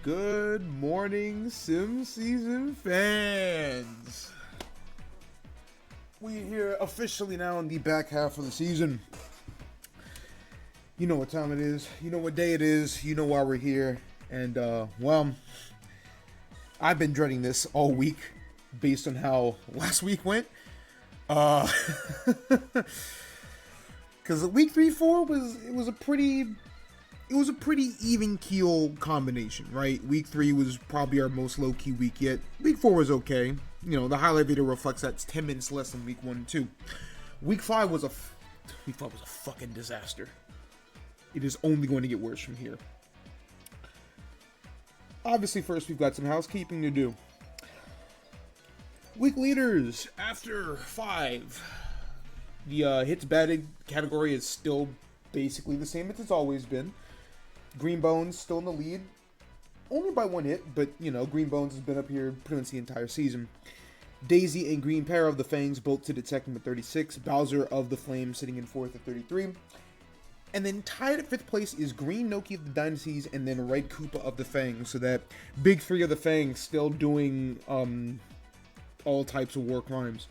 Good morning, Sim Season fans. We're here officially now in the back half of the season. You know what time it is. You know what day it is. You know why we're here. And, well, I've been dreading this all week based on how last week went. Because week 3-4 was a pretty even keel combination, right? Week 3 was probably our most low key week yet. Week 4 was okay. You know, the highlight video reflects that it's 10 minutes less than week 1 and 2. Week 5 was a fucking disaster. It is only going to get worse from here. Obviously, first we've got some housekeeping to do. Week leaders after 5. The hits batted category is still basically the same as it's always been. Green Bones still in the lead, only by 1 hit, but you know, Green Bones has been up here pretty much the entire season. Daisy and Green Pair of the Fangs both sit at second with 36. Bowser of the Flame sitting in 4th at 33. And then tied at 5th place is Green Noki of the Dynasties and then Red Koopa of the Fangs. So that big 3 of the Fangs still doing all types of war crimes.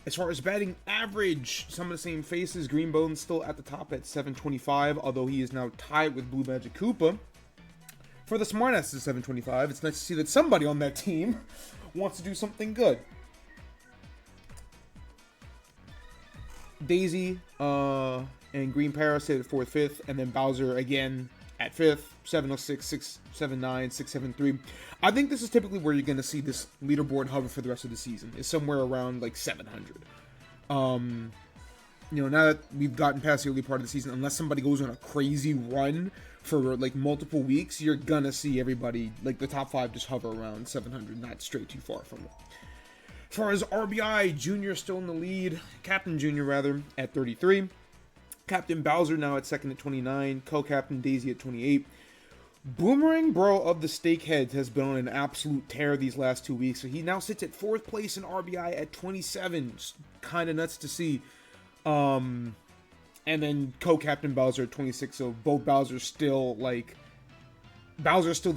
As far as batting average, some of the same faces. Green Bones still at the top at 725, although he is now tied with Blue Magic Koopa for the smartass at 725. It's nice to see that somebody on that team wants to do something good. Daisy and Green Para sit at 4th, 5th, and then Bowser again at 5th, 706, 679, 673. I think this is typically where you're going to see this leaderboard hover for the rest of the season. Is somewhere around like 700. You know, now that we've gotten past the early part of the season, unless somebody goes on a crazy run for like multiple weeks, you're going to see everybody, like the top 5 just hover around 700, not straight too far from it. As far as RBI, Junior still in the lead, Captain Junior rather, at 33. Captain Bowser now at 2nd at 29. Co-Captain Daisy at 28. Boomerang Bro of the Steakheads has been on an absolute tear these last 2 weeks. So he now sits at 4th place in RBI at 27. Kind of nuts to see. And then Co-Captain Bowser at 26. So both Bowser's still the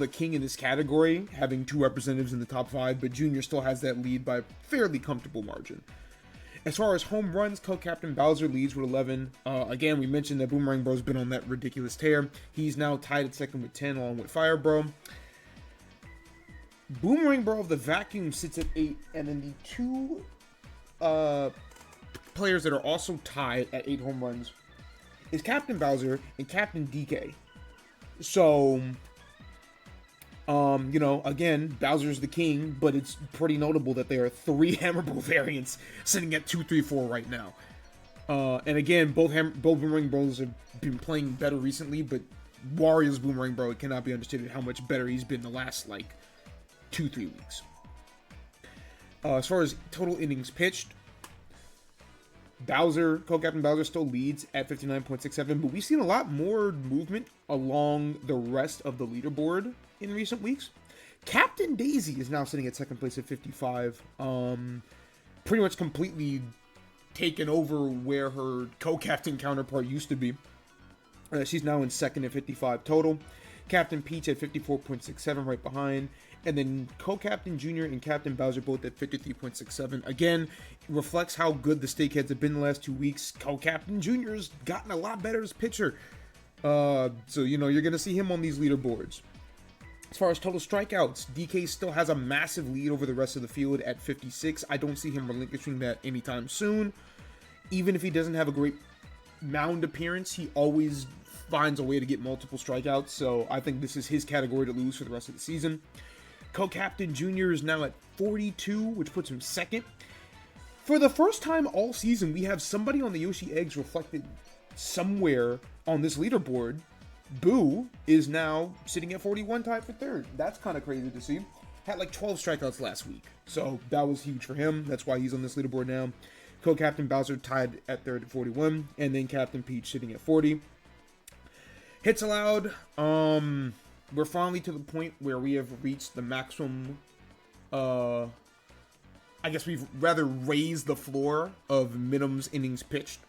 king in this category, having 2 representatives in the top 5. But Junior still has that lead by a fairly comfortable margin. As far as home runs, Co-Captain Bowser leads with 11. Again, we mentioned that Boomerang Bro's been on that ridiculous tear. He's now tied at 2nd with 10, along with Fire Bro. Boomerang Bro of the Vacuum sits at 8, and then the 2 players that are also tied at 8 home runs is Captain Bowser and Captain DK. So, you know, again, Bowser's the king, but it's pretty notable that there are 3 Hammerbo variants sitting at 2, 3, 4 right now. And again, both Boomerang Bros have been playing better recently, but Wario's Boomerang Bro, it cannot be understated how much better he's been the last, 2-3 weeks. As far as total innings pitched, Co-Captain Bowser still leads at 59.67, but we've seen a lot more movement along the rest of the leaderboard in recent weeks. Captain Daisy is now sitting at 2nd place at 55. Pretty much completely taken over where her co-captain counterpart used to be. She's now in 2nd at 55 total. Captain Peach at 54.67 right behind. And then Co-Captain Junior and Captain Bowser both at 53.67. Again, it reflects how good the Steakheads have been the last 2 weeks. Co-Captain Junior's gotten a lot better as pitcher. So, you know, you're going to see him on these leaderboards. As far as total strikeouts, DK still has a massive lead over the rest of the field at 56. I don't see him relinquishing that anytime soon. Even if he doesn't have a great mound appearance, he always finds a way to get multiple strikeouts. So I think this is his category to lose for the rest of the season. Co-Captain Junior is now at 42, which puts him 2nd. For the first time all season, we have somebody on the Yoshi Eggs reflected somewhere on this leaderboard. Boo is now sitting at 41, tied for 3rd. That's kind of crazy to see. Had 12 strikeouts last week, so that was huge for him. That's why he's on this leaderboard now. Co-Captain Bowser tied at 3rd at 41, and then Captain Peach sitting at 40. Hits allowed. We're finally to the point where we have reached the maximum. I guess we've rather raised the floor of Minim's innings pitched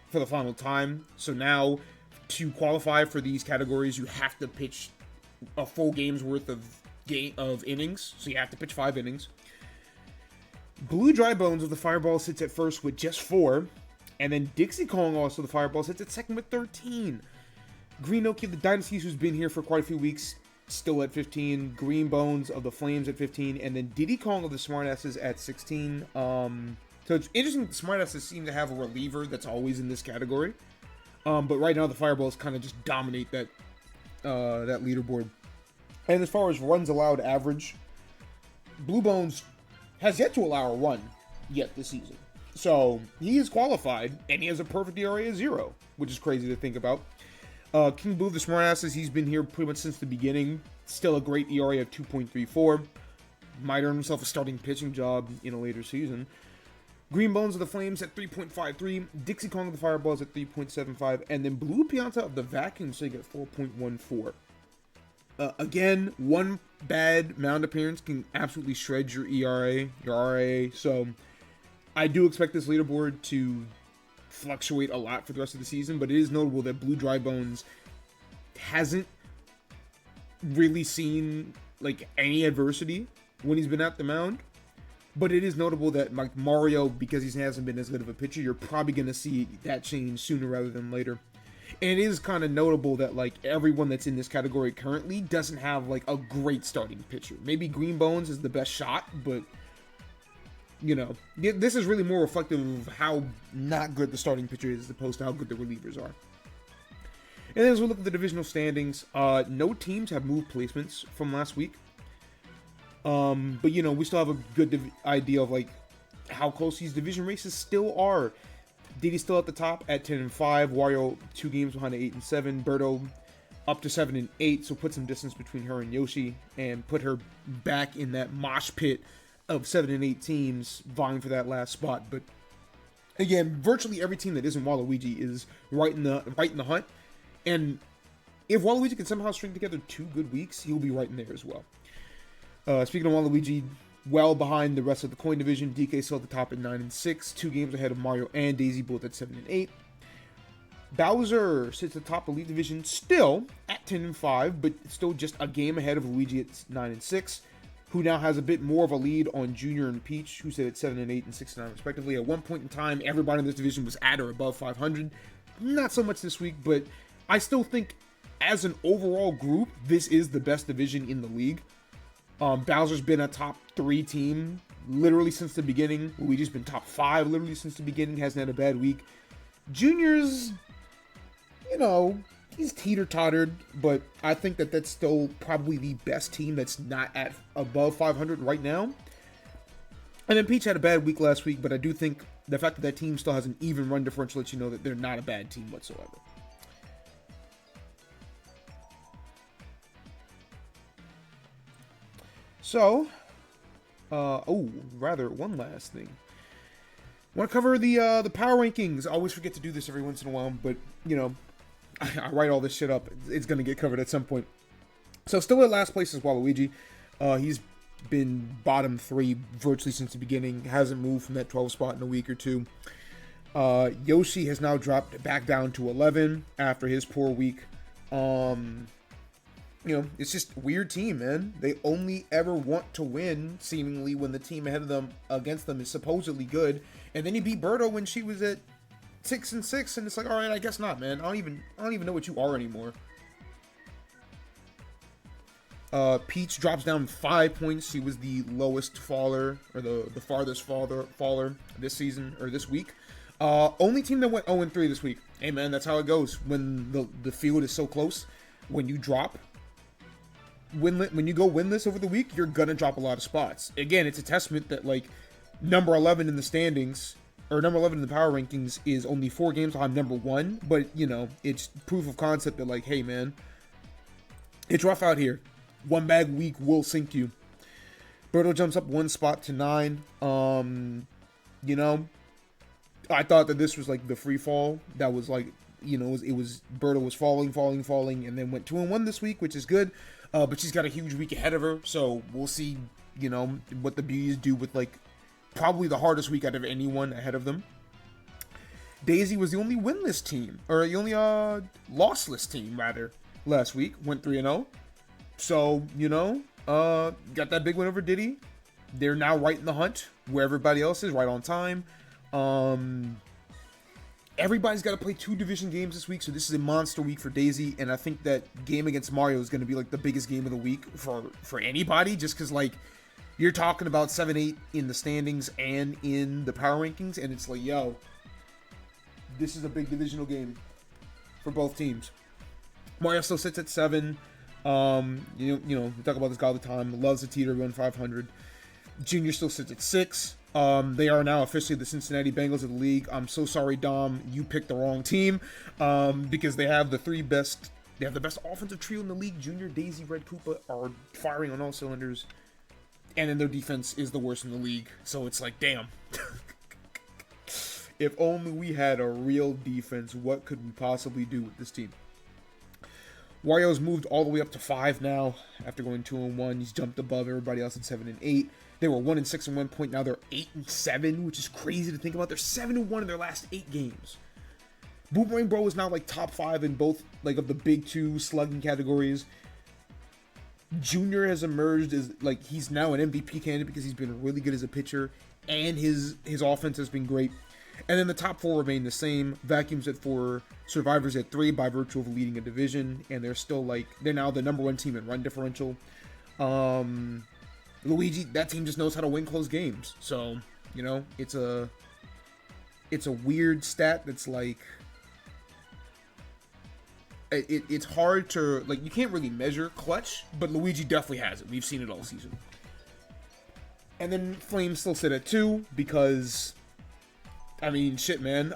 for the final time. So now, to qualify for these categories, you have to pitch a full game's worth of innings, so you have to pitch 5 innings. Blue Dry Bones of the Fireball sits at first with just 4, and then Dixie Kong, also the Fireball, sits at second with 13. Green Oki of the Dynasties, who's been here for quite a few weeks, still at 15. Green Bones of the Flames at 15, and then Diddy Kong of the Smartasses at 16. So it's interesting that the Smartasses seem to have a reliever that's always in this category. But right now the Fireballs kind of just dominate that leaderboard. And as far as runs allowed average, Blue Bones has yet to allow a run yet this season. So he is qualified, and he has a perfect ERA of 0, which is crazy to think about. King Blue, the Smartasses, he's been here pretty much since the beginning. Still a great ERA of 2.34. Might earn himself a starting pitching job in a later season. Green Bones of the Flames at 3.53. Dixie Kong of the Fireballs at 3.75. And then Blue Pianta of the Vacuum Sig at 4.14. Again, one bad mound appearance can absolutely shred your ERA, your RA. So I do expect this leaderboard to fluctuate a lot for the rest of the season, but it is notable that Blue Dry Bones hasn't really seen like any adversity when he's been at the mound. But it is notable that like Mario, because he hasn't been as good of a pitcher, you're probably going to see that change sooner rather than later. And it is kind of notable that like everyone that's in this category currently doesn't have like a great starting pitcher. Maybe Green Bones is the best shot, but you know, this is really more reflective of how not good the starting pitcher is as opposed to how good the relievers are. And then as we look at the divisional standings, no teams have moved placements from last week. But you know, we still have a good idea of like how close these division races still are. Diddy's still at the top at 10-5. Wario 2 games behind at 8-7. Birdo up to 7-8, so put some distance between her and Yoshi and put her back in that mosh pit of 7-8 teams vying for that last spot. But again, virtually every team that isn't Waluigi is right in the hunt. And if Waluigi can somehow string together 2 good weeks, he'll be right in there as well. Speaking of Waluigi, well behind the rest of the coin division, DK still at the top at 9-6, 2 games ahead of Mario and Daisy, both at 7-8. Bowser sits at the top of the league division, still at 10-5, but still just a game ahead of Luigi at 9-6, who now has a bit more of a lead on Junior and Peach, who sit at 7-8 and 6-9 respectively. At one point in time, everybody in this division was at or above 500. Not so much this week, but I still think as an overall group, this is the best division in the league. Bowser's been a top 3 team literally since the beginning. Luigi's been top 5 literally since the beginning. Hasn't had a bad week. Junior's, you know, he's teeter-tottered, but I think that that's still probably the best team that's not at above 500 right now. And then Peach had a bad week last week, but I do think the fact that that team still has an even run differential lets you know that they're not a bad team whatsoever. So, one last thing. I want to cover the power rankings. I always forget to do this every once in a while, but, you know, I write all this shit up. It's going to get covered at some point. So, still at last place is Waluigi. He's been bottom 3 virtually since the beginning. Hasn't moved from that 12 spot in a week or 2. Yoshi has now dropped back down to 11 after his poor week. You know, it's just a weird team, man. They only ever want to win, seemingly, when the team ahead of them, against them, is supposedly good. And then you beat Birdo when she was at 6-6, and it's like, all right, I guess not, man. I don't even know what you are anymore. Peach drops down 5 points. She was the lowest faller, or the farthest faller this season, or this week. Only team that went 0-3 this week. Hey, man, that's how it goes when the field is so close. When you drop, when you go winless over the week, you're gonna drop a lot of spots. Again, it's a testament that like number 11 in the standings, or number 11 in the power rankings, is only 4 games behind number 1. But you know, it's proof of concept that like, hey man, it's rough out here. One bad week will sink you. Birdo jumps up 1 spot to 9. You know, I thought that this was like the free fall. That was like, you know, it was Birdo was falling, and then went 2-1 this week, which is good. But she's got a huge week ahead of her, so we'll see, you know, what the Beauties do with, like, probably the hardest week out of anyone ahead of them. Daisy was the only winless team, or the only lossless team, rather, last week. Went 3-0. So, you know, got that big win over Diddy. They're now right in the hunt where everybody else is, right on time. Everybody's got to play 2 division games this week, so this is a monster week for Daisy, and I think that game against Mario is going to be like the biggest game of the week for anybody, just because like you're talking about 7-8 in the standings and in the power rankings, and it's like, yo, this is a big divisional game for both teams. Mario still sits at 7. You know, we talk about this guy all the time. Loves to teeter around 500. Junior still sits at 6. They are now officially the Cincinnati Bengals of the league. I'm so sorry, Dom. You picked the wrong team because they have the best offensive trio in the league. Junior, Daisy, Red Koopa are firing on all cylinders. And then their defense is the worst in the league. So it's like, damn. If only we had a real defense, what could we possibly do with this team? Wario's moved all the way up to 5 now after going 2-1. He's jumped above everybody else at 7-8. They were 1-6 at one point. Now they're 8-7, which is crazy to think about. They're 7-1 in their last 8 games. Boomerang Bro is now like top 5 in both like of the big 2 slugging categories. Junior has emerged as like he's now an MVP candidate because he's been really good as a pitcher and his offense has been great. And then the top 4 remain the same. Vacuums at 4, Survivors at 3 by virtue of leading a division, and they're still like they're now the number 1 team in run differential. Luigi, that team just knows how to win close games. So, you know, it's a weird stat that's like it's hard to like you can't really measure clutch, but Luigi definitely has it. We've seen it all season. And then Flames still sit at 2 because I mean, shit, man.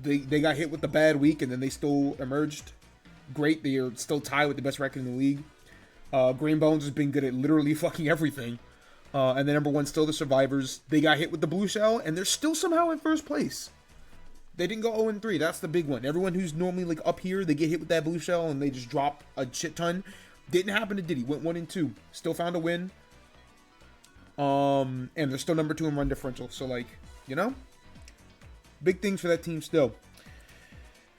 They got hit with the bad week, and then they still emerged great. They are still tied with the best record in the league. Green Bones has been good at literally fucking everything. And then number 1 still the Survivors. They got hit with the blue shell, and they're still somehow in first place. They didn't go 0-3. That's the big one. Everyone who's normally like up here, they get hit with that blue shell, and they just drop a shit ton. Didn't happen to Diddy. Went 1-2. Still found a win. And they're still number 2 in run differential. So like, you know. Big things for that team still.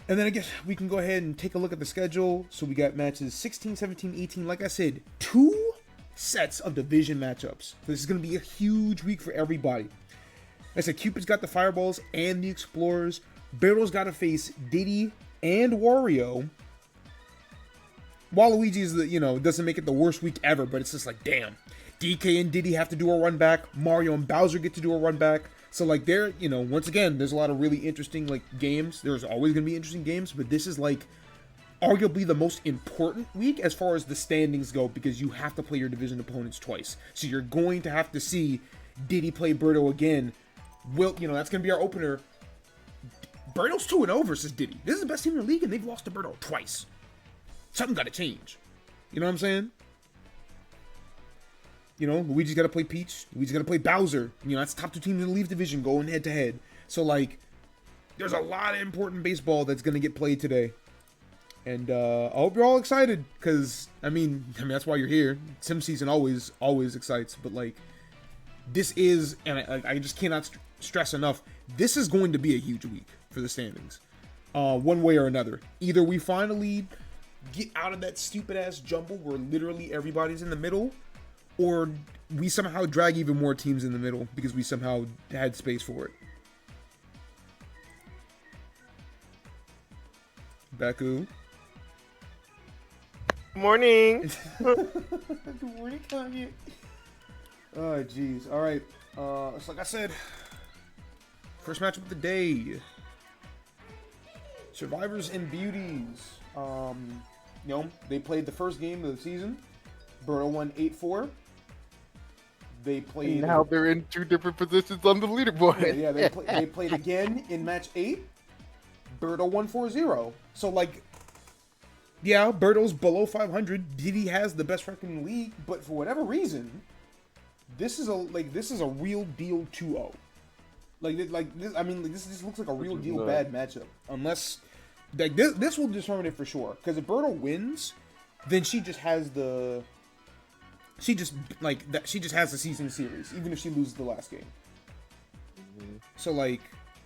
And then I guess we can go ahead and take a look at the schedule. So we got matches 16, 17, 18. Like I said, 2 sets of division matchups. So this is going to be a huge week for everybody. Like I said, Cupid's got the Fireballs and the Explorers. Barrel's got to face Diddy and Wario. Waluigi is doesn't make it the worst week ever, but it's just like, damn. DK and Diddy have to do a run back. Mario and Bowser get to do a run back. So, like, once again, there's a lot of really interesting, like, games. There's always going to be interesting games, but this is, like, arguably the most important week as far as the standings go because you have to play your division opponents twice. So you're going to have to see Diddy play Birdo again. That's going to be our opener. Birdo's 2-0 versus Diddy. This is the best team in the league, and they've lost to Birdo twice. Something got to change. You know what I'm saying? Luigi's got to play Peach. Luigi's got to play Bowser. That's the top 2 teams in the Leaf Division going head-to-head. So, like, there's a lot of important baseball that's going to get played today. And I hope you're all excited because, I mean, that's why you're here. Sim season always excites. But, like, this is, and I just cannot stress enough, this is going to be a huge week for the standings. One way or another. Either we finally get out of that stupid-ass jumble where literally everybody's in the middle, or we somehow drag even more teams in the middle because we somehow had space for it. Baku. Morning. Good morning, Kanye. Oh, jeez. All right. So like I said, first matchup of the day. Survivors and Beauties. They played the first game of the season. Birdo won 8-4. They played. And now they're in 2 different positions on the leaderboard. Yeah, they played again in match 8. Birdo won 4-0. So like, yeah, Birdo's below 500. Diddy has the best record in the league, but for whatever reason, this is a real deal 2-0. This looks like a real deal bad matchup. Unless this will determine it for sure. Because if Birdo wins, then she just has the season series, even if she loses the last game. So like,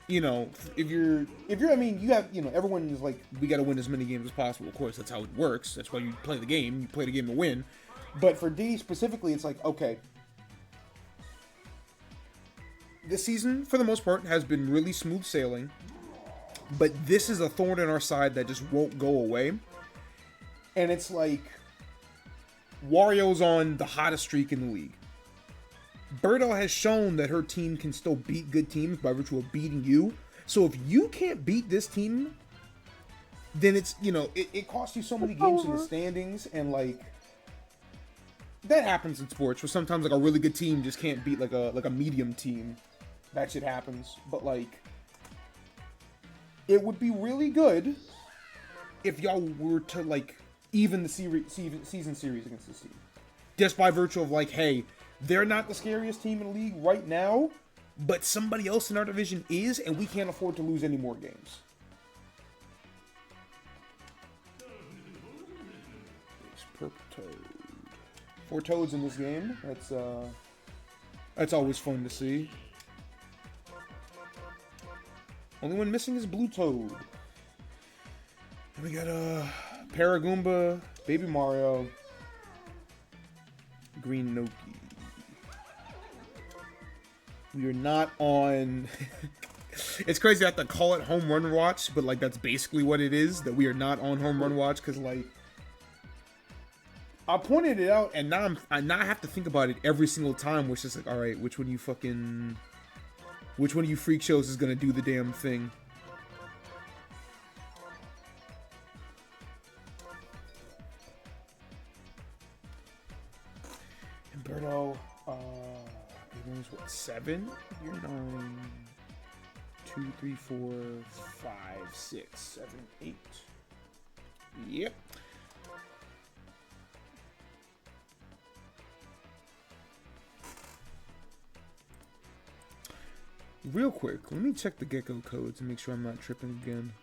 you know, if you're, I mean, you have, you know, everyone is like, we got to win as many games as possible. Of course, that's how it works. That's why you play the game. You play the game to win. But for D specifically, it's like, okay, this season, for the most part, has been really smooth sailing. But this is a thorn in our side that just won't go away. And it's like, Wario's on the hottest streak in the league. Birdo has shown that her team can still beat good teams by virtue of beating you. So if you can't beat this team, then it's, you know, it costs you so many games in the standings, and like that happens in sports where sometimes like a really good team just can't beat like a medium team. That shit happens. But like, it would be really good if y'all were to like even the season series against this team. Just by virtue of like, hey, they're not the scariest team in the league right now, but somebody else in our division is, and we can't afford to lose any more games. There's Purple Toad. 4 Toads in this game. That's always fun to see. Only one missing is Blue Toad. And we got Paragoomba, Baby Mario, Green Noki. We are not on... It's crazy I have to call it Home Run Watch, but like that's basically what it is, that we are not on Home Run Watch, because like I pointed it out, and now I have to think about it every single time, which is like, all right, which one of you freak shows is gonna do the damn thing? Humberto, is what, 7? You're 9, 2, 3, 4, 5, 6, 7, 8. Yep. Real quick, let me check the Gecko codes and make sure I'm not tripping again.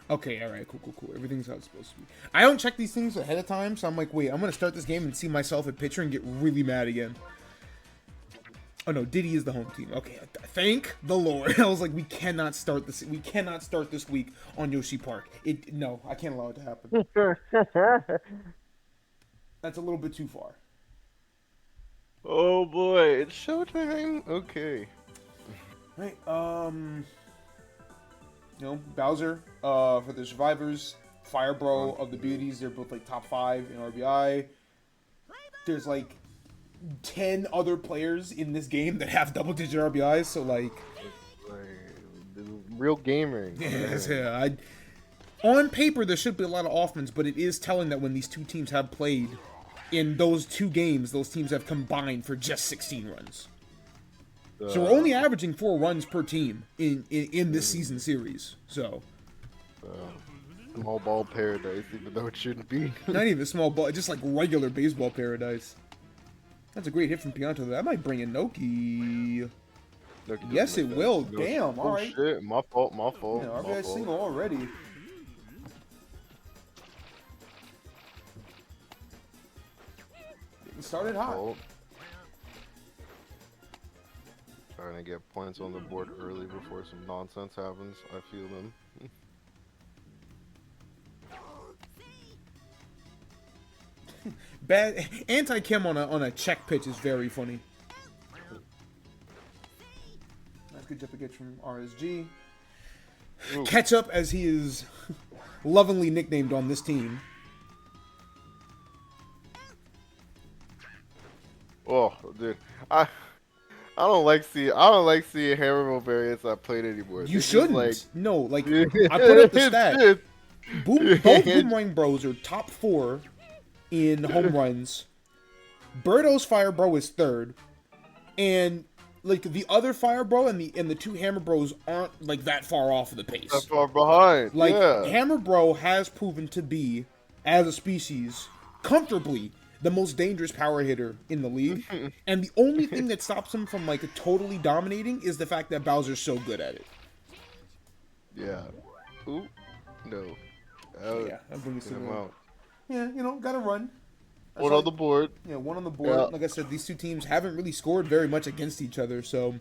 Okay, alright, cool. Everything's how it's supposed to be. I don't check these things ahead of time, so I'm like, wait, I'm gonna start this game and see myself at pitcher and get really mad again. Oh no, Diddy is the home team. Okay, thank the Lord. I was like, we cannot start this. We cannot start this week on Yoshi Park. No, I can't allow it to happen. That's a little bit too far. Oh boy, it's showtime. Okay. Right. You know, Bowser. For the survivors, Firebro of the Beauties. They're both like top 5 in RBI. There's like 10 other players in this game that have double-digit RBIs, so like real gaming. Yes, yeah. On paper, there should be a lot of offense, but it is telling that when these two teams have played, in those 2 games, those teams have combined for just 16 runs. So we're only averaging 4 runs per team in this season series. So small ball paradise, even though it shouldn't be. Not even small ball, just like regular baseball paradise. That's a great hit from Pianto. That might bring in Noki. Yes, it will. No, damn, all right. Shit, my fault. Yeah, RBI single already. Getting started hot. Oh. Trying to get points on the board early before some nonsense happens. I feel them. Bad anti-Kim on a check pitch is very funny. That's good jump again from RSG. Ooh. Ketchup, as he is lovingly nicknamed on this team. Oh, dude, I don't like seeing Hammermill variants I played anymore. You shouldn't. Like... No, like I put up the stat. Both Boomerang Bros are top 4 in home runs. Birdo's Fire Bro is 3rd, and like the other Fire Bro and the 2 Hammer Bros aren't like that far off of the pace. That far behind. Like yeah. Hammer Bro has proven to be, as a species, comfortably the most dangerous power hitter in the league, and the only thing that stops him from like totally dominating is the fact that Bowser's so good at it. Yeah. Ooh. No. Yeah, I'm bringing him out. Yeah, you know, got to run. One on the board. Yeah, one on the board. Yeah. Like I said, these 2 teams haven't really scored very much against each other, so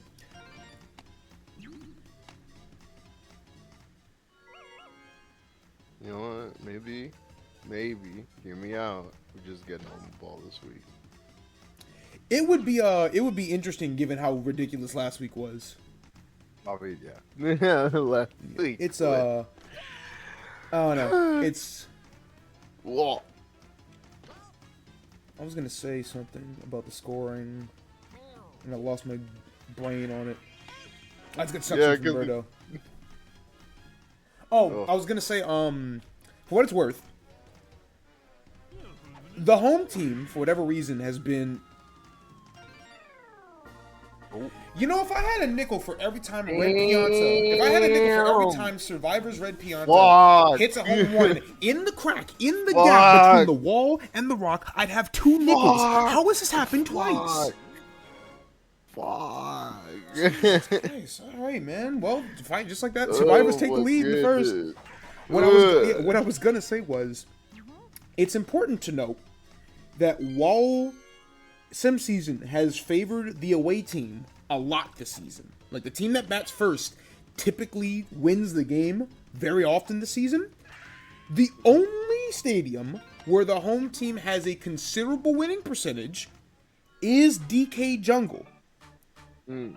You know what? Maybe, hear me out. We're just getting home ball this week. It would be interesting given how ridiculous last week was. I mean, yeah. Last week. It's I don't know. It's. Whoa. I was gonna say something about the scoring, and I lost my brain on it. That's good stuff from Birdo. Oh, I was gonna say, for what it's worth, the home team, for whatever reason, has been. You know, if I had a nickel for every time Red Pianta, if I had a nickel for every time Survivor's Red Pianta hits a home run in the crack, in the gap between the wall and the rock, I'd have 2 nickels. How has this happened twice? Nice. All right, man. well, fine, just like that, Survivors take the lead in the first. What I was gonna say was, it's important to note that while Sim Season has favored the away team a lot this season, like the team that bats first typically wins the game very often this season, the only stadium where the home team has a considerable winning percentage is DK Jungle.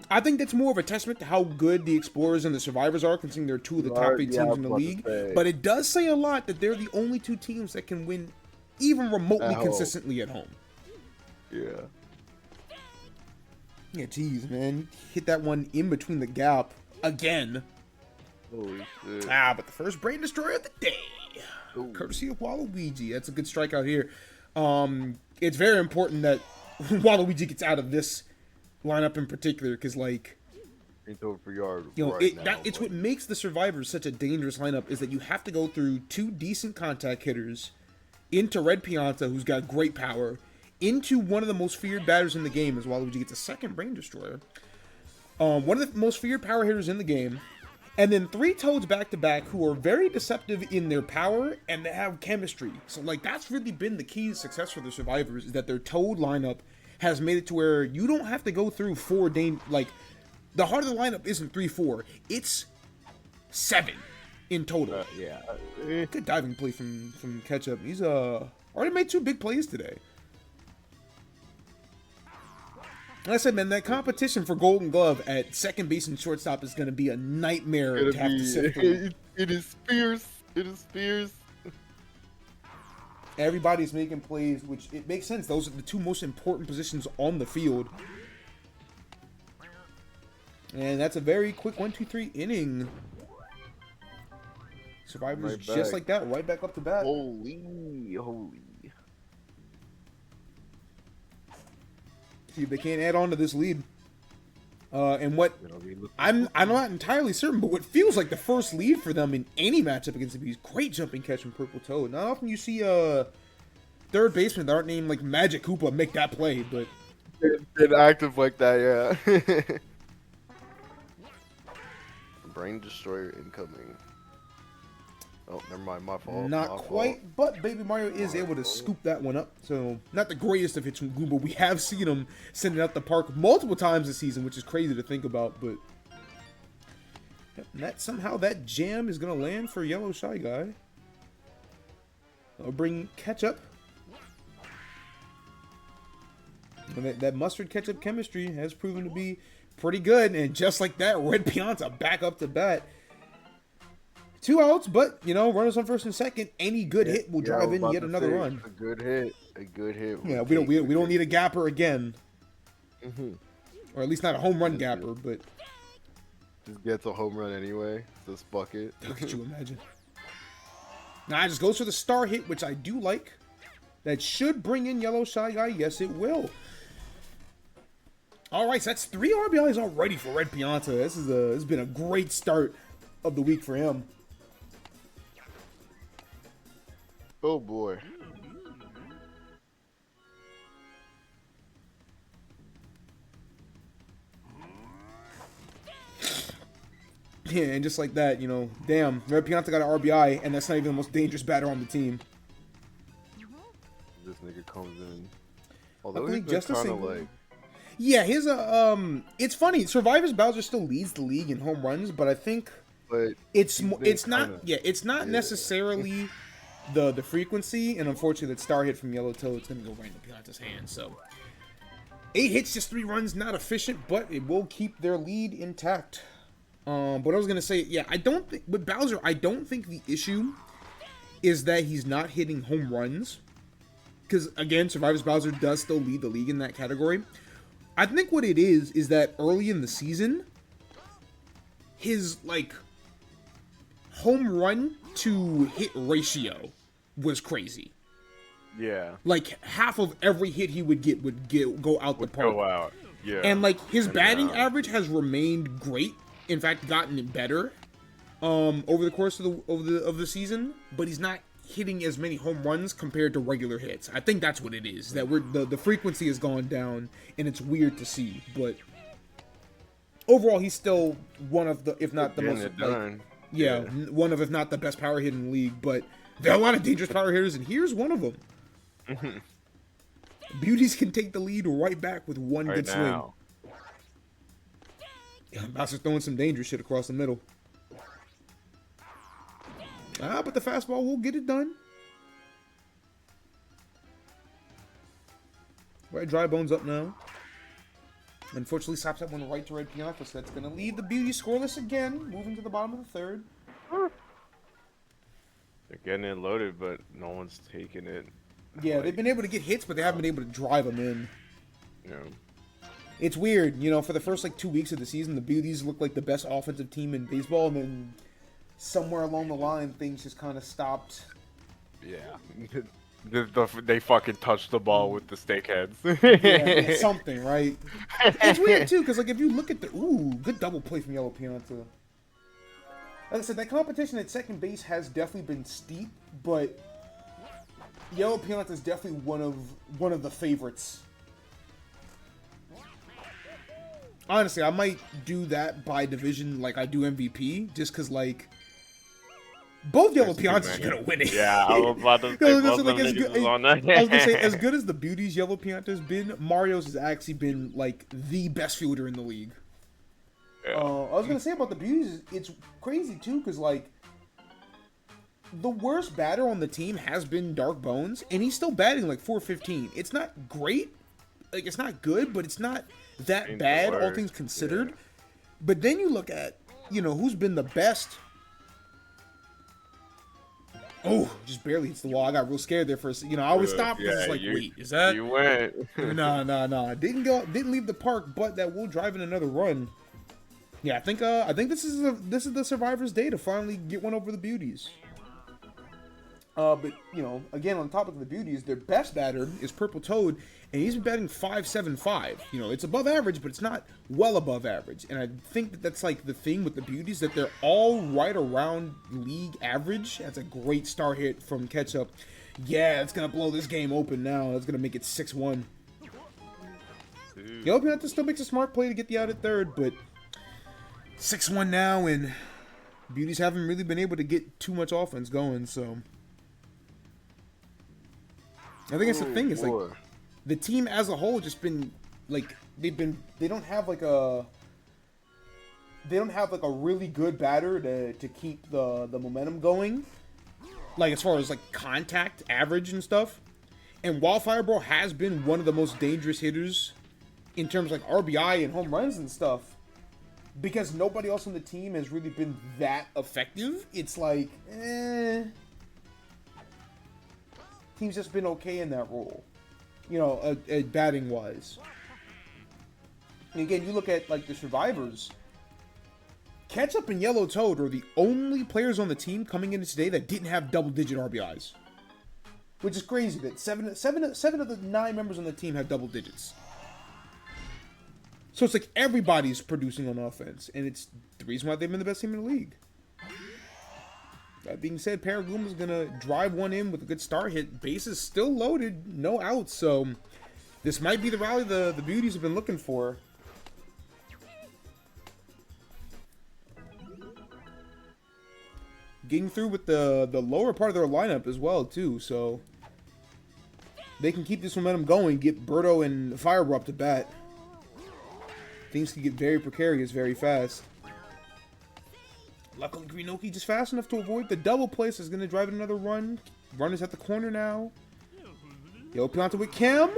I think that's more of a testament to how good the Explorers and the Survivors are, considering they're 2 of the top 8 teams in the league. But it does say a lot that they're the only 2 teams that can win even remotely consistently at home. Yeah. Yeah, geez, man. Hit that one in between the gap again. Holy shit. But the first Brain Destroyer of the day. Ooh. Courtesy of Waluigi. That's a good strikeout here. It's very important that Waluigi gets out of this lineup in particular, because, like, it's what makes the Survivors such a dangerous lineup, is that you have to go through 2 decent contact hitters into Red Pianta, who's got great power, into one of the most feared batters in the game, as Waluigi gets a second Brain Destroyer. One of the most feared power hitters in the game, and then 3 Toads back-to-back who are very deceptive in their power, and they have chemistry. So, like, that's really been the key to success for the Survivors, is that their Toad lineup has made it to where you don't have to go through 4 like, the heart of the lineup isn't 3-4, it's 7 in total. Good diving play from Ketchup. He's already made 2 big plays today. Like I said, man, that competition for Golden Glove at second base and shortstop is going to be a nightmare to have to sit through. It is fierce. It is fierce. Everybody's making plays, which it makes sense. Those are the 2 most important positions on the field. And that's a very quick 1-2-3 inning. Survivors just like that, right back up to bat. Holy. See if they can't add on to this lead. And what I'm not entirely certain, but what feels like the first lead for them in any matchup against the Bees. Great jumping catch from Purple Toad. Not often you see third basemen that aren't named like Magic Koopa make that play, but they're active like that, yeah. Brain Destroyer incoming. Oh, never mind, my fault. Not quite, but Baby Mario is able to scoop that one up. So, not the greatest of hits from Goomba. We have seen him send it out the park multiple times this season, which is crazy to think about, but somehow that jam is going to land for Yellow Shy Guy. I'll bring ketchup. And that mustard ketchup chemistry has proven to be pretty good, and just like that, Red Pianta back up to bat. 2 outs, but, you know, runners on first and second. Any good hit will drive in yet another run. A good hit. Yeah, we don't need a gapper again. Or at least not a home run gapper, but just gets a home run anyway. This bucket. How could you imagine? Now, it just goes for the star hit, which I do like. That should bring in Yellow Shy Guy. Yes, it will. All right, so that's 3 RBIs already for Red Pianta. This has been a great start of the week for him. Oh boy. Yeah, and just like that, you know, damn, Red Pianta got an RBI, and that's not even the most dangerous batter on the team. This nigga comes in. Although he's kind of like... Yeah, his it's funny. Survivors Bowser still leads the league in home runs, but I think but it's he's not kinda, it's not necessarily the frequency, and unfortunately that star hit from Yellow Toad's gonna go right into Pianta's hand. So 8 hits, just 3 runs, not efficient, but it will keep their lead intact. But I was gonna say, yeah, I don't think with Bowser, I don't think the issue is that he's not hitting home runs, because again, Survivors Bowser does still lead the league in that category. I think what it is that early in the season, his like home run to hit ratio was crazy. Yeah. Like half of every hit he would go out the park. Go out. Yeah. And like his batting average has remained great. In fact, gotten better over the course of the season. But he's not hitting as many home runs compared to regular hits. I think that's what it is. That the frequency has gone down, and it's weird to see. But overall, he's still one of the, if not the most, one of, if not the best power hit in the league. But there are a lot of dangerous power hitters, and here's one of them. Beauties can take the lead right back with one good swing. Yeah, Bowser's throwing some dangerous shit across the middle. But the fastball will get it done. Right, Dry Bones up now. Unfortunately, stops that one right to Red Pianta, so that's going to leave the Beauty scoreless again, moving to the bottom of the third. They're getting it loaded, but no one's taking it. Yeah, they've been able to get hits, but they haven't been able to drive them in. Yeah. It's weird, you know, for the first, 2 weeks of the season, the Beauties looked like the best offensive team in baseball, and then somewhere along the line, things just kind of stopped. Yeah. They fucking touched the ball with the steak heads. Yeah, something, right? It's weird, too, because, if you look at the... Ooh, good double play from Yellow Pianta. Like I said, that competition at second base has definitely been steep, but Yellow Pianta is definitely one of the favorites. Honestly, I might do that by division like I do MVP, just because, both Yellow Piantas are going to win it. Yeah, I was about to say, I was going to say, as good as the Beauty's Yellow Pianta has been, Mario's has actually been, the best fielder in the league. Yeah. I was going to say about the Beauties, it's crazy, too, because, the worst batter on the team has been Dark Bones, and he's still batting, 415. It's not great. It's not good, but it's not that bad, all things considered. Yeah. But then you look at, who's been the best. Oh, just barely hits the wall. I got real scared there for a second. I always stop because it's wait, is that? You went. No. Didn't leave the park, but that will drive in another run. Yeah, I think this is the Survivor's day to finally get one over the Beauties. But, again, on the topic of the Beauties, their best batter is Purple Toad, and he's been batting .575. It's above average, but it's not well above average. And I think that's, the thing with the Beauties, that they're all right around league average. That's a great star hit from Ketchup. Yeah, it's going to blow this game open now. That's going to make it 6-1. Yellow Pianta still makes a smart play to get the out at third, but 6-1 now, and Beauties haven't really been able to get too much offense going, so... I think that's the thing, is the team as a whole just been they don't have a really good batter to keep the momentum going, as far as contact average and stuff. And Wildfire Bro has been one of the most dangerous hitters in terms of RBI and home runs and stuff, because nobody else on the team has really been that effective. It's team's just been okay in that role, batting wise. And again, you look at the Survivors. Ketchup and Yellow Toad are the only players on the team coming into today that didn't have double-digit RBIs, which is crazy. That seven of the 9 members on the team have double digits. So it's everybody's producing on offense, and it's the reason why they've been the best team in the league. That being said, Paraglooma's going to drive one in with a good star hit. Base is still loaded, no outs, so this might be the rally the Beauties have been looking for. Getting through with the lower part of their lineup as well, too, so they can keep this momentum going, get Birdo and Firebro up to bat. Things can get very precarious very fast. Luckily, Greenoki just fast enough to avoid the double place. Is going to drive another run. Runner's at the corner now. Yo, Pianta with Kim.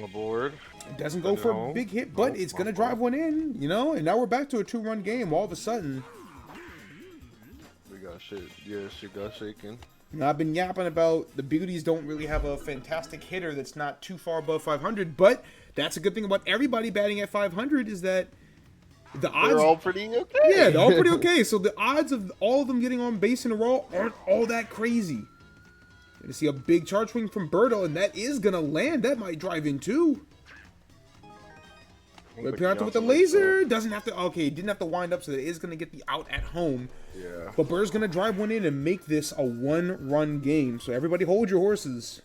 Aboard. It doesn't go for a big hit, but it's going to drive one in, you know? And now we're back to a 2-run game all of a sudden. We got shit. Yeah, shit got shaken. You know, I've been yapping about the beauties don't really have a fantastic hitter that's not too far above 500, but that's a good thing about everybody batting at 500 is that the odds... They're all pretty okay. Yeah, they're all pretty okay. So the odds of all of them getting on base in a row aren't all that crazy. Gonna see a big charge swing from Birdo, and that is gonna land. That might drive in too. But Pianta with the laser doesn't have to. Okay, didn't have to wind up, so that it is gonna get the out at home. Yeah. But Bird's gonna drive one in and make this a 1-run game. So everybody, hold your horses.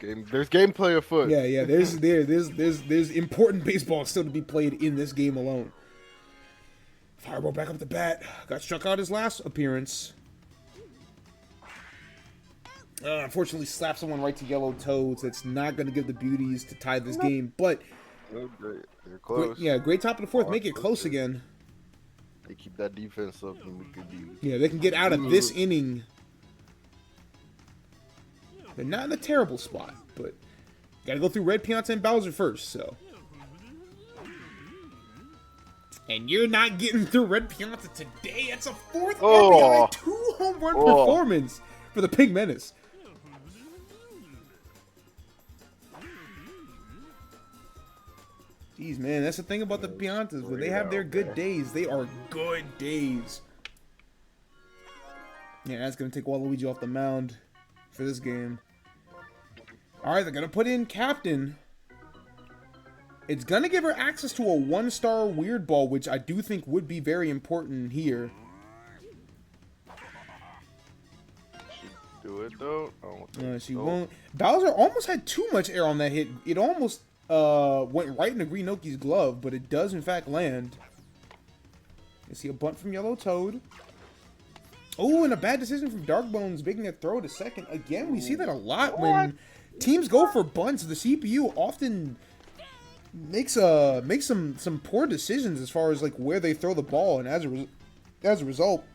There's gameplay afoot. Yeah. There's important baseball still to be played in this game alone. Fireball back up the bat. Got struck out his last appearance. Unfortunately, slap someone right to yellow toads. That's not going to give the beauties to tie this game. But they're close. Great top of the fourth. Make it close again. They keep that defense up, and we could do. Yeah, they can get out of this inning. They're not in a terrible spot, but got to go through Red Pianta and Bowser first. So, and you're not getting through Red Pianta today. It's a 4th RBI, 2-home run performance for the Pink Menace. Jeez, man, that's the thing about the Piantas. When they have their good days, they are good days. Yeah, that's going to take Waluigi off the mound for this game. Alright, they're going to put in Captain. It's going to give her access to a 1-star Weird Ball, which I do think would be very important here. Do it, though? She won't. Bowser almost had too much air on that hit. It almost... went right into Greenoki's glove, but it does in fact land. You see a bunt from Yellow Toad. Oh, and a bad decision from Dark Bones making a throw to second. Again, we see that a lot when teams go for bunts. The CPU often makes some poor decisions as far as like where they throw the ball, and as a result,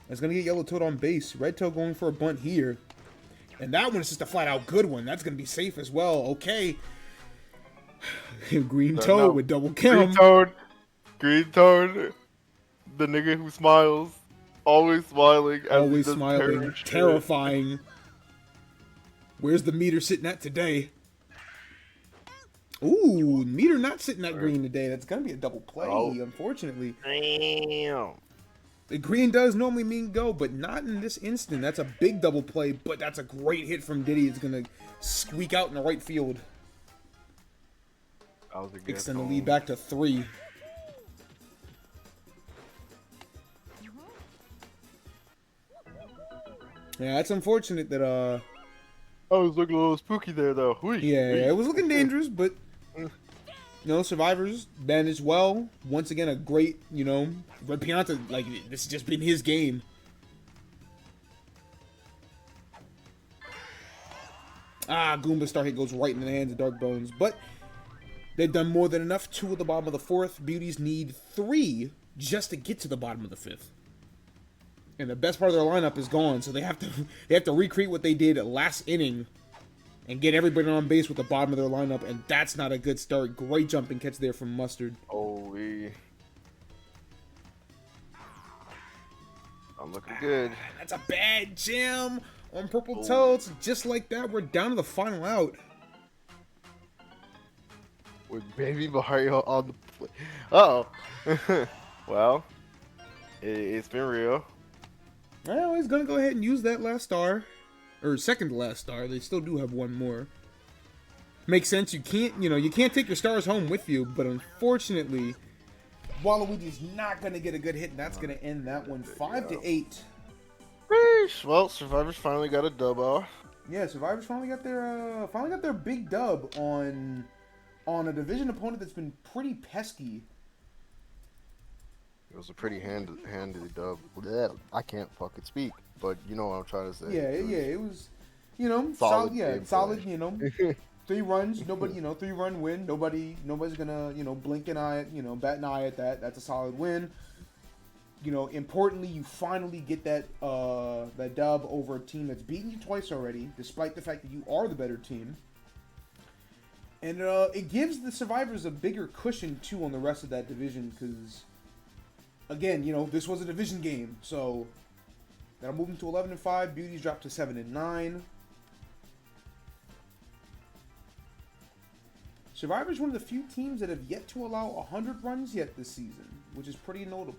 it's gonna get Yellow Toad on base. Red Toad going for a bunt here. And that one is just a flat-out good one. That's going to be safe as well. Okay. Green Toad with double count. Green Toad, the nigga who smiles. Always smiling. Always smiling. Terrifying. Where's the meter sitting at today? Ooh, meter not sitting at green today. That's going to be a double play, unfortunately. Damn. The green does normally mean go, but not in this instant. That's a big double play, but that's a great hit from Diddy. It's going to squeak out in the right field. Extend the lead back to 3. Yeah, that's unfortunate that, I was looking a little spooky there, though. Yeah, it was looking dangerous, but... You know, Survivors managed well. Once again, a great, you know, Red Pianta, like, this has just been his game. Goomba star hit goes right in the hands of Dark Bones. But they've done more than enough. 2 at the bottom of the 4th. Beauties need 3 just to get to the bottom of the 5th. And the best part of their lineup is gone, so they have to recreate what they did last inning and get everybody on base with the bottom of their lineup, and that's not a good start. Great jumping catch there from Mustard. Holy. I'm looking good. That's a bad jam on Purple Toads. Just like that, we're down to the final out. With Baby Mario on the play. Uh-oh. Well, it's been real. Well, he's going to go ahead and use that last star. Or second to last star. They still do have one more. Makes sense. You can't take your stars home with you, but unfortunately, Waluigi's not going to get a good hit, and that's going to end that one 5-8. Well, Survivors finally got a dub off. Yeah, Survivors finally got their big dub on a division opponent that's been pretty pesky. It was a pretty handy dub. I can't fucking speak, but you know what I'm trying to say. Yeah, it was, you know, solid, solid, you know. 3 runs, nobody, 3-run win. Nobody's gonna, blink an eye, bat an eye at that. That's a solid win. Importantly, you finally get that dub over a team that's beaten you twice already, despite the fact that you are the better team. And it gives the survivors a bigger cushion too on the rest of that division, because again, this was a division game, so that'll move them to 11-5. Beauty's dropped to 7-9. Survivor's one of the few teams that have yet to allow 100 runs yet this season, which is pretty notable.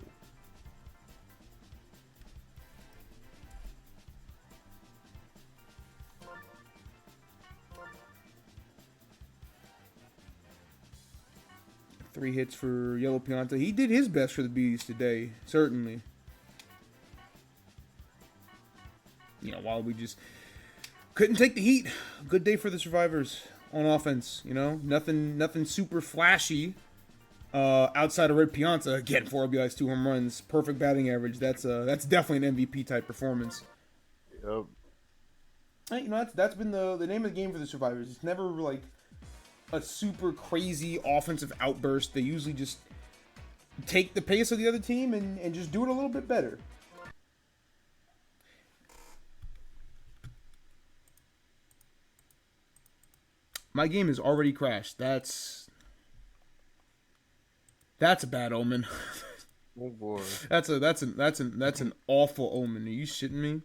Three hits for Yellow Pianta. He did his best for the Bees today, certainly. While we just couldn't take the heat. Good day for the Survivors on offense. Nothing super flashy outside of Red Pianta. Again, 4 RBIs, 2 home runs, perfect batting average. That's definitely an MVP type performance. Yep. That's been the name of the game for the Survivors. It's never like a super crazy offensive outburst. They usually just take the pace of the other team and just do it a little bit better. My game has already crashed. That's a bad omen. Oh boy. That's an awful omen. Are you shitting me?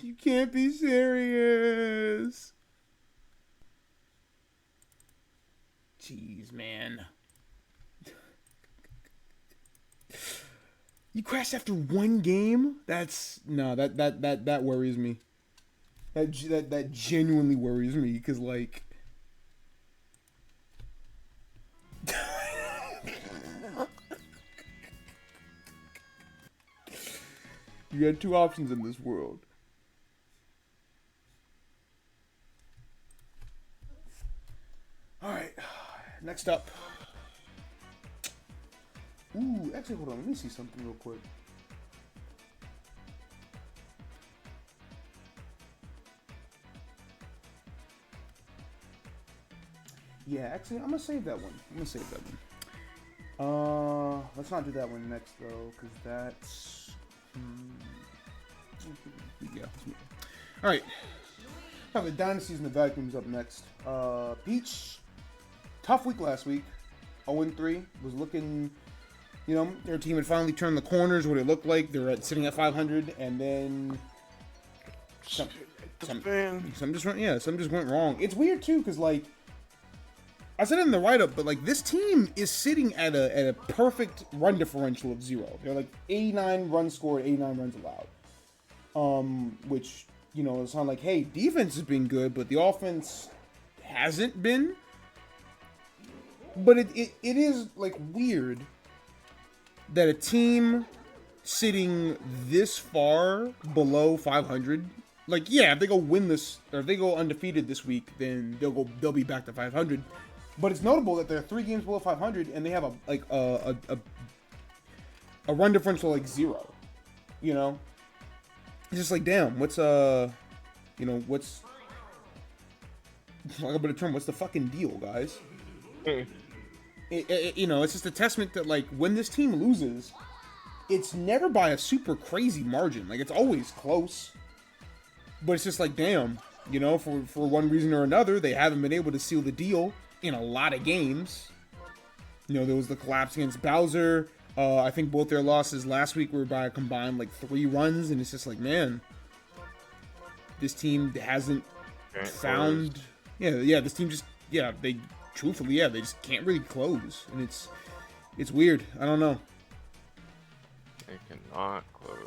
You can't be serious. Jeez, man. You crashed after 1 game? That worries me. That genuinely worries me, because like you had 2 options in this world. Alright, next up. Ooh, actually, hold on. Let me see something real quick. Yeah, actually, I'm gonna save that one. Let's not do that one next, though, because that's... Yeah. Alright. Have the Dynasties in the Vacuums up next. Peach, tough week last week. 0-3. Was looking, their team had finally turned the corners, what it looked like. They were sitting at 500, and then something just went wrong. It's weird, too, because, like, I said it in the write-up, but, like, this team is sitting at a perfect run differential of 0. They're, like, 89 runs scored, 89 runs allowed. Which... it's not like, hey, defense has been good, but the offense hasn't been. But it is, like, weird that a team sitting this far below 500, like, yeah, if they go win this, or if they go undefeated this week, then they'll be back to 500. But it's notable that they're 3 games below 500, and they have a run differential like 0. It's just like, damn, what's like a better term, what's the fucking deal, guys? It's just a testament that, like, when this team loses, it's never by a super crazy margin. Like, it's always close. But it's just like, damn, for one reason or another, they haven't been able to seal the deal in a lot of games. There was the collapse against Bowser. I think both their losses last week were by a combined, like, 3 runs, and it's just like, man, this team hasn't found... this team just... they just can't really close, and it's weird. I don't know. They cannot close.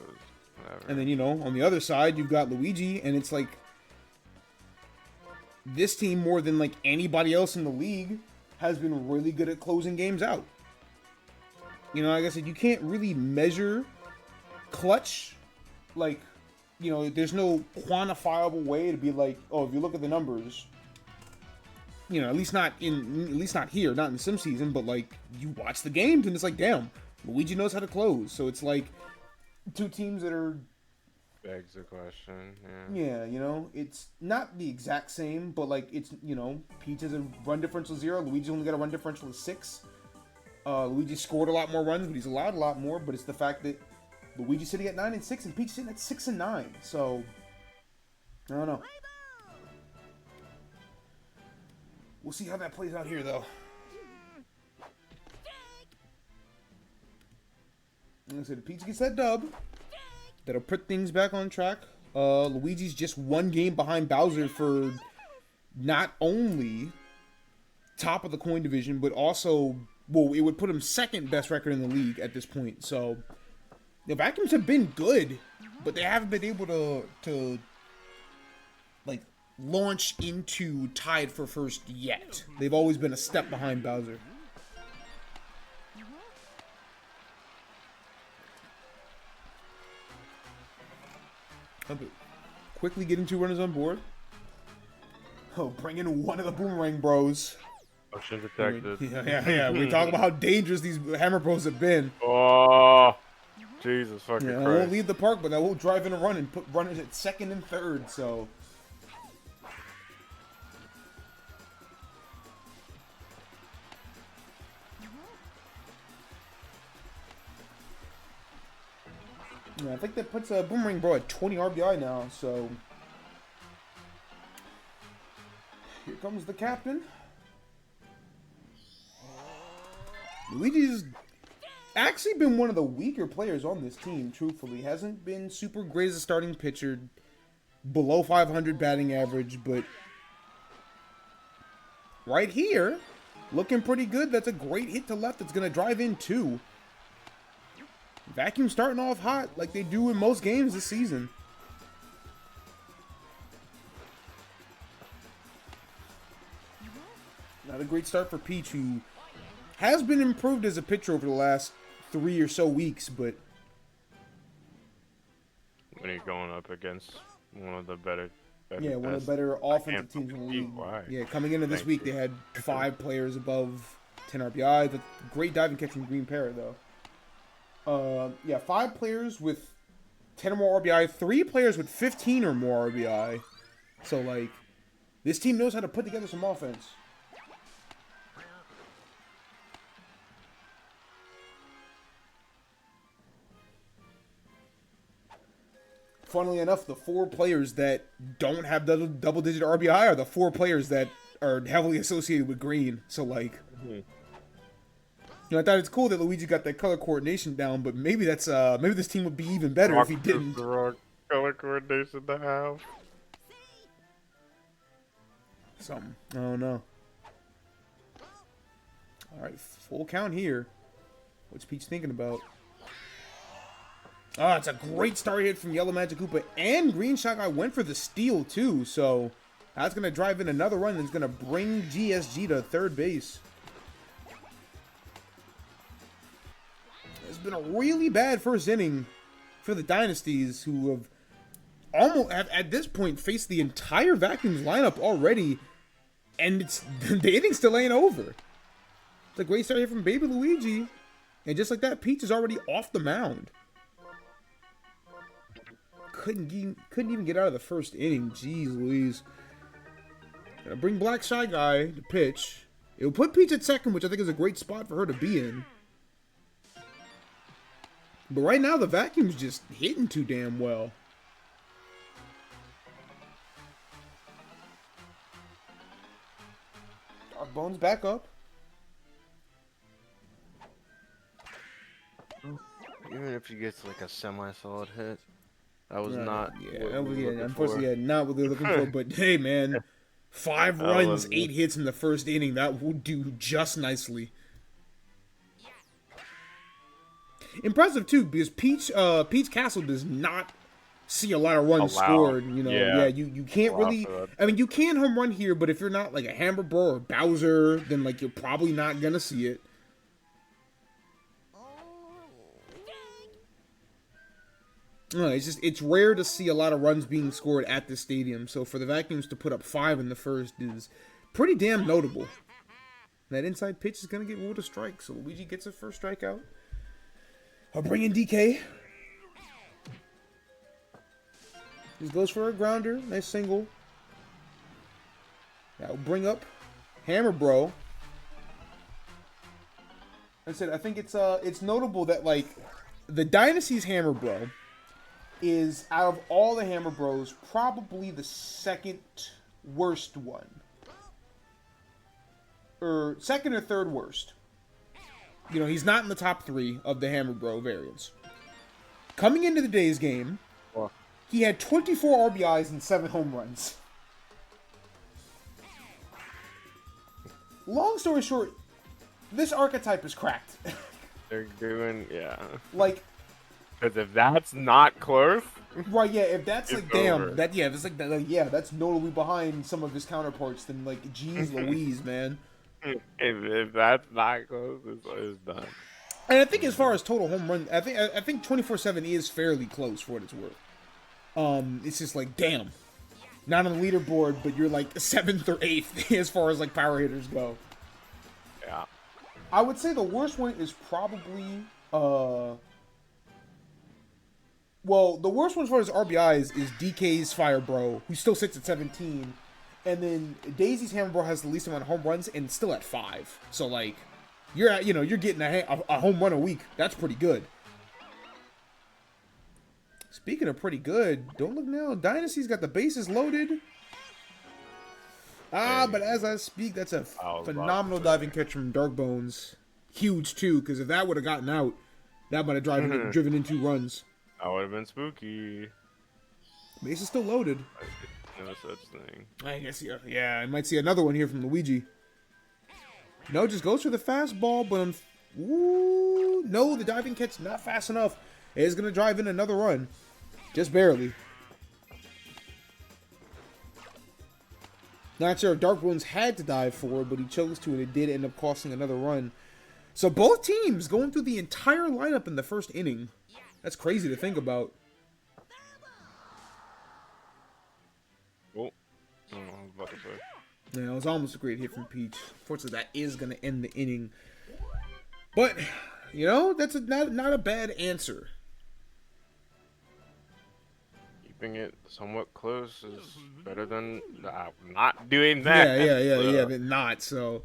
Whatever. And then, on the other side, you've got Luigi, and it's like, this team, more than, like, anybody else in the league, has been really good at closing games out. Like I said, you can't really measure clutch. Like, there's no quantifiable way to be like, oh, if you look at the numbers, at least not here, not in Sim season, but, like, you watch the games and it's like, damn, Luigi knows how to close. So it's like 2 teams that are begs the question. Yeah, you know, it's not the exact same, but like it's, you know, Peach has a run differential 0. Luigi only got a run differential of 6. Luigi scored a lot more runs, but he's allowed a lot more. But it's the fact that Luigi's sitting at 9 and 6, and Peach sitting at 6 and 9. So I don't know. We'll see how that plays out here, though. Like I said, if Peach gets that dub, that'll put things back on track. Luigi's just one game behind Bowser for not only top of the coin division, but also, well, it would put him second best record in the league at this point. So the Vacuums have been good, but they haven't been able to like launch into tied for first yet. They've always been a step behind Bowser. Quickly getting 2 runners on board. Oh, bring in one of the Boomerang Bros. Motion detected. Yeah. We talk about how dangerous these Hammer Bros have been. Oh, Jesus fucking Christ. I won't leave the park, but I will drive in a run and put runners at 2nd and 3rd, so... Yeah, I think that puts a Boomerang Bro at 20 RBI now, so... Here comes the captain. Luigi's actually been one of the weaker players on this team, truthfully. Hasn't been super great as a starting pitcher. Below 500 batting average, but... right here, looking pretty good. That's a great hit to left that's going to drive in 2. Vacuum starting off hot like they do in most games this season. Not a great start for Peach, who has been improved as a pitcher over the last 3 or so weeks, but... when you're going up against one of the better yeah, one of the better offensive teams in the league. Why? Yeah, coming into this week, they had 5 players above 10 RBI. The great diving catch from Green Parrot, though. Yeah, 5 players with 10 or more RBI, 3 players with 15 or more RBI. So, like, this team knows how to put together some offense. Funnily enough, the 4 players that don't have double-digit RBI are the 4 players that are heavily associated with green. So, like, you know, I thought it's cool that Luigi got that color coordination down, but maybe that's maybe this team would be even better if he didn't. The wrong color coordination to have. Something. I don't know. All right, full count here. What's Peach thinking about? Oh, it's a great start hit from Yellow Magic Koopa, and Green Shot Guy went for the steal, too, so that's going to drive in another run that's going to bring GSG to 3rd base. It's been a really bad first inning for the Dynasties, who have almost, at this point, faced the entire Vacuums lineup already, and it's the inning still ain't over. It's a great start here from Baby Luigi, and just like that, Peach is already off the mound. Couldn't even get out of the first inning. Jeez Louise. Gonna bring Black Shy Guy to pitch. It'll put Peach at 2nd, which I think is a great spot for her to be in. But right now, the Vacuum's just hitting too damn well. Dark Bones back up. Even if you get like a semi-solid hit. That was not. Unfortunately, not what they're looking for. But hey, man, 5 runs, 8 hits in the first inning. That would do just nicely. Impressive too, because Peach Castle does not see a lot of runs scored. You know, you can't really. I mean, you can home run here, but if you're not like a Hammer Bro or Bowser, then like you're probably not gonna see it. No, it's rare to see a lot of runs being scored at this stadium. So for the Vacuums to put up 5 in the first is pretty damn notable. That inside pitch is going to get ruled a strike. So Luigi gets a first strikeout. I'll bring in DK. Just goes for a grounder. Nice single. That'll bring up Hammer Bro. I said, I think it's notable that, like, the Dynasty's Hammer Bro is, out of all the Hammer Bros, probably the second worst one. Or second or third worst. You know, he's not in the top 3 of the Hammer Bro variants. Coming into the day's game, he had 24 RBIs and 7 home runs. Long story short, this archetype is cracked. They're doing, yeah. Like, because if that's not close, right? Yeah, if that's like, over. damn, that, yeah, if it's like that, like, yeah, that's notably behind some of his counterparts. Then, like, geez, Louise, man. If that's not close, it's done. And I think as far as total home run, I think 24/7 is fairly close for what it's worth. It's just like, damn, not on the leaderboard, but you're like 7th or 8th as far as like power hitters go. Yeah. I would say the worst one is probably, well, the worst one as far as RBIs is DK's Fire Bro, who still sits at 17. And then Daisy's Hammer Bro has the least amount of home runs and still at 5. So, like, you're at, you know, you're getting a home run a week. That's pretty good. Speaking of pretty good, don't look now. Dynasty's got the bases loaded. But as I speak, that's a phenomenal diving catch from Dark Bones. Huge, too, because if that would have gotten out, that might have driven in 2 runs. That would have been spooky. Base is still loaded. No such thing. I guess, yeah, I might see another one here from Luigi. No, just goes for the fastball, but ooh, no, the diving catch not fast enough. It is going to drive in another run. Just barely. Not sure if Dark Bones had to dive for it, but he chose to, and it did end up costing another run. So both teams going through the entire lineup in the first inning. That's crazy to think about. Oh, I don't know what I was about to say. Yeah, it was almost a great hit from Peach. Fortunately, that is going to end the inning. But, you know, that's not a bad answer. Keeping it somewhat close is better than not doing that. Yeah, but not. So,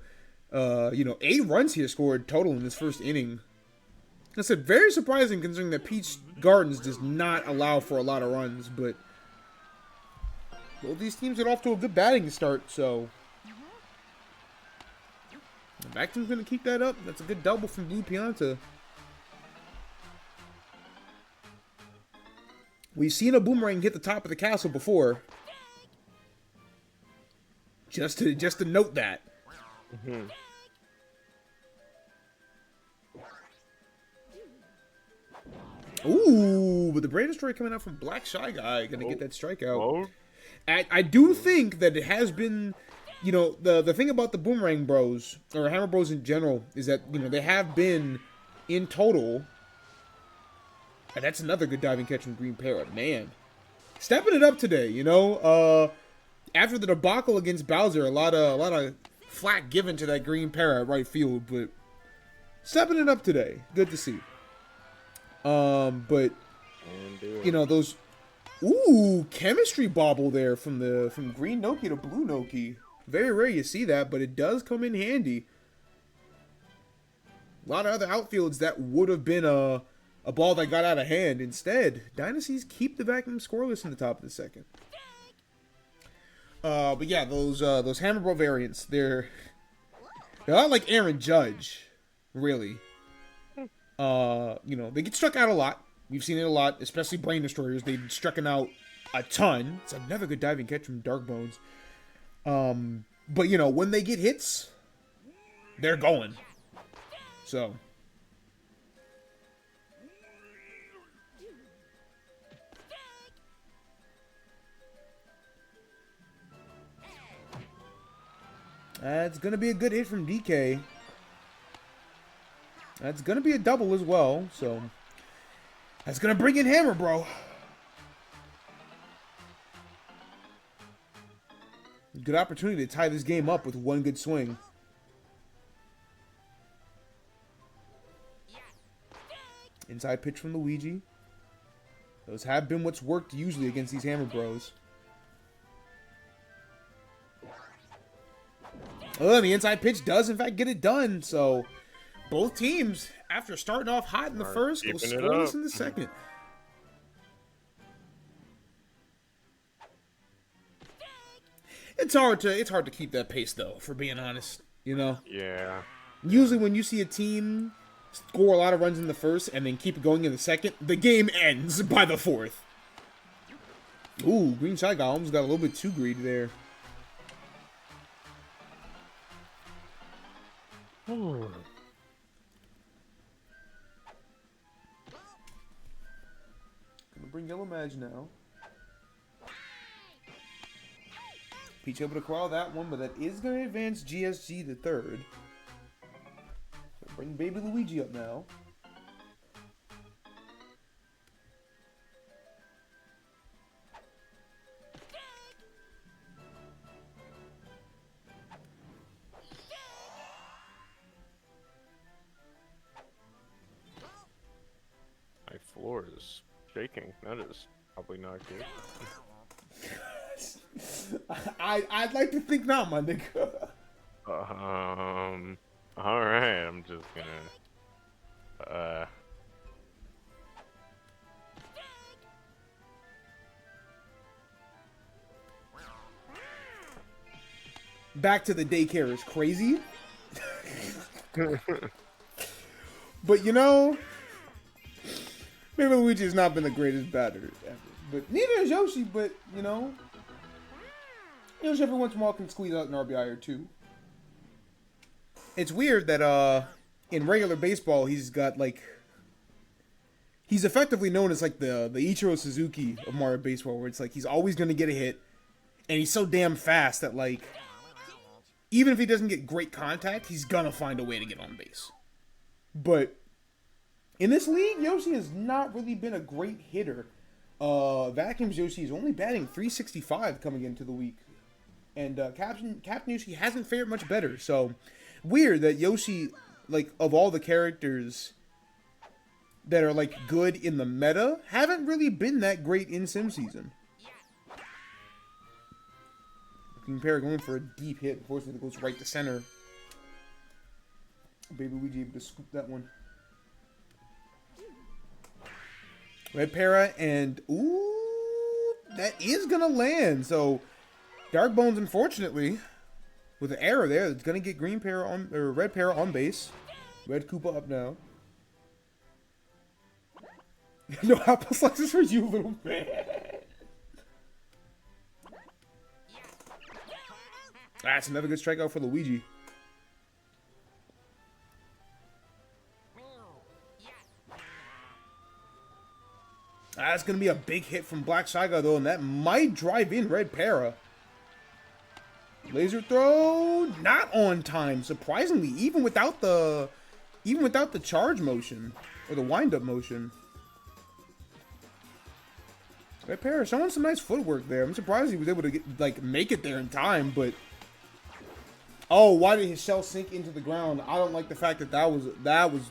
you know, 8 runs here scored total in this first inning. I said, very surprising considering that Peach Gardens does not allow for a lot of runs, but both these teams get off to a good batting start, so the back team's going to keep that up. That's a good double from Blue Pianta. We've seen a boomerang hit the top of the castle before. Just to note that. Ooh, but the Brain Destroyer coming out from Black Shy Guy. Going to get that strikeout. I do think that it has been, you know, the thing about the Boomerang Bros, or Hammer Bros in general, is that, you know, they have been, in total, and that's another good diving catch from Green Parrot. Man, stepping it up today, you know. After the debacle against Bowser, a lot of flack given to that Green Parrot at right field, but stepping it up today. Good to see. But, you know, those... Ooh, chemistry bobble there from green Noki to blue Noki. Very rare you see that, but it does come in handy. A lot of other outfields that would have been a ball that got out of hand. Instead, Dynasties keep the vacuum scoreless in the top of the second. But yeah, those Hammer Bro variants, they're a lot like Aaron Judge, really. You know, they get struck out a lot. We've seen it a lot, especially Brain Destroyers. They've struck out a ton. It's another good diving catch from Dark Bones. But, you know, when they get hits, they're going. So. It's going to be a good hit from DK. That's going to be a double as well, so... That's going to bring in Hammer Bro. Good opportunity to tie this game up with one good swing. Inside pitch from Luigi. Those have been what's worked usually against these Hammer Bros. Oh, the inside pitch does, in fact, get it done. So, both teams, after starting off hot in the first, go scoreless in the second. It's hard to keep that pace, though, for being honest. You know? Yeah. Usually when you see a team score a lot of runs in the first and then keep it going in the second, the game ends by the fourth. Ooh, Green Shy Guy almost got a little bit too greedy there. Gonna bring Yellow Madge now. Peach able to corral that one, but that is going to advance GSG to third. So bring Baby Luigi up now. My floor is shaking. That is probably not good. I'd like to think not, my nigga. Alright, I'm just gonna Back to the daycare is crazy. But you know, maybe Luigi has not been the greatest batter ever. But neither is Yoshi, but you know, Yoshi every once in a while can squeeze out an RBI or two. It's weird that in regular baseball he's effectively known as like the Ichiro Suzuki of Mario Baseball, where it's like he's always gonna get a hit, and he's so damn fast that like even if he doesn't get great contact, he's gonna find a way to get on base. But in this league, Yoshi has not really been a great hitter. Vacuum's Yoshi is only batting .365 coming into the week. And Captain Yoshi hasn't fared much better. So, weird that Yoshi, like, of all the characters that are, like, good in the meta, haven't really been that great in Sim Season. Compare going for a deep hit. Unfortunately, it goes right to center. Baby Luigi able to scoop that one. Red Para, and ooh, that is gonna land. So Dark Bones, unfortunately, with an error there, it's gonna get Green Para on or Red Para on base. Red Koopa up now. No apple slices for you, little man. That's another good strikeout for Luigi. That's going to be a big hit from Black Shy Guy, though, and that might drive in Red Para. Laser throw, not on time, surprisingly, even without the charge motion, or the wind-up motion. Red Para showing some nice footwork there. I'm surprised he was able to make it there in time, but... Oh, why did his shell sink into the ground? I don't like the fact that that was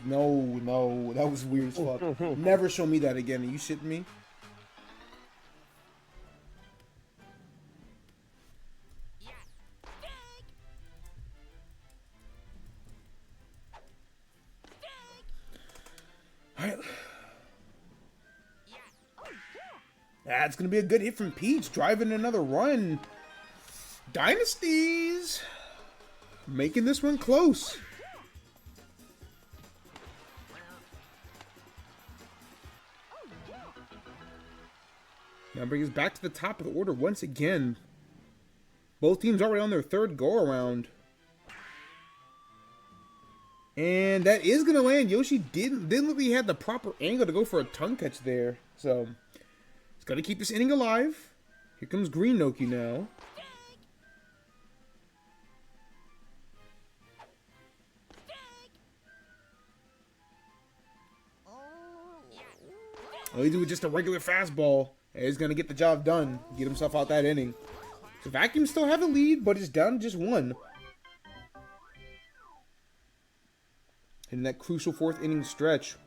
no, that was weird as fuck. Never show me that again. Are you shitting me? All right. That's gonna be a good hit from Peach, driving another run. Dynasties. Making this one close. Now brings us back to the top of the order once again. Both teams already on their third go-around. And that is going to land. Yoshi didn't look like he had the proper angle to go for a tongue catch there. So, he's got to keep this inning alive. Here comes Green Noki now. All he did was just a regular fastball. And he's going to get the job done. Get himself out that inning. So Vacuum still have a lead, but it's down to just one. In that crucial fourth inning stretch.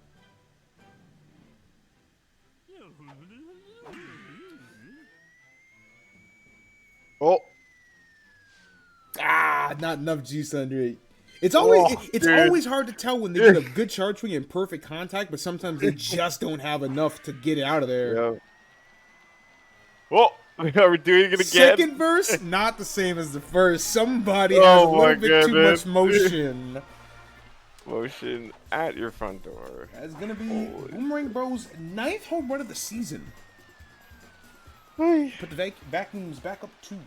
Oh. Ah, not enough juice under it. It's Oh, it's dude. always hard to tell when they get a good charge swing and perfect contact, but sometimes they just don't have enough to get it out of there. Yeah. Oh, are we doing it again? Second verse, not the same as the first. Somebody has a Oh little my bit too much goodness. motion. Motion at your front door. That's gonna be Holy. Boomerang Bros' 9th home run of the season. Hey. Put the vacuums back up 2.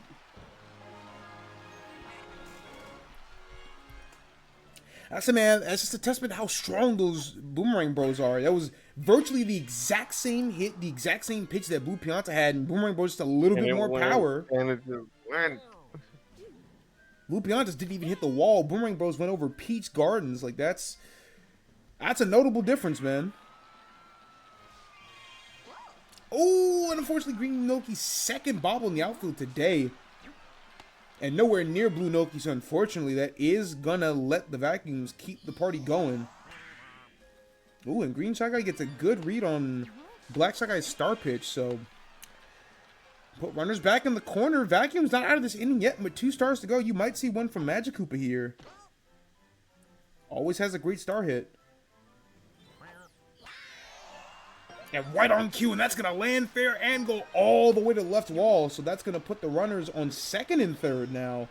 That's that's just a testament to how strong those Boomerang Bros are. That was virtually the exact same hit, the exact same pitch that Blue Pianta had, and Boomerang Bros just a little bit more power. And it just went. Blue Piantas didn't even hit the wall. Boomerang Bros went over Peach Gardens. Like that's a notable difference, man. Oh, and unfortunately, Green Noki's second bobble in the outfield today. And nowhere near Blue Noki, so unfortunately, that is gonna let the Vacuums keep the party going. Ooh, and Green Shy Guy gets a good read on Black Shy Guy's star pitch, so put runners back in the corner. Vacuum's not out of this inning yet, but 2 stars to go. You might see one from Magic Koopa here. Always has a great star hit. And right on cue, and that's going to land fair and go all the way to the left wall. So that's going to put the runners on second and third now.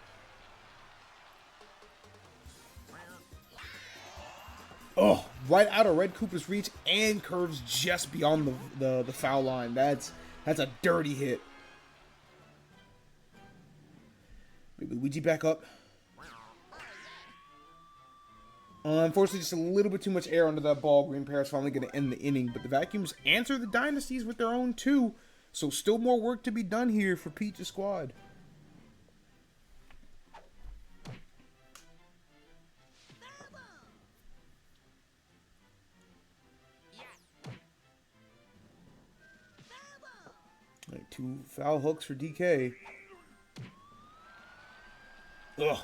Oh, right out of Red Koopa's reach and curves just beyond the foul line. That's a dirty hit. Maybe Luigi back up. Unfortunately, just a little bit too much air under that ball. Green Parrot's finally going to end the inning. But the Vacuums answer the Dynasties with their own 2. So still more work to be done here for Peach's squad. Right, 2 foul hooks for DK. Ugh.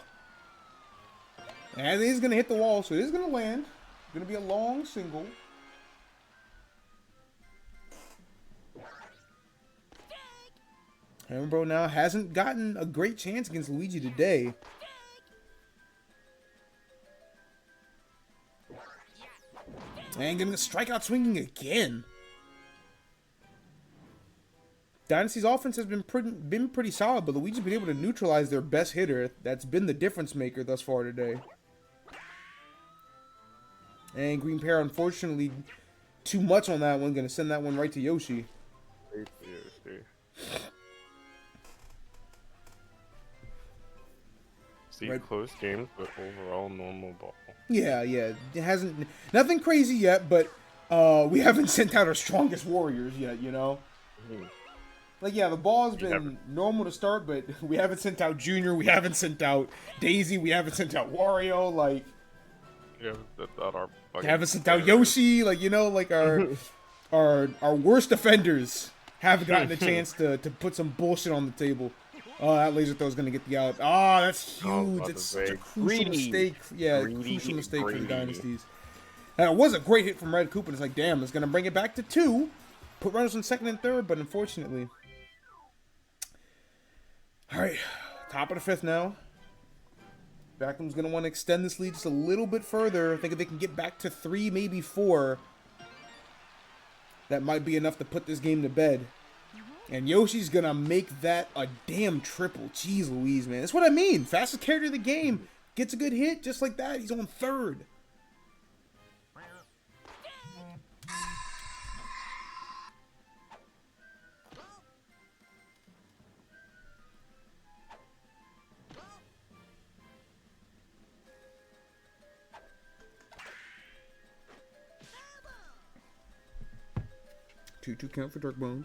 And he's going to hit the wall, so it is going to land. It's going to be a long single. Hammerbro now hasn't gotten a great chance against Luigi today. And getting a strikeout swinging again. Dynasty's offense has been pretty solid, but Luigi's been able to neutralize their best hitter. That's been the difference maker thus far today. And Green Pair, unfortunately, too much on that one. Going to send that one right to Yoshi. See, close games, but overall normal ball. Yeah. It hasn't... Nothing crazy yet, but we haven't sent out our strongest warriors yet, you know? Like, yeah, the ball has been normal to start, but we haven't sent out Junior, we haven't sent out Daisy, we haven't sent out Wario, like... haven't sent out Yoshi, like, you know, like our worst offenders have gotten a chance to put some bullshit on the table. Oh, that laser throw is going to get the out. Oh, that's huge. It's such a crucial mistake. Yeah, crucial mistake for the Dynasties. And it was a great hit from Red Koopa. It's like, damn, it's going to bring it back to 2. Put runners on second and third, but unfortunately. All right, top of the 5th now. Vacuum's going to want to extend this lead just a little bit further. I think if they can get back to 3, maybe 4, that might be enough to put this game to bed. And Yoshi's going to make that a damn triple. Jeez Louise, man. That's what I mean. Fastest character of the game. Gets a good hit just like that. He's on 3rd. Two count for Dark Bones.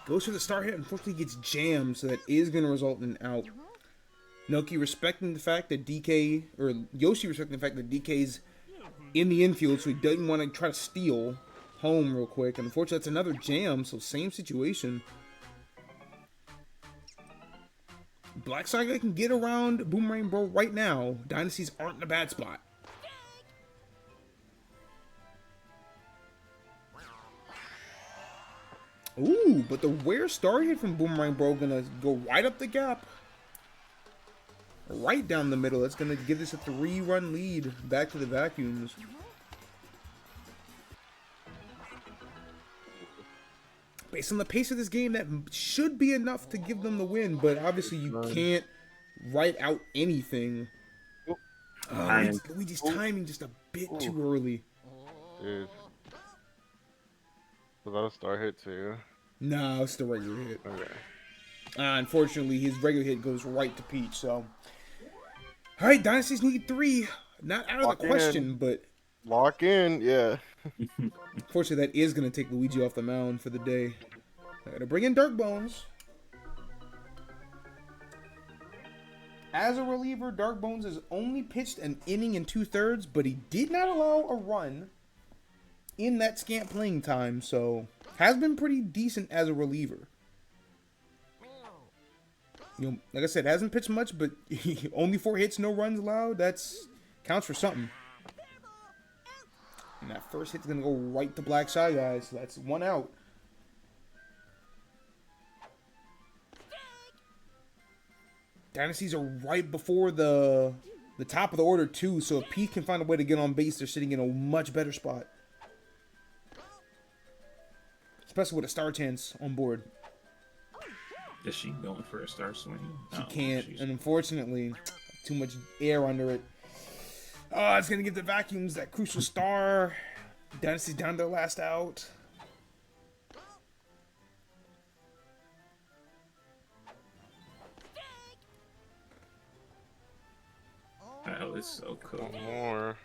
Goes for the star hit, unfortunately gets jammed, so that is going to result in an out. Noki respecting the fact that DK, or Yoshi respecting the fact that DK's in the infield, so he doesn't want to try to steal home real quick. And unfortunately, that's another jam, so same situation. Black Saga can get around Boomerang Bro right now. Dynasties aren't in a bad spot. Ooh, but the rare star hit from Boomerang Bro gonna go right up the gap. Right down the middle. That's gonna give this a 3-run lead back to the Vacuums. Based on the pace of this game, that should be enough to give them the win, but obviously you can't write out anything. Luigi's timing just a bit too early. Dude. Was that a star hit too? No, it's the regular hit. Okay. Unfortunately, his regular hit goes right to Peach, so. Alright, Dynasties need 3. Not out of the question, but. Lock in, yeah. Unfortunately, that is going to take Luigi off the mound for the day. I got to bring in Dark Bones. As a reliever, Dark Bones has only pitched an inning and 2/3, but he did not allow a run in that scant playing time, so has been pretty decent as a reliever. You know, like I said, hasn't pitched much, but only 4 hits, no runs allowed. That's counts for something. And that first hit's gonna go right to Black Shy Guys. So that's 1 out. Dynasties are right before the top of the order too, so if Pete can find a way to get on base, they're sitting in a much better spot. Especially with a star chance on board. Is she going for a star swing? She can't, and unfortunately, too much air under it. Oh, it's going to give the Vacuums that crucial star. Dynasty's down to their last out. That was so cool. More.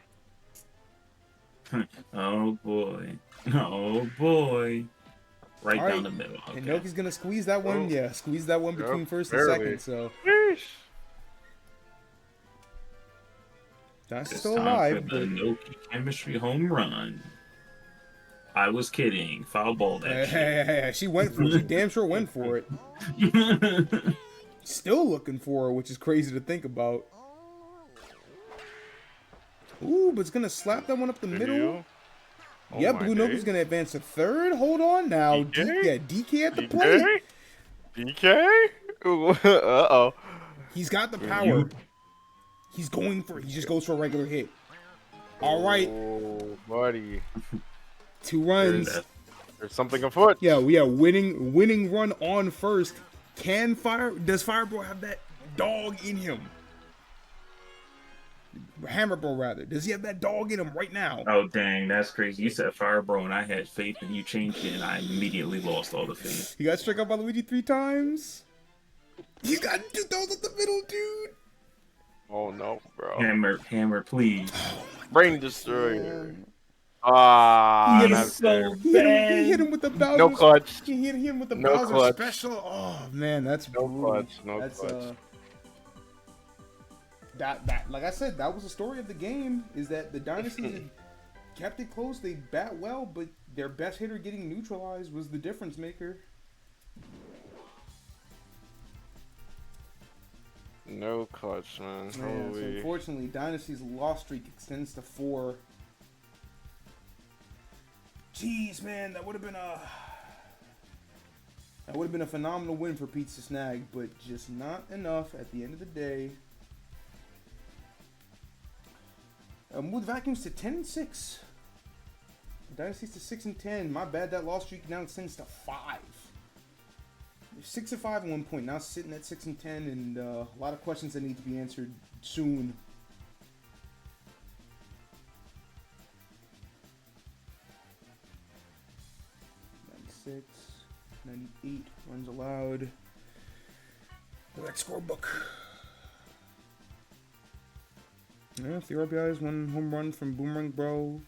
Oh boy. Oh boy. Right All down the middle. Okay. And Noki's going to squeeze that one. Yeah, squeeze that one between first and barely. second. So Dynasty's It's still time alive. for the But Noki chemistry home run. I was kidding. Foul ball that shit. hey, she went for it. She damn sure went for it. Still looking for her, which is crazy to think about. Ooh, but it's going to slap that one up the middle. Oh Yep, my Blue Noki's days. going to advance to third. Hold on now. DK? DK at the plate. DK? Ooh, uh-oh. He's got the power. He's going for it. He just goes for a regular hit. All right. Oh, buddy. 2 runs. There's something afoot. Yeah, winning run on first. Does Fireball have that dog in him? Hammer Bro, rather. Does he have that dog in him right now? Oh dang, that's crazy. You said Fire Bro and I had faith and you changed it and I immediately lost all the faith. He got struck out by Luigi 3 times. He's got 2 throws up the middle, dude. Oh no, bro. Hammer, please. Brain destroyer. Ah, He is that's so He hit him with the Bowser. No clutch. He hit him with the No Bowser clutch. special. Oh man, that's No brutal. clutch. No That's clutch. that like I said, that was the story of the game. Is that the Dynasties had kept it close. They bat well, but their best hitter getting neutralized was the difference maker. No clutch, man. Man, so Holy. unfortunately, Dynasty's loss streak extends to 4. Jeez, man, that would have been a phenomenal win for Pete to snag, but just not enough at the end of the day. Move the Vacuums to 10-6. Dynasty's to 6-10. My bad, that loss streak now extends to 5. They're 6-5 at one point, now sitting at 6-10, and a lot of questions that need to be answered soon. 96, 98 runs allowed. That scorebook. Yeah, 3 RBIs, 1 home run from Boomerang Bro.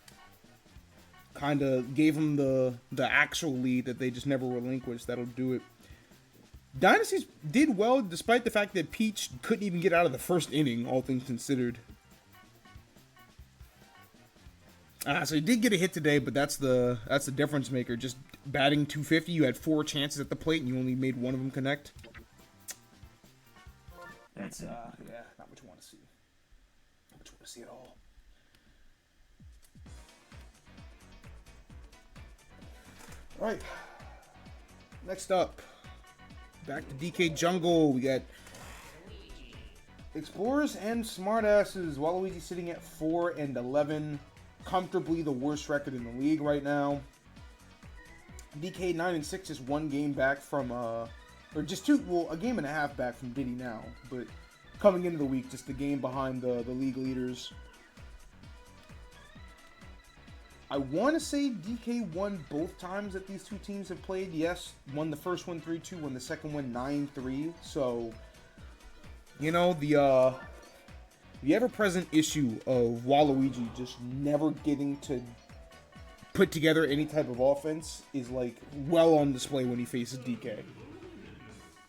Kind of gave him the actual lead that they just never relinquished. That'll do it. Dynasties did well despite the fact that Peach couldn't even get out of the first inning, all things considered. So he did get a hit today, but that's the difference maker. Just batting .250, you had 4 chances at the plate, and you only made 1 of them connect. That's yeah, not what you want to see. Not what you want to see at all. All right. Next up, back to DK Jungle. We got Explorers and Smartasses. Waluigi sitting at 4-11, comfortably the worst record in the league right now. DK 9-6, just one game back from, or just a game and a half back from Diddy now. But coming into the week, just the game behind the league leaders. I want to say DK won both times that these two teams have played. Yes, won the first one 3-2, won the second one 9-3. So, you know, the ever-present issue of Waluigi just never getting to put together any type of offense is, like, well on display when he faces DK.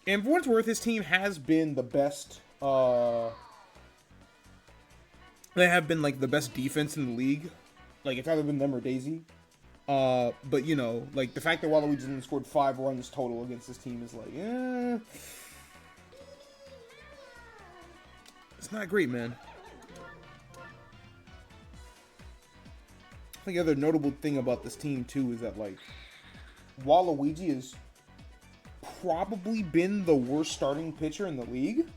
And for what it's worth, his team has been the best, they have been, like, the best defense in the league. Like, it's either been them or Daisy. But, you know, like, the fact that Waluigi only scored 5 runs total against this team is like, it's not great, man. I think the other notable thing about this team, too, is that, like, Waluigi has probably been the worst starting pitcher in the league.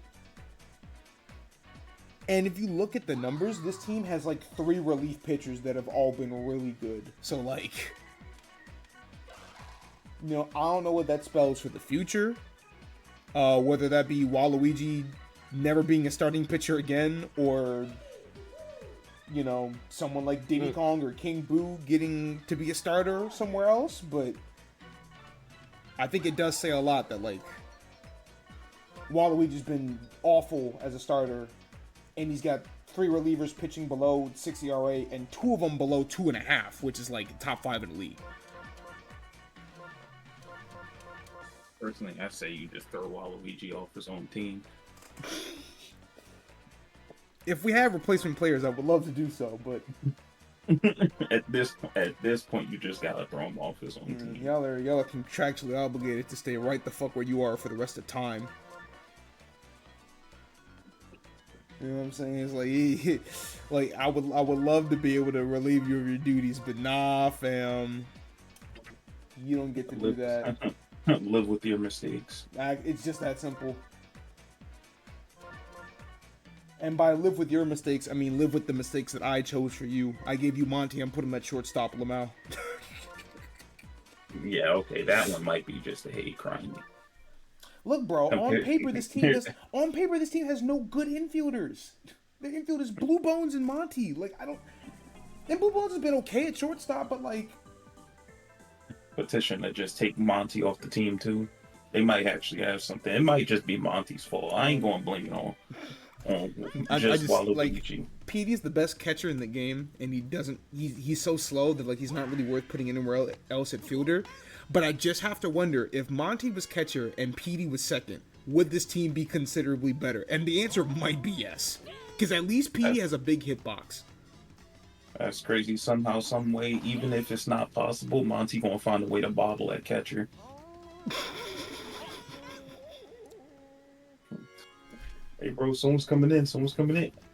And if you look at the numbers, this team has, like, 3 relief pitchers that have all been really good. So, like, you know, I don't know what that spells for the future. Whether that be Waluigi never being a starting pitcher again, or, you know, someone like Diddy Kong or King Boo getting to be a starter somewhere else. But I think it does say a lot that, like, Waluigi's been awful as a starter. And he's got 3 relievers pitching below 6 ERA, and 2 of them below 2.5, which is like top 5 in the league. Personally, I say you just throw Waluigi off his own team. If we have replacement players, I would love to do so, but at this point, you just gotta throw him off his own team. Y'all are contractually obligated to stay right the fuck where you are for the rest of time. You know what I'm saying? It's like, I would love to be able to relieve you of your duties, but nah, fam, you don't get to do that. Live with your mistakes. It's just that simple. And by live with your mistakes, I mean live with the mistakes that I chose for you. I gave you Monty, I'm putting him at shortstop, Lamau. Yeah, okay, that one might be just a hate crime. Look, bro, on paper this team has no good infielders. The infielders Blue Bones and Monty. Like, and Blue Bones has been okay at shortstop, but like, petition to just take Monty off the team too. They might actually have something. It might just be Monty's fault. I ain't gonna blame it on just Waluigi. Like, Petey is the best catcher in the game, and he's so slow that, like, he's not really worth putting anywhere else at fielder. But I just have to wonder, if Monty was catcher and Petey was second, would this team be considerably better? And the answer might be yes. Because at least Petey has a big hitbox. That's crazy. Somehow, some way, even if it's not possible, Monty gonna find a way to bobble at catcher. Hey, bro, someone's coming in.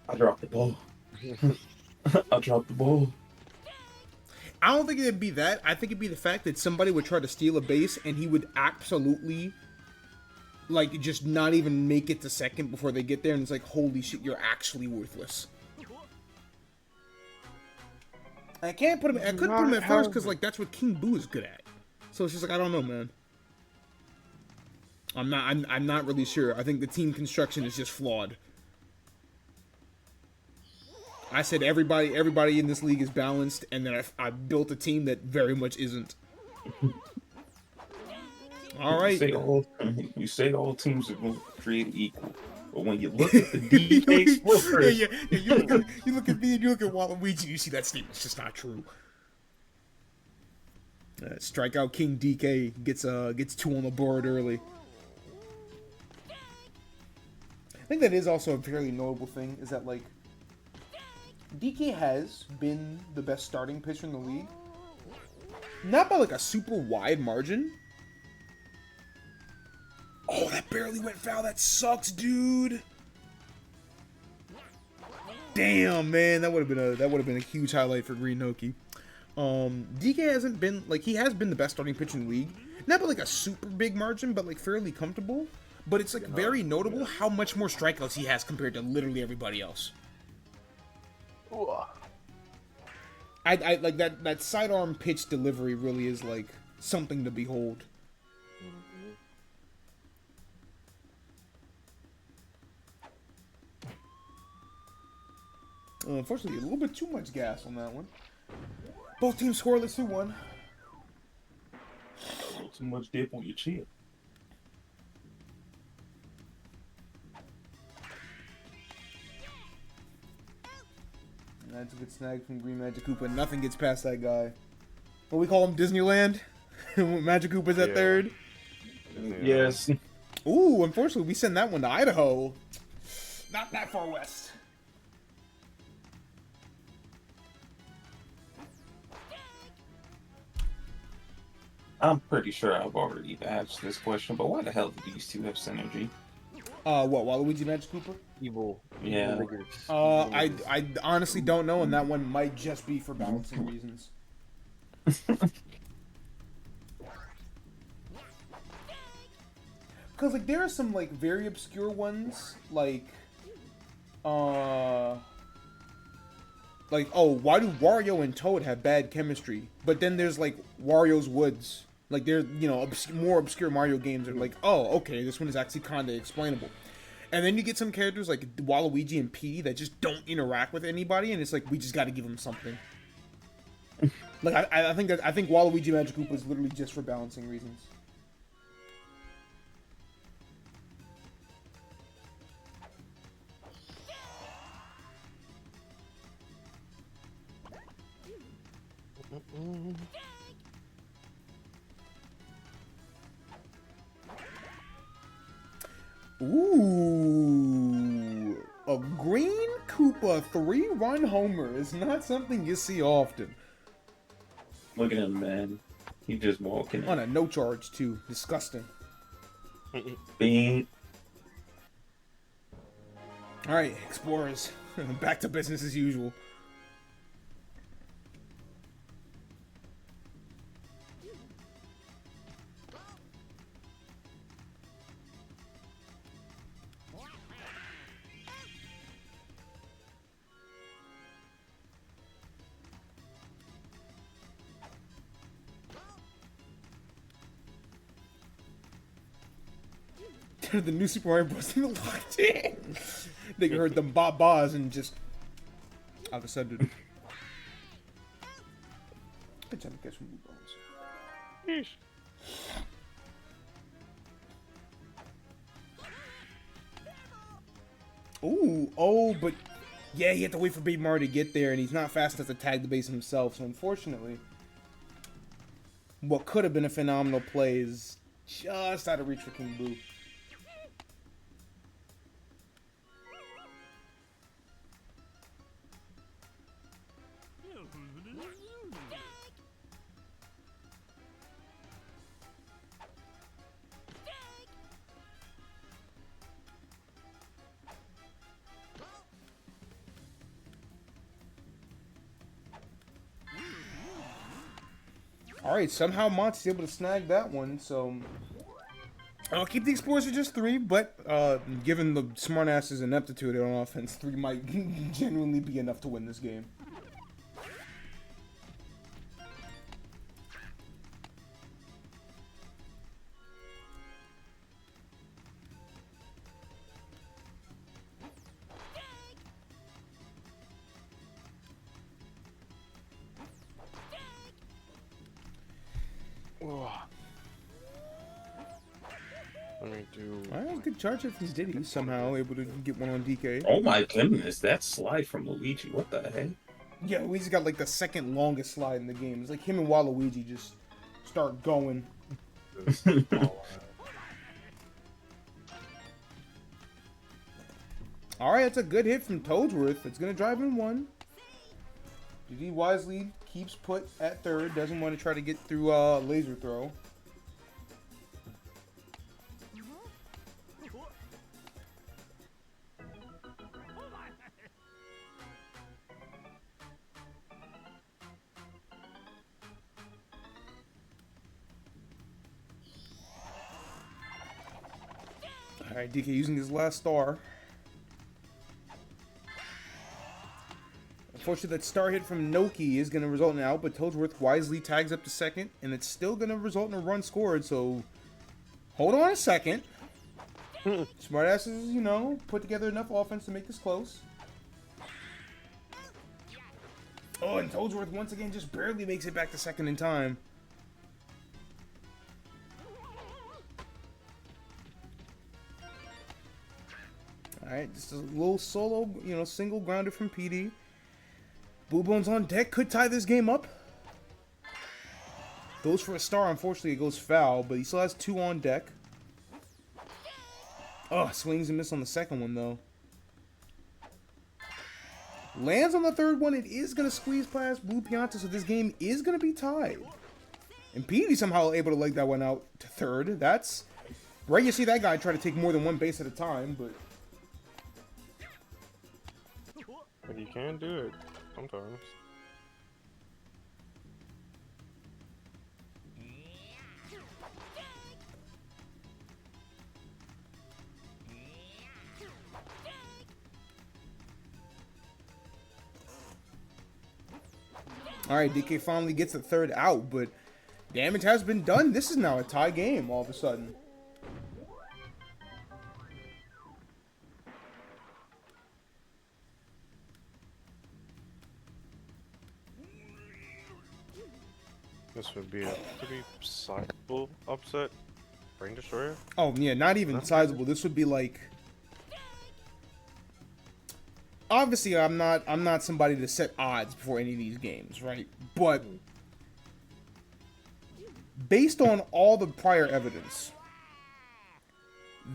I dropped the ball. I dropped the ball. I don't think it'd be that. I think it'd be the fact that somebody would try to steal a base and he would absolutely, like, just not even make it to second before they get there, and it's like, holy shit, you're actually worthless. I couldn't put him at first because, like, that's what King Boo is good at. So it's just like, I don't know, man. I'm not really sure. I think the team construction is just flawed. I said everybody in this league is balanced, and then I built a team that very much isn't. All right. You say all teams are created equal, but when you look at the DK Explorers, you look at me and you look at Waluigi, you see that statement's just not true. Strikeout King DK gets 2 on the board early. I think that is also a fairly notable thing, is that, like, DK has been the best starting pitcher in the league. Not by, like, a super wide margin. Oh, that barely went foul. That sucks, dude. Damn, man, that would have been a huge highlight for Green Noki. DK hasn't been, like, he has been the best starting pitcher in the league. Not by, like, a super big margin, but, like, fairly comfortable. But it's, like, very notable how much more strikeouts he has compared to literally everybody else. I like that sidearm pitch delivery really is, like, something to behold. Unfortunately, a little bit too much gas on that one. Both teams scoreless 2-1. A little too much dip on your chin. That's a good snag from Green Magic Koopa. Nothing gets past that guy. What we call him, Disneyland? Magic Koopa's at third. Yes. Ooh, unfortunately, we send that one to Idaho. Not that far west. I'm pretty sure I've already asked this question, but why the hell do these two have synergy? What, Waluigi Magic Koopa? Evil. Yeah. I honestly don't know, and that one might just be for balancing reasons. Because, like, there are some, like, very obscure ones, like, oh, why do Wario and Toad have bad chemistry? But then there's, like, Wario's Woods. Like, there's, you know, more obscure Mario games are like, oh, okay, this one is actually kind of explainable. And then you get some characters like Waluigi and Petey that just don't interact with anybody, and it's like, we just got to give them something. Like, I think Waluigi Magic Koopa is literally just for balancing reasons. Ooh, a green Koopa 3-run homer is not something you see often. Look at him, man. He just walking On a no charge, too. Disgusting. Bing. Alright, Explorers. Back to business as usual. The new Super Mario Bros. Locked in. They heard them ba-bas and just out of sudden. Good time to catch some blue balls. Ooh, oh, but yeah, he had to wait for Baby Mario to get there, and he's not fast enough to tag the base himself. So unfortunately, what could have been a phenomenal play is just out of reach for King Boo. Alright, somehow Monty's able to snag that one, so I'll keep the Explorers at just 3, but given the smartass's ineptitude on offense, 3 might genuinely be enough to win this game. Alright, good charge if he's Diddy. Somehow able to get one on DK. Oh my goodness, that slide from Luigi. What the heck? Yeah, Luigi's got like the second longest slide in the game. It's like him and Waluigi just start going. Alright, that's a good hit from Toadsworth. It's going to drive in 1. GD wisely keeps put at third. Doesn't want to try to get through laser throw. Alright, DK using his last star. Unfortunately, that star hit from Noki is going to result in an out, but Toadsworth wisely tags up to second, and it's still going to result in a run scored, so hold on a second. Smartasses, you know, put together enough offense to make this close. Oh, and Toadsworth once again just barely makes it back to second in time. Alright, just a little solo, you know, single grounder from PD. Blue Bones on deck, could tie this game up. Goes for a star, unfortunately it goes foul, but he still has 2 on deck. Oh, swings and miss on the second one though. Lands on the third one, it is going to squeeze past Blue Pianta, so this game is going to be tied. And PD somehow able to leg that one out to third. That's rare you see that guy try to take more than one base at a time, but... But you can do it sometimes. Alright, DK finally gets the third out, but damage has been done. This is now a tie game all of a sudden. This would be a pretty sizable upset. Brain Destroyer? Oh yeah, not even sizable. This would be like... Obviously, I'm not somebody to set odds before any of these games, right? But based on all the prior evidence,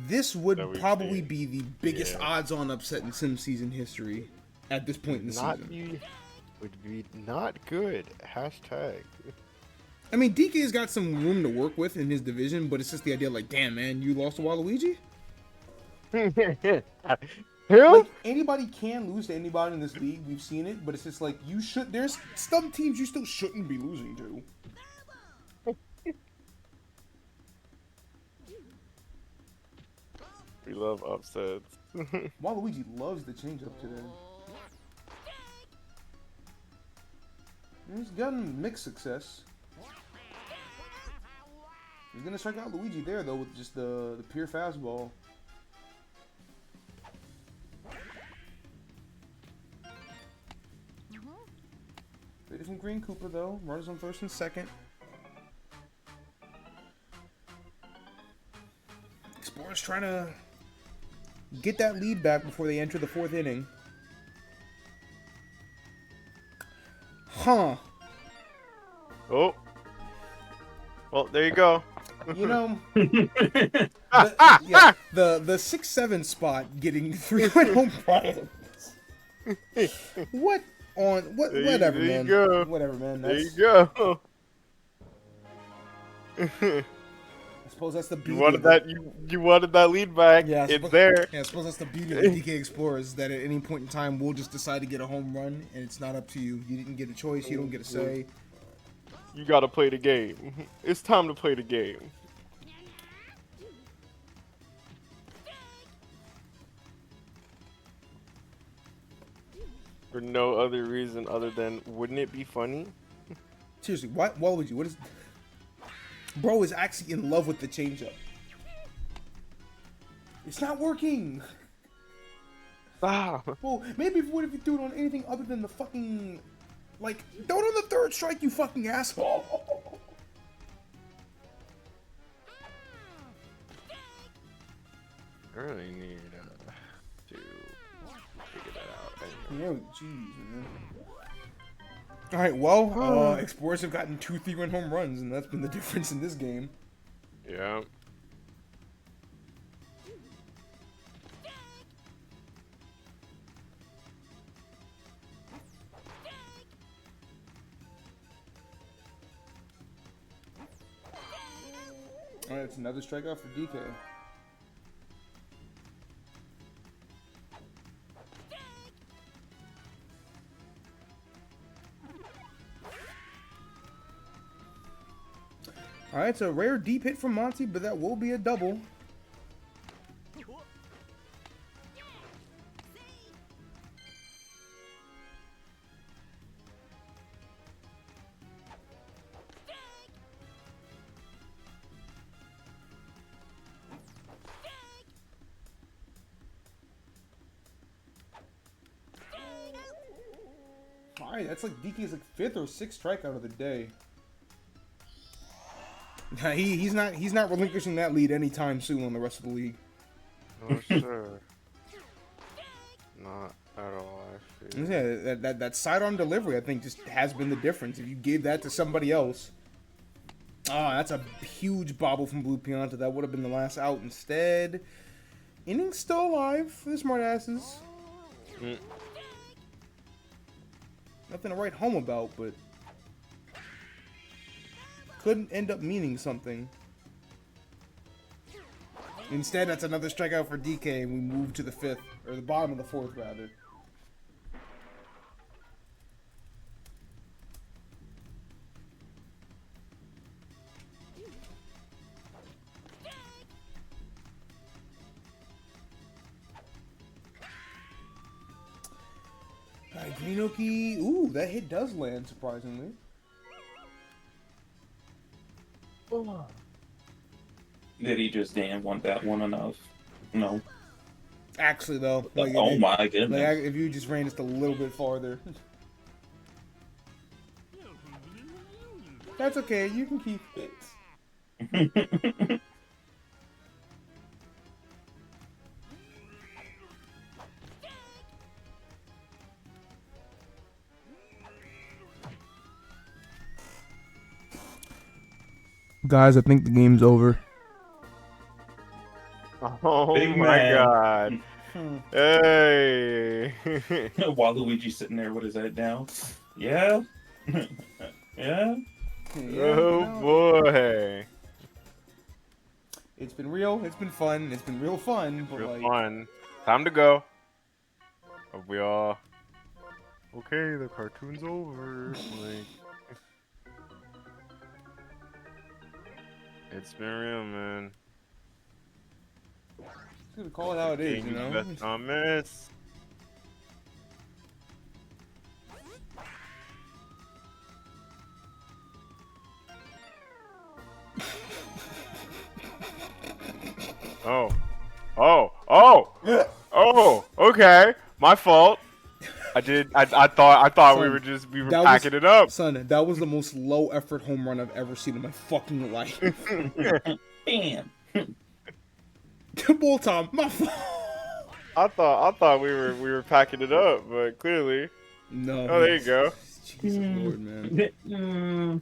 this would probably be the biggest odds-on upset in Sim season history at this point in the season. Would be not good. Hashtag. I mean, DK's got some room to work with in his division, but it's just the idea like, damn, man, you lost to Waluigi? Like, anybody can lose to anybody in this league. We've seen it, but it's just like, you should... There's some teams you still shouldn't be losing to. We love upsets. Waluigi loves the change-up today. He's gotten mixed success. He's gonna strike out Luigi there, though, with just the pure fastball. Faded from Green Cooper, though. Runners on first and second. Explorers trying to get that lead back before they enter the 4th inning. Huh. Oh. Well, there you go. You know, the 6-7 spot getting 3-win home runs. What on what? Whatever, there man. You go. Whatever, man. There you go. I suppose that's the beauty. You wanted that. You wanted that lead back. Yeah, it's there. Yeah, I suppose that's the beauty of the DK Explorers, that at any point in time we'll just decide to get a home run, and it's not up to you. You didn't get a choice. You don't get a say. You gotta play the game. It's time to play the game. For no other reason other than, wouldn't it be funny? Seriously, Waluigi, what is... Bro is actually in love with the changeup. It's not working. Ah. Well, maybe what if you do it on anything other than the fucking... Like, throw it on the 3rd strike, you fucking asshole. I really need to figure that out. Anyway. Oh, jeez, man. Alright, well, Explorers have gotten 2 3-run home runs, and that's been the difference in this game. Yeah. Alright, it's another strikeout for DK. Alright, it's a rare deep hit from Monty, but that will be a double. Alright, that's like DK's like 5th or 6th strikeout of the day. He's not relinquishing that lead anytime soon on the rest of the league. Oh, sure. Not at all, actually. Yeah, that sidearm delivery, I think, just has been the difference. If you gave that to somebody else, that's a huge bobble from Blue Pianta. That would have been the last out instead. Innings still alive for the smartasses. Nothing to write home about, but couldn't end up meaning something. Instead, that's another strikeout for DK, and we move to the 5th, or the bottom of the 4th, rather. Alright, Greenoki. Ooh, that hit does land, surprisingly. Did he just didn't want that one enough? No. Actually, though. Like, Oh my goodness. Like, if you just ran just a little bit farther. That's okay, you can keep it. Guys, I think the game's over. Oh Big my man. god. Hey. Waluigi sitting there with his head down. Yeah. Yeah. Oh boy. It's been real. It's been fun. It's been real fun. But Real like, fun. Time to go. Are we all okay? The cartoon's over. Like, it's been real, man. just gonna call it how it is, you know. Best on miss. Oh. Oh. Oh. Oh. Okay. My fault. I thought we were packing it up. Son, that was the most low effort home run I've ever seen in my fucking life. Bam. Ball time, my fault. I thought we were packing it up, but clearly. No. Oh, there you go. Jesus Lord, man.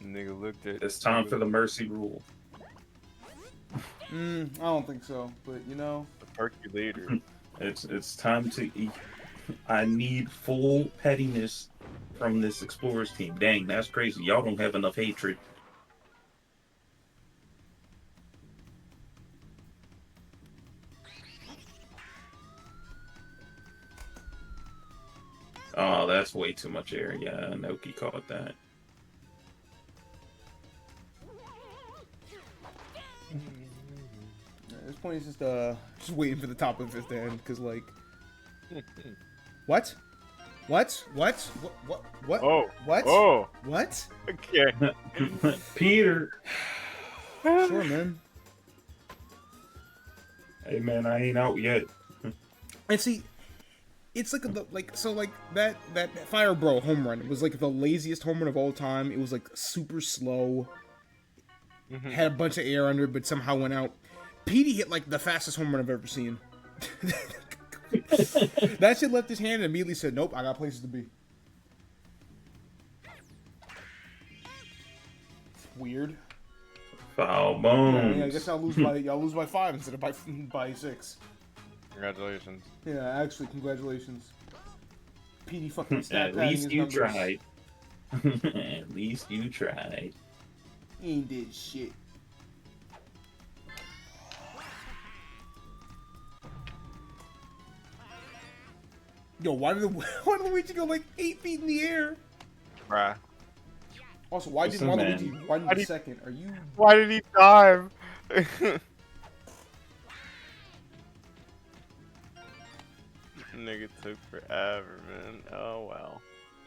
Nigga looked at. It's time for the mercy rule. I don't think so, but you know. The percolator. It's time to eat. I need full pettiness from this Explorers team. Dang, that's crazy. Y'all don't have enough hatred. Oh, that's way too much air. Yeah, Noki caught that. At this point, it's just waiting for the top of the 5th to end, because like, what? What? Oh. What? Oh. What? Okay. Peter. Sure, man. Hey man, I ain't out yet. And see, it's like that Fire Bro home run was like the laziest home run of all time. It was like super slow, had a bunch of air under it, but somehow went out. Petey hit like the fastest home run I've ever seen. That shit left his hand and immediately said, "Nope, I got places to be." Weird. Foul bones. Yeah, I guess y'all lose by 5 instead of by 6. Congratulations. Yeah, actually, congratulations. PD fucking stat At padding least his you numbers. tried. At least you tried. He ain't did shit. Yo, why did Luigi go like 8 feet in the air? Bruh. Also, why did Waluigi run the second? Are you? Why did he dive? Nigga took forever, man. Oh well.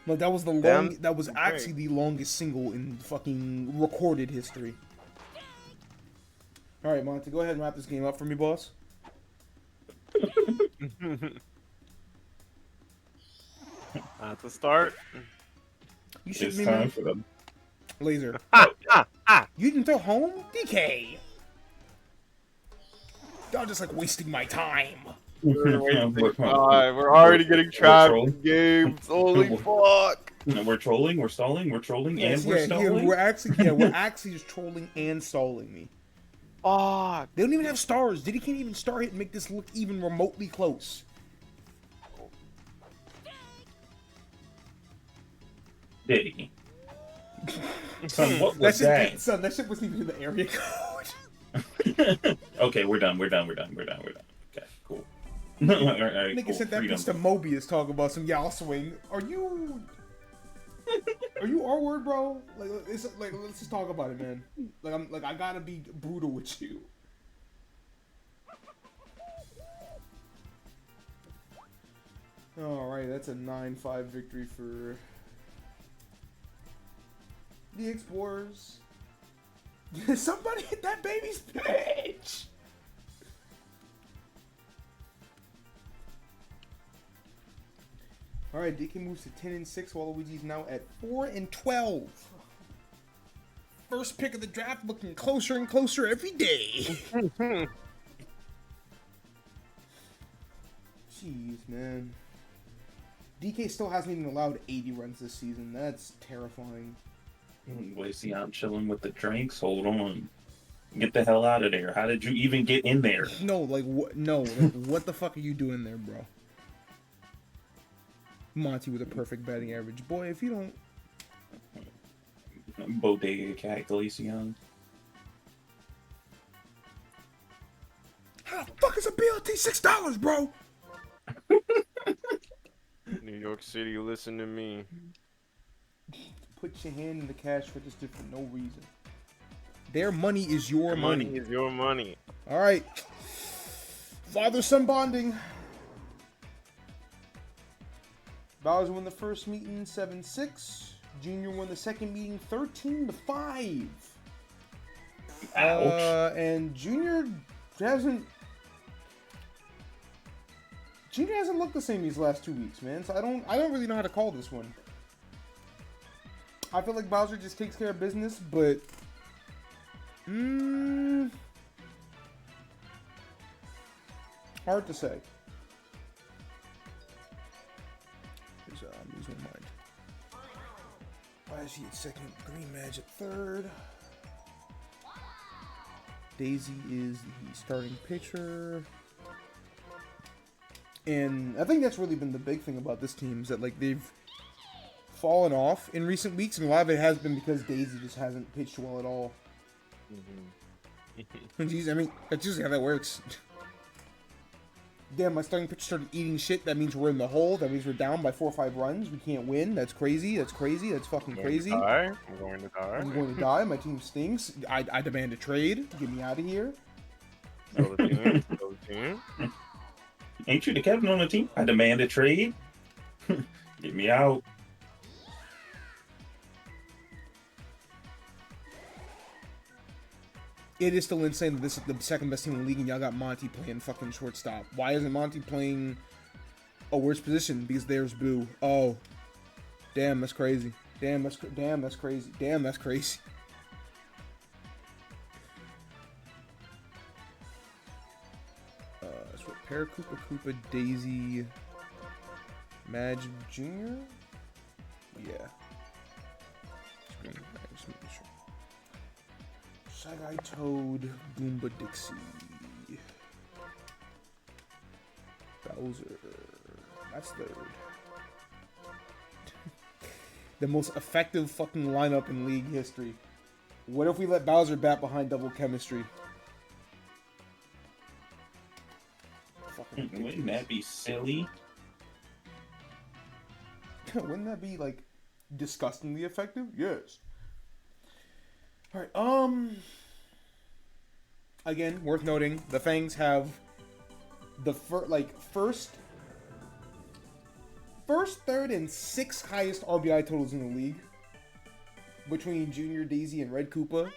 Like that was that was actually the longest single in fucking recorded history. All right, Monty, go ahead and wrap this game up for me, boss. At the start. You should It's me, time man. for the. Laser. Oh, You didn't throw home? DK! Y'all just like wasting my time. We're wasting We're- time. We're already getting trapped trolling. in games. Holy fuck. No, we're trolling, we're stalling, we're trolling, and we're stalling. we're actually just trolling and stalling me. Fuck. They don't even have stars. Diddy can't even star hit and make this look even remotely close. Diddy. Son, what was that? Son, that shit wasn't even in the area code. Okay, we're done. Okay, cool. Alright, Nigga cool. sent that Freedom. piece to Mobius talking about some y'all swing. Are you R word, bro? Let's just talk about it, man. I gotta be brutal with you. Alright, that's a 9-5 victory for the Explorers. Somebody hit that baby's pitch! Alright, DK moves to 10-6 while Luigi's now at 4-12. First pick of the draft looking closer and closer every day. Jeez, man. DK still hasn't even allowed 80 runs this season. That's terrifying. Wait, see, I'm chilling with the drinks. Hold on. Get the hell out of there. How did you even get in there? No, what the fuck are you doing there, bro? Monty with a perfect batting average. Boy, if you don't... Bodega Cat Glaceon. How the fuck is a BLT $6, bro? New York City, listen to me. Put your hand in the cash register for no reason. Their money is your money. Money is your money. All right. Father-son bonding. Bowser won the first meeting 7-6. Junior won the second meeting 13-5. Ouch. And Junior hasn't looked the same these last 2 weeks, man. So I don't really know how to call this one. I feel like Bowser just takes care of business, but hard to say. I'm losing my mind. Why is he at second? Green Madge at third. Daisy is the starting pitcher. And I think that's really been the big thing about this team is that like they've fallen off in recent weeks, and a lot of it has been because Daisy just hasn't pitched well at all. Jeez, I mean, that's usually how that works. Damn, my starting pitcher started eating shit. That means we're in the hole. That means we're down by 4 or 5 runs. We can't win. That's crazy. That's crazy. That's fucking crazy. I'm going to die. I'm going to die. My team stinks. I demand a trade. Get me out of here. Sell the team. Sell the team. Ain't you the captain on the team? I demand a trade. Get me out. It is still insane that this is the second best team in the league and y'all got Monty playing fucking shortstop. Why isn't Monty playing a worse position? Because there's Boo. Oh. Damn, that's crazy. Damn, that's crazy. Damn, that's crazy. That's what Paracoopa, Koopa, Daisy, Madge Jr.? Yeah. Just making sure. Shy Guy Toad, Goomba Dixie, Bowser, that's third. The most effective fucking lineup in league history. What if we let Bowser bat behind double chemistry? Wouldn't that be silly? Wouldn't that be like disgustingly effective? Yes. Alright, again, worth noting, the Fangs have the first, third, and sixth highest RBI totals in the league between Junior, Daisy, and Red Koopa.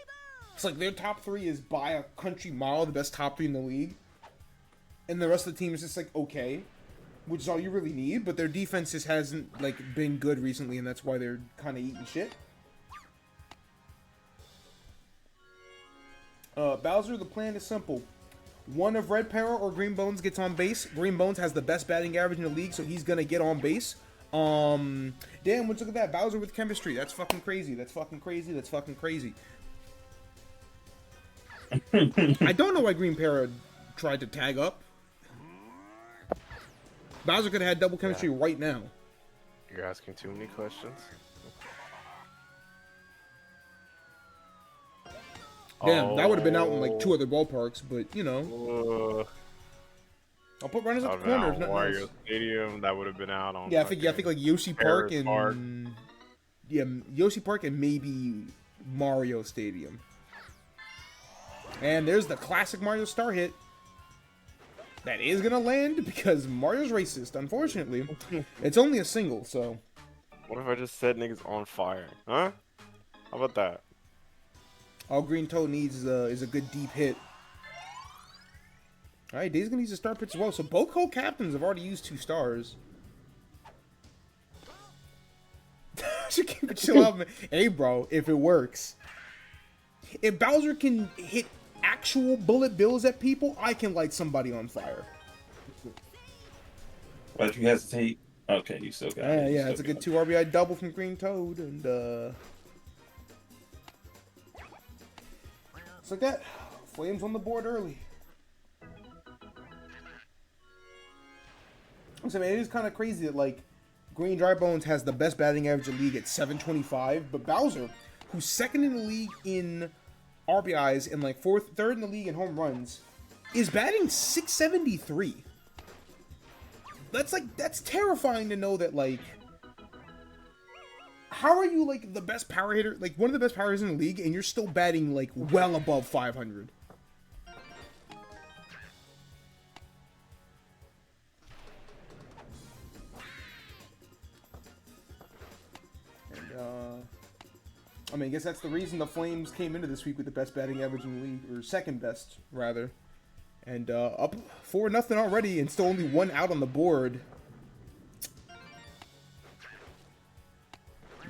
It's like their top 3 is by a country mile the best top 3 in the league, and the rest of the team is just like okay, which is all you really need. But their defense just hasn't like been good recently, and that's why they're kind of eating shit. Bowser, the plan is simple. One of Red Para or Green Bones gets on base. Green Bones has the best batting average in the league, so he's gonna get on base. Damn, let's look at that. Bowser with chemistry. That's fucking crazy. That's fucking crazy. That's fucking crazy. I don't know why Green Para tried to tag up. Bowser could have had double chemistry right now. You're asking too many questions. Damn, that would have been out in like 2 other ballparks, but you know. I'll put runners at the corner. If nothing Mario else. Stadium, that would have been out on. Yeah, I think like Yoshi Park Paris and Park. yeah, Yoshi Park and maybe Mario Stadium. And there's the classic Mario star hit. That is gonna land because Mario's racist. Unfortunately, it's only a single, so. What if I just set niggas on fire? Huh? How about that? All Green Toad needs is a good deep hit. All right, Dave's gonna use a star pitch as well. So both co-captains have already used 2 stars. Should keep it chill out, man. Hey, bro, if it works, if Bowser can hit actual bullet bills at people, I can light somebody on fire. Why'd you hesitate? Okay, you still got it. Yeah, it's a good 2 RBI double from Green Toad, and it's like that. Flames on the board early. So, man, it is kind of crazy that, like, Green Dry Bones has the best batting average in the league at 725, but Bowser, who's second in the league in RBIs and, like, third in the league in home runs, is batting 673. That's terrifying to know that, like, how are you, like, the best power hitter, like, one of the best power hitters in the league, and you're still batting, like, well above 500? I mean, I guess that's the reason the Flames came into this week with the best batting average in the league, or second best, rather. And up 4-0 already, and still only 1 out on the board.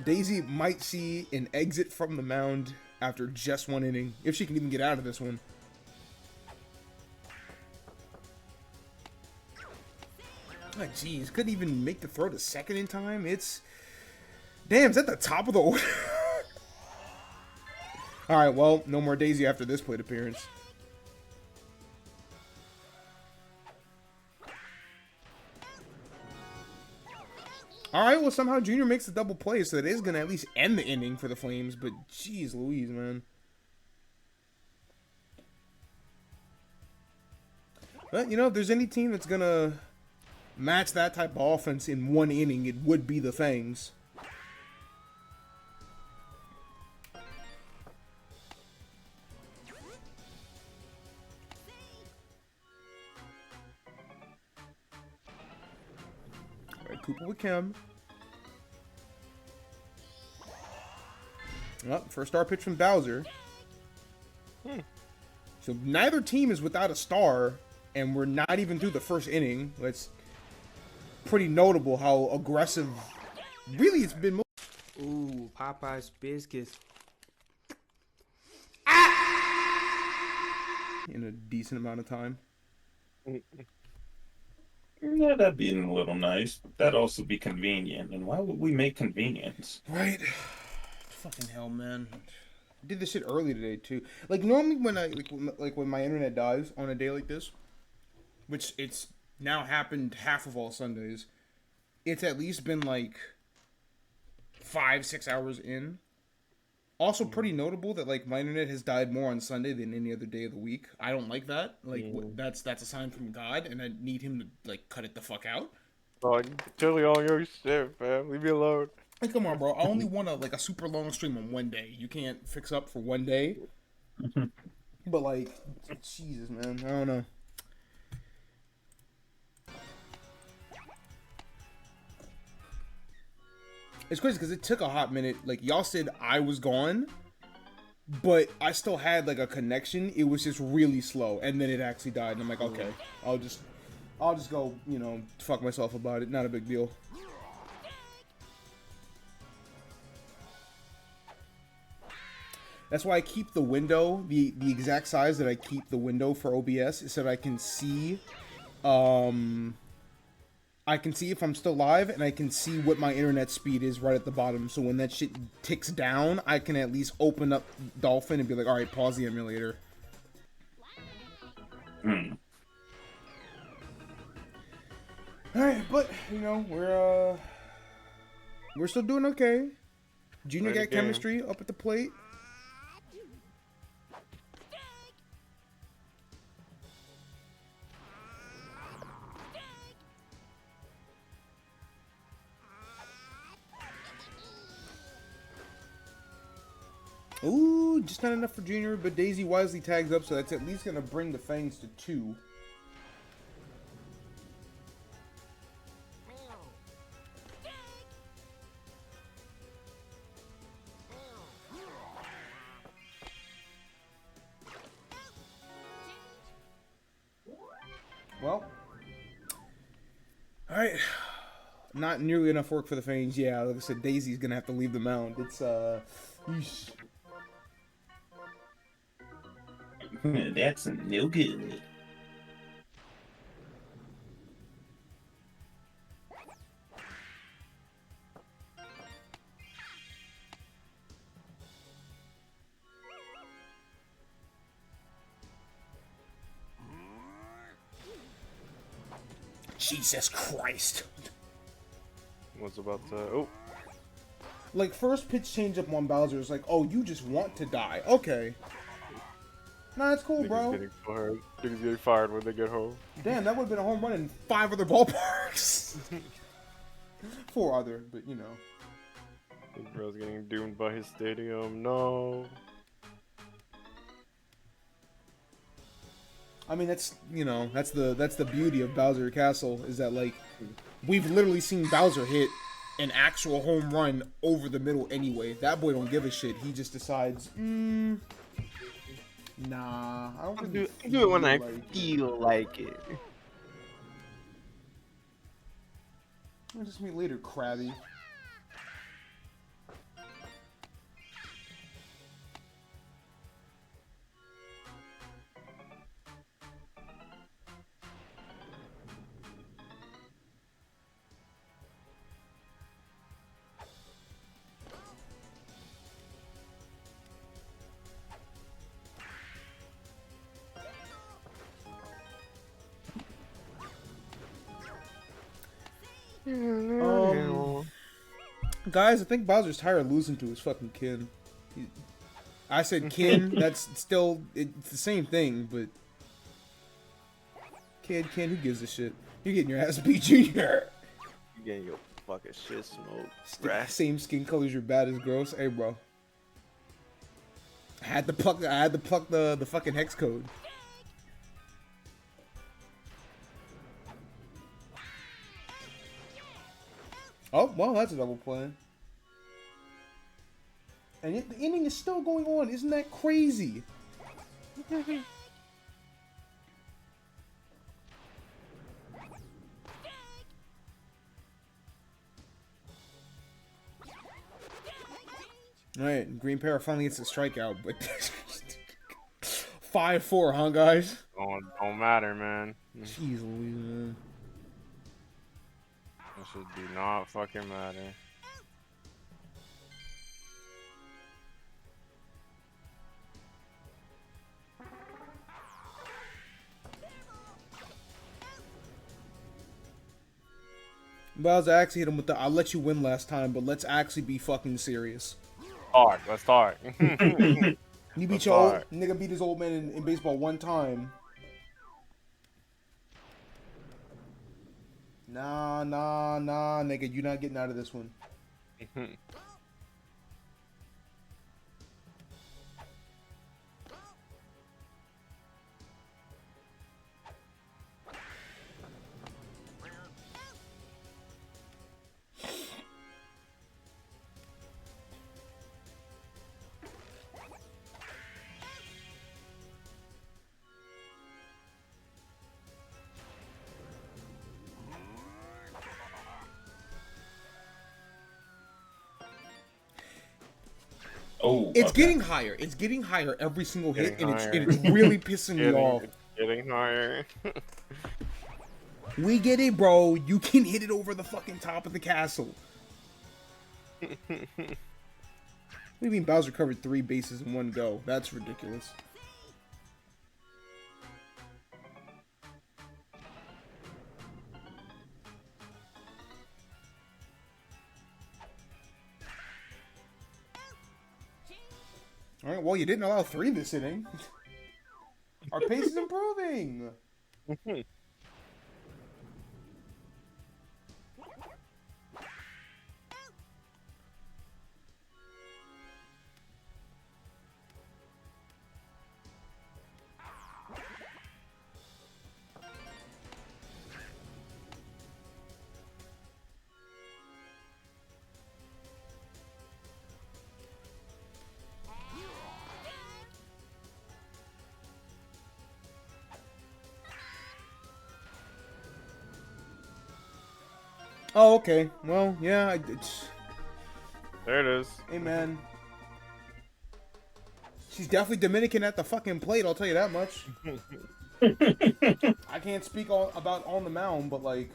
Daisy might see an exit from the mound after just 1 inning, if she can even get out of this one. Oh, jeez, couldn't even make the throw to second in time. It's... Damn, is that the top of the order? Alright, well, no more Daisy after this plate appearance. Alright, well, somehow Junior makes the double play, so that is going to at least end the inning for the Flames, but jeez Louise, man. But, you know, if there's any team that's going to match that type of offense in 1 inning, it would be the Fangs. Cooper with Kim. Oh, first star pitch from Bowser. So neither team is without a star, and we're not even through the first inning. It's pretty notable how aggressive, really, it's been. Ooh, Popeye's biscuits. In a decent amount of time. Yeah, that'd be a little nice. That'd also be convenient. And why would we make convenience? Right. Fucking hell, man. I did this shit early today too. Like normally when I like when my internet dies on a day like this, which it's now happened half of all Sundays, it's at least been like 5-6 hours in. Also pretty notable that like my internet has died more on Sunday than any other day of the week. I don't like that. Like that's a sign from God, and I need him to like cut it the fuck out. Oh, you totally on your shit, man. Leave me alone. Hey, come on, bro. I only want a super long stream on 1 day. You can't fix up for 1 day. But like, Jesus, man, I don't know. It's crazy because it took a hot minute. Like, y'all said I was gone, but I still had like a connection. It was just really slow, and then it actually died. And I'm like, okay, I'll just go, you know, fuck myself about it. Not a big deal. That's why I keep the window the exact size that I keep the window for OBS, is so that I can see, if I'm still live, and I can see what my internet speed is right at the bottom. So when that shit ticks down, I can at least open up Dolphin and be like, all right, pause the emulator. All right, but you know, we're still doing okay. Junior got chemistry up at the plate. Ooh, just not enough for Junior, but Daisy wisely tags up, so that's at least going to bring the Fangs to 2. Well, alright. Not nearly enough work for the Fangs. Yeah, like I said, Daisy's going to have to leave the mound. It's, yeesh. That's no good. Jesus Christ. What's about to... Oh. Like, first pitch change up on Bowser is like, oh, you just want to die. Okay. Nah, it's cool, bro. Niggas getting fired when they get home. Damn, that would have been a home run in 5 other ballparks. 4 other, but you know. This bro's getting doomed by his stadium. No. I mean, that's, you know, that's the beauty of Bowser Castle, is that, like, we've literally seen Bowser hit an actual home run over the middle anyway. That boy don't give a shit. He just decides, nah, I don't really do it when I like feel like it. I'll just meet later, Krabby. Guys, I think Bowser's tired of losing to his fucking kin. I said kin, that's still, it's the same thing, but... Kin, who gives a shit? You're getting your ass beat, Junior! You getting your fucking shit smoked. Same skin colors, you're bad as gross. Hey, bro. I had to pluck the fucking hex code. Oh, well, that's a double play. And yet the inning is still going on. Isn't that crazy? Alright, Green Parrot finally gets a strikeout, but 5-4, huh, guys? Don't matter, man. Jeez Louise, man. That shit do not fucking matter. Bowser actually hit him with the "I'll let you win last time, but let's actually be fucking serious." Let's talk. You beat your old nigga beat his old man in baseball one time. Nah, nigga, you're not getting out of this one. Oh, It's okay. getting higher. It's getting higher every single hit, Getting and it's really pissing me off. Getting higher. We get it, bro. You can hit it over the fucking top of the castle. What do you mean Bowser covered 3 bases in one go? That's ridiculous. Alright, well, you didn't allow 3 this inning. Our pace is improving. Oh, okay. Well, yeah, There it is. hey, man. She's definitely Dominican at the fucking plate, I'll tell you that much. I can't speak about on the mound, but, like...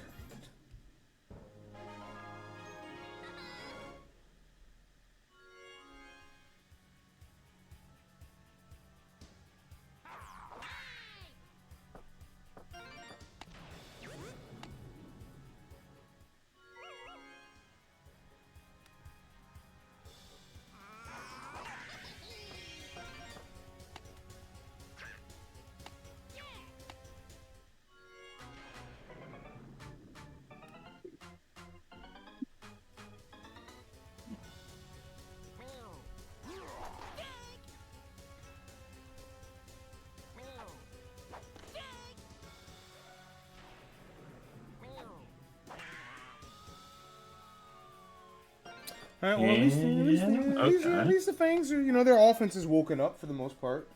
All right, well, at least the Fangs are, you know, their offense is woken up for the most part.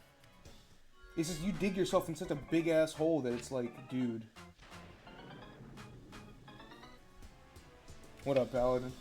It's just you dig yourself in such a big ass hole that it's like, dude. What up, Paladin?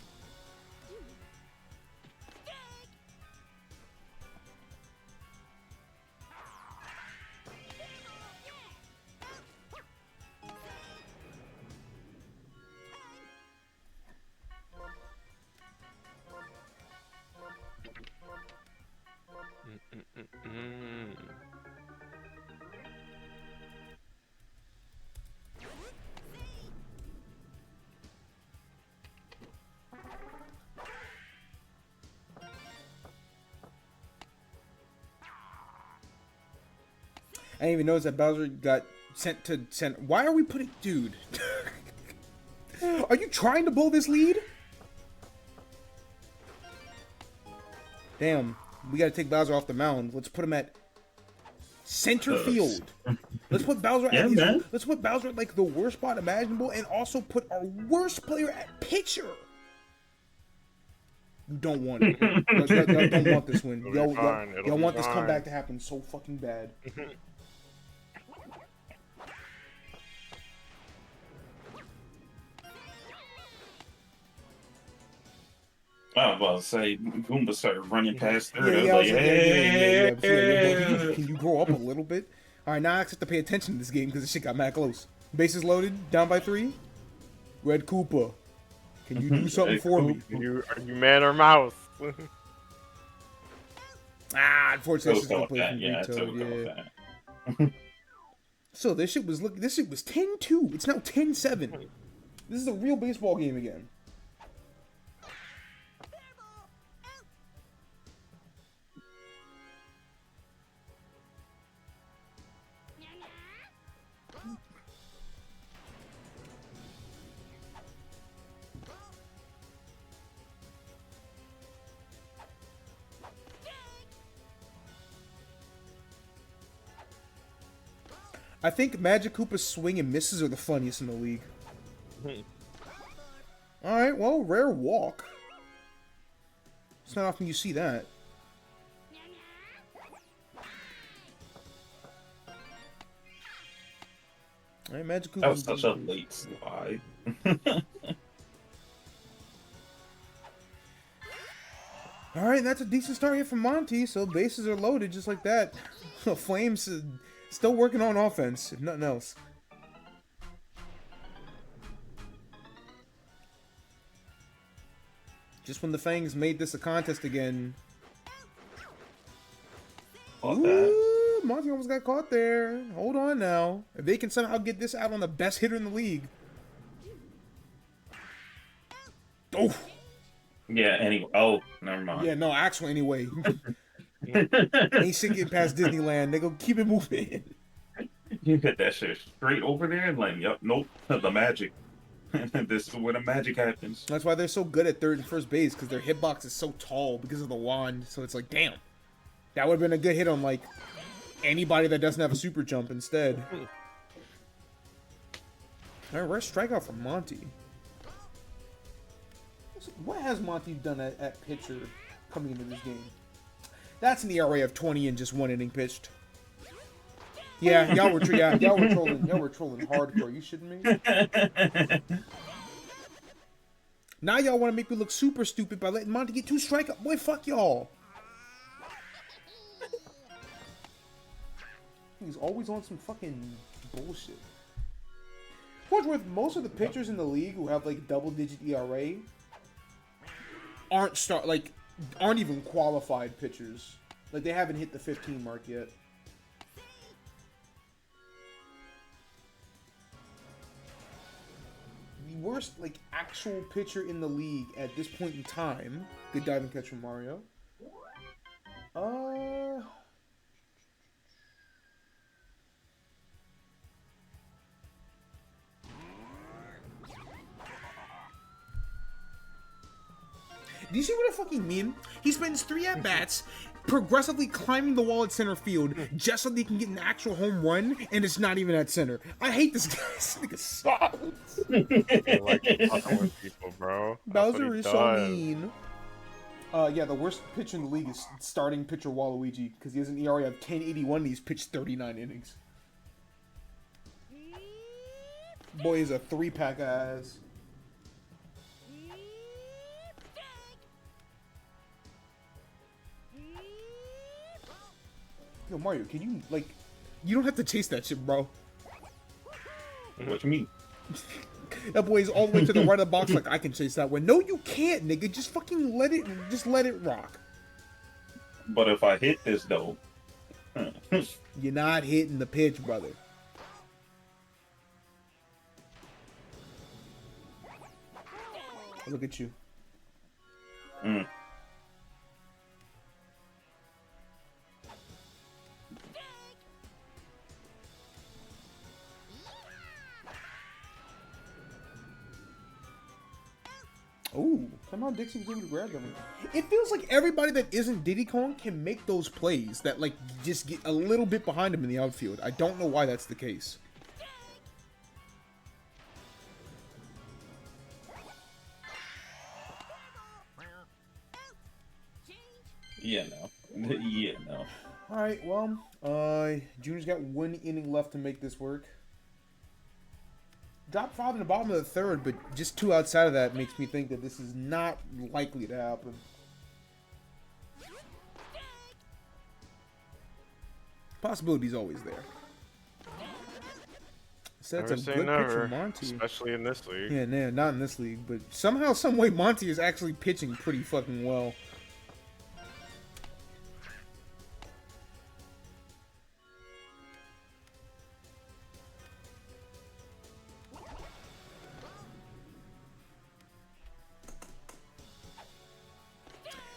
I didn't even notice that Bowser got sent to center. Why are we putting... Dude. Are you trying to blow this lead? Damn. We gotta take Bowser off the mound. Let's put him at center field. Let's put Bowser at let's put Bowser at like the worst spot imaginable and also put our worst player at pitcher. You don't want it. Y'all don't want this win. Y'all want this comeback to happen so fucking bad. I was about to say, Goomba started running past third. Can you grow up a little bit? All right, now I have to pay attention to this game because this shit got mad close. Bases loaded, down by 3. Red Koopa, can you do something for me? Are you man or mouse? Unfortunately, this is gonna play from Rito. Yeah. So this shit was 10-2. It's now 10-7. This is a real baseball game again. I think Magic Koopa's swing and misses are the funniest in the league. Alright, well, rare walk. It's not often you see that. Alright, Magic Koopa. That was such a late slide. All right, that's a decent start here from Monty. So bases are loaded just like that. Flames still working on offense, if nothing else. Just when the Fangs made this a contest again. Ooh, Monty almost got caught there. Hold on now. If they can somehow get this out on the best hitter in the league. Oh. Yeah, anyway. Oh, never mind. Yeah, no, actually, anyway. Ain't shit getting past Disneyland. They go keep it moving. You hit that shit straight over there and like, yep, nope, the magic. This is where the magic happens. That's why they're so good at third and first base, because their hitbox is so tall because of the wand. So it's like, damn. That would have been a good hit on, like, anybody that doesn't have a super jump instead. Alright, rare strikeout from Monty. What has Monty done at pitcher coming into this game? That's an ERA of 20 in just 1 inning pitched. Yeah, y'all were trolling. Y'all were trolling hardcore. You shitting me? Now y'all want to make me look super stupid by letting Monty get 2 strikeouts. Boy, fuck y'all. He's always on some fucking bullshit. What's worth, most of the pitchers in the league who have like double-digit ERA aren't even qualified pitchers. Like, they haven't hit the 15 mark yet. The worst, like, actual pitcher in the league at this point in time. Good diving catch from Mario. Do you see what I fucking mean? He spends 3 at-bats progressively climbing the wall at center field just so that he can get an actual home run, and it's not even at center. I hate this guy. This nigga sucks. I like fucking with people, bro. Bowser is so mean. Yeah, the worst pitcher in the league is starting pitcher Waluigi, because he has an ERA of 10.81 and he's pitched 39 innings. Boy is a 3-pack ass. Yo, Mario, can you, like... You don't have to chase that shit, bro. What you mean? That boy is all the way to the right of the box like, I can chase that one. No, you can't, nigga. Just fucking let it rock. But if I hit this, though... You're not hitting the pitch, brother. Look at you. Ooh, somehow Dixie was able to grab them. It feels like everybody that isn't Diddy Kong can make those plays that, like, just get a little bit behind him in the outfield. I don't know why that's the case. Yeah, no. Yeah, no. Alright, well, Junior's got 1 inning left to make this work. Drop 5 in the bottom of the 3rd, but just 2 outside of that makes me think that this is not likely to happen. Possibility's always there. So that's Never a say good never, pitch from Monty. especially in this league. Yeah, nah, not in this league, but somehow, some way, Monty is actually pitching pretty fucking well.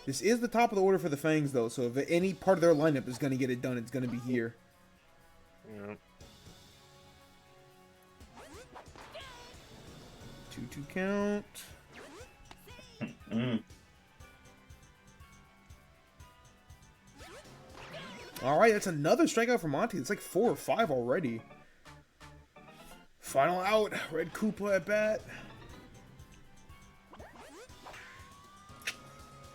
This is the top of the order for the Fangs, though, so if any part of their lineup is going to get it done, it's going to be here. Yeah. 2-2 count. Alright, that's another strikeout for Monty. It's like 4 or 5 already. Final out. Red Koopa at bat.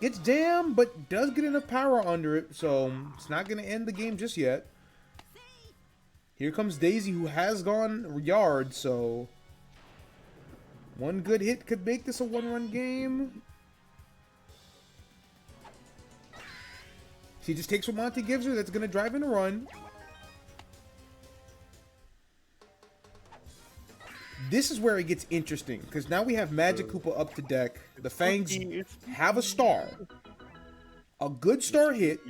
Gets jammed, but does get enough power under it, so it's not going to end the game just yet. Here comes Daisy, who has gone yard, so 1 good hit could make this a 1-run game. She just takes what Monty gives her. That's gonna drive in a run. This is where it gets interesting because now we have Magic Koopa up to deck. The Fangs have a star. A good star hit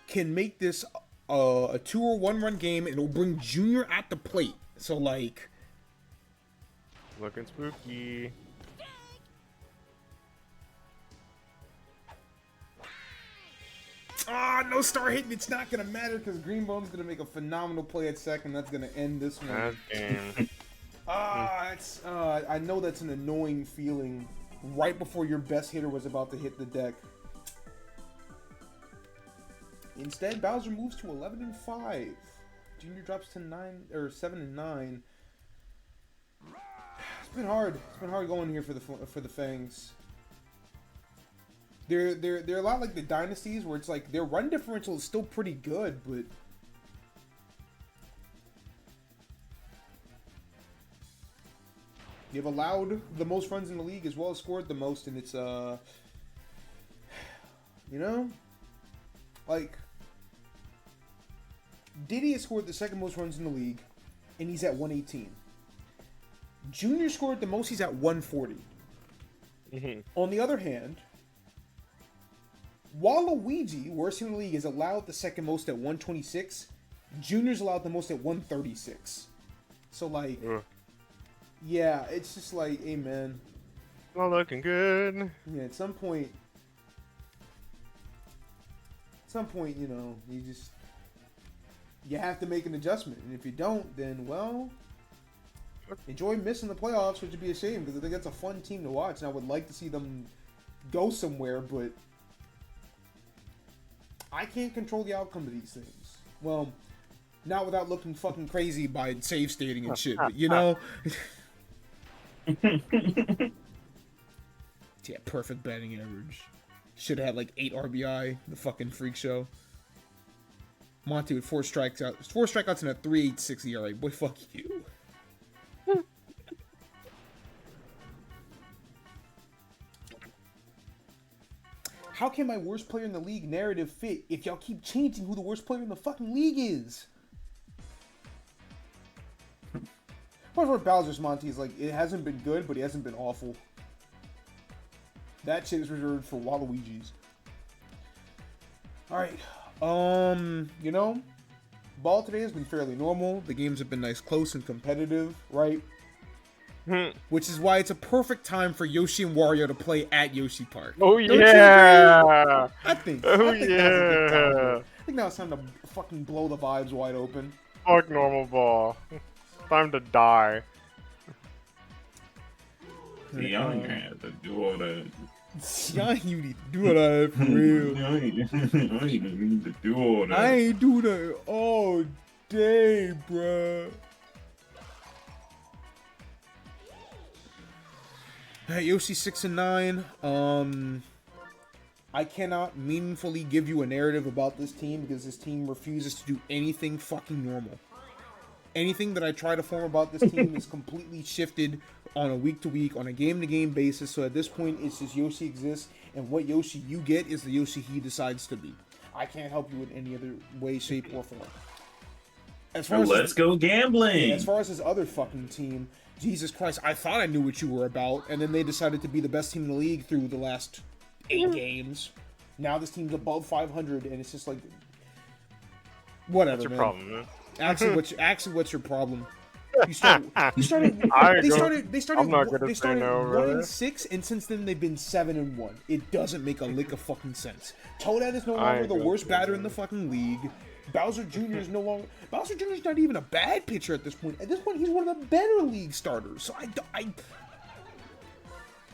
can make this a 2 or 1 run game, and it'll bring Junior at the plate. So like, looking spooky. Ah, no star hit. It's not gonna matter because Greenbone's gonna make a phenomenal play at second. That's gonna end this one. That game. I know that's an annoying feeling right before your best hitter was about to hit the deck. Instead, Bowser moves to 11-5. Junior drops to 7-9. It's been hard. It's been hard going here for the Fangs. They're a lot like the dynasties where it's like their run differential is still pretty good, but they've allowed the most runs in the league as well as scored the most, and it's you know, like Diddy has scored the second most runs in the league, and he's at 118. Junior scored the most, he's at 140. On the other hand, Waluigi, worst in the league, is allowed the second most at 126. Junior's allowed the most at 136. So, like, yeah, it's just like, hey, man. Not looking good. Yeah, at some point, you know, you have to make an adjustment. And if you don't, then, well, enjoy missing the playoffs, which would be a shame, because I think that's a fun team to watch, and I would like to see them go somewhere, but I can't control the outcome of these things. Well, not without looking fucking crazy by save stating and shit, but you know. Yeah, perfect batting average. Should have had like 8 RBI, the fucking freak show. Monty with 4 strikeouts and a 3.86 ERA. Boy, fuck you. How can my worst player in the league narrative fit if y'all keep changing who the worst player in the fucking league is? Part of Bowser's Monty is like, it hasn't been good, but it hasn't been awful. That shit is reserved for Waluigi's. Alright. You know, ball today has been fairly normal. The games have been nice, close, and competitive, right? Which is why it's a perfect time for Yoshi and Wario to play at Yoshi Park. Oh, Don't yeah! I think Oh, now's a good time. yeah! I think now it's time to fucking blow the vibes wide open. Fuck normal ball. Time to die. See, y'all ain't gonna have to do all that. Y'all ain't need to do all that for real. I ain't even need to do all that. I ain't do that all day, bruh. Hey, Yoshi 6-9. I cannot meaningfully give you a narrative about this team because this team refuses to do anything fucking normal. Anything that I try to form about this team is completely shifted on a week-to-week, on a game-to-game basis. So at this point, it's just Yoshi exists, and what Yoshi you get is the Yoshi he decides to be. I can't help you in any other way, shape, or form. As far as let's go gambling. As far as his other fucking team, Jesus Christ, I thought I knew what you were about, and then they decided to be the best team in the league through the last 8 games. Now this team's above 500, and it's just like, whatever. What's your man. problem, man? Actually, what's your problem? They started I'm not gonna say no, 1-6, and since then they've been 7-1. It doesn't make a lick of fucking sense. Toadette is no longer the worst batter in the fucking league. Bowser Jr. is no longer. Bowser Jr. is not even a bad pitcher at this point. At this point, he's one of the better league starters. So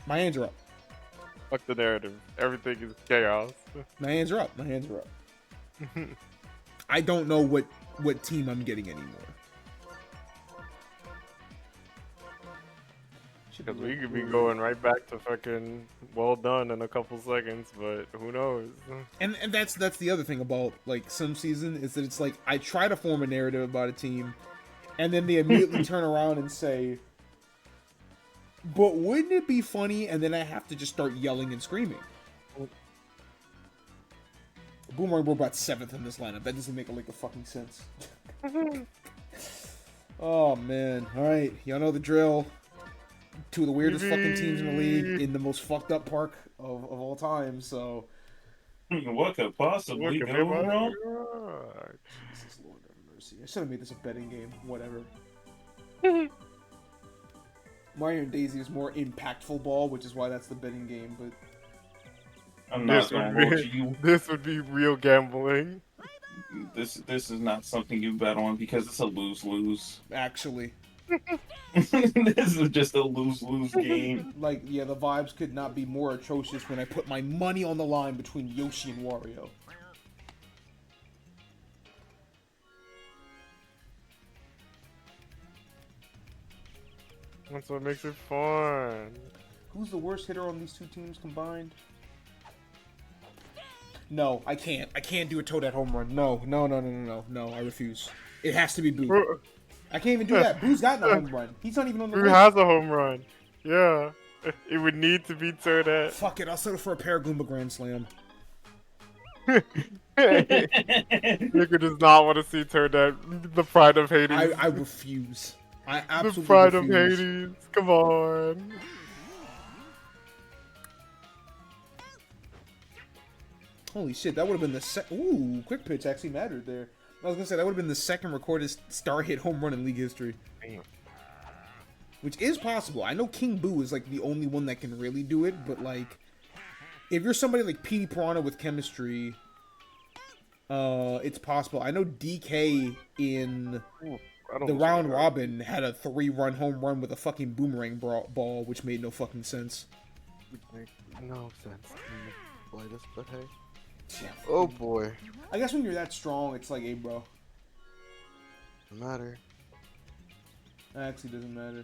my hands are up. Fuck the narrative. Everything is chaos. My hands are up. I don't know what team I'm getting anymore. Because we could be going right back to fucking well done in a couple seconds, but who knows? And that's the other thing about like some season is that it's like I try to form a narrative about a team, and then they immediately turn around and say, "But wouldn't it be funny?" And then I have to just start yelling and screaming. Boomerang Bro about 7th in this lineup. That doesn't make a fucking sense. Oh, man. Alright, y'all know the drill. Two of the weirdest fucking teams in the league in the most fucked up park of all time, so... What could possibly Look, go wrong? Jesus, Lord have mercy. I should have made this a betting game. Whatever. Mario and Daisy is more impactful ball, which is why that's the betting game, but... I'm not gonna hold you. This would be real gambling. This is not something you bet on because it's a lose-lose. Actually. This is just a lose-lose game. Like, yeah, the vibes could not be more atrocious when I put my money on the line between Yoshi and Wario. That's what makes it fun. Who's the worst hitter on these two teams combined? No, I can't. I can't do a Toadette home run. No, I refuse. It has to be Boo. I can't even do that. Boo's got no home run. He's not even on the Who list. has a home run? Yeah. It would need to be Toadette. Fuck it, I'll settle for a Paragoomba Grand Slam. Nigga does not want to see Toadette. The pride of Hades. I refuse. I absolutely The pride refuse. of Hades. Come on. Holy shit, that would have been the Ooh, quick pitch actually mattered there. I was gonna say that would have been the second recorded star hit home run in league history. Damn. Which is possible. I know King Boo is like the only one that can really do it, but like, if you're somebody like Petey Piranha with chemistry, it's possible. I know DK in the round robin had a 3-run home run with a fucking boomerang ball, which made no fucking sense. Make no sense to me. Slightest, but hey. Yeah. Oh boy. I guess when you're that strong, it's like, hey, bro. No matter. That actually doesn't matter.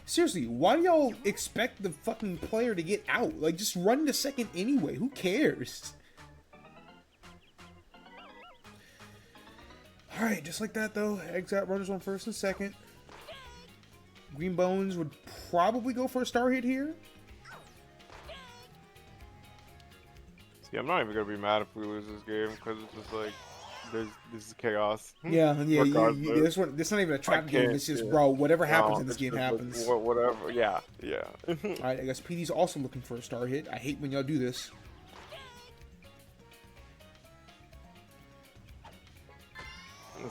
Seriously, why do y'all expect the fucking player to get out? Like, just run to second anyway. Who cares? Alright, just like that, though. Eggs out runners on first and second. Green Bones would probably go for a star hit here. See, I'm not even gonna be mad if we lose this game because it's just like this is chaos. Yeah. Regardless. This not even a trap game. can't, It's just, yeah. bro, whatever happens No, in this it's game just happens. like, whatever. Yeah. Alright, I guess PD's also looking for a star hit. I hate when y'all do this.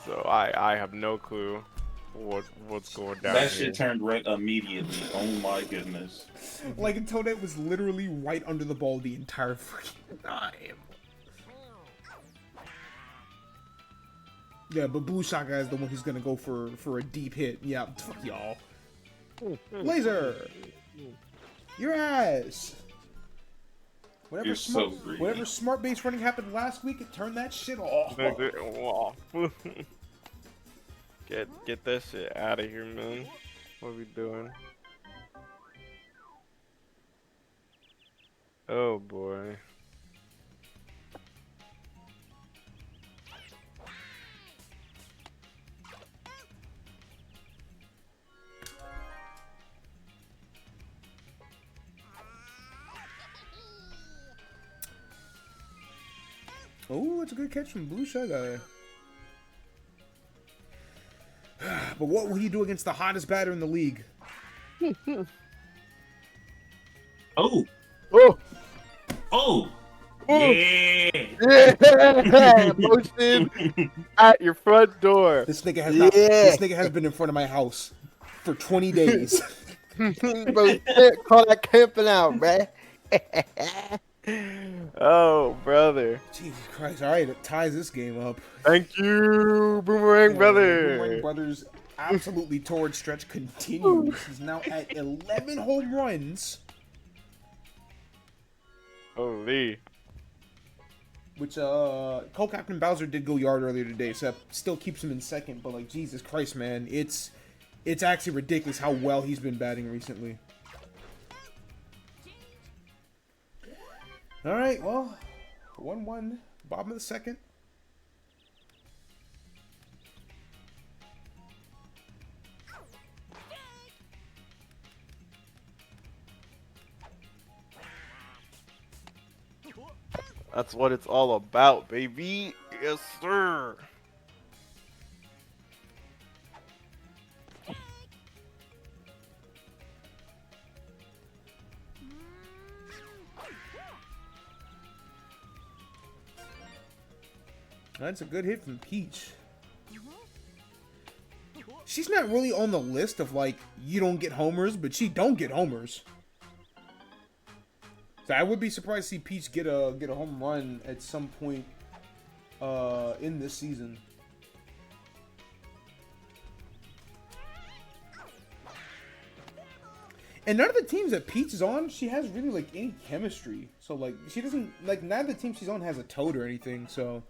So I have no clue what's going down That here. shit turned red immediately. Oh my goodness. Like, Toadette was literally right under the ball the entire freaking time. Yeah, but Blue Shaka is the one who's gonna go for a deep hit. Yeah, fuck y'all. Laser! Your ass! Whatever You're so greedy. whatever smart base running happened last week, it turned that shit off. Get that shit out of here, man. What are we doing? Oh boy. Oh, it's a good catch from Blue Shaka. But what will he do against the hottest batter in the league? Oh. Oh! Oh. Oh. Yeah. Yeah! Motion at your front door. This nigga has Yeah. this nigga has been in front of my house for 20 days. Bro, call that camping out, bruh. Oh, brother. Jesus Christ. All right, it ties this game up. Thank you, Boomerang brother. Boomerang Brothers absolutely torrid stretch continues. He's now at 11 home runs, Holy. which co-captain Bowser did go yard earlier today, so that still keeps him in second. But like, Jesus Christ, man, it's actually ridiculous how well he's been batting recently. All right, well, 1-1, bottom of the second. That's what it's all about, baby. Yes, sir. That's a good hit from Peach. She's not really on the list of, like, you don't get homers, but she don't get homers. So I would be surprised to see Peach get a home run at some point in this season. And none of the teams that Peach is on, she has really, like, any chemistry. So, like, she doesn't, like, none of the teams she's on has a Toad or anything, so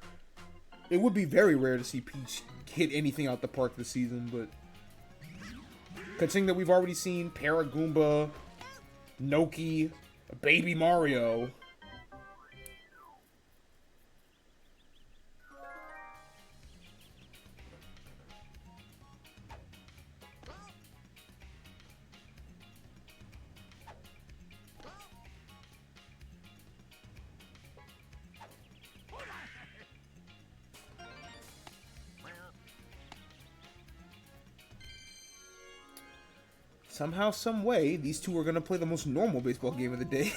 it would be very rare to see Peach hit anything out the park this season, but considering that we've already seen Paragoomba, Noki, Baby Mario. Somehow, some way, these two are going to play the most normal baseball game of the day.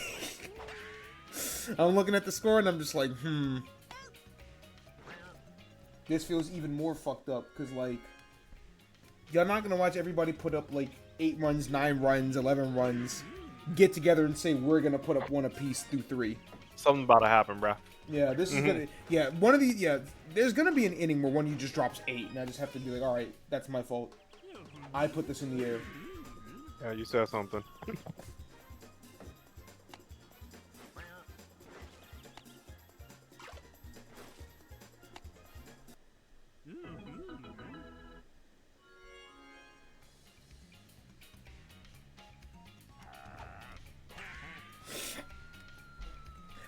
I'm looking at the score and I'm just like, This feels even more fucked up because, like, you're not going to watch everybody put up, like, 8 runs, 9 runs, 11 runs, get together and say, we're going to put up 1 apiece through 3. Something about to happen, bro. Yeah, this is going to, one of these, there's going to be an inning where one of you just drops 8 and I just have to be like, all right, that's my fault. I put this in the air. Yeah, you said something.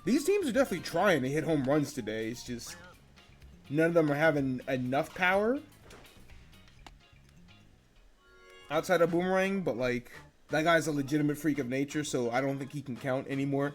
These teams are definitely trying to hit home runs today. It's just none of them are having enough power. Outside of Boomerang, but, like, that guy's a legitimate freak of nature, so I don't think he can count anymore.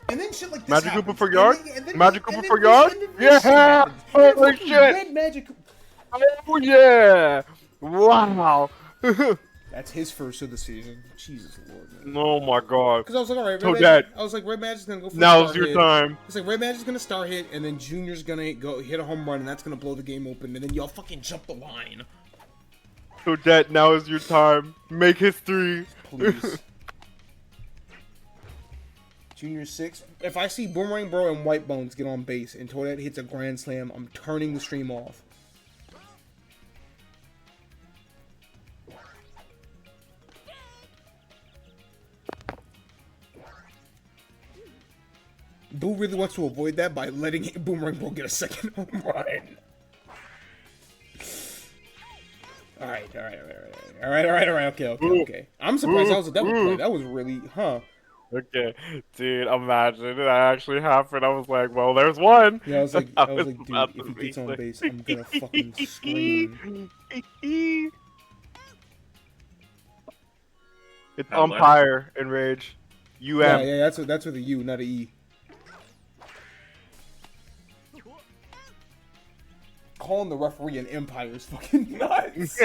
And then shit like this Magic happens. Koopa for yard? And Magic and Koopa then for this- yard? and then this shit Yeah! happens. Holy Fucking shit! Red Magic. Oh yeah! Wow! That's his first of the season. Jesus Lord, man. Oh my god. Because I was like, all right, So Red dead. Magic, I was like, Red Magic's gonna go for a Now's star your hit. time. It's like Red Magic's gonna star hit, and then Junior's gonna go hit a home run, and that's gonna blow the game open, and then y'all fucking jump the line. Toadette, now is your time. Make history. Please. Junior 6. If I see Boomerang Bro and White Bones get on base and Toadette hits a grand slam, I'm turning the stream off. Boo really wants to avoid that by letting Boomerang Bro get a second home run. Alright, okay. I'm surprised that was a double play. That was really, Okay, dude, imagine that actually happened. I was like, well, there's one. Yeah, I was like, dude, about if to he gets be on like- base, I'm gonna fucking scream. It's I like it. umpire in rage. UM. Yeah, that's with a U, not a E. Calling the referee an empire is fucking nuts.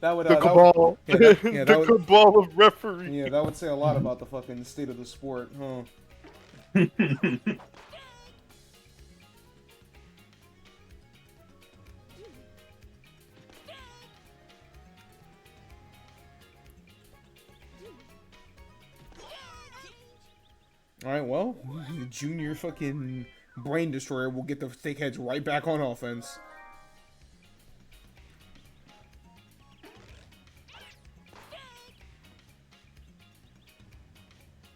That would The cabal. that The would, cabal of referees. yeah, that would say a lot about the fucking state of the sport, huh? Alright, well, the Junior fucking Brain Destroyer will get the Thickheads right back on offense.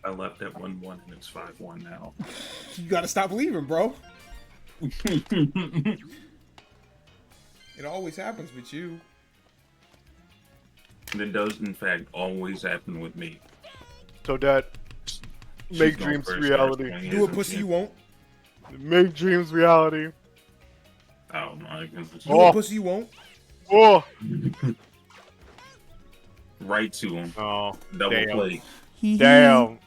I left at 1-1 and it's 5-1 now. You gotta stop leaving, bro. It always happens with you. That does, in fact, always happen with me. So that She's make going dreams first, reality. first thing Do a isn't pussy she? you won't. Make dreams reality. Oh my goodness. Do a pussy you won't. Oh. Right to him. Oh. Double Damn. play. Damn.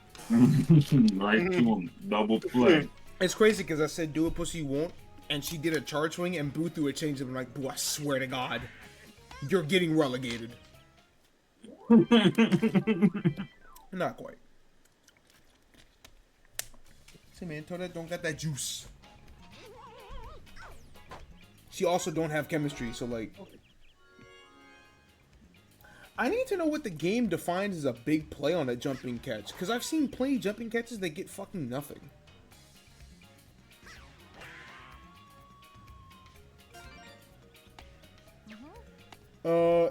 Right to him. Double play. It's crazy because I said do a pussy you won't, and she did a charge swing, and Boo threw a change up. I'm like, Boo, I swear to God, you're getting relegated. Not quite. See, man, Toadette don't got that juice. She also don't have chemistry, so like, I need to know what the game defines as a big play on a jumping catch, because I've seen plenty of jumping catches that get fucking nothing.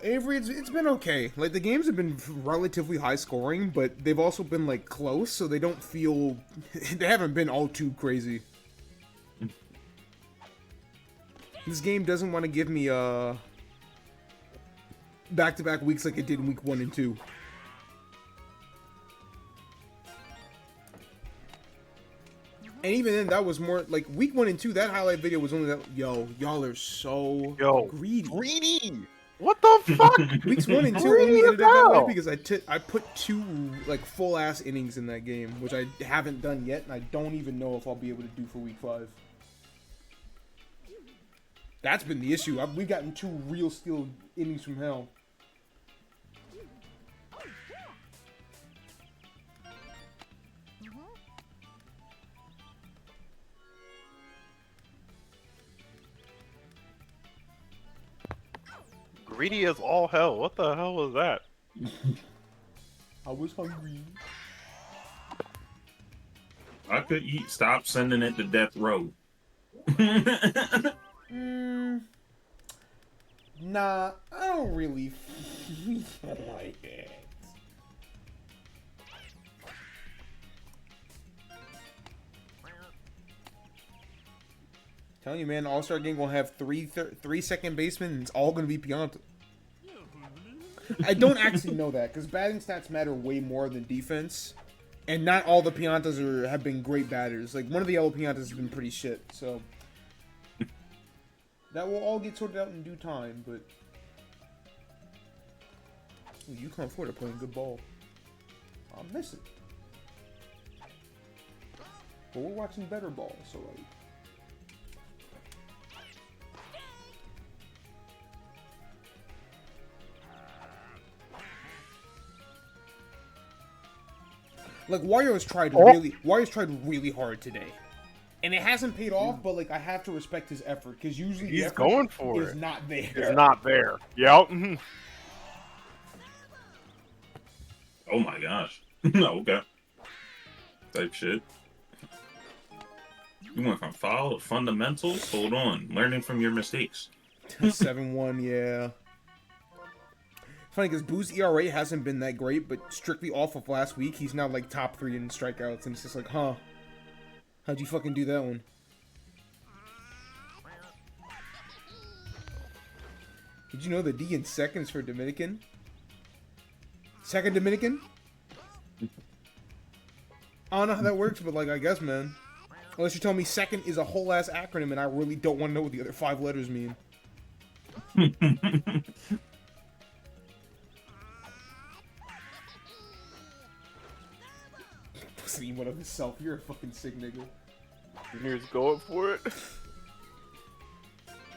Avery, it's been okay. Like, the games have been relatively high scoring, but they've also been, like, close, so they don't feel... they haven't been all too crazy. This game doesn't want to give me, back-to-back weeks like it did in week 1 and 2. And even then, that was more, like, week 1 and 2, that highlight video was only that... Yo, y'all are so greedy. Greedy! What the fuck? Weeks 1 and 2 Greedy only as ended up that way hell. because I put 2 like full ass innings in that game, which I haven't done yet, and I don't even know if I'll be able to do for week 5. That's been the issue. We've gotten 2 real steel innings from hell. Greedy as all hell. What the hell was that? I was hungry. I could eat. Stop sending it to death row. Nah, I don't really like it. Telling you, man, All-Star game gonna have three second basemen, and it's all gonna be Pianta. I don't actually know that because batting stats matter way more than defense, and not all the Piantas have been great batters. Like, one of the yellow Piantas has been pretty shit, so that will all get sorted out in due time. But you come forward to playing good ball. I'll miss it, but we're watching better ball, so like. Like, Warriors tried really hard today, and it hasn't paid off. But like, I have to respect his effort because usually the He's effort going for is it. not there. It's not there. Yep. Oh my gosh. Okay. Type shit. You went from foul to fundamentals? Hold on. Learning from your mistakes. 7-1, yeah. Funny because Boo's ERA hasn't been that great, but strictly off of last week, he's now like top 3 in strikeouts, and it's just like, huh? How'd you fucking do that one? Did you know the D in second is for Dominican? Second Dominican? I don't know how that works, but like, I guess, man. Unless you tell me second is a whole ass acronym, and I really don't want to know what the other 5 letters mean. See one of himself. You're a fucking sick nigga. Junior's going for it.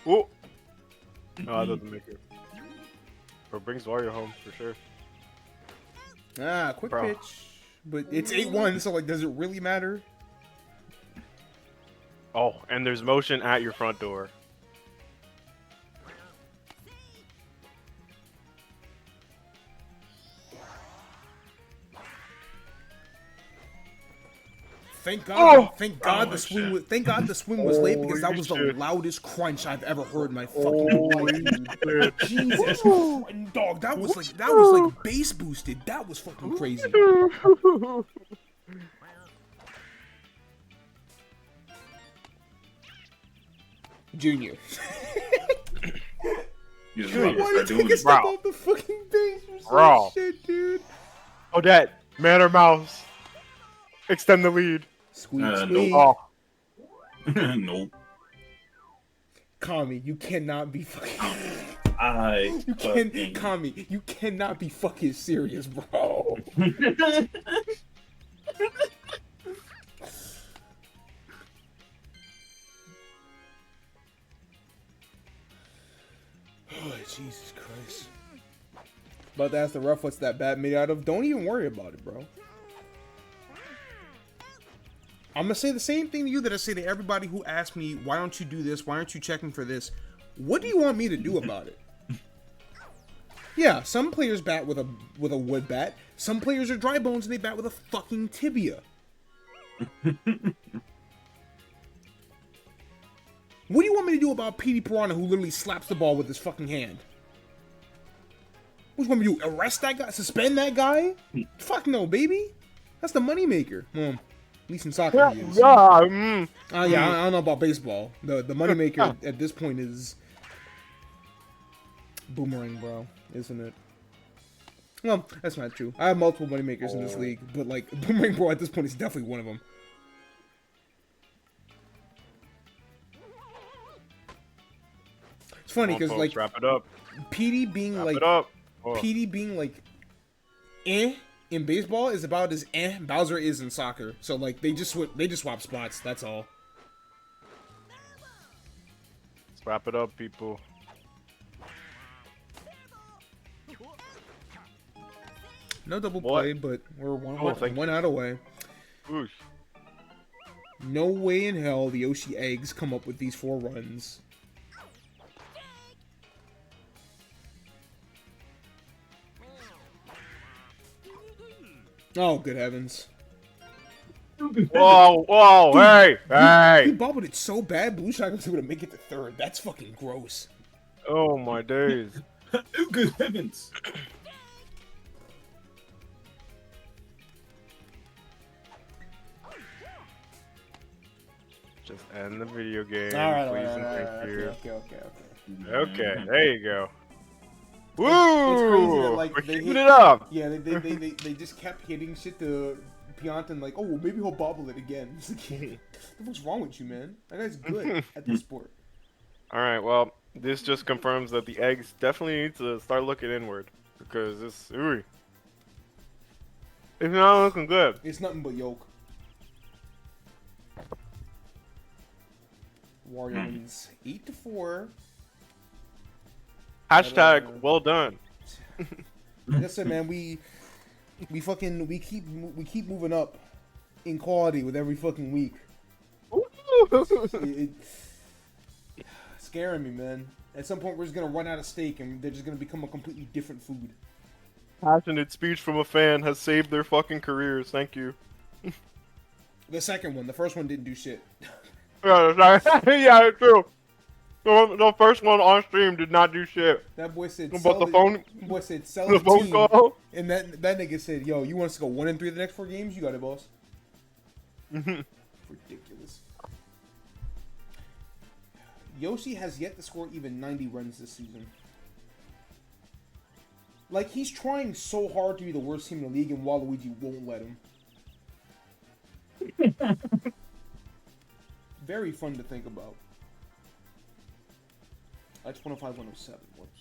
Whoa. No, that doesn't make it. Or brings Wario home for sure. Ah, quick Bro. pitch. But it's 8-1, so like, does it really matter? Oh, and there's motion at your front door. Thank God! Thank God Oh, the swing shit. was. Thank God the swing was late because that Holy was the shit. loudest crunch I've ever heard in my fucking life. Holy shit. Jesus Christ, dog! That was like bass boosted. That was fucking crazy. Junior. You just about to Why start did you doing take a it. step Bro. off the fucking base? You're Bro. Shit, dude. Odette, man or mouse. Extend the lead. Squeak, Nope. squeak. Oh, Nope. Kami, you cannot be fucking. You can't, Kami. You cannot be fucking serious, bro. Oh, Jesus Christ. About to ask the ref what's that bat made out of. Don't even worry about it, bro. I'm gonna say the same thing to you that I say to everybody who asks me, why don't you do this? Why aren't you checking for this? What do you want me to do about it? Yeah, some players bat with a wood bat. Some players are dry bones and they bat with a fucking tibia. What do you want me to do about Petey Piranha who literally slaps the ball with his fucking hand? What do you want me to do? Arrest that guy? Suspend that guy? Fuck no, baby. That's the moneymaker. Well, at least in soccer he is. yeah. I don't know about baseball. The moneymaker at this point is Boomerang, bro, isn't it? Well, that's not true. I have multiple moneymakers in this league, but like Boomerang Bro at this point is definitely one of them. It's funny because like wrap it up. Petey being Wrap like it up. Oh. Petey being like in baseball is about as Bowser is in soccer. So like they just swap spots. That's all. Let's wrap it up, people. No double What? play, but we're thank one out away. Oosh. No way in hell the Yoshi eggs come up with these 4 runs. Oh, good heavens. Whoa, whoa, hey, He hey. bobbled it so bad, Blue Shotgun was able to make it to 3rd. That's fucking gross. Oh my days. Good heavens. Just end the video game, Alright, please and thank you. Okay. Okay, there you go. Woo! It's crazy that, like, We're they keeping hit- it up. Yeah, they just kept hitting shit to Pianton like, oh, well, maybe he'll bobble it again. It's like, what's wrong with you, man? That guy's good at this sport. All right, well, this just confirms that the eggs definitely need to start looking inward because it's not looking good. It's nothing but yolk. Wario wins 8-4. Hashtag well done. Like I said, man, we keep moving up in quality with every fucking week. It's scaring me, man. At some point, we're just gonna run out of steak, and they're just gonna become a completely different food. Passionate speech from a fan has saved their fucking careers. Thank you. The second one, the first one didn't do shit. Yeah, yeah, it's true. The first one on stream did not do shit. That boy said, But sell the phone, boy said, sell the the phone team. call. And that nigga said, yo, you want us to go 1-3 the next 4 games? You got it, boss. Ridiculous. Yoshi has yet to score even 90 runs this season. Like, he's trying so hard to be the worst team in the league, and Waluigi won't let him. Very fun to think about. That's 105, 107. Whoops.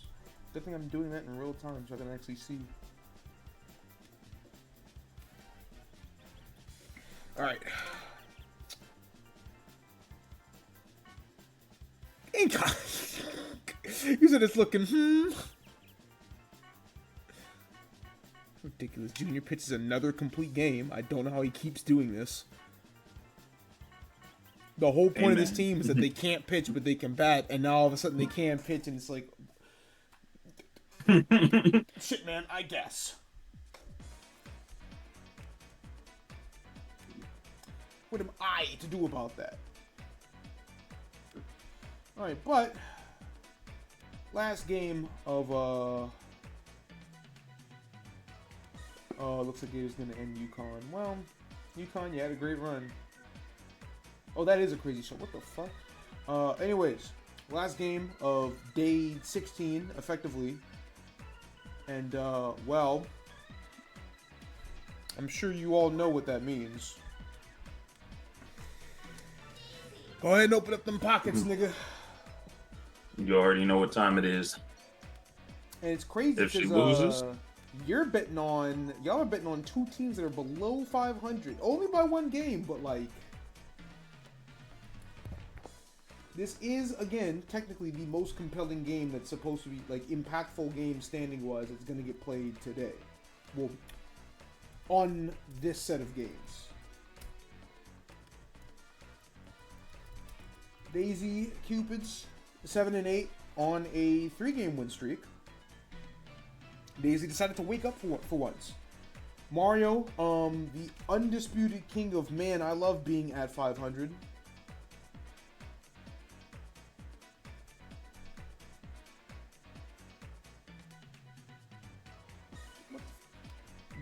Good thing I'm doing that in real time so I can actually see. Alright. You said it's looking, Ridiculous. Junior pitches another complete game. I don't know how he keeps doing this. The whole point of this team is that they can't pitch, but they can bat, and now all of a sudden they can pitch, and it's like... Shit, man, I guess. What am I to do about that? Alright, but... Last game of, looks like it was going to end UConn. Well, UConn, you had a great run. Oh, that is a crazy shot. What the fuck? Anyways, last game of day 16, effectively. And, well, I'm sure you all know what that means. Go ahead and open up them pockets, nigga. You already know what time it is. And it's crazy If she because loses? y'all are betting on two teams that are below 500, only by one game, but like, this is again technically the most compelling game that's supposed to be like impactful game standing wise that's going to get played today. Well, on this set of games. Daisy Cupids 7-8 on a 3-game win streak. Daisy decided to wake up for once. Mario, the undisputed king of man, I love being at 500.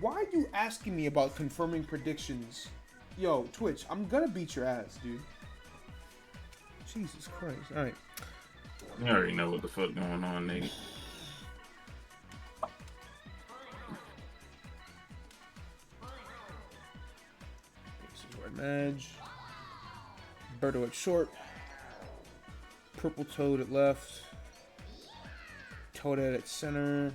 Why are you asking me about confirming predictions? Yo, Twitch, I'm gonna beat your ass, dude. Jesus Christ. Alright. You already know what the fuck going on, nigga. This is Red Edge. Birdo at short. Purple Toad at left. Toadette at center.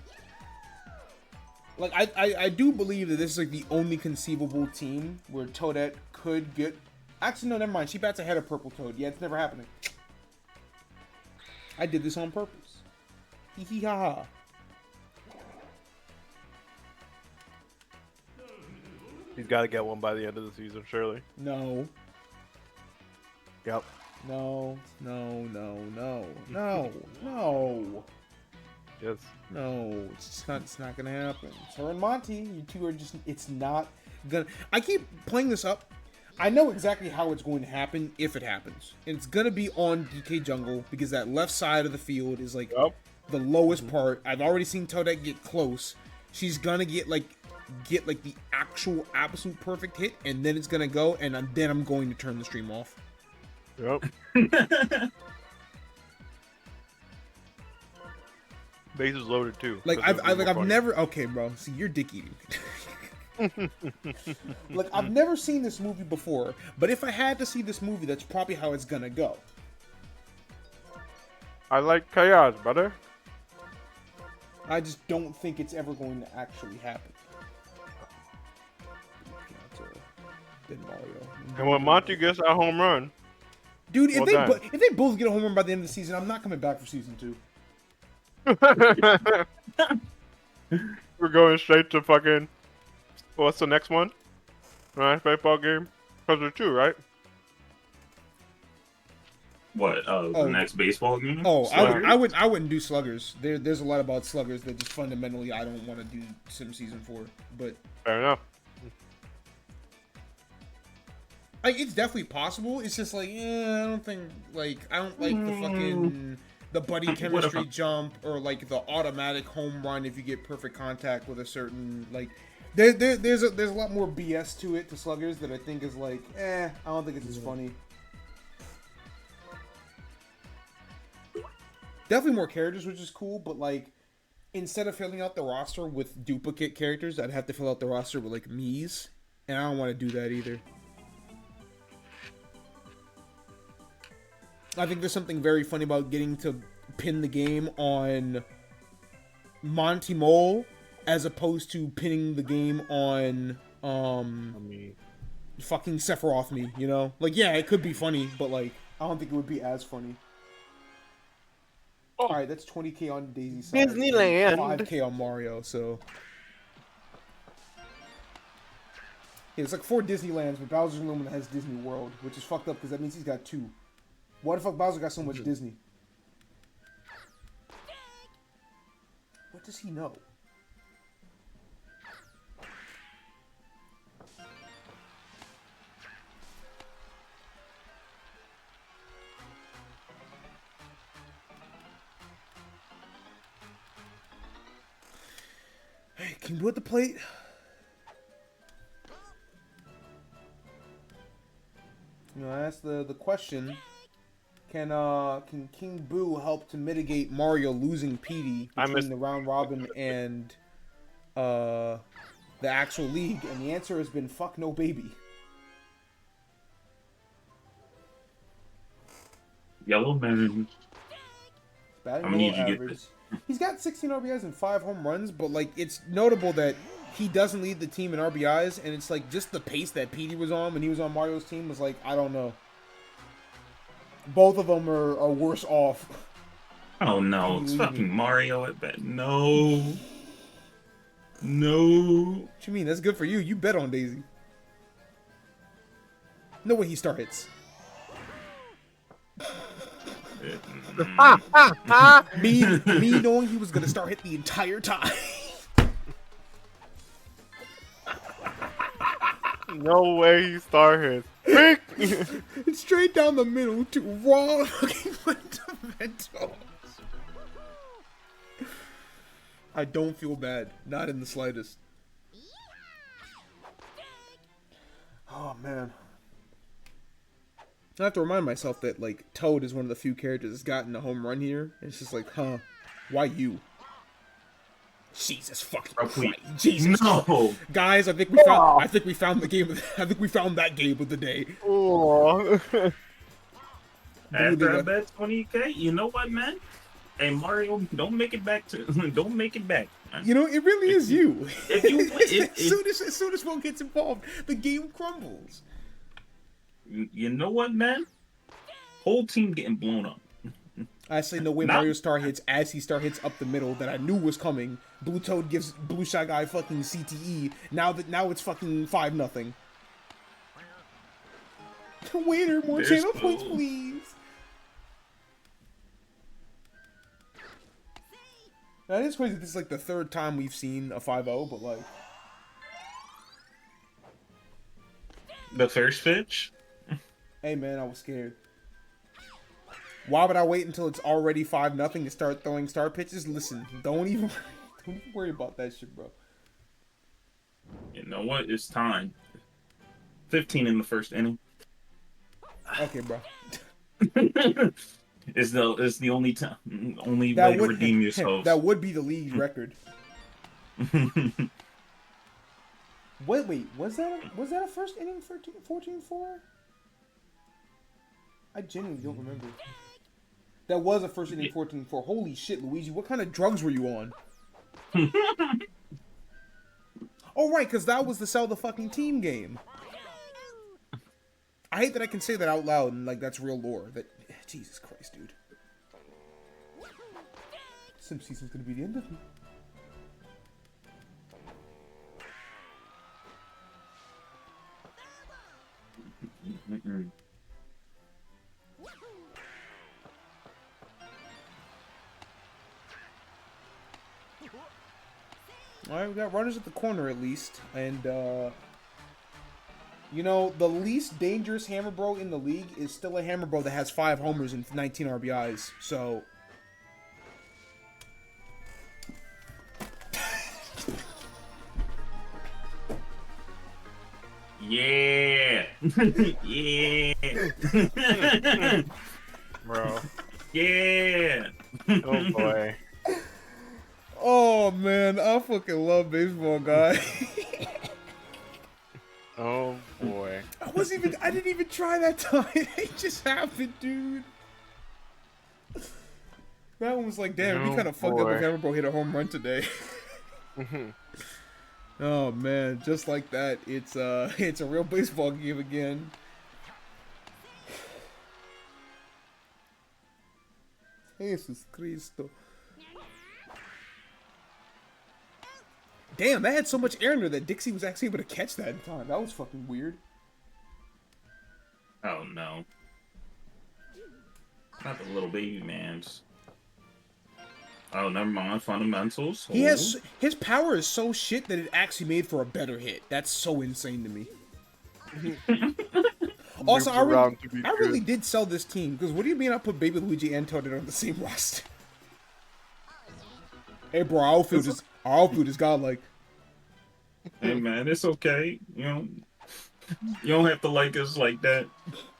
Like, I do believe that this is like the only conceivable team where Toadette could get... Actually, no, never mind. She bats ahead of Purple Toad. Yeah, it's never happening. I did this on purpose. Hee hee ha ha. He's got to get one by the end of the season, surely. No. Yep. No. No. No. No. No. No. Yes. No. It's not gonna happen. It's her and Monty. You two are just... It's not gonna... I keep playing this up. I know exactly how it's going to happen if it happens. And it's going to be on DK Jungle because that left side of the field is like the lowest part. I've already seen Toadette get close. She's going to get like the actual absolute perfect hit, and then it's going to go, and then I'm going to turn the stream off. Yep. Base is loaded too. Like I've never... Okay, bro. See, you're dick eating. Like, I've never seen this movie before, but if I had to see this movie, that's probably how it's gonna go. I like chaos, brother. I just don't think it's ever going to actually happen. And when Monty gets that home run, dude, if well if they both get a home run by the end of the season, I'm not coming back for season 2. we're going straight to fucking. What's the next one? Nice baseball game. Because there's 2, right? What? The next baseball game? Oh, I wouldn't do Sluggers. There's a lot about Sluggers that just fundamentally I don't want to do Sim Season 4. But fair enough. Like, it's definitely possible. It's just like, I don't think like the fucking the buddy chemistry jump or like the automatic home run if you get perfect contact with a certain like. There's a lot more BS to it to Sluggers that I think is like, I don't think it's as funny. Definitely more characters, which is cool, but like, instead of filling out the roster with duplicate characters, I'd have to fill out the roster with like me's, and I don't want to do that either. I think there's something very funny about getting to pin the game on Monty Mole as opposed to pinning the game on fucking Sephiroth me, you know? Like, yeah, it could be funny, but like, I don't think it would be as funny. Alright, that's 20k on Daisy's side. Disneyland. 5k on Mario, so... Yeah, it's like 4 Disneylands, but Bowser's the only one that has Disney World, which is fucked up because that means he's got 2. Why the fuck Bowser got so much Disney? What does he know? Hey, can you put the plate? You know, I asked the question. Can King Boo help to mitigate Mario losing Petey between the round robin and the actual league? And the answer has been fuck no, baby. Yellow man. Batting I'm gonna need below you to get average. this. He's got 16 RBIs and 5 home runs, but like it's notable that he doesn't lead the team in RBIs, and it's like just the pace that Petey was on when he was on Mario's team was like, I don't know. Both of them are worse off. Oh no, it's fucking Mario at bet. No. No. What you mean? That's good for you. You bet on Daisy. No way he star hits. me knowing he was gonna start hit the entire time. No way he started. It's straight down the middle to raw fucking fundamentals. I don't feel bad. Not in the slightest. Oh, man. I have to remind myself that, like, Toad is one of the few characters that's gotten a home run here. And it's just like, huh, why you? Jesus fucking Christ. Jesus. No. Guys, I think we found the game. I think we found that game of the day. Oh. After I bet 20K, you know what, man? Hey Mario, don't make it back. You know, it really is you. If you as soon as one gets involved, the game crumbles. You know what, man? Whole team getting blown up. I say no way. Mario star hits as he star hits up the middle that I knew was coming. Blue Toad gives Blue Shy Guy fucking CTE. Now it's fucking 5-0. Waiter, more channel points, please. That is crazy. This is like the third time we've seen a 5-0, but like the first pitch. Hey man, I was scared. Why would I wait until it's already 5-0 to start throwing star pitches? Listen, don't even worry about that shit, bro. You know what? It's time. 15 in the first inning. Okay, bro. It's the only way to redeem yourself. That would be the league record. Wait, was that a first inning 14-4? I genuinely don't remember. That was a first inning 14-4. Holy shit, Luigi! What kind of drugs were you on? Oh right, because that was the sell the fucking team game. I hate that I can say that out loud and like that's real lore. That Jesus Christ, dude. Sim season's gonna be the end of me. Alright, we got runners at the corner at least, and you know, the least dangerous Hammer Bro in the league is still a Hammer Bro that has 5 homers and 19 RBIs, so... Yeah! Yeah! Bro. Yeah! Oh boy. Oh man, I fucking love baseball, guy. Oh boy. I didn't even try that time. It just happened, dude. That one was like, damn, we kind of fucked up if Hammer Bro hit a home run today. Oh man, just like that, it's a real baseball game again. Jesus Cristo. Damn, that had so much air in there that Dixie was actually able to catch that in time. That was fucking weird. Oh no. Not the little baby man's. Oh, never mind. Fundamentals. He has his power is so shit that it actually made for a better hit. That's so insane to me. Also, I really did sell this team because what do you mean I put Baby Luigi and Toad on the same roster? Hey, bro, our outfield is godlike. Hey man, it's okay. You know, You don't have to like us like that.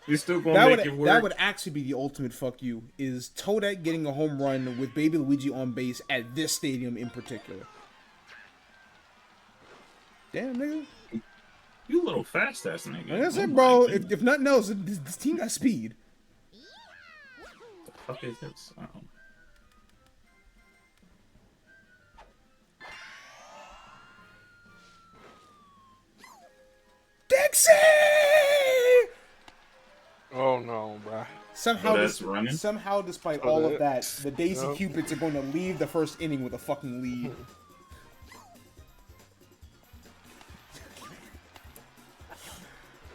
You're still gonna make it work. That would actually be the ultimate fuck you, is Toadette getting a home run with Baby Luigi on base at this stadium in particular. Damn, nigga. You a little fast ass nigga. Like I said, bro, if nothing else, this team got speed. What the fuck is this? Dixie! Oh no, bruh. Somehow, despite all of that, the Daisy Cupids are going to leave the first inning with a fucking lead.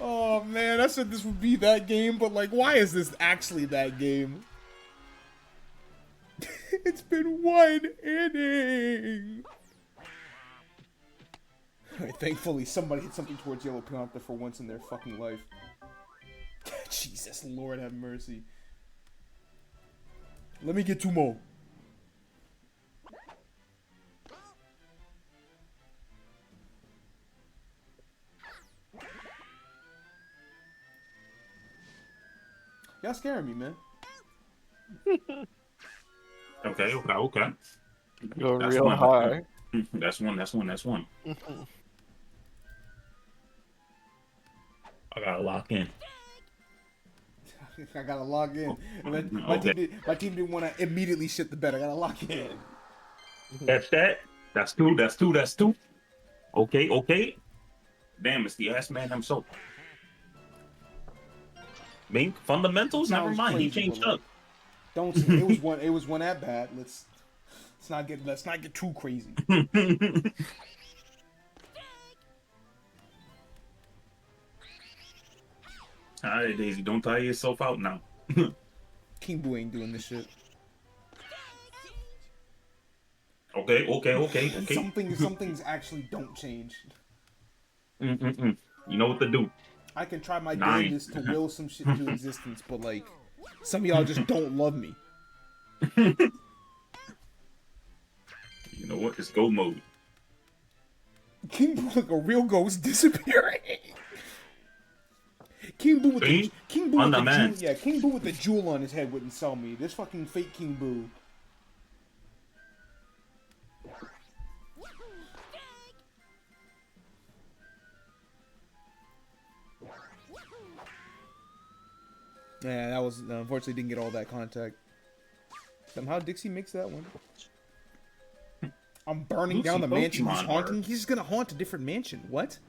Oh man, I said this would be that game, but like, why is this actually that game? It's been one inning. Thankfully, somebody hit something towards Yellow Panther for once in their fucking life. Jesus, Lord have mercy. Let me get 2 more. Y'all scaring me, man. Okay. Going real high. That's one. I gotta lock in. I gotta log in. My team didn't want to immediately shit the bed. I gotta lock in. That's that. That's two. Okay. Damn, it's the ass man himself. Main fundamentals? Never mind. He changed up. Don't say it was one at bat. Let's not get too crazy. Alright, Daisy, don't tire yourself out now. King Boo ain't doing this shit. Okay. Some things actually don't change. You know what to do. I can try my damnedest to will some shit into existence, but like, some of y'all just don't love me. You know what? It's go mode. King Boo like a real ghost disappearing. King Boo with the jewel on his head wouldn't sell me. This fucking fake King Boo. Yeah, that was unfortunately didn't get all that contact. Somehow Dixie makes that one. I'm burning down the mansion he's haunting. He's just gonna haunt a different mansion. What?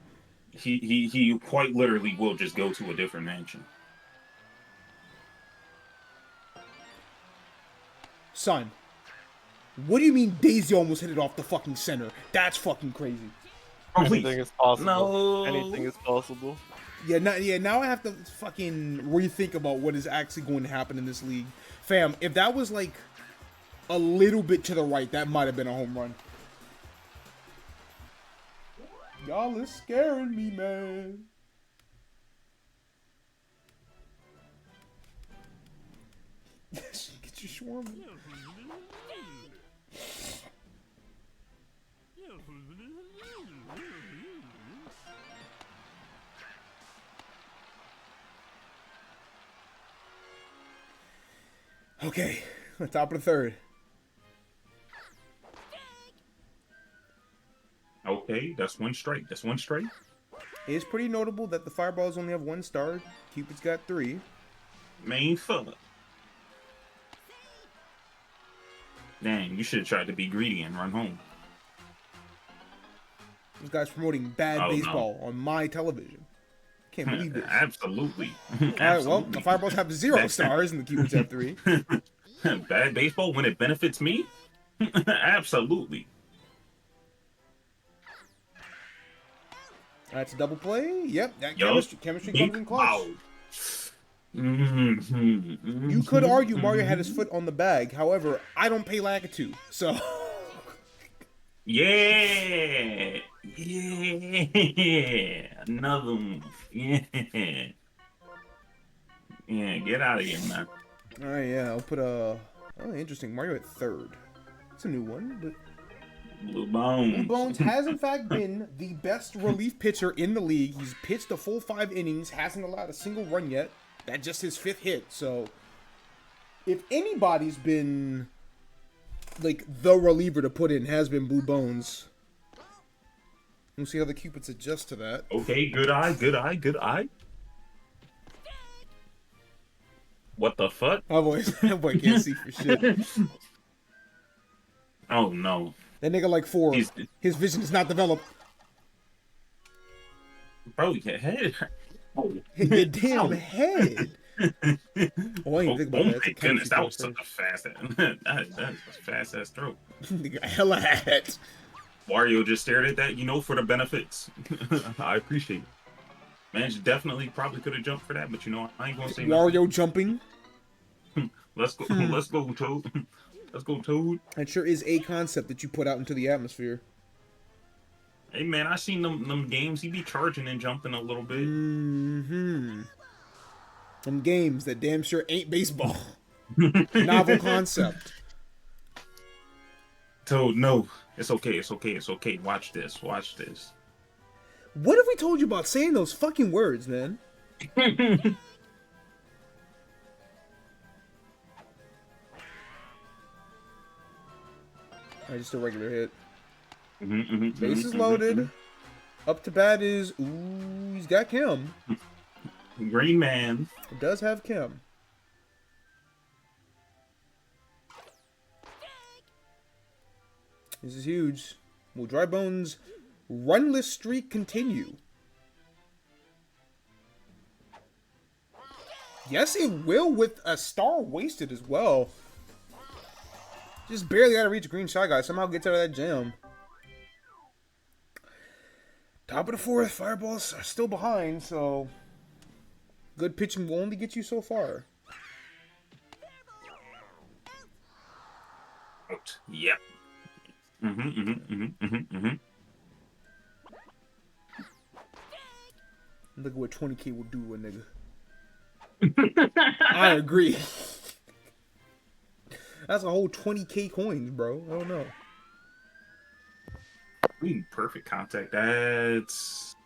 He quite literally will just go to a different mansion. Son, what do you mean Daisy almost hit it off the fucking center? That's fucking crazy. Anything is possible. No. Anything is possible. Yeah, now I have to fucking rethink about what is actually going to happen in this league. Fam, if that was like a little bit to the right, that might have been a home run. Y'all is scaring me, man. Get your shawarma. Okay, on top of the third. Okay, that's one straight. It is pretty notable that the Fireballs only have 1 star. Cupid's got 3. Main fella. Dang, you should have tried to be greedy and run home. This guy's promoting bad baseball on my television. Can't believe this. Absolutely. Alright, well, the Fireballs have 0 stars and the Cupids have 3. Bad baseball when it benefits me? Absolutely. That's a double play. Yep, that chemistry comes in clutch. Wow. You could argue Mario had his foot on the bag. However, I don't pay Lakitu, so... Yeah! Another one. Yeah. Yeah, get out of here, man. Alright, yeah, I'll put a... Oh, interesting. Mario at 3rd. It's a new one, but... Blue Bones. Blue Bones has in fact been the best relief pitcher in the league. He's pitched a full 5 innings, hasn't allowed a single run yet. That's just his 5th hit. So if anybody's been like the reliever to put in, has been Blue Bones. We'll see how the Cupids adjust to that. Okay, good eye, good eye, good eye. What the fuck? That boy can't see for shit. Oh no. That nigga like 4. His vision is not developed. Bro, your head. Oh. Your damn head. Oh, I didn't think about that. My goodness, that was such a fast that was a fast ass throw. Nigga, hella hat. Wario just stared at that, for the benefits. I appreciate it. Man, you definitely probably could have jumped for that, but I ain't gonna say Wario nothing. jumping. Let's go, let's go, Toad. Let's go, Toad. That sure is a concept that you put out into the atmosphere. Hey man, I seen them games. He be charging and jumping a little bit. Mm-hmm. Them games that damn sure ain't baseball. Novel concept. Toad, no. It's okay, it's okay, it's okay. Watch this, watch this. What have we told you about saying those fucking words, man? Alright, just a regular hit. Base is loaded. Up to bat is... Ooh, he's got Kim. Green Man. It does have Kim. This is huge. Will Dry Bones' runless streak continue? Yes, it will, with a star wasted as well. Just barely got to reach a green Shy Guy. Somehow gets out of that jam. Top of the 4th, Fireballs are still behind, so good pitching will only get you so far. Out. Yep. Look at what 20K will do to a nigga. I agree. That's a whole 20K coins, bro. I don't know. We need perfect contact. That's...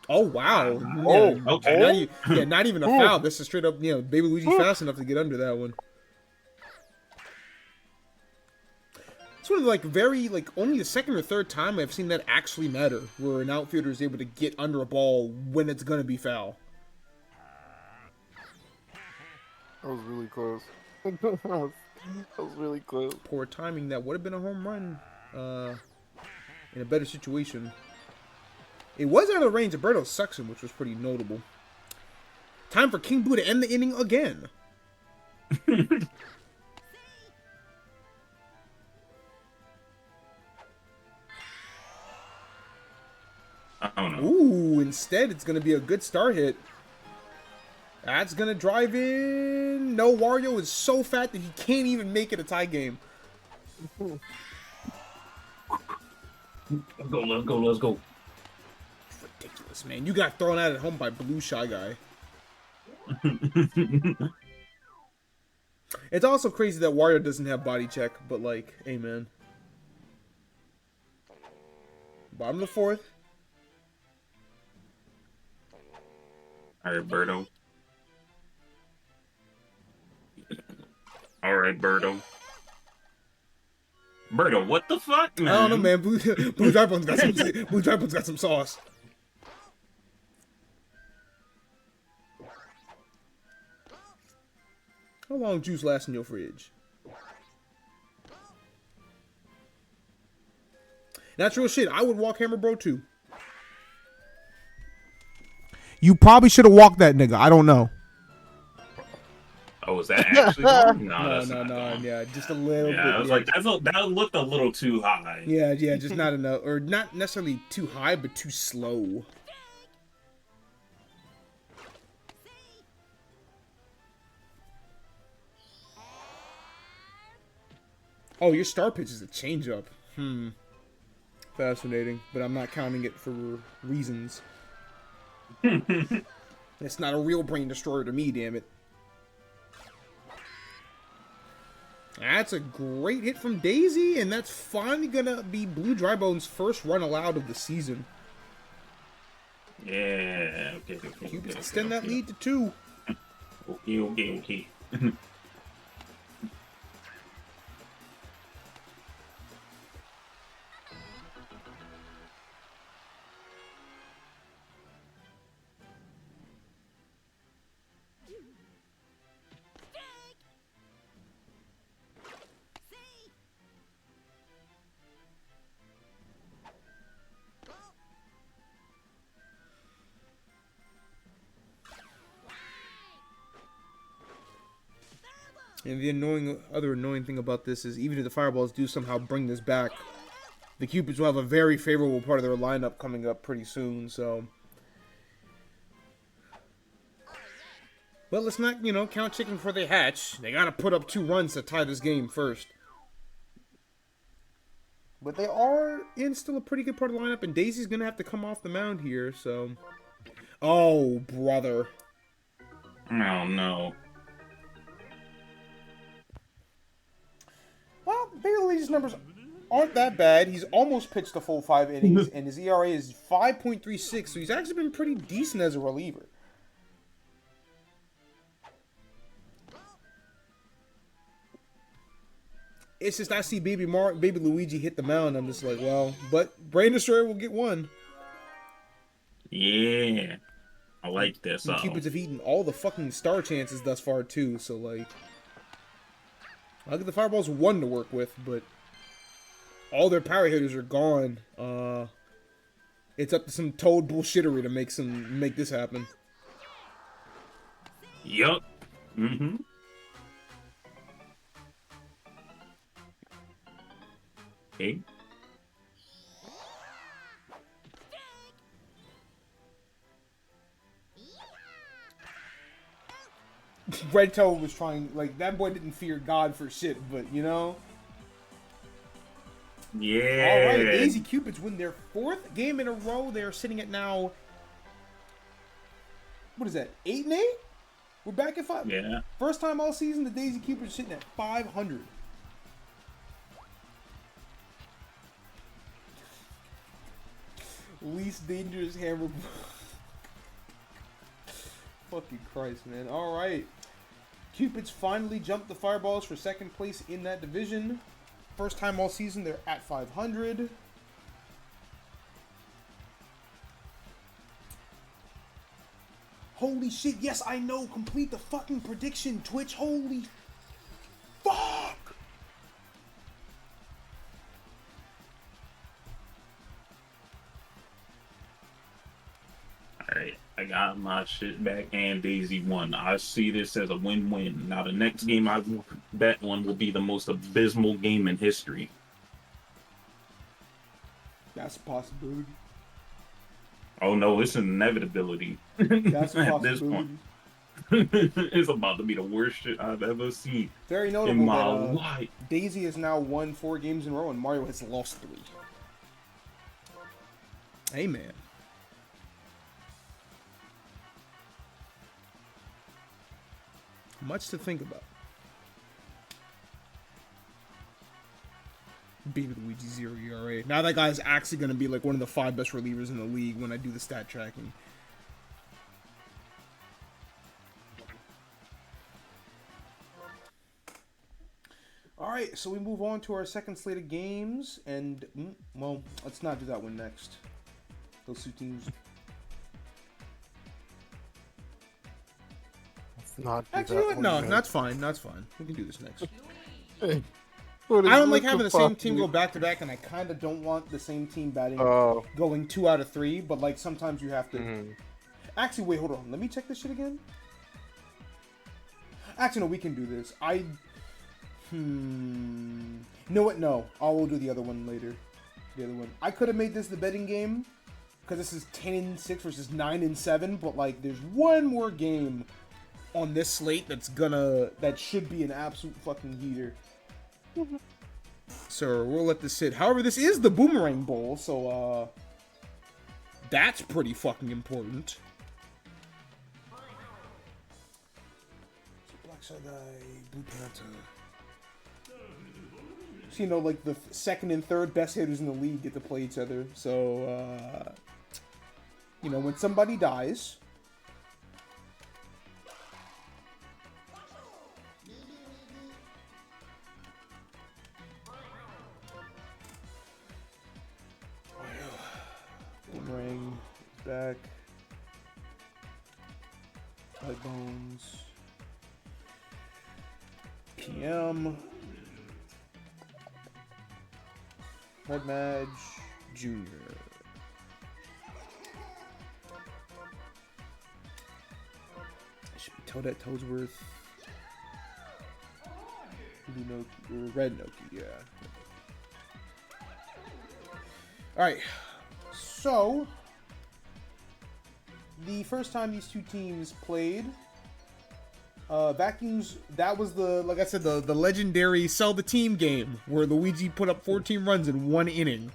Oh, wow. Oh, yeah, okay. Not even a foul. This is straight up, Baby Luigi fast enough to get under that one. It's one of only the 2nd or 3rd time I've seen that actually matter, where an outfielder is able to get under a ball when it's going to be foul. That was really close. that was really close. Poor timing. That would have been a home run in a better situation. It was out of the range of Berto's suction, which was pretty notable. Time for King Boo to end the inning again. I don't know. Ooh, instead it's going to be a good start hit. That's going to drive in. No, Wario is so fat that he can't even make it a tie game. Let's go, let's go, let's go. It's ridiculous, man. You got thrown out at home by Blue Shy Guy. It's also crazy that Wario doesn't have body check, but hey, man. Bottom of the 4th. Alright, Birdo. Alright, Birdo. Birdo, what the fuck, man? I don't know, man. Blue Dry Bones got some sauce. How long juice lasts in your fridge? That's real shit. I would walk Hammer Bro too. You probably should have walked that nigga. I don't know. Oh, is that actually going? No, yeah, just a little bit. I was like, that looked a little too high. Yeah, just not enough, or not necessarily too high, but too slow. Oh, your star pitch is a changeup. Fascinating, but I'm not counting it for reasons. It's not a real brain destroyer to me, damn it. That's a great hit from Daisy, and that's finally gonna be Blue Drybone's first run allowed of the season. Yeah, okay. Cupids extend that lead to 2. Okay. And the other annoying thing about this is even if the Fireballs do somehow bring this back, the Cupids will have a very favorable part of their lineup coming up pretty soon, so... But let's not, count chicken before they hatch. They gotta put up 2 runs to tie this game first. But they are in still a pretty good part of the lineup, and Daisy's gonna have to come off the mound here, so... Oh, brother. Oh, no. Well, Baby Luigi's numbers aren't that bad. He's almost pitched the full 5 innings, and his ERA is 5.36, so he's actually been pretty decent as a reliever. It's just I see Baby Luigi hit the mound, I'm just like, well, but Brain Destroyer will get 1. Yeah. I like this. And Cupids have eaten all the fucking star chances thus far, too, so, like... I'll give the Fireballs 1 to work with, but... all their power hitters are gone. It's up to some Toad bullshittery to make this happen. Yup. Mm-hmm. Okay. Red Toad was trying, like, that boy didn't fear God for shit, but, Yeah. Alright, Daisy Cupids win their 4th game in a row. They are sitting at now... What is that, 8-8? We're back at 5. Yeah. First time all season, the Daisy Cupids sitting at 500. Least dangerous hammer. Fucking Christ, man. Alright. Cupids finally jumped the Fireballs for 2nd place in that division. First time all season, they're at 500. Holy shit, yes, I know. Complete the fucking prediction, Twitch. Holy fuck. Alright, I got my shit back and Daisy won. I see this as a win-win. Now the next game I bet on will be the most abysmal game in history. That's a possibility. Oh no, it's an inevitability. That's a At this possibility. point. It's about to be the worst shit I've ever seen Very notable in my that life. Daisy has now won 4 games in a row and Mario has lost 3. Hey, man. Much to think about. Baby Luigi 0 ERA. Now that guy's actually going to be like one of the 5 best relievers in the league when I do the stat tracking. Alright, so we move on to our second slate of games. And, well, let's not do that one next. Those 2 teams. Not Actually, no, that's fine. That's fine. We can do this next. Hey, I don't like having the same team go back to back, and I kind of don't want the same team batting going 2 out of 3. But like sometimes you have to. Actually, wait, hold on. Let me check this shit again. Actually, no, we can do this. No, what? No, I will do the other one later. The other one. I could have made this the betting game because this is 10-6 versus 9-7. But like, there's one more game on this slate that should be an absolute fucking heater. So we'll let this sit. However, this is the Boomerang Bowl, so that's pretty fucking important. Black Side Guy, Blue Panther. So, you know, like the second and third best hitters in the league get to play each other. So, you know, when somebody dies, Boomerang is back. Light Bones. PM. Red Madge Jr. Should be Toadette Toadsworth. Blue Noki, or Red Noki, yeah. Alright. So, the first time these two teams played, Vacuums, that was the, like I said, the legendary sell the team game where Luigi put up 14 runs in 1 inning.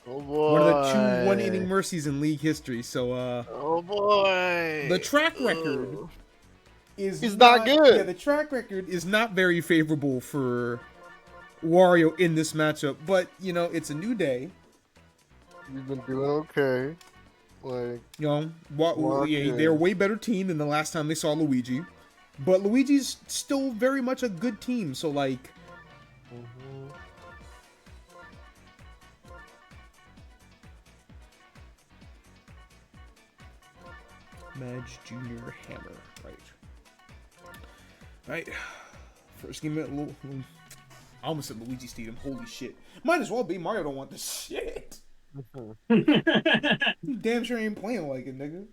Oh boy. One of the 2 1-inning mercies in league history. So, oh boy. the track record is not good. Yeah, the track record is not very favorable for Wario in this matchup. But, you know, it's a new day. You've been doing okay. Like, You know, yeah, they're a way better team than the last time they saw Luigi. But Luigi's still very much a good team, so like... Madge Jr. Hammer, right. Right. First game at I almost said Luigi Stadium, holy shit. Might as well be, Mario don't want this shit. You damn sure ain't playing like it, nigga.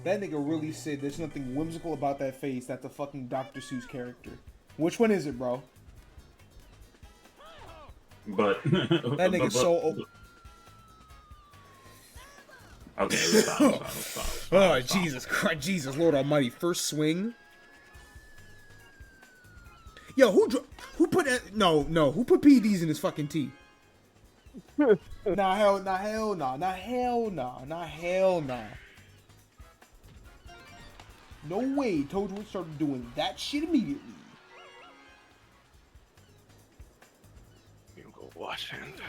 That nigga really said there's nothing whimsical about that face. That's a fucking Dr. Seuss character. Which one is it, bro? But That nigga's so... Okay, stop. Oh, Jesus Christ. Jesus, Lord Almighty. First swing. Yo, who put... who put PEDs in his fucking tea? Hell nah. No way Toadwood started doing that shit immediately. you go wash hands.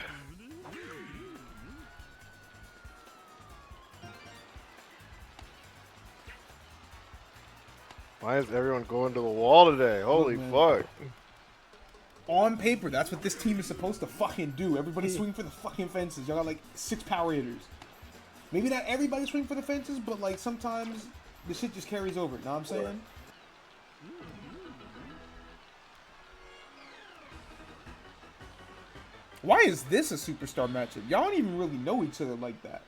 Why is everyone going to the wall today? Holy fuck. On paper, that's what this team is supposed to fucking do. Everybody swing for the fucking fences. Y'all got like 6 power hitters. Maybe not everybody swing for the fences, but like sometimes the shit just carries over. Know what I'm saying? Why is this a superstar matchup? Y'all don't even really know each other like that.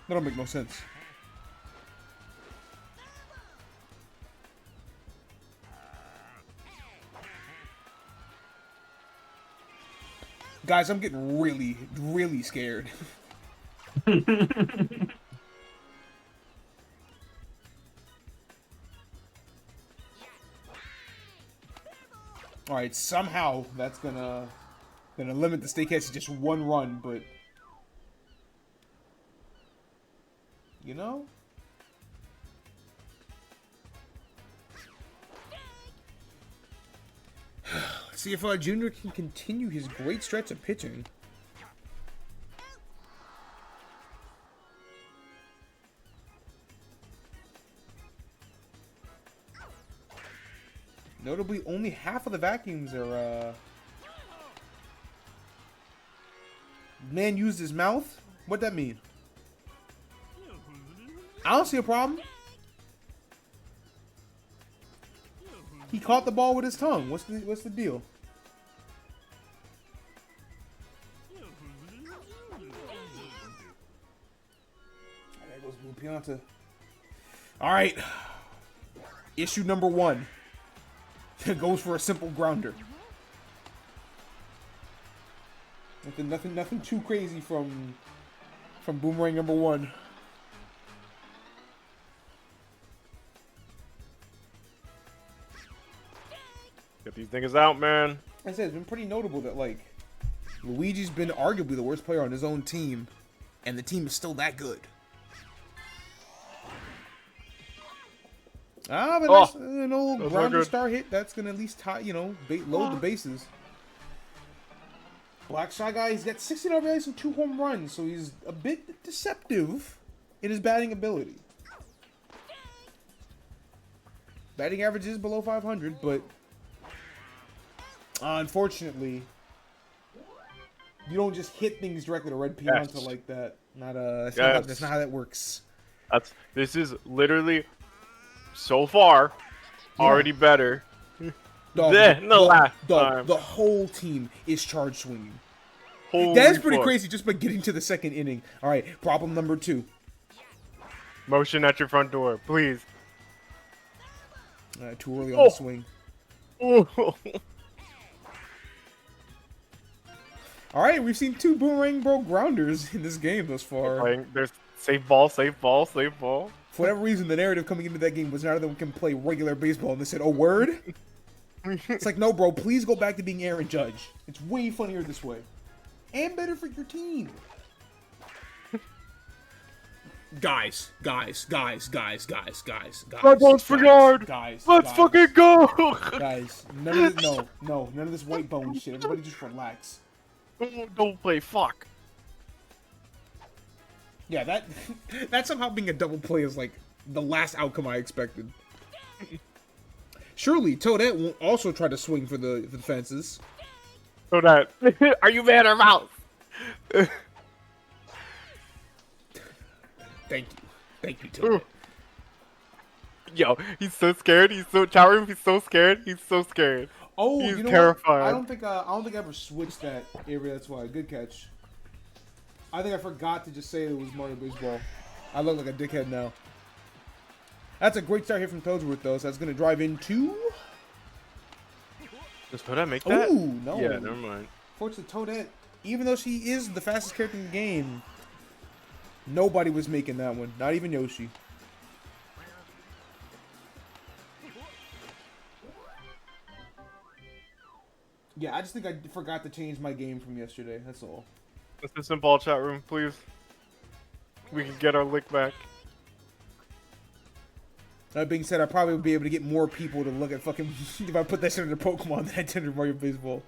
That don't make no sense. Guys, I'm getting really, really scared. Alright, somehow that's gonna limit the Steakheads to just 1 run, but... You know? Let's see if Junior can continue his great stretch of pitching. Notably, only half of the vacuums are, Man used his mouth? What'd that mean? I don't see a problem. He caught the ball with his tongue. What's the deal? There goes Blue Pianta. Alright. Issue number 1. Goes for a simple grounder. Nothing too crazy from Boomerang number 1. Get these niggas out, man. I said it's been pretty notable that like Luigi's been arguably the worst player on his own team, and the team is still that good. Ah, but that's an old that's not grounder good. star hit. That's gonna at least tie, load the bases. Black Shy Guy, he's got 16 RBIs and 2 home runs, so he's a bit deceptive in his batting ability. Batting average is below 500, but unfortunately, you don't just hit things directly to Red Pianta like that. That's not how that works. This is literally so far already better than the last time. The whole team is charge swinging. Holy That's pretty fuck. crazy just by getting to the second inning. All right, problem number 2. Motion at your front door, please. Too early on the swing. Ooh. All right, we've seen 2 Boomerang Bro grounders in this game thus far. There's safe ball, safe ball, safe ball. For whatever reason, the narrative coming into that game was none of them can play regular baseball, and they said, "Oh, word." It's like, no, bro. Please go back to being Aaron Judge. It's way funnier this way, and better for your team. Guys. Red bones for yard. Guys, Let's fucking go. Guys, none of this white bone shit. Everybody just relax. Don't play fuck. Yeah, that somehow being a double play is like the last outcome I expected. Surely Toadette won't also try to swing for the fences. So that are you man or mouse? Thank you, Toadette. Yo, he's so scared. He's so towering. He's so scared. He's so scared. Oh, he's you know terrified. what? I don't think I ever switched that area. That's why. Good catch. I think I forgot to just say it was Mario Baseball. I look like a dickhead now. That's a great start here from Toadsworth, though. So that's going to drive into... Does Toadette make that? Ooh, no. Yeah, never mind. Fortunately, Toadette, even though she is the fastest character in the game, nobody was making that one. Not even Yoshi. Yeah, I just think I forgot to change my game from yesterday. That's all. Assistant ball chat room, please. We can get our lick back. That being said, I probably would be able to get more people to look at fucking if I put that shit into Pokemon than I did in Mario Baseball.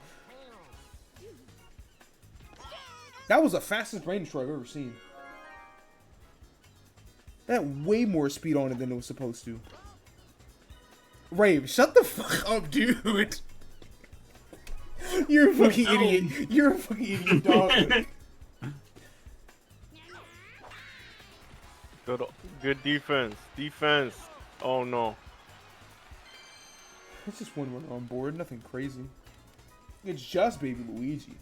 That was the fastest brain destroy I've ever seen. That had way more speed on it than it was supposed to. Rave, shut the fuck up, dude. You're a fucking idiot. You're a fucking idiot, dog. Good defense. Defense. Oh no. It's just one runner on board, nothing crazy. It's just baby Luigi.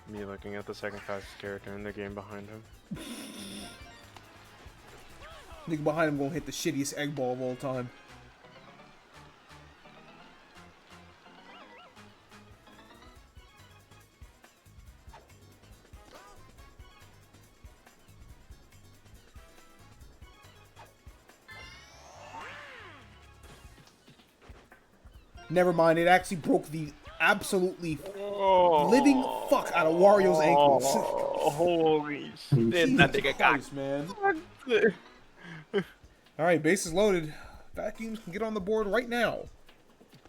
Me looking at the second fastest character in the game behind him. Nigga behind him gonna hit the shittiest egg ball of all time. Never mind, it actually broke the absolutely living fuck out of Wario's ankles. Oh, holy shit, that nigga Christ, man. Alright, bases loaded. Vacuums can get on the board right now.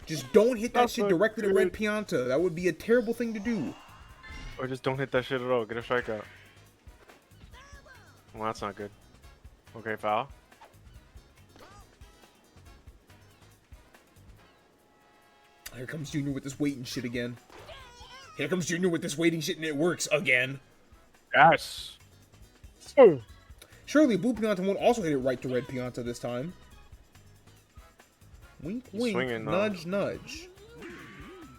Just don't hit that shit directly to Red Pianta. That would be a terrible thing to do. Or just don't hit that shit at all. Get a strikeout. Well, that's not good. Okay, foul. Here comes Junior with this waiting shit again. Here comes Junior with this waiting shit and it works again. Yes. Surely Blue Pianta won't also hit it right to Red Pianta this time. Wink, wink, swinging, nudge, nudge.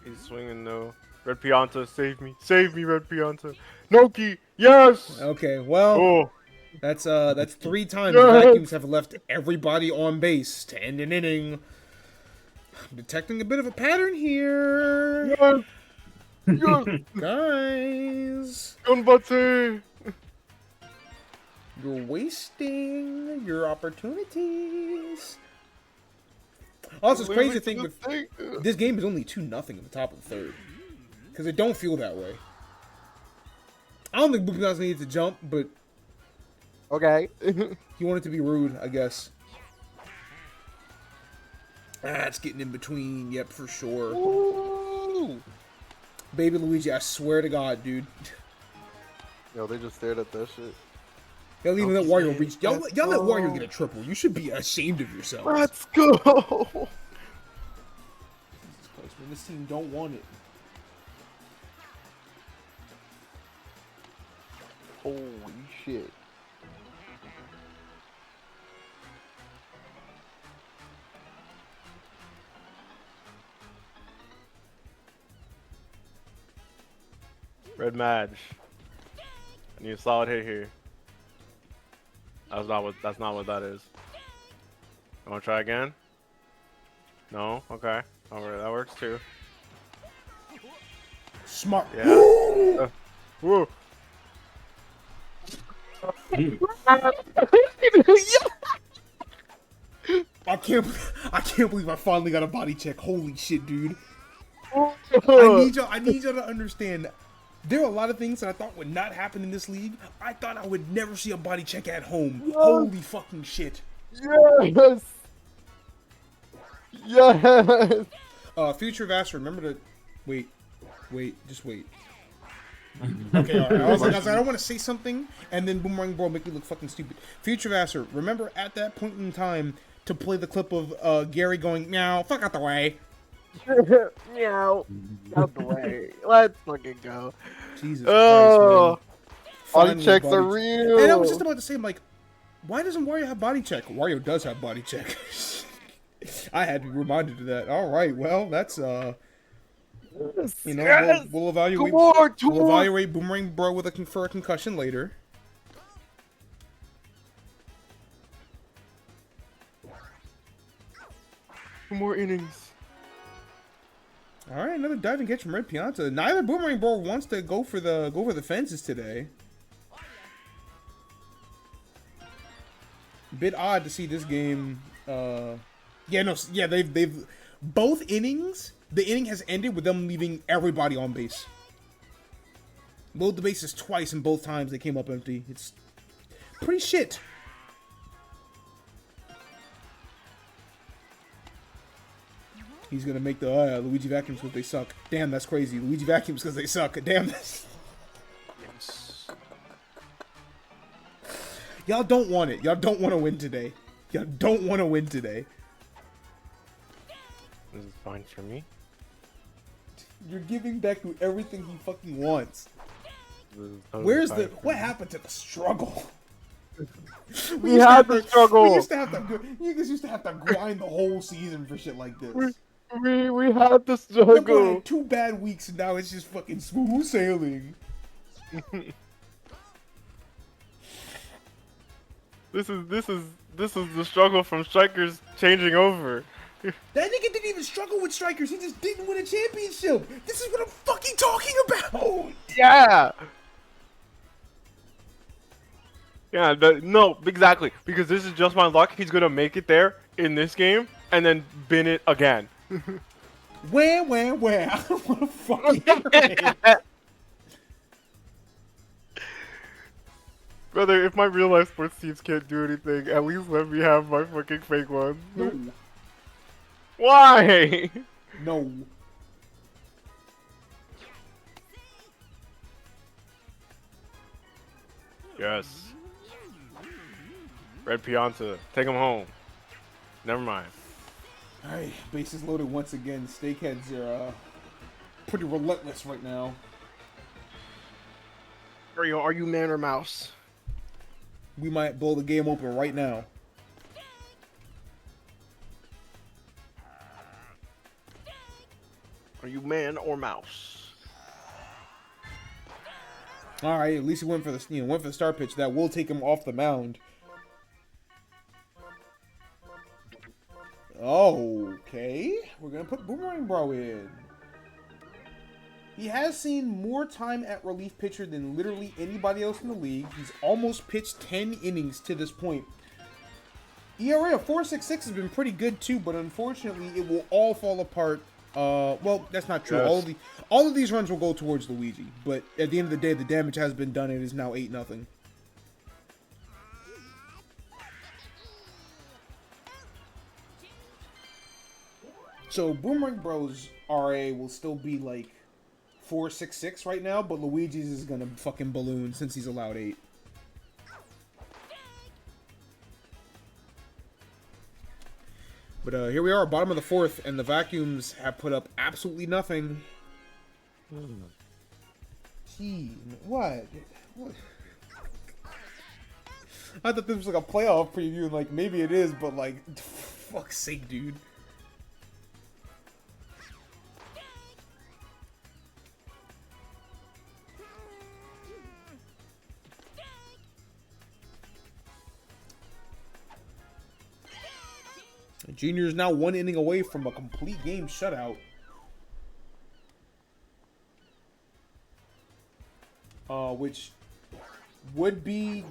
He's swinging though. Red Pianta, save me. Save me, Red Pianta. Noki, yes! Okay, well, Oh. that's 3 times the Vacuums have left everybody on base to end an inning. I'm detecting a bit of a pattern here. Yes! Yes! Guys, Gunbutty! you're wasting your opportunities. Also, it's crazy to Losing think the with thing. this game is only 2-0 in the top of the third. Because it don't feel that way. I don't think Bubinas needed to jump, but Okay. he wanted to be rude, I guess. Ah, it's getting in between. Yep, for sure. Ooh. Baby Luigi, I swear to God, dude. Yo, they just stared at that shit. Y'all even let Wario reach. Y'all Let's let Wario go. get a triple. You should be ashamed of yourselves. Let's go. Jesus Christ, man, this team don't want it. Holy shit. Red Madge. I need a solid hit here. That's not what that is. I wanna try again? No? Okay. Alright, that works too. Smart. Yeah. Whoa. I can't believe I finally got a body check. Holy shit, dude. I need y'all to understand. There are a lot of things that I thought would not happen in this league. I thought I would never see a body check at home. Yes. Holy fucking shit. Yes. Yes. Future Vassar, remember to wait, just wait. Okay, all right. I was like, I don't want to say something, and then Boomerang Bro make me look fucking stupid. Future Vassar, remember at that point in time to play the clip of Gary going, meow, fuck out the way. Meow. Out the way. Let's fucking go. Jesus Oh. Christ, man. Body Finally, checks are body- real. And I was just about to say, I'm like, why doesn't Wario have body check? Wario does have body check. I had to be reminded of that. All right, well, that's you know, Yes. we'll evaluate. Two more. We'll evaluate Boomerang Bro with for a concussion later. Two more innings. All right, another diving catch from Red Pianta. Neither Boomerang Bro wants to go for the fences today. Bit odd to see this game. They've both innings. The inning has ended with them leaving everybody on base. Load the bases twice, and both times they came up empty. It's pretty shit. He's gonna make the Luigi vacuums because they suck. Damn, that's crazy. Luigi vacuums because they suck. Damn, that's... Y'all don't want it. Y'all don't want to win today. Y'all don't want to win today. This is fine for me. You're giving Deku everything he fucking wants. This is totally Where's fine the... for What me. happened to the struggle? We had the struggle. We used to have to... You guys used to have to grind the whole season for shit like this. We had the Remember, I struggle. had 2 bad weeks and now it's just fucking smooth sailing. This is the struggle from strikers changing over. That nigga didn't even struggle with strikers. He just didn't win a championship. This is what I'm fucking talking about. Yeah. Yeah, no, exactly. Because this is just my luck. He's gonna make it there in this game and then bin it again. Where? I don't want to fucking hear it. Brother, if my real life sports teams can't do anything, at least let me have my fucking fake ones. No. Why? No. Yes. Red Pianta, take him home. Never mind. Alright, bases loaded once again. Steakheads are pretty relentless right now. Are you man or mouse? We might blow the game open right now. Are you man or mouse? All right, at least he went for the start pitch. That will take him off the mound. Okay, we're gonna put Boomerang Bro in. He has seen more time at relief pitcher than literally anybody else in the league. He's almost pitched 10 innings to this point. ERA of 4.66 has been pretty good too, but unfortunately, it will all fall apart. Well, that's not true. Yes. All of these runs will go towards Luigi, but at the end of the day, the damage has been done. It is now 8-0. So Boomerang Bros RA will still be like 4.66 right now, but Luigi's is gonna fucking balloon since he's allowed 8. But here we are, bottom of the 4th, and the Vacuums have put up absolutely nothing. Gee, what? I thought this was like a playoff preview, and like maybe it is, but like, fuck's sake, dude. Junior is now 1 inning away from a complete game shutout. Which would be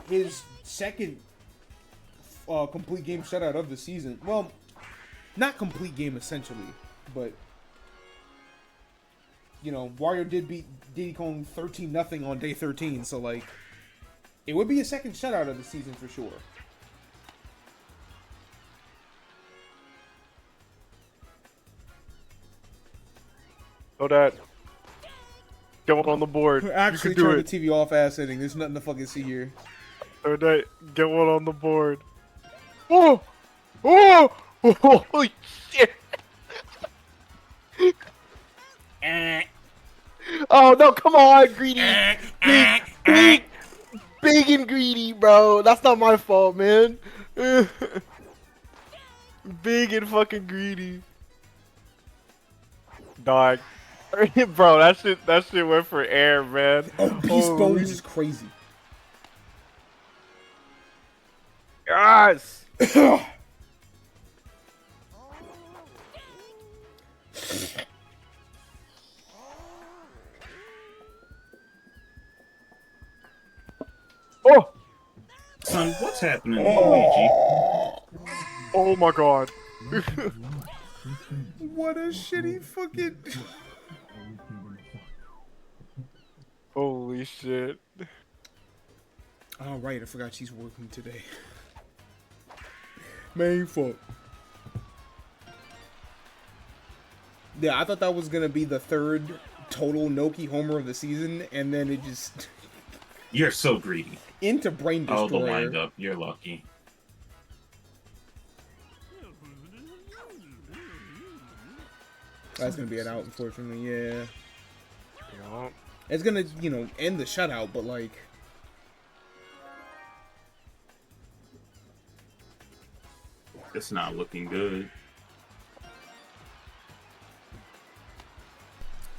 his second complete game shutout of the season. Well, not complete game essentially, but you know, Wario did beat Diddy Kong 13-0 on day 13, so like, it would be a second shutout of the season for sure. Oh, that. Get one on the board. Actually, you can do turn it. the TV off ass hitting. There's nothing to fucking see here. Oh, that. Get one on the board. Oh! Oh! Holy shit! Oh, no, come on, greedy. Big and greedy, bro. That's not my fault, man. Big and fucking greedy. Dog. Bro, that shit went for air, man. Oh, Beast Bones is crazy. Yes! Oh! Son, what's happening, Luigi? Oh my god. What a shitty fucking... Holy shit. Oh, right, I forgot she's working today. Man, fuck. Yeah, I thought that was gonna be the third total Noki homer of the season, and then it just... You're so greedy. into Brain Destroyer. Oh, the wind up. You're lucky. That's gonna be an out, unfortunately, yeah. Yup. It's gonna, you know, end the shutout, but like... It's not looking good.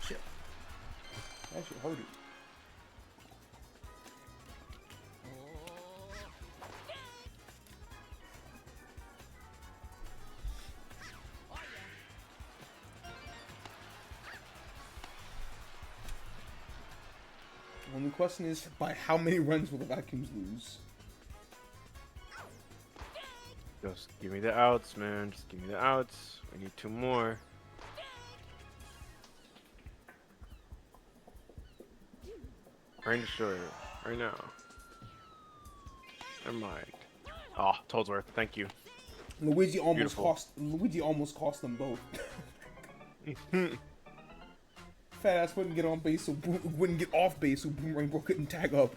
Shit. That should hurt it. Only question is, by how many runs will the Vacuums lose? Just give me the outs, man. Just give me the outs. We need 2 more. Brain Destroyer. Right now. Never mind. Oh, Toadsworth. Thank you. Luigi almost Beautiful. cost them both. Fat ass wouldn't get on base, so wouldn't get off base, so Boomerang Bro couldn't tag up.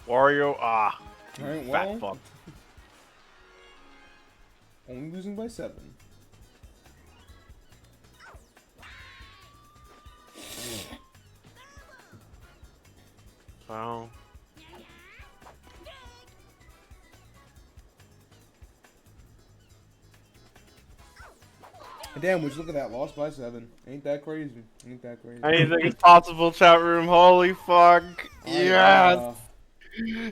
Wario. Ah. All right, Fat well, fuck. only losing by 7. Wow. Damn, would you look at that? Lost by 7. Ain't that crazy? Ain't that crazy? Anything is possible, chat room. Holy fuck. Yes.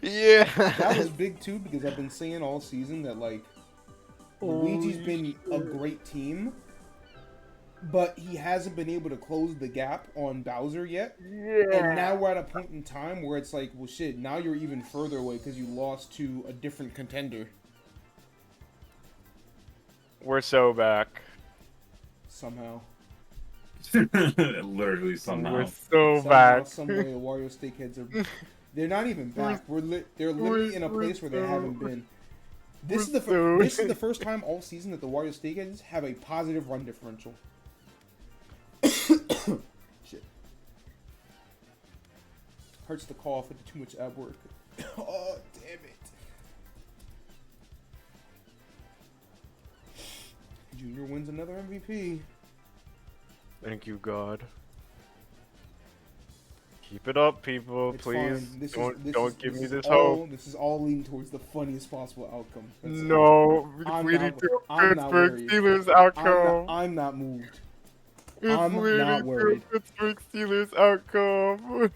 Yeah. That was big too, because I've been saying all season that like Luigi's been a great team, but he hasn't been able to close the gap on Bowser yet. Yeah. And now we're at a point in time where it's like, well, shit, now you're even further away because you lost to a different contender. We're so back. Somehow. Literally somehow. We're so Somehow, back. some way, Wario Steakheads are... They're not even back. They're literally in a place where they haven't been. This is the first time all season that the Wario Steakheads have a positive run differential. Shit. Hurts to cough with too much ab work. Oh, damn it. Junior wins another MVP. Thank you, God. Keep it up, people. It's Please. fine. Don't give me this all, hope. This is all leading towards the funniest possible outcome. No, I'm we not- need to I'm not Pittsburgh worried. Steelers outcome. I'm not moved. It's I'm leading not to worried. Pittsburgh Steelers outcome.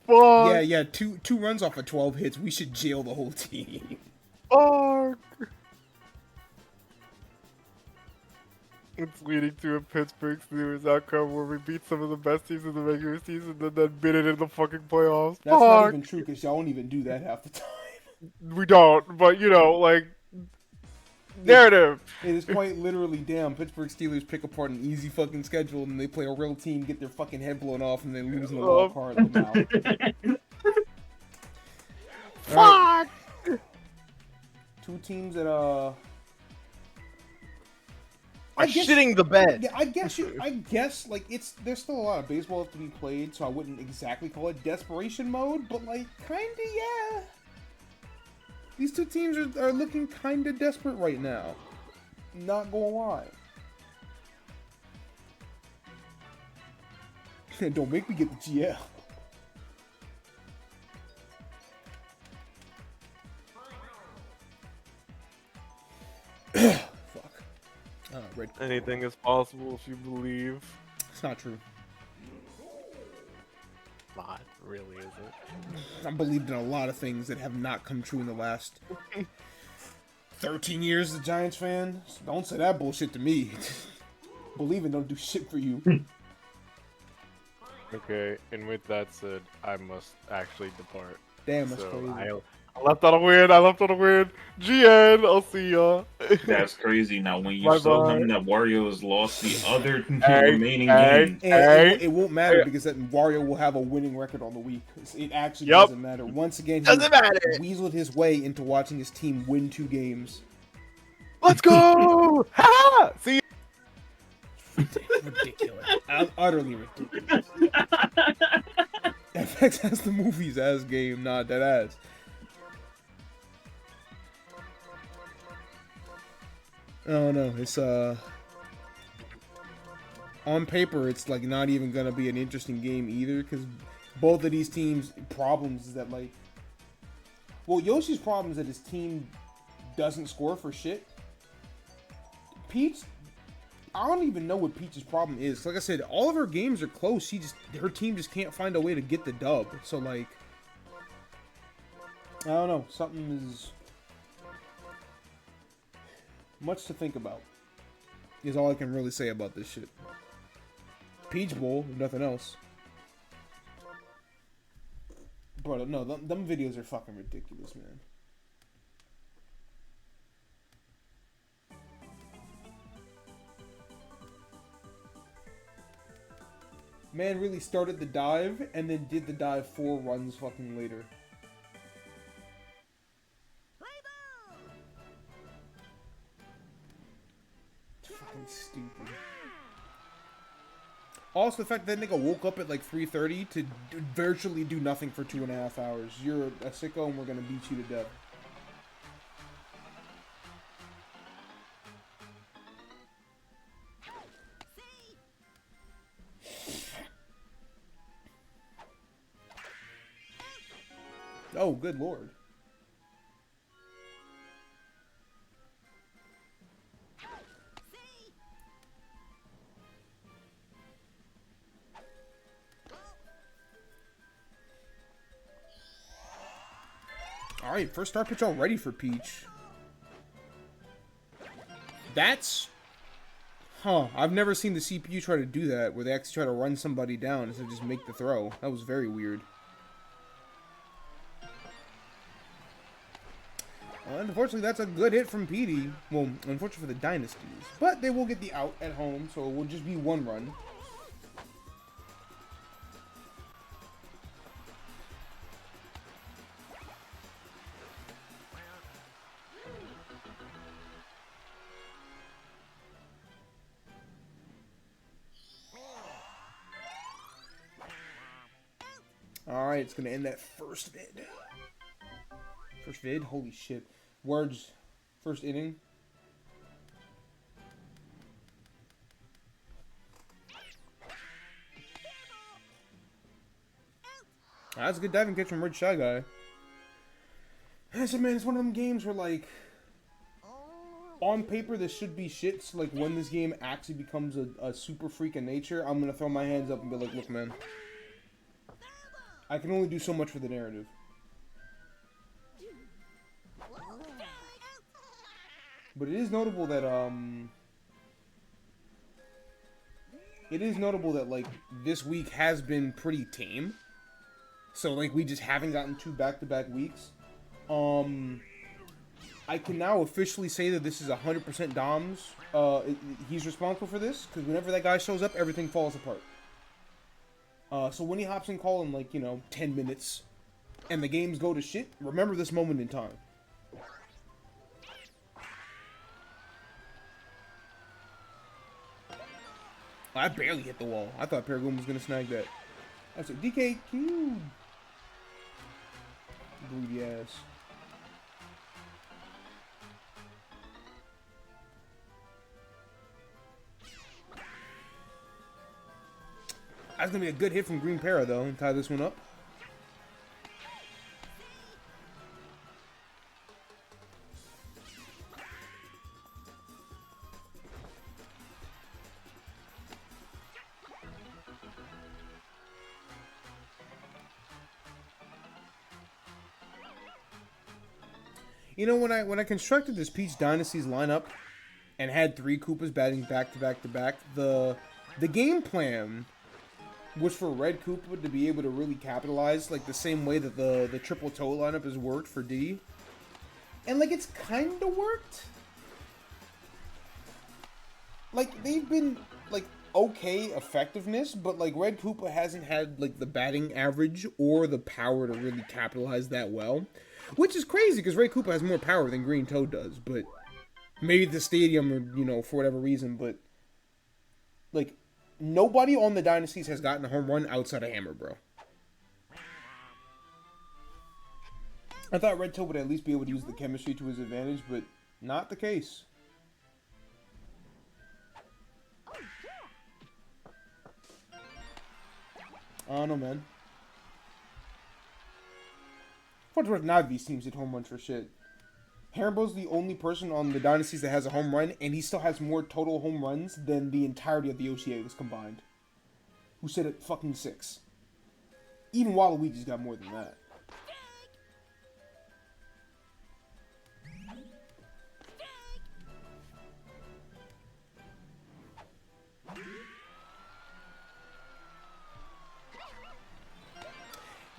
Fuck. Yeah, two runs off of 12 hits. We should jail the whole team. Fuck. It's leading to a Pittsburgh Steelers outcome where we beat some of the best teams in the regular season and then beat it in the fucking playoffs. That's not Fuck. even true because y'all don't even do that half the time. We don't, but you know, like, narrative. It is quite literally, damn, Pittsburgh Steelers pick apart an easy fucking schedule and they play a real team, get their fucking head blown off, and then lose in the wild card. Fuck. Right. Two teams that I'm shitting the bed. Yeah, I guess like there's still a lot of baseball left to be played, so I wouldn't exactly call it desperation mode, but like kinda yeah. These two teams are looking kinda desperate right now. Not gonna lie. Don't make me get the GL. Fuck. Red. Anything is possible if you believe. It's not true. Not really, is it? I believed in a lot of things that have not come true in the last 13 years as a Giants fan. Don't say that bullshit to me. Believing don't do shit for you. Okay, and with that said, I must actually depart. Damn, that's So crazy. I left on a win. GN, I'll see ya. That's crazy. Now, when you Bye-bye. show him that Wario has lost the other Hey, remaining hey. games, And it won't matter because that Wario will have a winning record on the week. It actually doesn't matter. Once again, he Doesn't matter. weaseled his way into watching his team win 2 games. Let's go! Ha! See ya. Ridiculous. Utterly ridiculous. FX has the movies as game, not that ass. Oh no, it's on paper it's like not even gonna be an interesting game either because both of these teams' problems is that like, well, Yoshi's problem is that his team doesn't score for shit. Peach, I don't even know what Peach's problem is. Like I said, all of her games are close. Her team just can't find a way to get the dub. So like, I don't know. Something is much to think about. Is all I can really say about this shit. Peach Bowl, if nothing else. Bro, no, them videos are fucking ridiculous, man. Man really started the dive and then did the dive 4 runs fucking later. Fucking stupid. Also, the fact that nigga woke up at like 3:30 to virtually do nothing for 2.5 hours. You're a sicko and we're gonna beat you to death. Oh, good lord. Alright, first start pitch already for Peach. That's... Huh, I've never seen the CPU try to do that, where they actually try to run somebody down instead of just make the throw. That was very weird. Unfortunately, that's a good hit from PD. Well, unfortunately for the Dynasties. But they will get the out at home, so it will just be one run. Alright, it's going to end that first vid. First vid? Holy shit. Words. First inning. That's a good diving catch from Red Shy Guy. I said, man, it's one of them games where, like, on paper, this should be shit. So, like, when this game actually becomes a super freak of nature, I'm going to throw my hands up and be like, look, man, I can only do so much for the narrative. But it is notable that, like, this week has been pretty tame. So, like, we just haven't gotten 2 back-to-back weeks. I can now officially say that this is 100% Dom's. He's responsible for this, because whenever that guy shows up, everything falls apart. So when he hops in call in, like, 10 minutes, and the games go to shit, remember this moment in time. I barely hit the wall. I thought Paragon was going to snag that. I said, DK, can you... Greedy ass. That's going to be a good hit from Green Para, though, and tie this one up. You know, when I constructed this Peach Dynasty's lineup and had 3 Koopas batting back to back to back, the game plan was for Red Koopa to be able to really capitalize, like, the same way that the triple toe lineup has worked for D. And, like, it's kind of worked. Like, they've been, like, okay effectiveness, but, like, Red Koopa hasn't had, like, the batting average or the power to really capitalize that well. Which is crazy, because Red Koopa has more power than Green Toad does, but maybe the stadium or, for whatever reason, but, like, nobody on the Dynasties has gotten a home run outside of Hammer, bro. I thought Red Toad would at least be able to use the chemistry to his advantage, but not the case. I don't know, man. For what's worth, none of these teams hit home runs for shit. Harenbo's the only person on the Dynasties that has a home run, and he still has more total home runs than the entirety of the OCAs combined. Who sit at fucking 6. Even Waluigi's got more than that.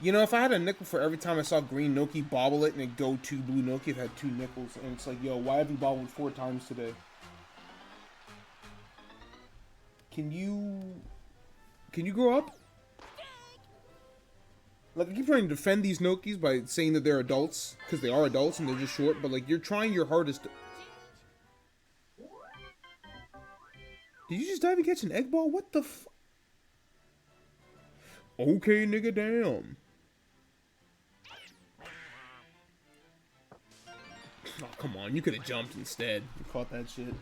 You know, if I had a nickel for every time I saw Green Noki bobble it and it go to Blue Noki, I've had 2 nickels. And it's like, yo, why have you bobbled 4 times today? Can you grow up? Like, I keep trying to defend these Nokis by saying that they're adults, because they are adults and they're just short, but, like, you're trying your hardest to... Did you just dive and catch an egg ball? What the f... Okay, nigga, damn. Oh, come on. You could have jumped instead. You caught that shit.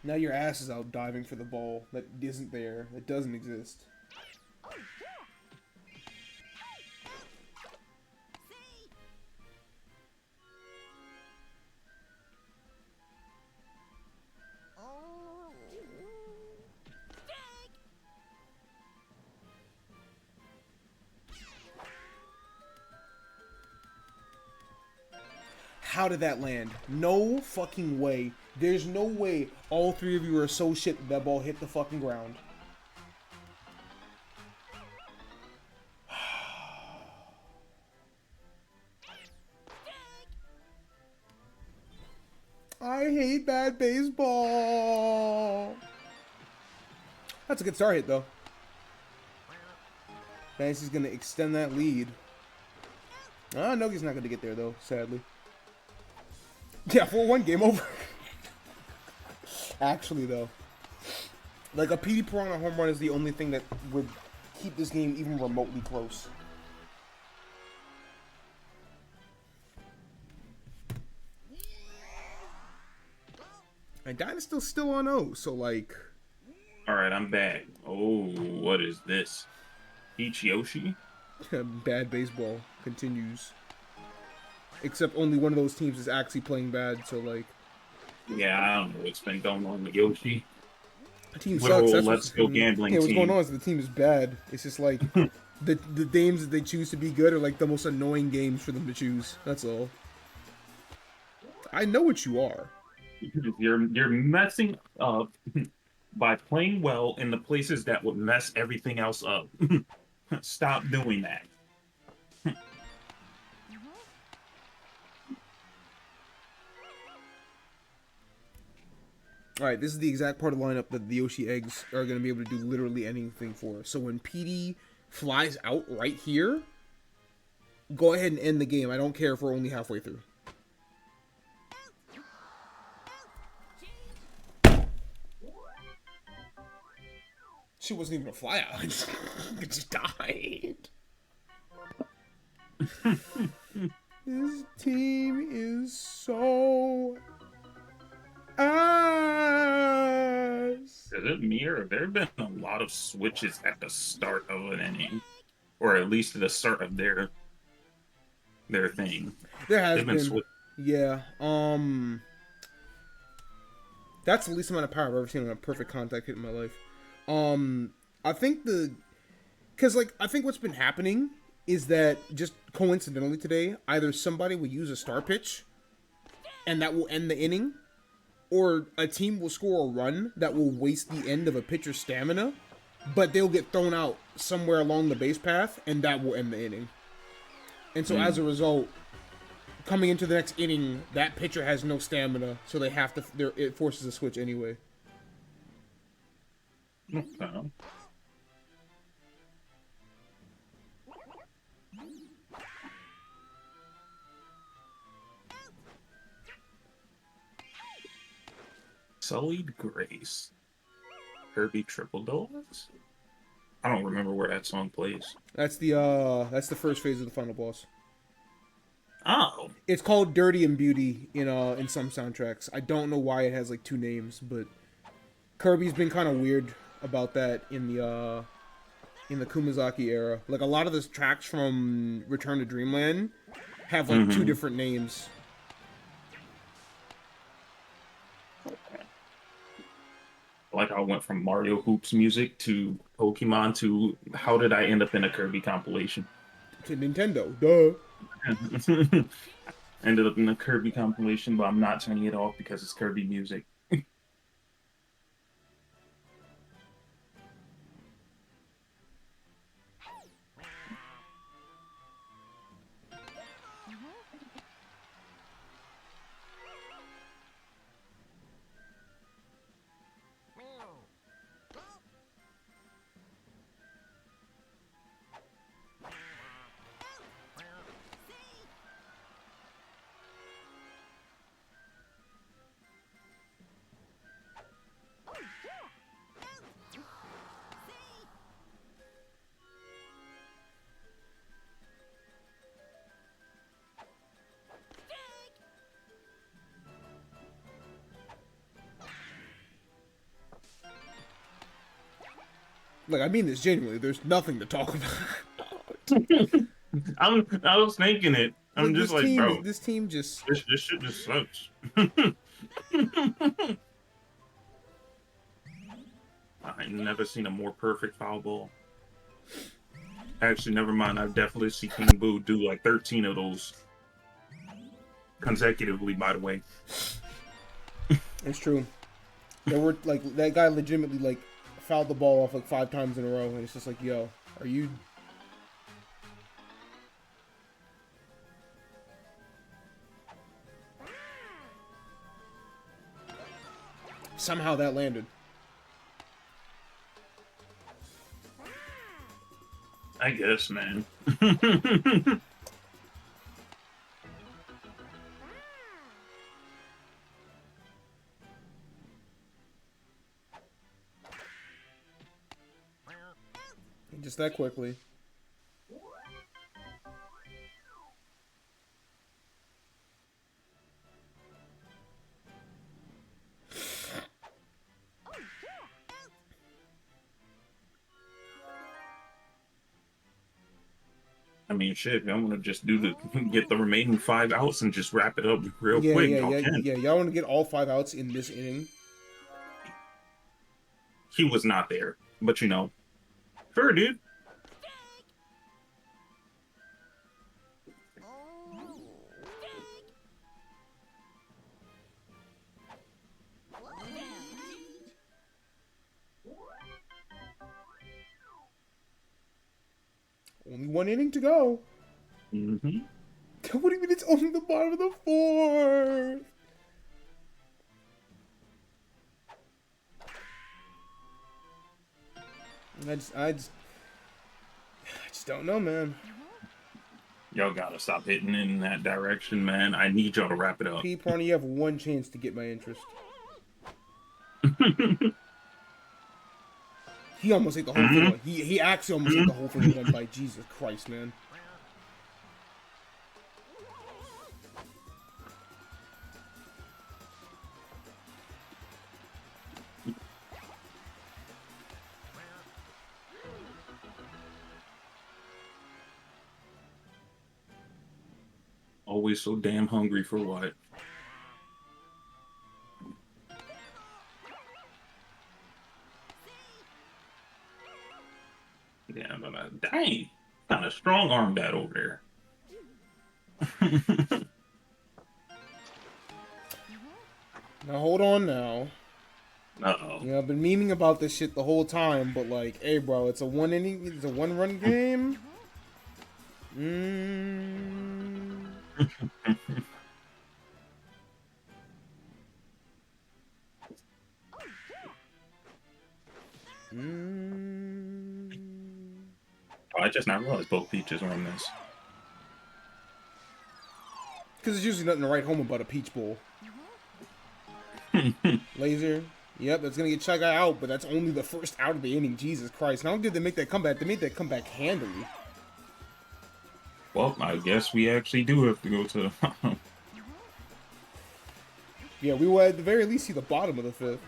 Now your ass is out diving for the ball that isn't there. That doesn't exist. How did that land? No fucking way There's no way all three of you are so shit that ball hit the fucking ground. I hate bad baseball. That's a good start hit, though. Fantasy's gonna extend that lead. Nogi's not gonna get there, though, sadly. Yeah, 4-1, game over. Actually, though. Like, a PD Piranha home run is the only thing that would keep this game even remotely close. And Dynasty's still on O, so, like... Alright, I'm back. Oh, what is this? Ichiyoshi? Bad baseball continues. Except only one of those teams is actually playing bad, so, like... Yeah, I don't know what's been going on with Yoshi. The team Little sucks. That's Let's Go Gambling what's team. going on is the team is bad. It's just like the games that they choose to be good are like the most annoying games for them to choose. That's all. I know what you are. You're messing up by playing well in the places that would mess everything else up. Stop doing that. Alright, this is the exact part of the lineup that the Yoshi eggs are going to be able to do literally anything for. So when PD flies out right here, go ahead and end the game. I don't care if we're only halfway through. She wasn't even a fly out. It just died. This team is so ass. Is it me, or have there been a lot of switches at the start of an inning? Or at least at the start of their thing? There has They've been. Yeah. That's the least amount of power I've ever seen on a perfect contact hit in my life. I think I think what's been happening is that just coincidentally today, either somebody will use a star pitch and that will end the inning, or a team will score a run that will waste the end of a pitcher's stamina, but they'll get thrown out somewhere along the base path and that will end the inning. And so as a result, coming into the next inning, that pitcher has no stamina, so they have to. It forces a switch anyway. Okay. Sullied Grace. Kirby Triple Dogs? I don't remember where that song plays. That's the first phase of the final boss. Oh. It's called Dirty and Beauty in some soundtracks. I don't know why it has like two names, but Kirby's been kind of weird about that in the Kumazaki era. Like a lot of the tracks from Return to Dreamland have like two different names. Like I went from Mario Hoops music to Pokemon to how did I end up in a Kirby compilation? To Nintendo, duh. Ended up in a Kirby compilation, but I'm not turning it off because it's Kirby music. Like, I mean this genuinely. There's nothing to talk about. I was thinking it. I'm just like, bro. This team just... This shit just sucks. I've never seen a more perfect foul ball. Actually, never mind. I've definitely seen King Boo do like 13 of those consecutively, by the way. It's true. There were like that guy legitimately like fouled the ball off like 5 times in a row, and it's just like, yo, are you? Somehow that landed. I guess, man. Just that quickly. I mean, shit, I want to just get the remaining 5 outs and just wrap it up real Yeah, quick. yeah, Y'all yeah, can. yeah. Y'all want to get all 5 outs in this inning? He was not there, but you know, sure, dude. Only 1 inning to go. Mm-hmm. What do you mean it's only the bottom of the 4th? I just don't know, man. Y'all gotta stop hitting in that direction, man. I need y'all to wrap it up. P. Parney, you have 1 chance to get my interest. He almost ate the whole thing. He actually almost ate the whole thing in 1 bite. Jesus Christ, man. Always so damn hungry for what? Yeah, but dang, kind of strong arm that over there. Now hold on now. Uh-oh. You know, I've been memeing about this shit the whole time, but like, hey, bro, it's a 1-run game. Oh, I just not realized both peaches were in this. Because there's usually nothing to write home about a peach bowl. Laser. Yep, that's going to get Chai Guy out, but that's only the first out of the inning. Jesus Christ. How did they make that comeback? They made that comeback handily. Well, I guess we actually do have to go to... Yeah, we will at the very least see the bottom of the 5th.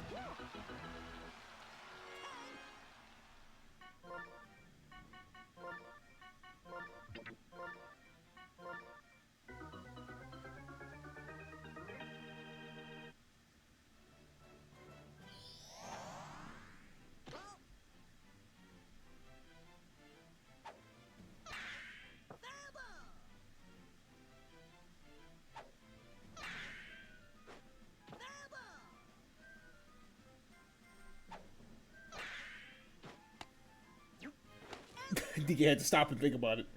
I think you had to stop and think about it.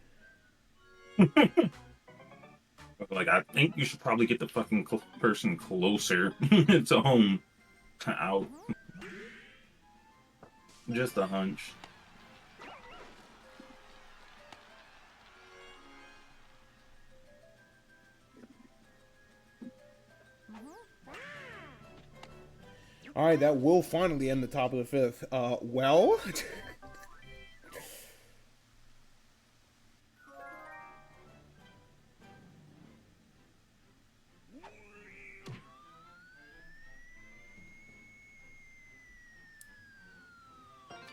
Like, I think you should probably get the fucking person closer to home. Out. Just a hunch. All right, that will finally end the top of the 5th. Well...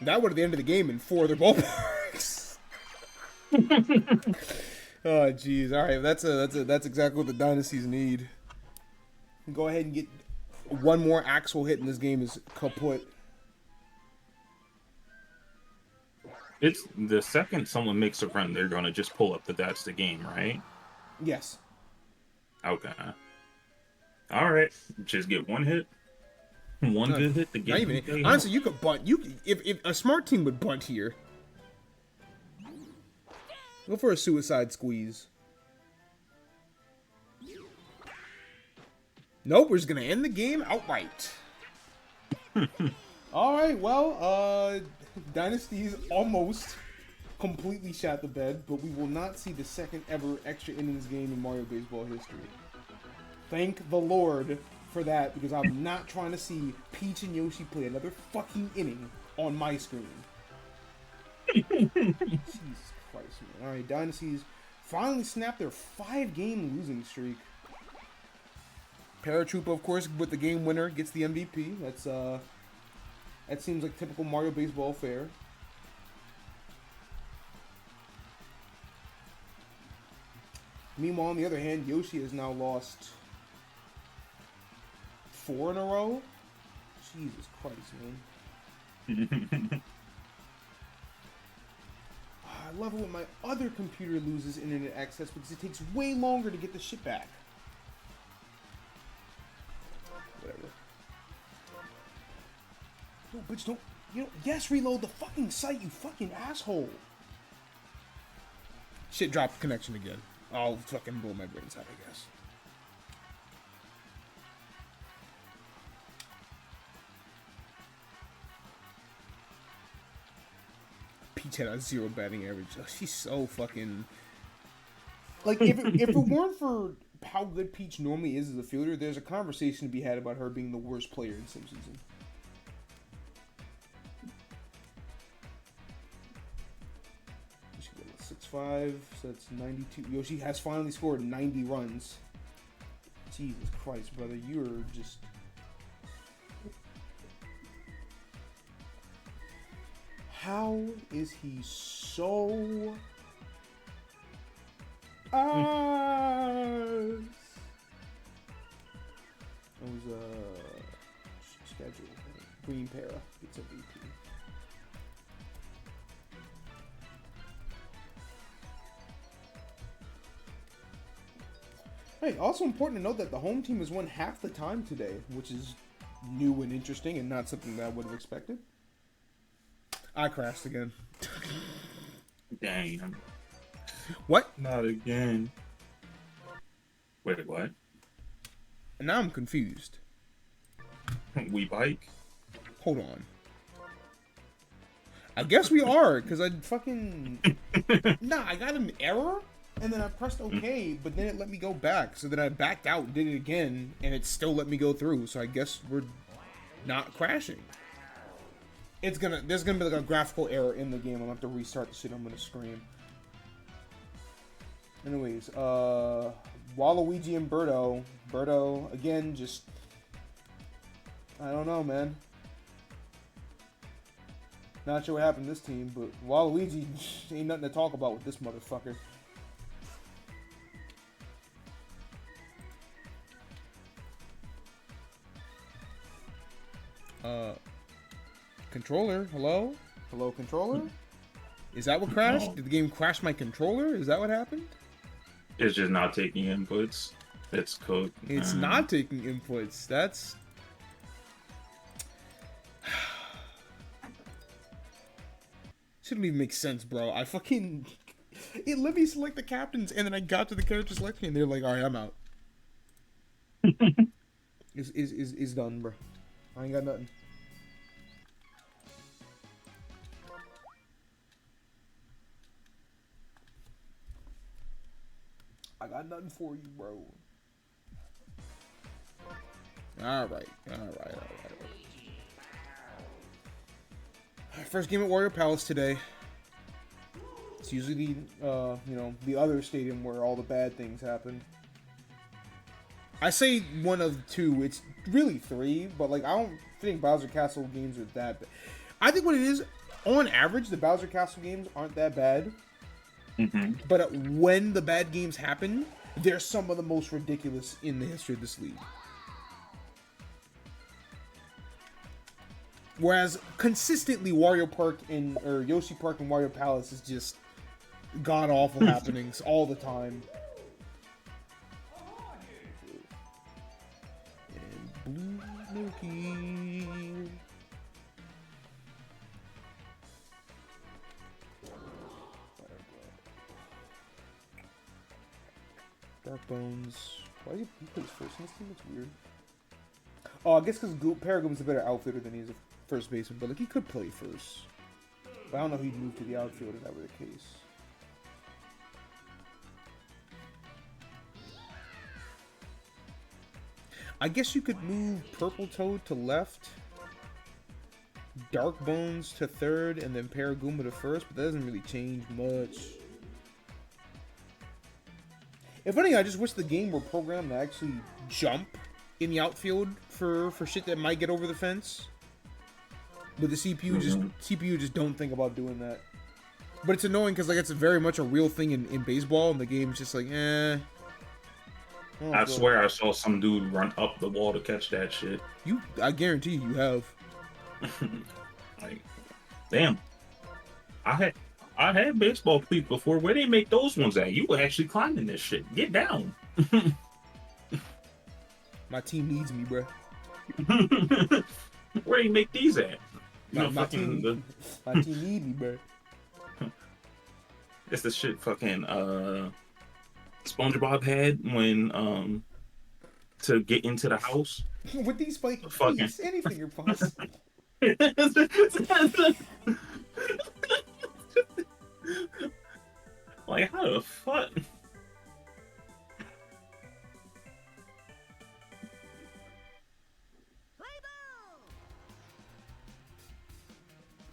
That would have the end of the game in 4 other ballparks. Oh, jeez. All right, that's exactly what the dynasties need. Go ahead and get 1 more actual hit in this game is kaput. It's the second someone makes a run, they're gonna just pull up that's the game, right? Yes. Okay. All right, just get 1 hit. One good hit to Not get even. him KO. Honestly, you could bunt. If a smart team would bunt here. Go for a suicide squeeze. Nope, we're just gonna end the game outright. All right, well, Dynasty's almost completely shot the bed, but we will not see the second ever extra innings game in Mario Baseball history. Thank the Lord for that, because I'm not trying to see Peach and Yoshi play another fucking inning on my screen. Jesus Christ, man. All right, Dynasty's finally snapped their 5-game losing streak. Paratroopa, of course, with the game winner, gets the MVP. That seems like typical Mario Baseball fare. Meanwhile, on the other hand, Yoshi has now lost 4 in a row. Jesus Christ, man. I love it when my other computer loses internet access because it takes way longer to get the shit back. Whatever. No, bitch, don't. Yes, reload the fucking site, you fucking asshole. Shit dropped connection again. I'll fucking blow my brains out, I guess. Peach had a 0 batting average. Oh, she's so fucking... Like, if it weren't for how good Peach normally is as a fielder, there's a conversation to be had about her being the worst player in Sim Season. She got 6'5", so that's 92. Yoshi has finally scored 90 runs. Jesus Christ, brother, you're just... How is he so... It was schedule. Green Para gets a VP. Hey, also important to note that the home team has won half the time today, which is new and interesting and not something that I would have expected. I crashed again. Damn. What? Not again. Wait, what? Now I'm confused. We bike? Hold on. I guess we are, because I fucking... Nah, I got an error, and then I pressed OK, but then it let me go back. So then I backed out and did it again, and it still let me go through. So I guess we're not crashing. There's gonna be like a graphical error in the game. I'm gonna have to restart the shit. I'm gonna scream. Anyways, Waluigi and Birdo. Birdo, again, just... I don't know, man. Not sure what happened to this team, but Waluigi ain't nothing to talk about with this motherfucker. Controller, hello? Hello, controller? Is that what crashed? No. Did the game crash my controller? Is that what happened? It's just not taking inputs. It's code. It's not taking inputs. That's... Shouldn't even make sense, bro. I fucking... It let me select the captains, and then I got to the character selection, and they're like, alright, I'm out. It's done, bro. I ain't got nothing. I got nothing for you, bro. Alright. First game at Warrior Palace today. It's usually the other stadium where all the bad things happen. I say one of two. It's really 3, but like I don't think Bowser Castle games are that bad. I think what it is, on average, the Bowser Castle games aren't that bad. Mm-hmm. But when the bad games happen, they're some of the most ridiculous in the history of this league. Whereas consistently Wario Park or Yoshi Park and Wario Palace is just god awful happenings all the time. And blue, no monkey. Dark Bones. Why do you play first in this team? It's weird. Oh, I guess because Paragon's a better outfielder than he is a first baseman, but like he could play first. But I don't know if he'd move to the outfield if that were the case. I guess you could move Purple Toad to left, Dark Bones to third, and then Paraguma to first, but that doesn't really change much. If anything, I just wish the game were programmed to actually jump in the outfield for shit that might get over the fence. But the CPU just don't think about doing that. But it's annoying because like it's very much a real thing in baseball, and the game's just like, eh. I swear I saw some dude run up the wall to catch that shit. I guarantee you have. Like, damn. I had baseball cleats before. Where they make those ones at? You were actually climbing this shit. Get down. My team needs me, bro. Where do you make these at? My team need me, bro. It's the shit fucking SpongeBob had when to get into the house. With these spiky Fucking feet, anything you're possible. Like, how the fuck?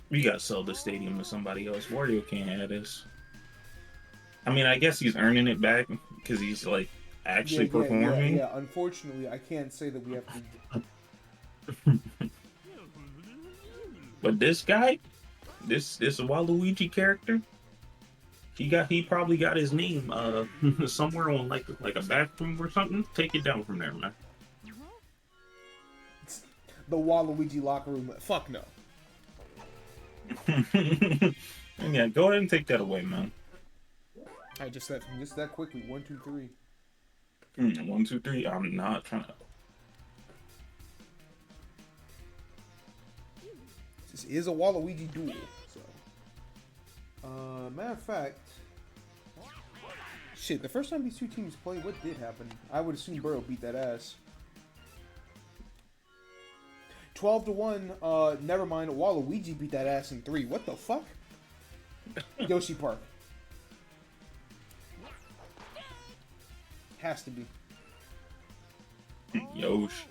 We gotta sell the stadium to somebody else. Wario can't have this. I mean, I guess he's earning it back because he's like actually performing. Yeah, unfortunately, I can't say that we have to. But this guy, this Waluigi character, he probably got his name somewhere on like a bathroom or something. Take it down from there, man. The Waluigi locker room. Fuck no. Yeah, go ahead and take that away, man. I just that quickly. 1, 2, 3. 1, 2, 3. I'm not trying to. This is a Waluigi duel. So, matter of fact, shit. The first time these two teams played, what did happen? I would assume Burrow beat that ass. 12-1. Never mind. Waluigi beat that ass in 3. What the fuck? Yoshi Park. Has to be. Yosh.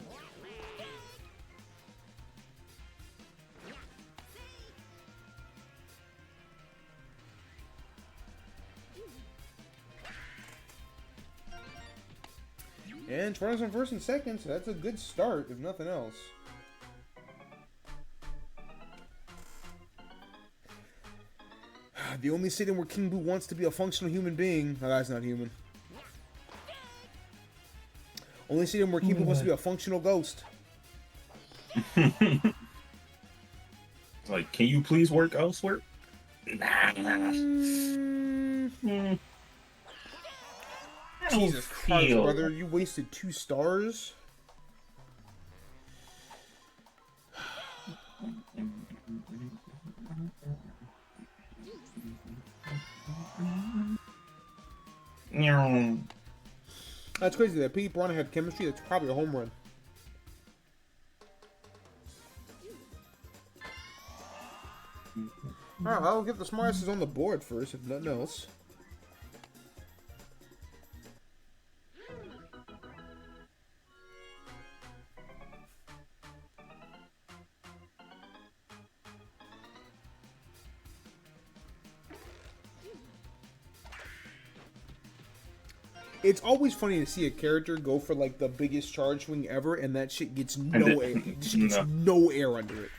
And Toronto's on first and second, so that's a good start, if nothing else. The only stadium where King Boo wants to be a functional human being. No, that's not human. Only stadium where King Boo wants to be a functional ghost. Like, can you please work elsewhere? Nah. Jesus Christ, brother. You wasted 2 stars? That's crazy. That Pete Brown had chemistry. That's probably a home run. Alright, I'll get the smartest on the board first, if nothing else. It's always funny to see a character go for like the biggest charge swing ever, and that shit gets no air. Just gets no air under it.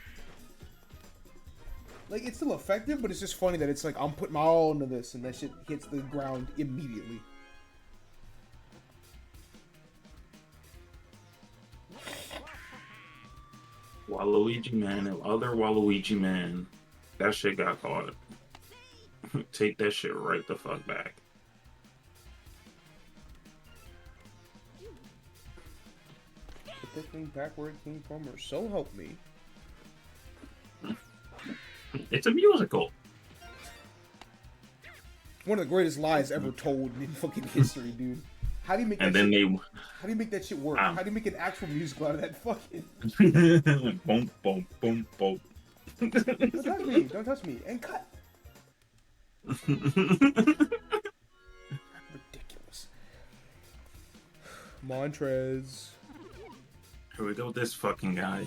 Like, it's still effective, but it's just funny that it's like, I'm putting my all into this, and that shit hits the ground immediately. Waluigi man and other Waluigi man. That shit got caught. Take that shit right the fuck back. getting back where it came from, or so help me. It's a musical. One of the greatest lies ever told in fucking history, dude. How do you make that And then shit, they how do you make that shit work? How do you make an actual musical out of that fucking... boom, boom, boom, boom. Don't touch me, don't touch me, and cut. Ridiculous. Montrez. Here we go, this fucking guy.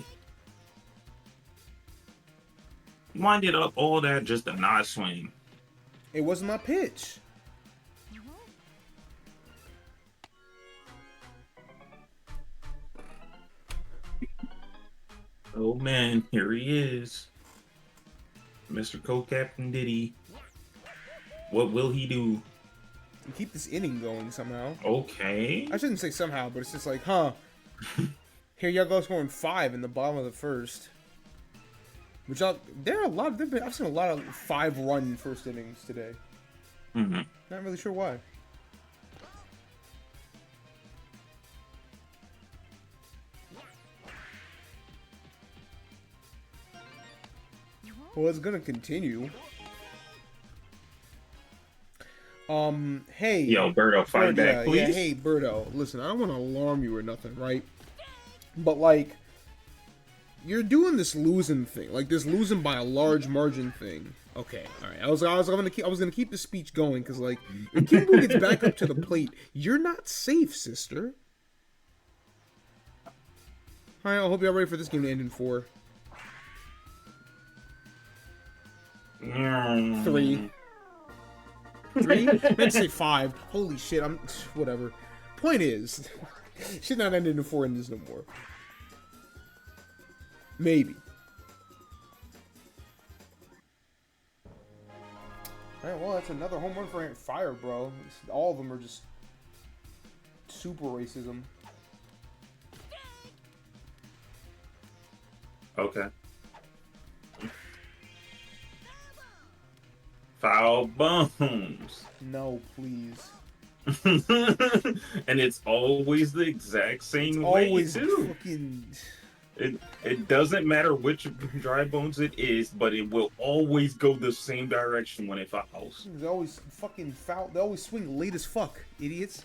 Winded up all that just a nod swing. It wasn't my pitch. Oh man, here he is. Mr. Co-Captain Diddy. What will he do? And keep this inning going somehow. Okay. I shouldn't say somehow, but it's just like, huh. Here y'all go scoring 5 in the bottom of the first. Which there are a lot. I've seen a lot of 5-run first innings today. Mm-hmm. Not really sure why. Well, it's gonna continue. Hey. Yo, Birdo, fight back, please. Yeah, hey, Birdo. Listen, I don't want to alarm you or nothing, right? But, like, you're doing this losing thing. Like, this losing by a large margin thing. Okay, alright. I was gonna keep the speech going, because, like, if Kimbo gets back up to the plate, you're not safe, sister. Alright, I hope y'all ready for this game to end in 4. 3. 3? Let's say 5. Holy shit, whatever. Point is, should not end in 4 innings no more. Maybe. Alright, well, that's another home run for Fire, bro. All of them are just super racism. Okay. Foul bones. No, please. And it's always the exact same Always way, too. fucking... It doesn't matter which dry bones it is, but it will always go the same direction when it fouls. They always fucking foul. They always swing late as fuck, idiots.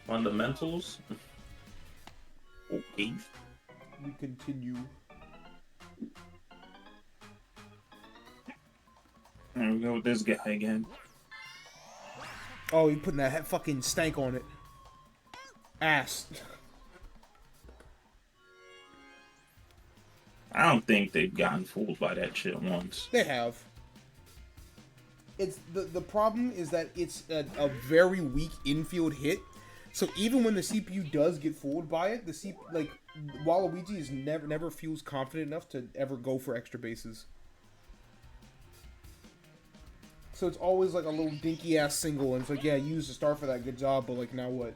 Fundamentals. Okay. We continue. There we go with this guy again. Oh, he putting that fucking stank on it. Ass. I don't think they've gotten fooled by that shit once. They have. It's the problem is that it's a very weak infield hit. So even when the CPU does get fooled by it, Waluigi is never feels confident enough to ever go for extra bases. So it's always like a little dinky ass single, and it's like, yeah, you used the star for that, good job, but like now what?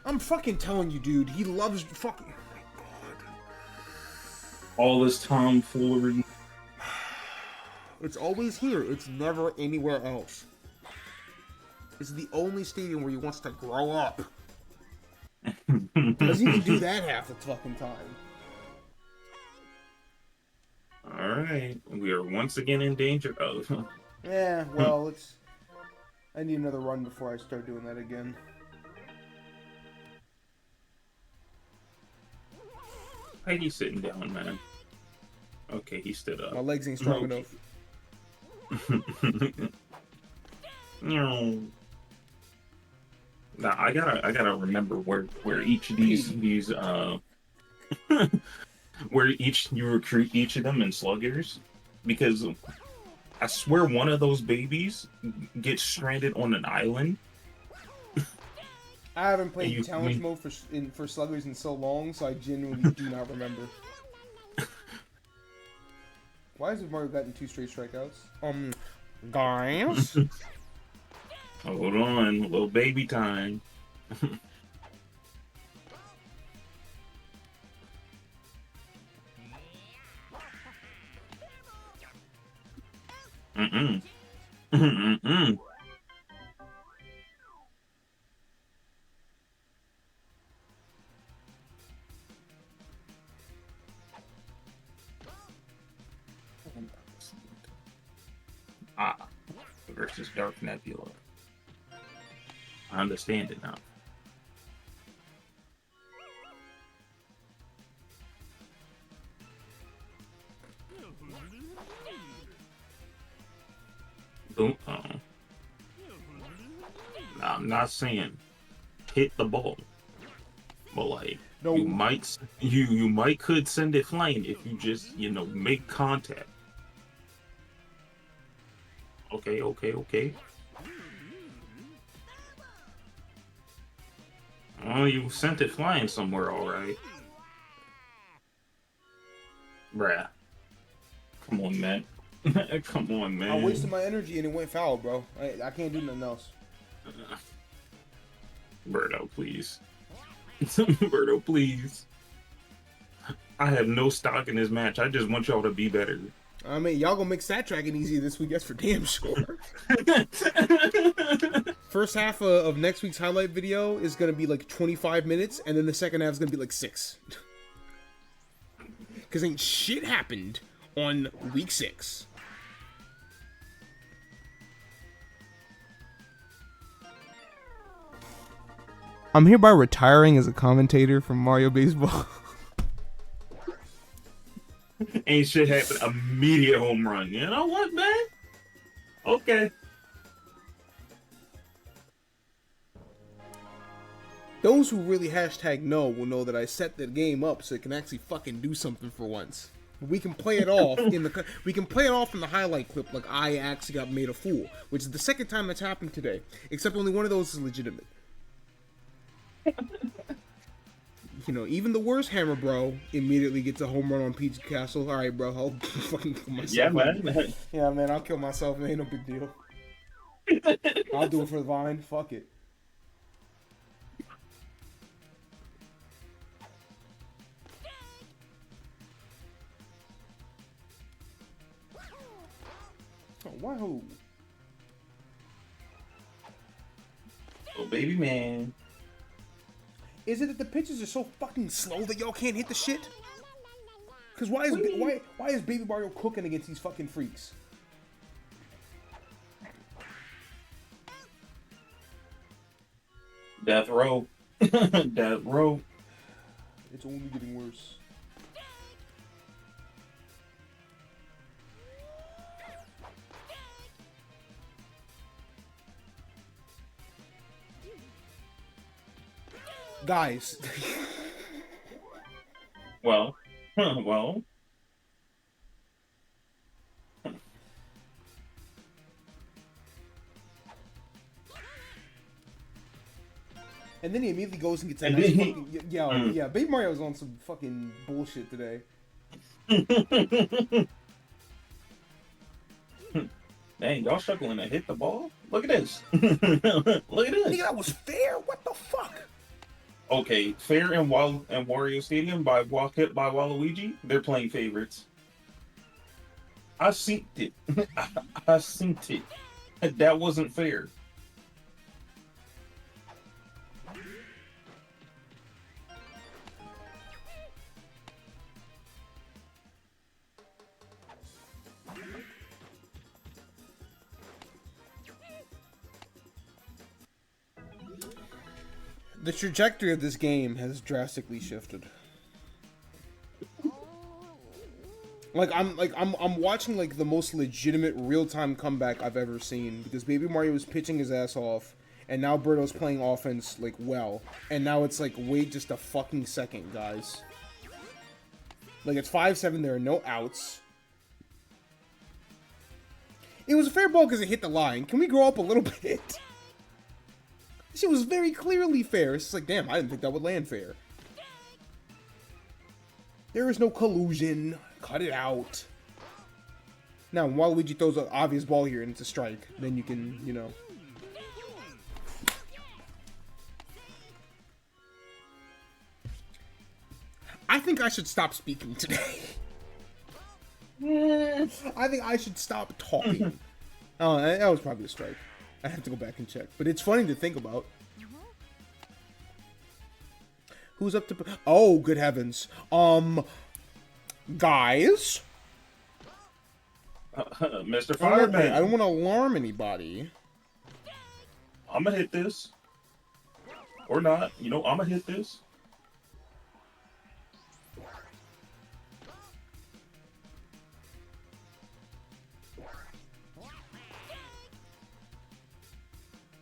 I'm fucking telling you, dude, he loves fucking. Oh my god. All this tomfoolery. It's always here. It's never anywhere else. It's the only stadium where he wants to grow up. Doesn't even do that half the fucking time. Alright. We are once again in danger of. Yeah, well, I need another run before I start doing that again. Why he's sitting down, man? Okay, he stood up. My legs ain't strong enough. No. Now I gotta remember where each of these where you recruit each of them in sluggers, because I swear one of those babies gets stranded on an island I haven't played You- challenge me- mode for sluggers in so long, so I genuinely do not remember. Why has Mario gotten 2 straight strikeouts? Guys. Hold on, little baby time. Mm-mm. Mm-mm. Ah, versus Dark Nebula. I understand it now. Boom. I'm not saying hit the ball, but like No. you might could send it flying if you just make contact. Okay. Oh, you sent it flying somewhere, all right. Bruh. Come on, man. Come on, man. I wasted my energy and it went foul, bro. I can't do nothing else. Birdo, please. Birdo, please. I have no stock in this match. I just want y'all to be better. I mean, y'all gonna make stat tracking easier this week, that's for damn sure. First half of next week's highlight video is gonna be like 25 minutes, and then the second half is gonna be like 6. Because ain't shit happened on week 6. I'm hereby retiring as a commentator from Mario Baseball. Ain't shit happened. Immediate home run. You know what, man? Okay. Those who really #know will know that I set the game up so it can actually fucking do something for once. We can play it off in the highlight clip like I actually got made a fool, which is the second time that's happened today. Except only one of those is legitimate. Even the worst hammer bro immediately gets a home run on Peach Castle. All right, bro, I'll fucking kill myself. Yeah, man. Yeah, man, I'll kill myself. It ain't no big deal. I'll do it for the Vine. Fuck it. Oh, wow. Oh, baby man. Is it that the pitches are so fucking slow that y'all can't hit the shit? Cause why is Baby Mario cooking against these fucking freaks? Death row. Death row. It's only getting worse. Guys. Well. Well. And then he immediately goes and gets a And nice then he- fucking... Yeah, Baby Mario's on some fucking bullshit today. Dang, y'all struggling to hit the ball? Look at this. Look at this. Nigga, that was fair? What the fuck? Okay, Fair and Wario Stadium by Waluigi, they're playing favorites. I synced it. I synced it. That wasn't fair. The trajectory of this game has drastically shifted. I'm watching like the most legitimate real-time comeback I've ever seen, because Baby Mario was pitching his ass off, and now Birdo's playing offense like well, and now it's like wait just a fucking second, guys. Like it's 5-7, there are no outs. It was a fair ball because it hit the line. Can we grow up a little bit? She was very clearly fair. It's like, damn, I didn't think that would land fair. There is no collusion. Cut it out. Now, when Waluigi throws an obvious ball here and it's a strike, then you can, you know. I think I should stop speaking today. I think I should stop talking. Oh, that was probably a strike. I have to go back and check. But it's funny to think about. Who's up to... Oh, good heavens. Guys? Mr. Fireman. I don't want to alarm anybody. I'm gonna hit this. Or not. You know, I'm gonna hit this.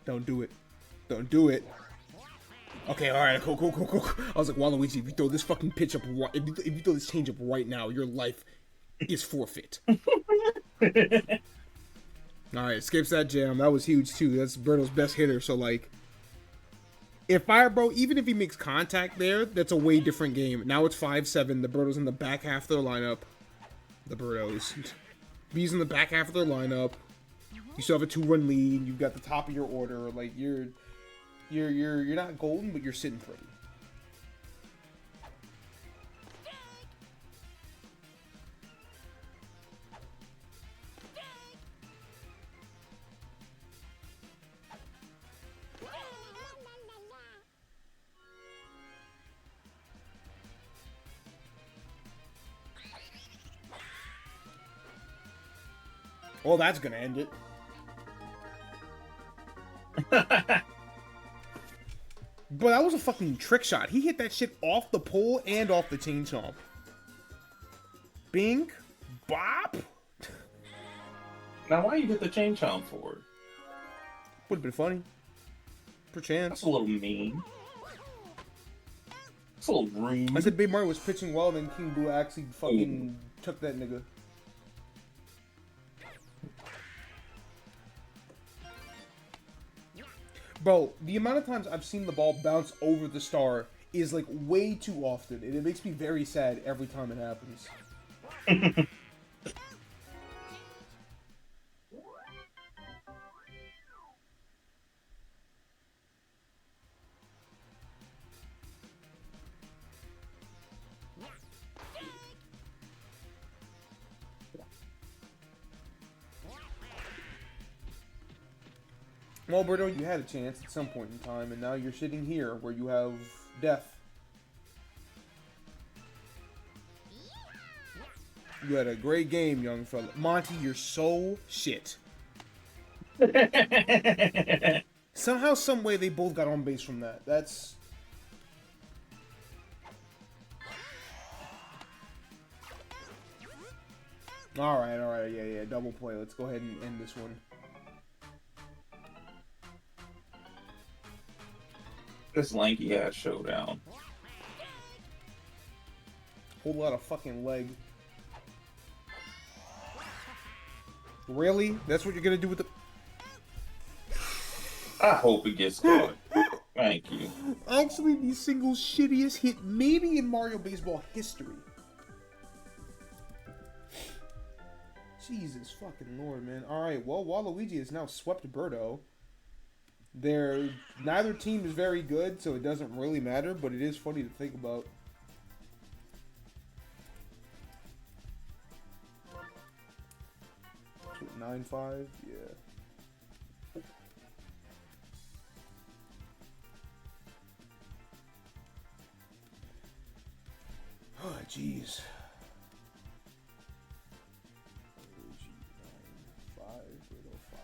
Don't do it. Don't do it. Okay, alright, cool. I was like, Waluigi, if you throw this fucking pitch up, if you throw this change up right now, your life is forfeit. Alright, skips that jam. That was huge, too. That's Birdo's best hitter, so, like... If Fire Bro, even if he makes contact there, that's a way different game. Now it's 5-7. The Birdo's in the back half of their lineup. The Birdos. B's in the back half of their lineup. You still have a 2-run lead. You've got the top of your order. Like, you're not golden, but you're sitting pretty. Well, that's gonna end it. But that was a fucking trick shot. He hit that shit off the pole and off the chain chomp. Bink. Bop. Now, why you hit the chain chomp for? Would've been funny. Perchance. That's a little mean. That's a little rude. I said Big Mario was pitching well, then King Boo actually fucking took that nigga. Bro, the amount of times I've seen the ball bounce over the star is like way too often, and it makes me very sad every time it happens. Well, Berto, you had a chance at some point in time, and now you're sitting here where you have death. You had a great game, young fella. Monty, you're so shit. Somehow, some way, they both got on base from that. That's... Alright, yeah, double play. Let's go ahead and end this one. This lanky ass showdown. Whole lot of fucking leg. Really? That's what you're gonna do with the... I hope it gets caught. Thank you. Actually, the single shittiest hit maybe in Mario Baseball history. Jesus fucking Lord, man. Alright, well, Waluigi has now swept Birdo. Neither team is very good, so it doesn't really matter, but it is funny to think about. So 9-5, yeah. Oh, jeez. 9-5, 805,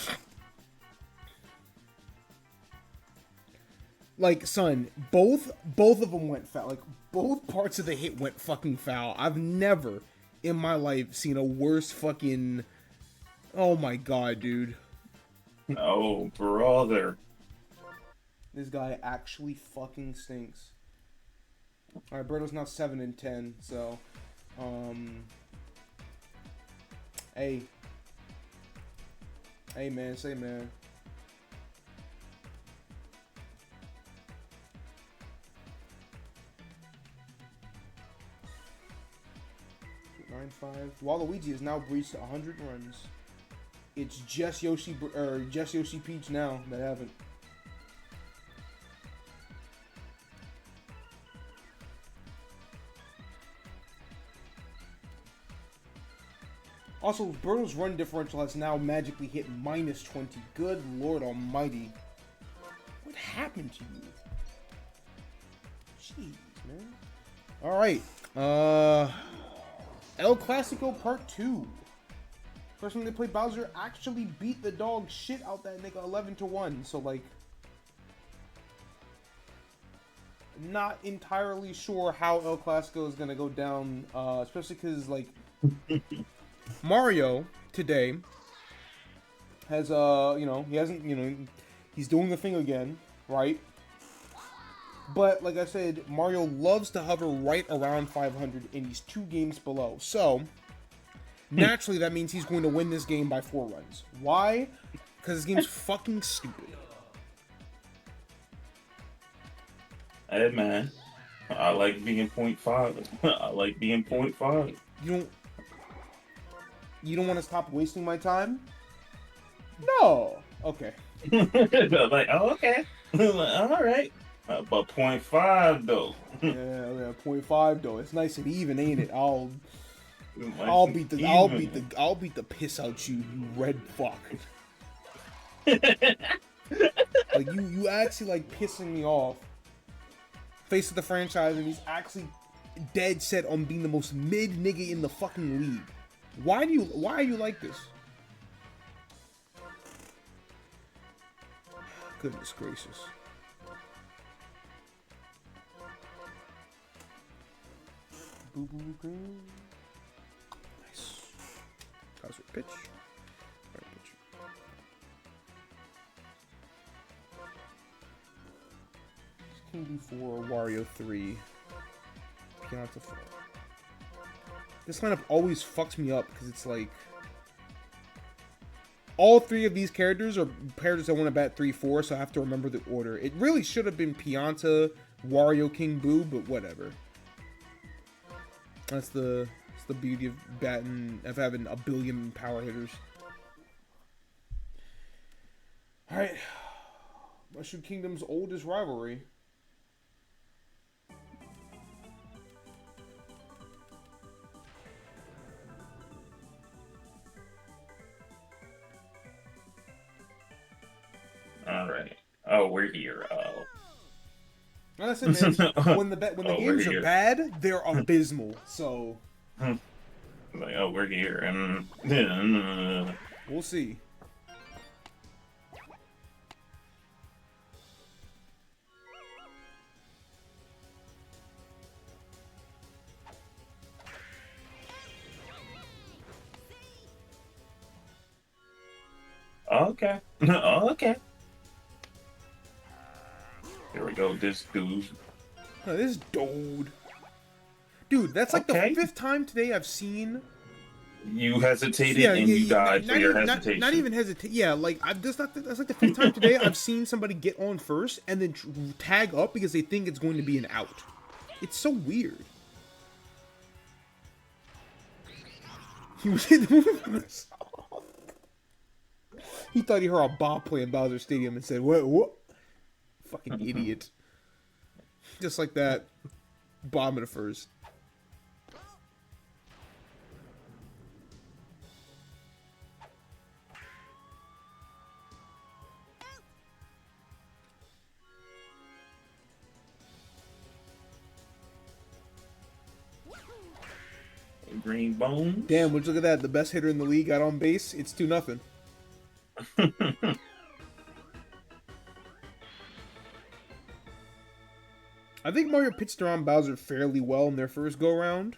9. Like, son, both of them went foul. Like, both parts of the hit went fucking foul. I've never in my life seen a worse fucking... Oh my god, dude. Oh, brother. This guy actually fucking stinks. Alright, Birdo's now 7-10, so... Hey. Hey, man, say, man. 9.5. Waluigi has now reached 100 runs. It's just Yoshi Peach now that haven't. Also, Birdo's run differential has now magically hit -20. Good Lord Almighty. What happened to you? Jeez, man. Alright. El Clasico Part 2. First time they played Bowser actually beat the dog shit out that nigga 11-1. So, like, not entirely sure how El Clasico is gonna go down, especially because, like, Mario today has, you know, he hasn't, you know, he's doing the thing again, right? But, like I said, Mario loves to hover right around 500, and he's 2 games below. So, naturally, that means he's going to win this game by 4 runs. Why? Because this game's fucking stupid. Hey, man. I like being 0.5. I like being 0.5. You don't want to stop wasting my time? No. Okay. Like, oh, okay. All right. But 0.5 though. Yeah, 0.5 though. It's nice and even, ain't it? I'll beat the piss out you, you red fuck. Like you actually like pissing me off. Face of the franchise, and he's actually dead set on being the most mid nigga in the fucking league. Why are you like this? Goodness gracious. Boo boo green. Nice. Bowser pitch. Right pitch. King D4, Wario 3, Pianta 4. This lineup always fucks me up because it's like all 3 of these characters are characters I want to bat 3-4, so I have to remember the order. It really should have been Pianta, Wario, King Boo, but whatever. That's the beauty of having a billion power hitters. All right, Mushroom Kingdom's oldest rivalry. All right. Oh, we're here. Oh. Like I said, man, when the games are here. bad, they're abysmal. So Like, oh, we're here, and we'll see. okay, okay. Here we go. This dude. Oh, this dude, that's like the 5th time today I've seen. You hesitated and you died for your hesitation. Not even hesitate. Yeah, like that's like the 5th time today I've seen somebody get on first and then tag up because they think it's going to be an out. It's so weird. He was in the He thought he heard a ball play in Bowser Stadium and said, "What? Fucking idiot!" Just like that. Bottom of the first. Green Bones. Damn, would you look at that? The best hitter in the league got on base. It's 2-0. I think Mario pitched around Bowser fairly well in their first go-round.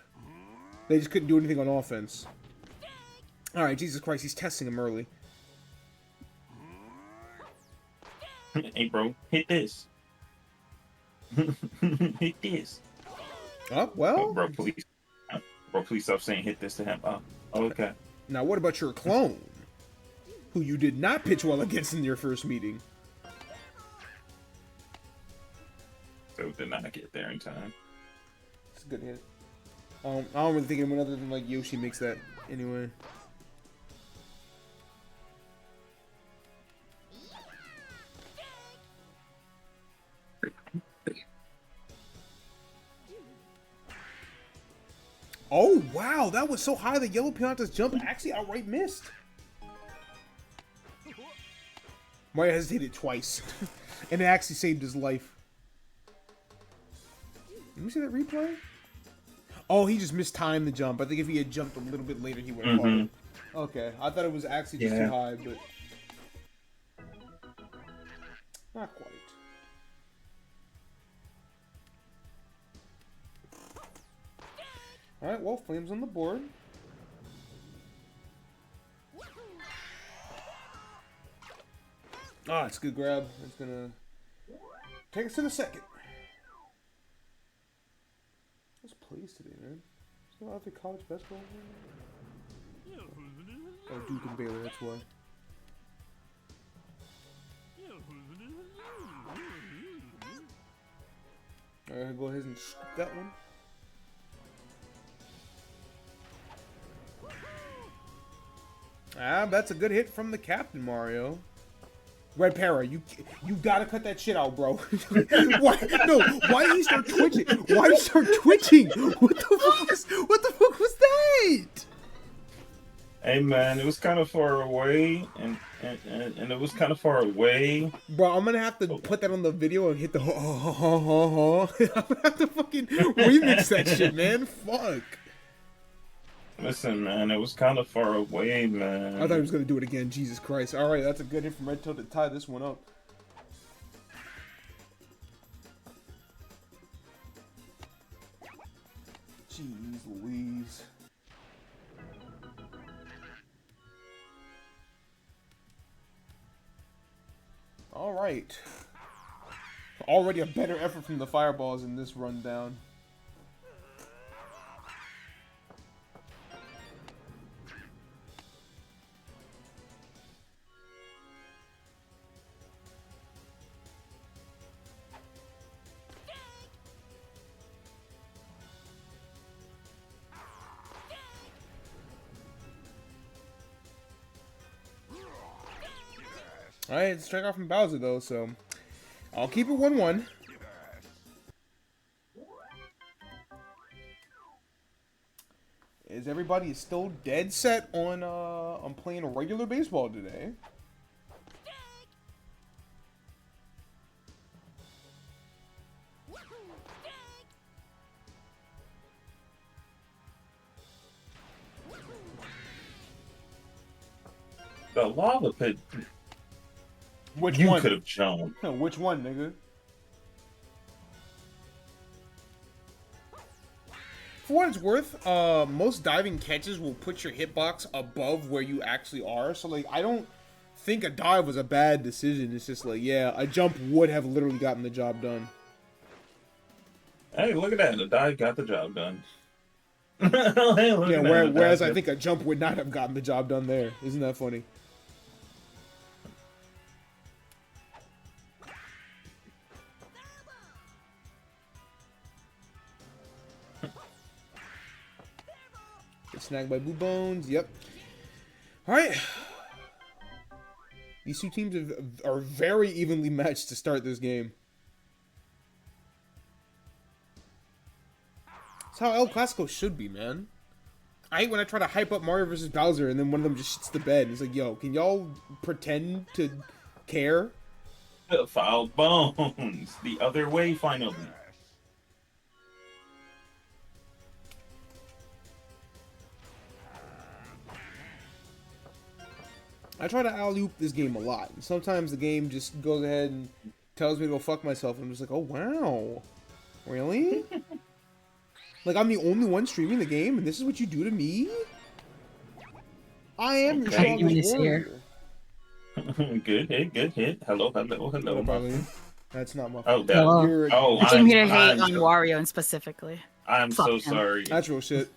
They just couldn't do anything on offense. Alright, Jesus Christ, he's testing him early. Hey, bro, hit this. Hit this. Oh, well. Oh, bro, please. Bro, please stop saying hit this to him. Oh, okay. Now, what about your clone? Who you did not pitch well against in your first meeting. So did not get there in time. It's a good hit. I don't really think anyone other than like Yoshi makes that anyway. Oh wow, that was so high the yellow Pianta's jump actually outright missed. Mario hesitated twice, and it actually saved his life. Let me see that replay. Oh, he just mistimed the jump. I think if he had jumped a little bit later, he would have caught it. Okay, I thought it was actually just too high, but not quite. All right, well, Flame's on the board. Ah, it's a good grab. It's gonna take us to the second. What's plays today, man? Is there other college basketball? Oh, Duke and Baylor, that's why. Alright, go ahead and shoot that one. Ah, that's a good hit from the captain, Mario. Red Para, you gotta cut that shit out, bro. Why? No, why did you start twitching? Why did you start twitching? What the fuck was that? Hey man, it was kind of far away, and it was kind of far away. Bro, I'm gonna have to put that on the video and hit the I'm gonna have to fucking remix that shit, man. Fuck. Listen, man, it was kind of far away, man. I thought he was gonna do it again. Jesus Christ. All right, that's a good hit from Red Toad to tie this one up. Jeez Louise. All right. Already a better effort from the Fireballs in this rundown. Alright, it's strike out from Bowser though, so I'll keep it 1-1. Is everybody still dead set on playing a regular baseball today? The lava pit. Which You one? could have jumped. Which one, nigga? For what it's worth, most diving catches will put your hitbox above where you actually are. So, like, I don't think a dive was a bad decision. It's just like, yeah, a jump would have literally gotten the job done. Hey, look at that. The dive got the job done. Hey, look Yeah, at that. whereas I think a jump would not have gotten the job done there. Isn't that funny? Get snagged by Blue Bones. Yep. All right. These two teams are very evenly matched to start this game. That's how El Clasico should be, man. I hate when I try to hype up Mario vs. Bowser and then one of them just shits the bed. It's like, yo, can y'all pretend to care? Foul bones. The other way, finally. I try to alley-oop this game a lot. And sometimes the game just goes ahead and tells me to go fuck myself. And I'm just like, oh, wow. Really? Like, I'm the only one streaming the game, and this is what you do to me? I am your strongest warrior. Good hit, good hit. Hello, hello, hello. Probably. That's not my Oh, fault. that. Oh, I came here to hate on Wario and specifically. I'm Fuck so him. sorry. That's real shit.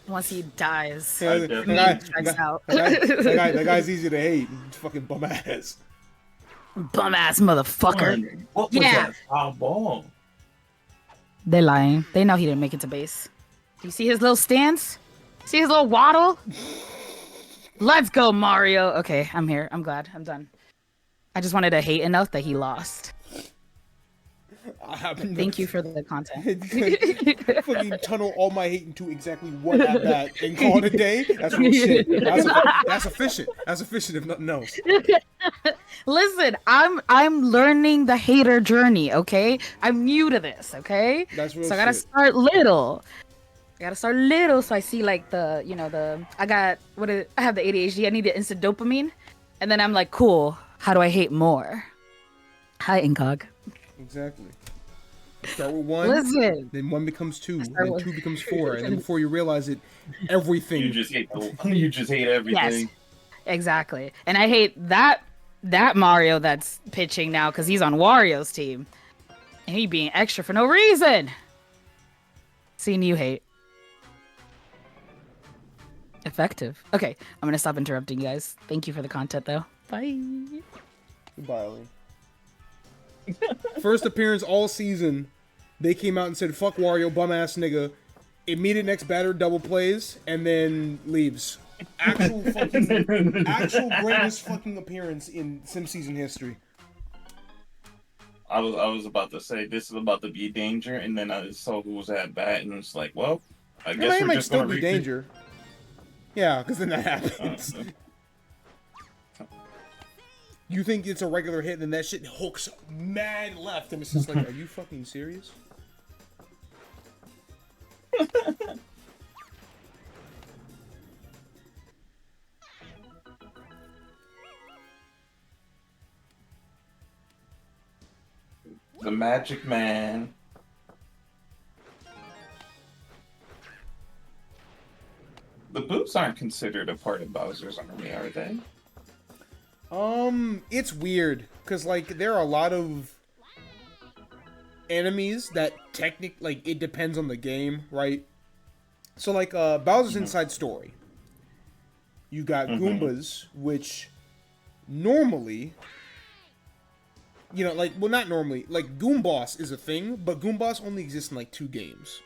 Once he dies, Yeah, I strikes out. that guy's easy to hate. Fucking bum ass. Bum ass motherfucker. What was Yeah. that foul ball? They're lying. They know he didn't make it to base. Do you see his little stance? See his little waddle? Let's go, Mario. Okay, I'm here. I'm glad. I'm done. I just wanted to hate enough that he lost. Thank you for the content. Fucking tunnel all my hate into exactly one at bat and call it a day. That's real shit. That's efficient. That's efficient if nothing else. Listen, I'm learning the hater journey. Okay, I'm new to this. Okay, That's real so I gotta shit. start little. So I see like the I have the ADHD. I need the instant dopamine, and then I'm like, cool. How do I hate more? Hi, Incog. Exactly. You start with one, Listen. then one becomes two, start then with- two becomes four, and then before you realize it, everything. You just hate everything. Yes, exactly. And I hate that Mario that's pitching now because he's on Wario's team, and he being extra for no reason. Seeing you hate. Effective. Okay, I'm gonna stop interrupting you guys. Thank you for the content, though. Bye. Goodbye, Ellie. First appearance all season, they came out and said, fuck Wario, bum ass nigga. Immediate next batter double plays, and then leaves. Actual greatest fucking appearance in Sim season history. I was about to say this is about to be danger, and then I saw who was at bat, and it's like, well, I guess It we're might just still gonna be danger. Yeah, because then that happens. You think it's a regular hit, then that shit hooks mad left, and it's just like, are you fucking serious? The Magic Man. The boots aren't considered a part of Bowser's army, are they? It's weird, because, like, there are a lot of enemies that like, it depends on the game, right? So, like, Bowser's Inside Story. You got Goombas, which normally, like, well, not normally, like, Goomboss is a thing, but Goomboss only exists in, like, 2 games.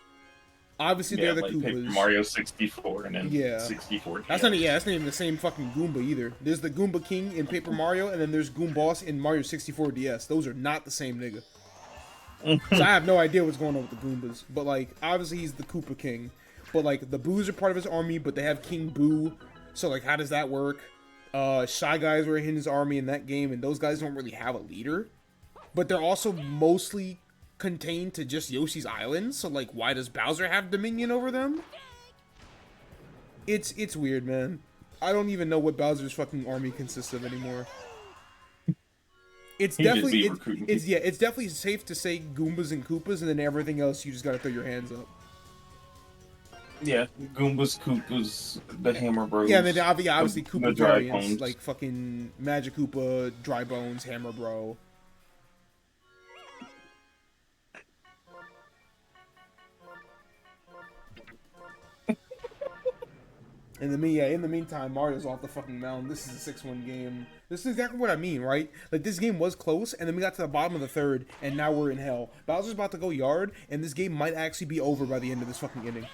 Obviously, they're the like Paper Koopas. Mario 64 and then Yeah. 64. That's not even the same fucking Goomba either. There's the Goomba King in Paper Mario, and then there's Goomboss in Mario 64 DS. Those are not the same nigga. So I have no idea what's going on with the Goombas. But, like, obviously he's the Koopa King. But, like, the Boos are part of his army, but they have King Boo. So, like, how does that work? Shy Guys were in his army in that game, and those guys don't really have a leader. But they're also mostly contained to just Yoshi's Island, so, like, why does Bowser have dominion over them? It's weird, man. I don't even know what Bowser's fucking army consists of anymore. It's definitely it's definitely safe to say Goombas and Koopas, and then everything else you just gotta throw your hands up. Yeah, Goombas, Koopas, the Hammer Bros. Yeah, and then obviously the Koopa Dry variants Bones. like fucking Magic Koopa, Dry Bones, Hammer Bro. In the meantime, Mario's off the fucking mountain. This is a 6-1 game. This is exactly what I mean, right? Like, this game was close, and then we got to the bottom of the third, and now we're in hell. Bowser's about to go yard, and this game might actually be over by the end of this fucking inning.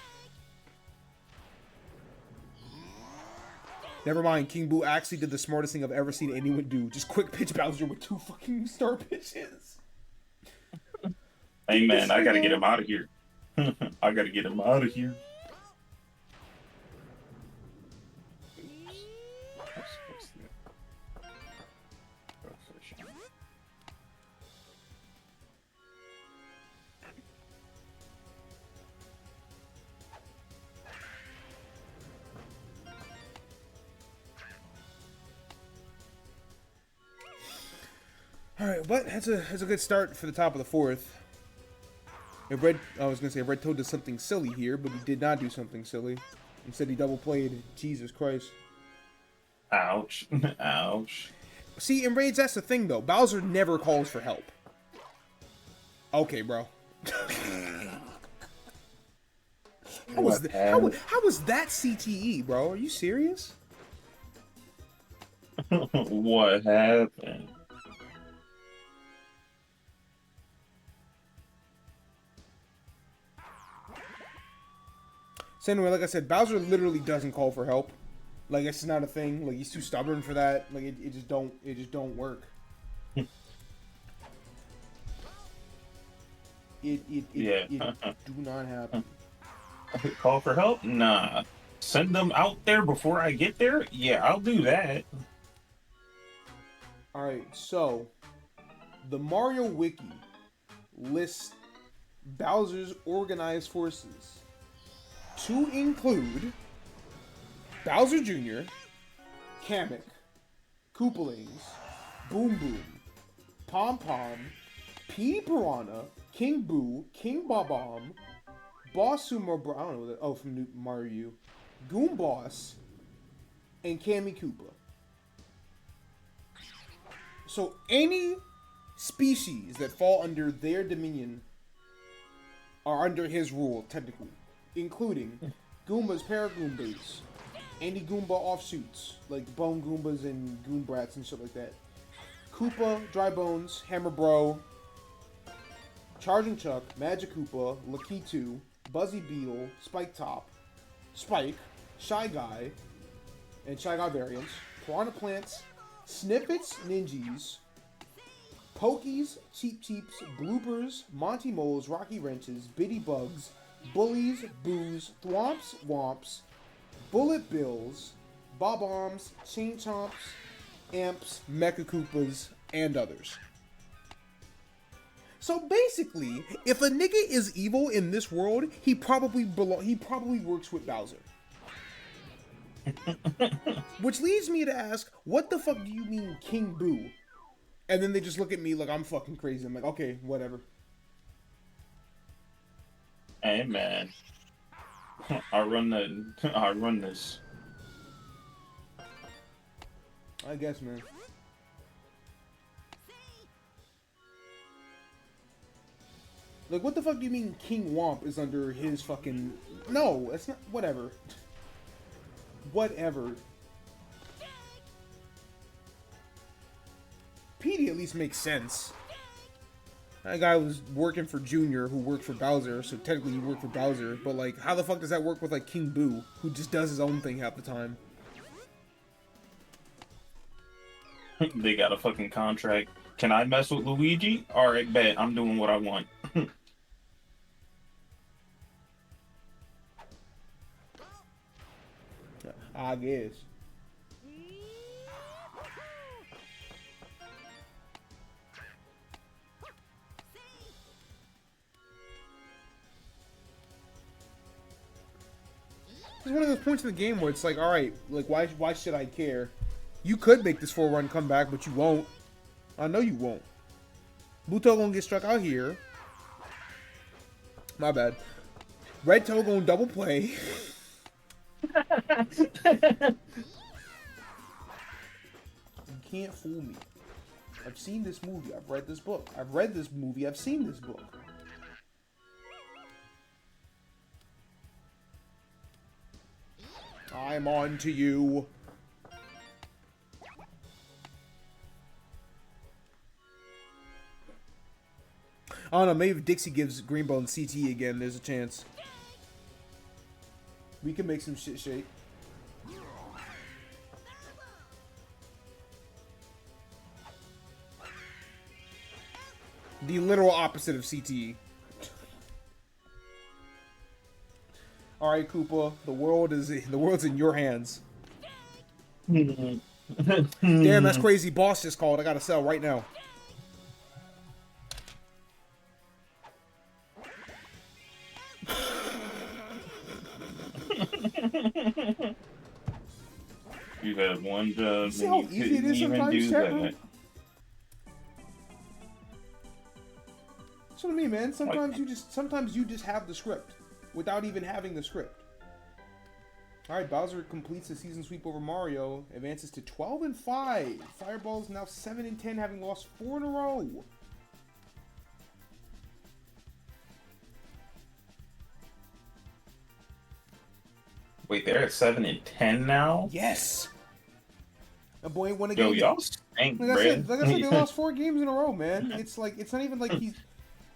Never mind, King Boo actually did the smartest thing I've ever seen anyone do. Just quick pitch Bowser with 2 fucking star pitches. Hey man, I gotta get him out of here. I gotta get him out of here. Alright, but that's a good start for the top of the 4th. If Red Toad does something silly here, but he did not do something silly. Instead, he double played. Jesus Christ. Ouch. Ouch. See, in Raids, that's the thing, though. Bowser never calls for help. Okay, bro. How was that CTE, bro? Are you serious? What happened? So anyway, like I said, Bowser literally doesn't call for help. Like, it's not a thing. Like, he's too stubborn for that. Like, it just don't work. It do not happen. Call for help? Nah. Send them out there before I get there? Yeah, I'll do that. Alright, so the Mario Wiki lists Bowser's organized forces to include Bowser Jr., Kamek, Koopalings, Boom Boom, Pom Pom, Petey Piranha, King Boo, King Bob-omb, Boss Sumo Bro, I don't know what that, oh, from New Mario U, Goom Boss, and Kammy Koopa. So any species that fall under their dominion are under his rule, technically, including Goomba's Paragoombas, Andy Goomba offshoots, like Bone Goombas and Goombrats and shit like that, Koopa, Dry Bones, Hammer Bro, Charging Chuck, Magic Koopa, Lakitu, Buzzy Beetle, Spike Top, Spike, Shy Guy, and Shy Guy variants, Piranha Plants, Snippets, Ninjas, Pokies, Cheep Cheeps, Bloopers, Monty Moles, Rocky Wrenches, Bitty Bugs, Bullies, Boos, Thwomps, Womps, Bullet Bills, Bob-ombs, Chain Chomps, Amps, Mecha Koopas, and others. So basically, if a nigga is evil in this world, he probably works with Bowser. Which leads me to ask, what the fuck do you mean King Boo? And then they just look at me like I'm fucking crazy. I'm like, okay, whatever. Hey man, I run this. I guess, man. Like, what the fuck do you mean King Womp is under his fucking... No, that's not... Whatever. Whatever. Petey at least makes sense. That guy was working for Junior, who worked for Bowser, so technically he worked for Bowser, but, like, how the fuck does that work with, like, King Boo, who just does his own thing half the time? They got a fucking contract. Can I mess with Luigi? Alright, bet. I'm doing what I want. I guess. It's one of those points in the game where it's like, alright, like, why should I care? You could make this 4-run comeback, but you won't. I know you won't. Buto gonna get struck out here. My bad. Red Toe gonna double play. You can't fool me. I've seen this movie. I've read this book. I've read this movie. I've seen this book. I'm on to you. I don't know, maybe if Dixie gives Greenbone CT again, there's a chance. We can make some shit shake. The literal opposite of CTE. Alright, Koopa, the world's in your hands. Damn, that's crazy. Boss just called. I gotta sell right now. You had one job. See how easy it is sometimes, chat room? That's what I mean, man. Sometimes you just have the script without even having the script. Alright, Bowser completes the season sweep over Mario, advances to 12-5. Fireball's now 7-10, having lost 4 in a row. Wait, they're at 7-10 now? Yes! That boy ain't won a Yo, game. y'all stink, Like I said, they lost 4 games in a row, man. It's like, it's not even like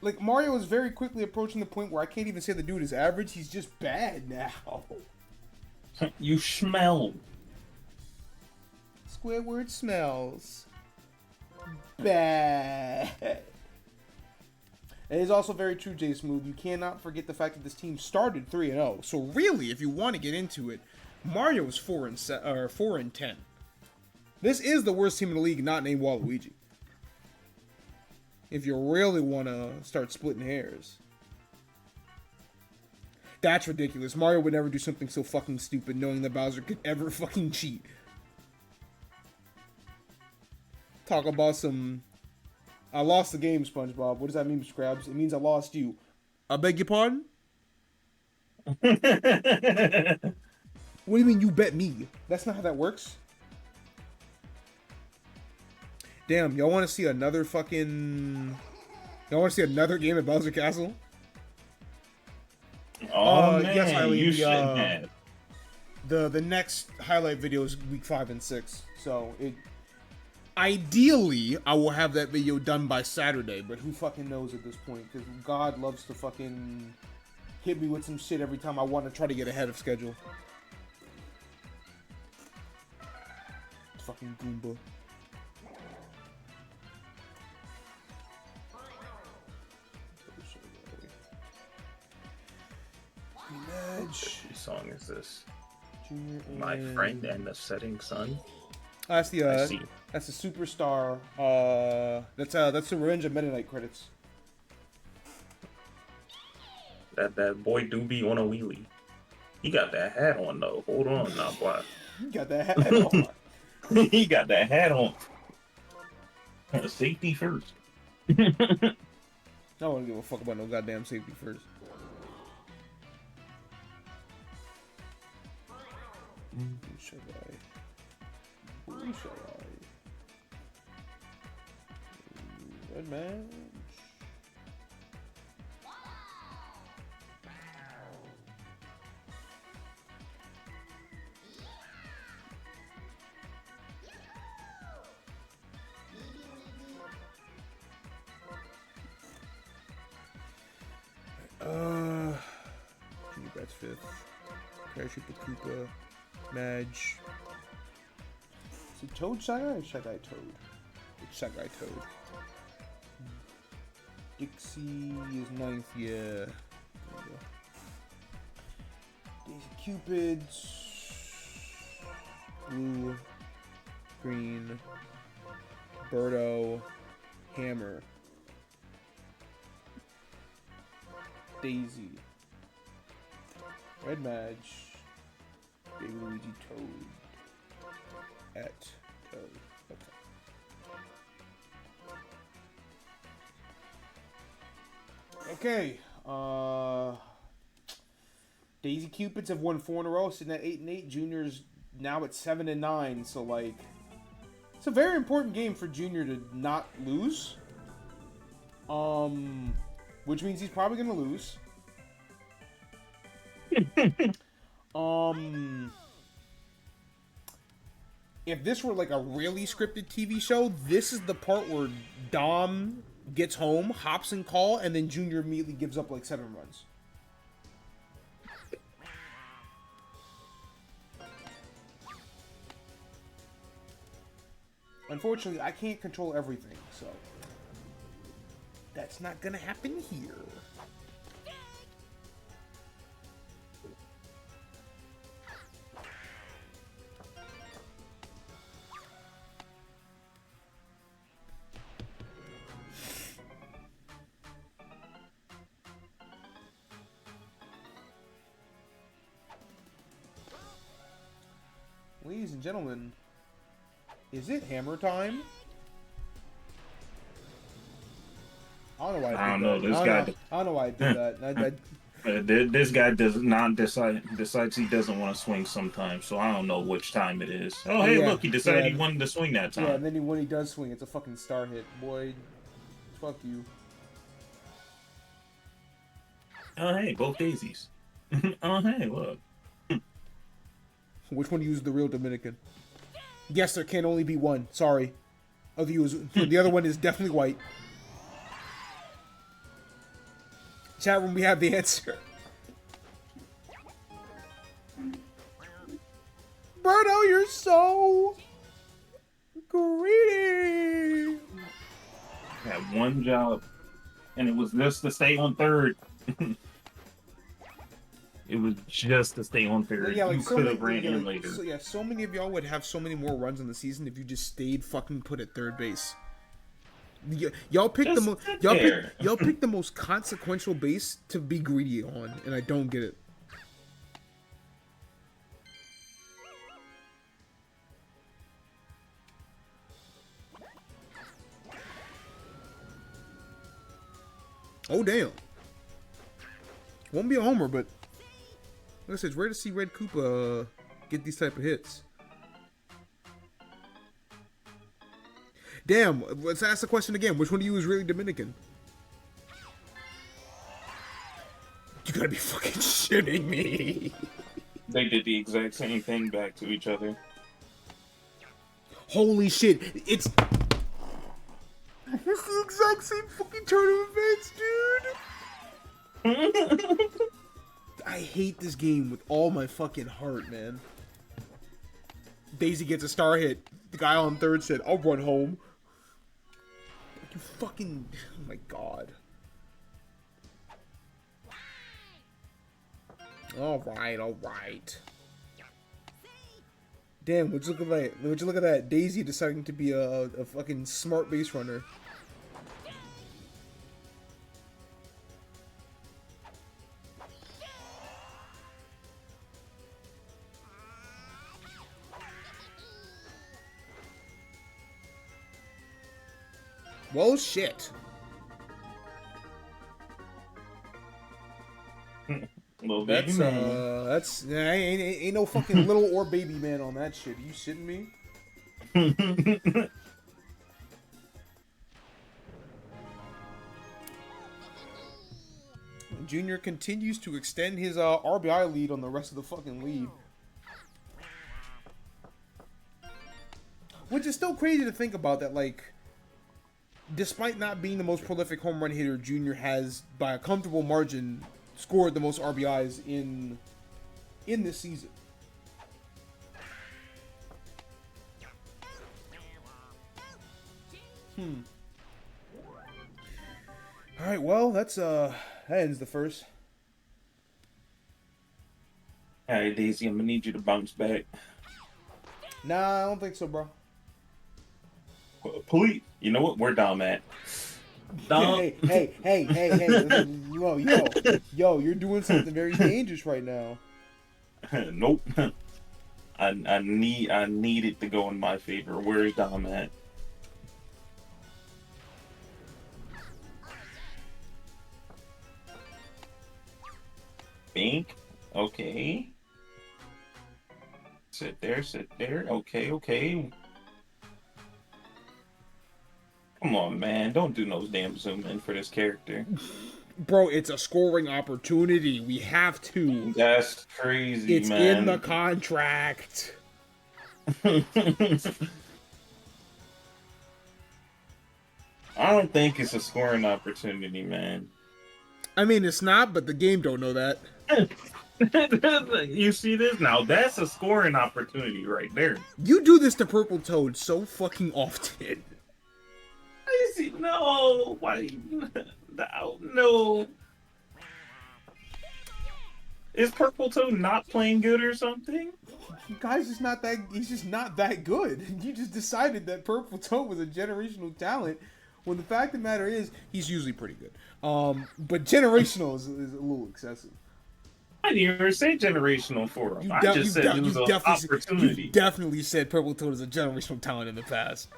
Like, Mario is very quickly approaching the point where I can't even say the dude is average. He's just bad now. You smell. Squidward smells bad. It is also very true, J Smooth. You cannot forget the fact that this team started 3-0. So really, if you want to get into it, Mario is 4-10. This is the worst team in the league, not named Waluigi. If you really want to start splitting hairs. That's ridiculous. Mario would never do something so fucking stupid knowing that Bowser could ever fucking cheat. Talk about some... I lost the game, SpongeBob. What does that mean, Scrabs? It means I lost you. I beg your pardon? What do you mean you bet me? That's not how that works. Damn, y'all want to see another fucking... Y'all want to see another game at Bowser Castle? Oh, man, yes, Eileen, you shouldn't have. The next highlight video is week 5 and 6. So, ideally, I will have that video done by Saturday, but who fucking knows at this point? Because God loves to fucking hit me with some shit every time I want to try to get ahead of schedule. Fucking Goomba. Which song is this? My Friend and the Setting Sun. That's the I see. that's the Superstar. That's the Revenge of Meta Knight credits. That boy do be on a wheelie. He got that hat on though. Hold on now, boy. You got that hat on. He got that hat on. Safety first. I don't want to give a fuck about no goddamn safety first. Who shall I? Who shall I? Red man. Junior Brat's 5th. Parachute Koopa. Madge. Is it Toad Shy Guy or Shy Guy Toad? It's Shy Guy Toad. Dixie is 9th, yeah. There we go. Daisy Cupids. Blue. Green. Birdo. Hammer. Daisy. Red Madge. Baby Luigi Toad. At Toad. Okay. Okay. Daisy Cupids have won 4 in a row, sitting at 8-8. Junior's now at 7-9. So like, it's a very important game for Junior to not lose. Which means he's probably gonna lose. If this were like a really scripted TV show, this is the part where Dom gets home, hops in call, and then Junior immediately gives up like 7 runs. Unfortunately, I can't control everything, so that's not gonna happen here. Ladies and gentlemen, is it hammer time? I don't know why I did that. This guy. I don't know why I did that. This guy does not decides he doesn't want to swing sometimes, so I don't know which time it is. Oh, hey, Yeah, look, he decided yeah. he wanted to swing that time. Yeah, and then when he does swing, it's a fucking star hit. Boy, fuck you. Oh, hey, both daisies. Oh, hey, look. Which one used the real Dominican? Yes, there can only be one. Sorry. The other one is definitely white. Chat room, we have the answer. Birdo, you're so greedy. Had one job, and it was just to stay on third. It was just to stay on third. Yeah, like You so could many, have ran yeah, in like, later. so many of y'all would have so many more runs in the season if you just stayed fucking put at third base. Y'all picked y'all picked the most consequential base to be greedy on, and I don't get it. Oh damn! Won't be a homer, but like I said, it's rare to see Red Koopa get these type of hits. Damn, let's ask the question again. Which one of you is really Dominican? You gotta be fucking shitting me. They did the exact same thing back to each other. Holy shit, it's the exact same fucking turn of events, dude. I hate this game with all my fucking heart, man. Daisy gets a star hit. The guy on third said, I'll run home. You fucking... Oh my god. Alright. Damn, would you look at that? Would you look at that? Daisy deciding to be a fucking smart base runner. Well, shit. Little baby man. Ain't no fucking little or baby man on that shit. Are you shitting me? Junior continues to extend his RBI lead on the rest of the fucking league. Which is still crazy to think about that, like, despite not being the most prolific home run hitter, Junior has, by a comfortable margin, scored the most RBIs in this season. Alright, well, that ends the first. Alright, Daisy, I'm gonna need you to bounce back. Nah, I don't think so, bro. Please. You know what? Where Dom at? Dom. Hey. Yo, you're doing something very dangerous right now. Nope. I need it to go in my favor. Where's Dom at? Bink. Okay. Sit there. Okay. Come on, man. Don't do no damn zoom in for this character. Bro, it's a scoring opportunity. We have to. That's crazy, it's man. It's in the contract. I don't think it's a scoring opportunity, man. I mean, it's not, but the game don't know that. You see this? Now, that's a scoring opportunity right there. You do this to Purple Toad so fucking often. I see. No. Why? No. Is Purple Toad not playing good or something? Guy's just not that. He's just not that good. You just decided that Purple Toad was a generational talent, when the fact of the matter is he's usually pretty good. But generational is a little excessive. I didn't even say generational for him. I just said it was an opportunity. You definitely said Purple Toad is a generational talent in the past.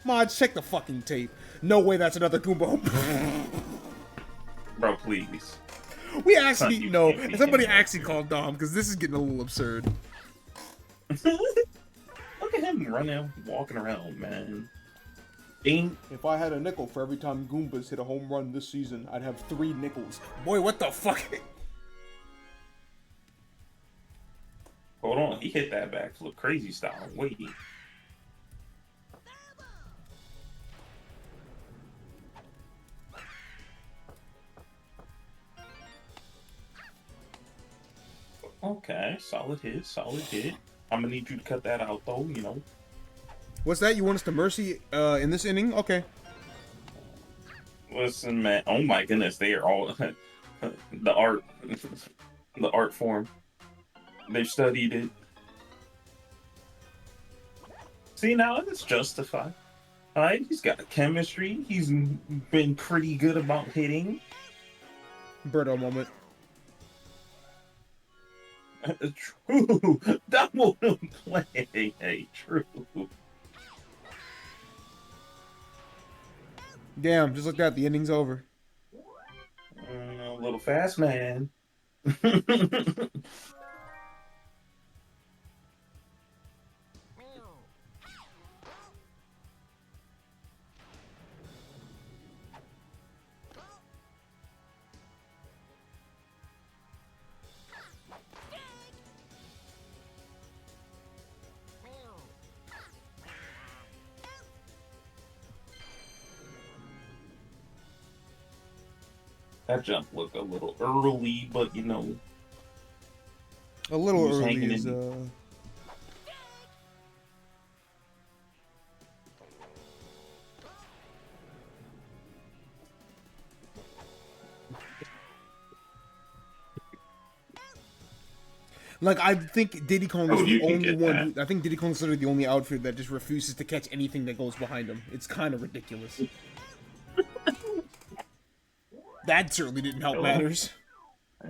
Mod, check the fucking tape. No way that's another Goomba. Bro, please. We actually, no, somebody actually called Dom, because this is getting a little absurd. Look at him running, walking around, man. Ding. If I had a nickel for every time Goombas hit a home run this season, I'd have 3 nickels. Boy, what the fuck? Hold on, he hit that backflip crazy style. Wait. Okay, solid hit, solid hit. I'm gonna need you to cut that out though, you know. What's that? You want us to mercy in this inning? Okay. Listen, man. Oh my goodness, they are all the art, the art form. They've studied it. See, now it's justified. All right, he's got chemistry. He's been pretty good about hitting. Birdo moment. True. That won't play. Hey, true. Damn, just like that, the inning's over. A little fast, man. That jump looked a little early, but you know. A little He was early hanging is in. like I think Diddy Kong is Oh, you the can only get one. that. I think Diddy Kong's literally the only outfit that just refuses to catch anything that goes behind him. It's kind of ridiculous. That certainly didn't help Hello? matters.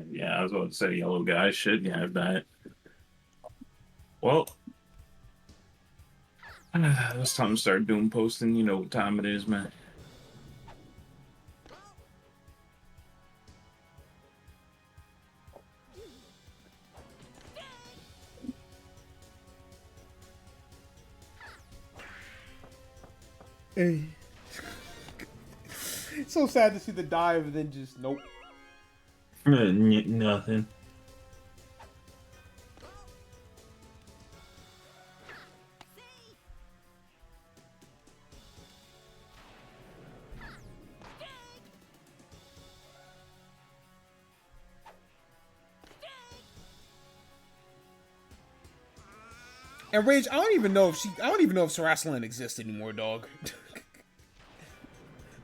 Yeah, I was about to say yellow guy should have that. Well, it's time to start doom posting. You know what time it is, man. Hey. It's so sad to see the dive and then just nope. Nothing. And Rage, I don't even know if Sarasalan exists anymore, dog.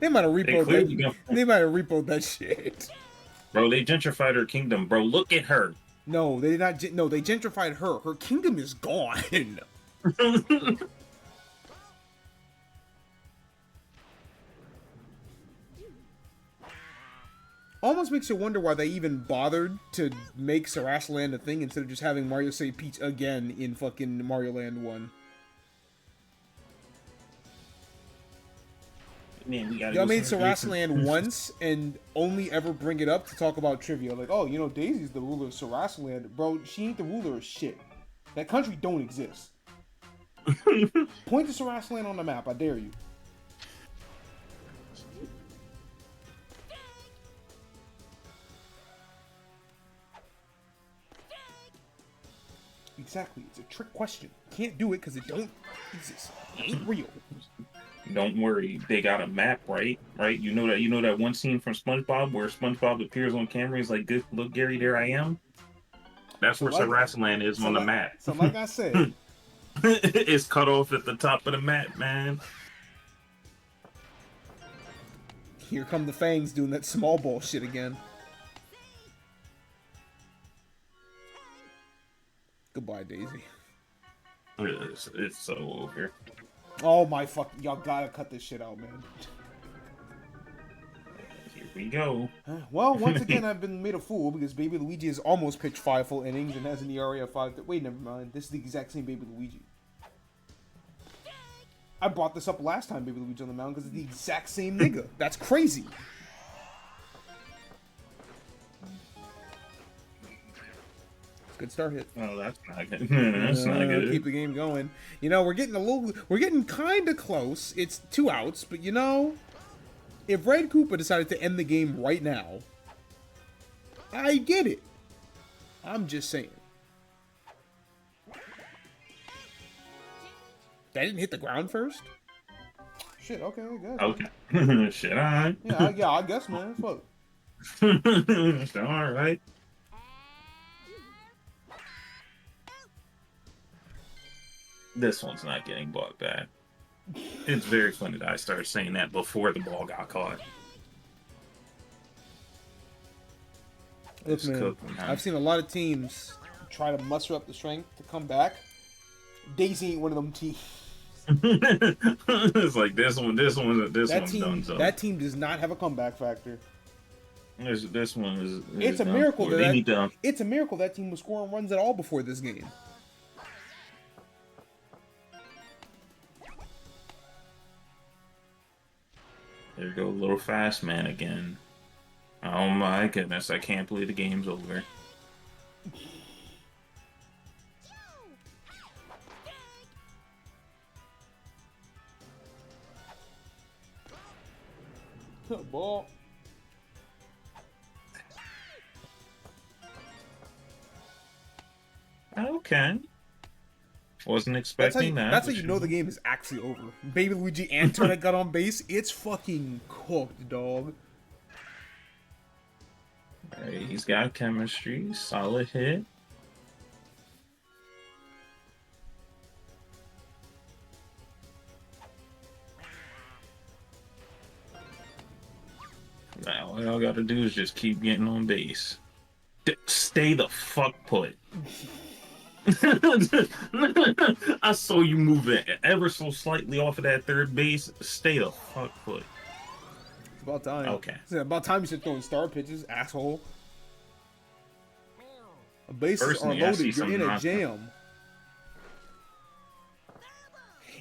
They might have clearly repoed got- that. They might have repoed that shit. Bro, they gentrified her kingdom, bro. Look at her. No, they did not. No, they gentrified her. Her kingdom is gone. Almost makes you wonder why they even bothered to make Sarasaland a thing instead of just having Mario say Peach again in fucking Mario Land 1. Man, we gotta Y'all go made start Sarasaland once and only ever bring it up to talk about trivia. Like, oh, you know, Daisy's the ruler of Sarasaland. Bro, she ain't the ruler of shit. That country don't exist. Point to Sarasaland on the map, I dare you. Exactly, it's a trick question. Can't do it because it don't exist. It ain't real. Don't worry, they got a map, right? Right? You know that one scene from SpongeBob where SpongeBob appears on camera. He's like, "Good, look, Gary, there I am." That's where Sarasaland is on the map. So like I said, It's cut off at the top of the map, man. here come the Fangs doing that small ball shit again. Goodbye, Daisy. It's so over. Oh my fuck! Y'all gotta cut this shit out, man. Here we go. Well, once again, I've been made a fool because Baby Luigi has almost pitched 5 full innings and has an ERA of 5. Wait, never mind. This is the exact same Baby Luigi. I brought this up last time Baby Luigi on the mound because it's the exact same nigga. That's crazy. Good start hit. Oh, that's not good. That's not good. Keep the game going. You know, we're getting kind of close. It's 2 outs, but you know, if Red Koopa decided to end the game right now, I get it. I'm just saying. That didn't hit the ground first? Shit, okay, I guess. Okay. Shit, alright. Yeah, I guess, man. Fuck. Alright. This one's not getting bought back. It's very funny that I started saying that before the ball got caught. Look, It's man, cooked, man. I've seen a lot of teams try to muster up the strength to come back. Daisy ain't one of them teams. It's like this one's done. So That team does not have a comeback factor. this one is It's a done miracle for. They need to. it's a miracle that team was scoring runs at all before this game. There you go, little fast man again. Oh my goodness, I can't believe the game's over. Ball. Okay. Wasn't expecting that. That's how you know the game is actually over. Baby Luigi and Toadette got on base. It's fucking cooked, dog. Alright, he's got chemistry. Solid hit. Now, all I gotta do is just keep getting on base. Stay the fuck put. I saw you move it ever so slightly off of that third base. Stay the fuck put. It's about time. Okay. It's about time you start throwing star pitches, asshole. Bases are Personally, I see loaded. You're in some a nonsense. jam.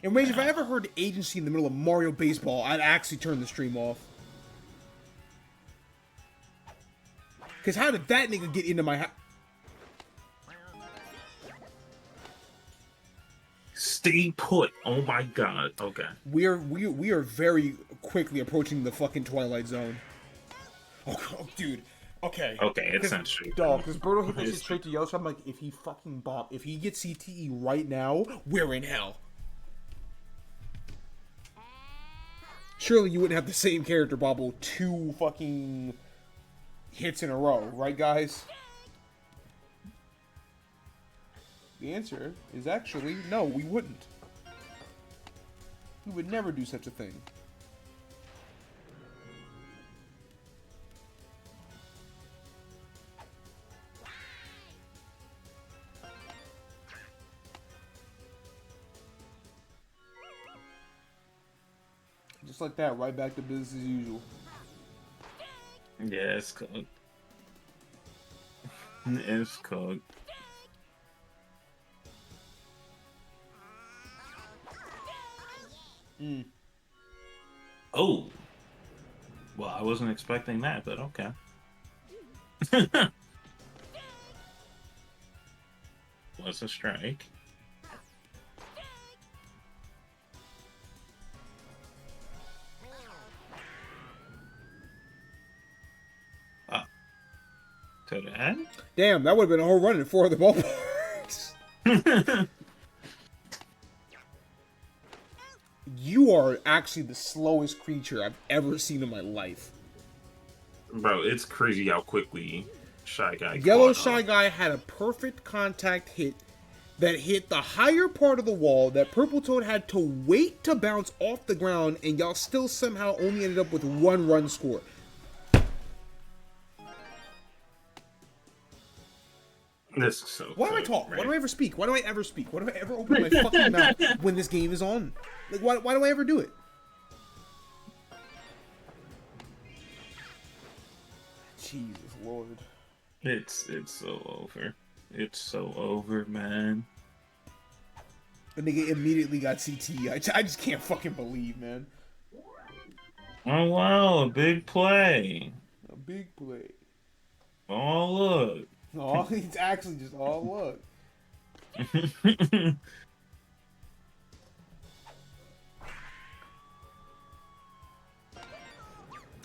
And Rage, if I ever heard agency in the middle of Mario Baseball, I'd actually turn the stream off. Because how did that nigga get into my house? Stay put. Oh my god. Okay. We are very quickly approaching the fucking Twilight Zone. Oh dude. Okay. Okay, it's not straight. Dog, because Birdo hit that shit straight to yellow, so I'm like, if he fucking if he gets CTE right now, we're in hell. Surely you wouldn't have the same character bobble 2 fucking hits in a row, right guys? The answer is actually no, we wouldn't. We would never do such a thing. Just like that, right back to business as usual. Yeah, it's cooked. It's cooked. Oh. Well, I wasn't expecting that, but okay. Was a strike. To the end? Damn, that would have been a whole run in 4 of the ballparks. You are actually the slowest creature I've ever seen in my life. Bro, it's crazy how quickly Shy Guy Yellow caught Shy up. Guy had a perfect contact hit that hit the higher part of the wall that Purple Toad had to wait to bounce off the ground, and y'all still somehow only ended up with 1 run score. This is so Why do I cooked, talk? right? Why do I ever speak? Why do I ever speak? Why do I ever open my fucking mouth when this game is on? Like, why do I ever do it? Jesus Lord. It's so over. It's so over, man. The nigga immediately got CTE. I just can't fucking believe, man. Oh wow, a big play. A big play. Oh look. Oh, it's actually just all luck.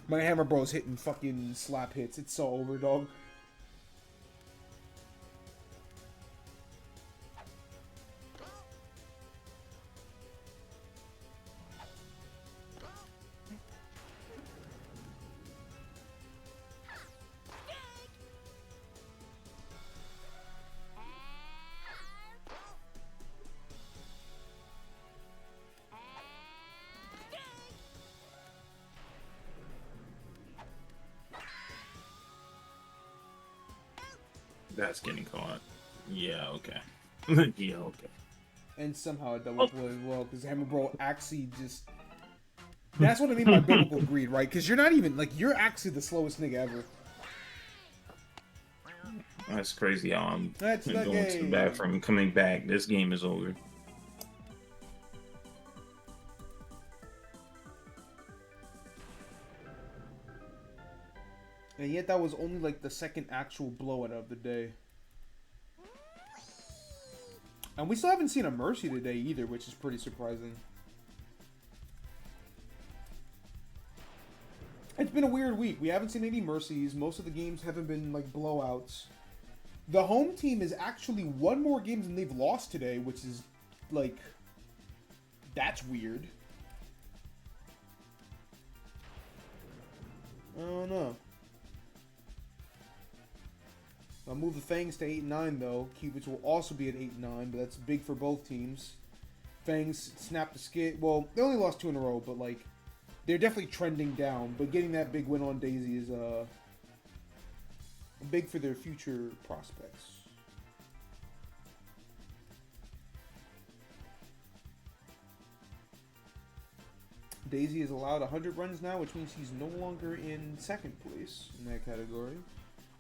My Hammer Bro's hitting fucking slap hits. It's so over, dog. That's getting caught. Yeah, okay. Yeah, okay. And somehow a double play as well, because Hammer Bro actually just... That's what I mean by biblical greed, right? Because you're not even, like, you're actually the slowest nigga ever. That's crazy how I'm That's the going to the game. bathroom, coming back. This game is over. And yet that was only, like, the second actual blowout of the day. And we still haven't seen a Mercy today either, which is pretty surprising. It's been a weird week. We haven't seen any Mercies. Most of the games haven't been, like, blowouts. The home team has actually won more games than they've lost today, which is, like, that's weird. I don't know. I'll move the Fangs to 8-9 though. Cupids will also be at 8-9, but that's big for both teams. Fangs snapped the skid. Well, they only lost 2 in a row, but like they're definitely trending down. But getting that big win on Daisy is big for their future prospects. Daisy is allowed 100 runs now, which means he's no longer in second place in that category.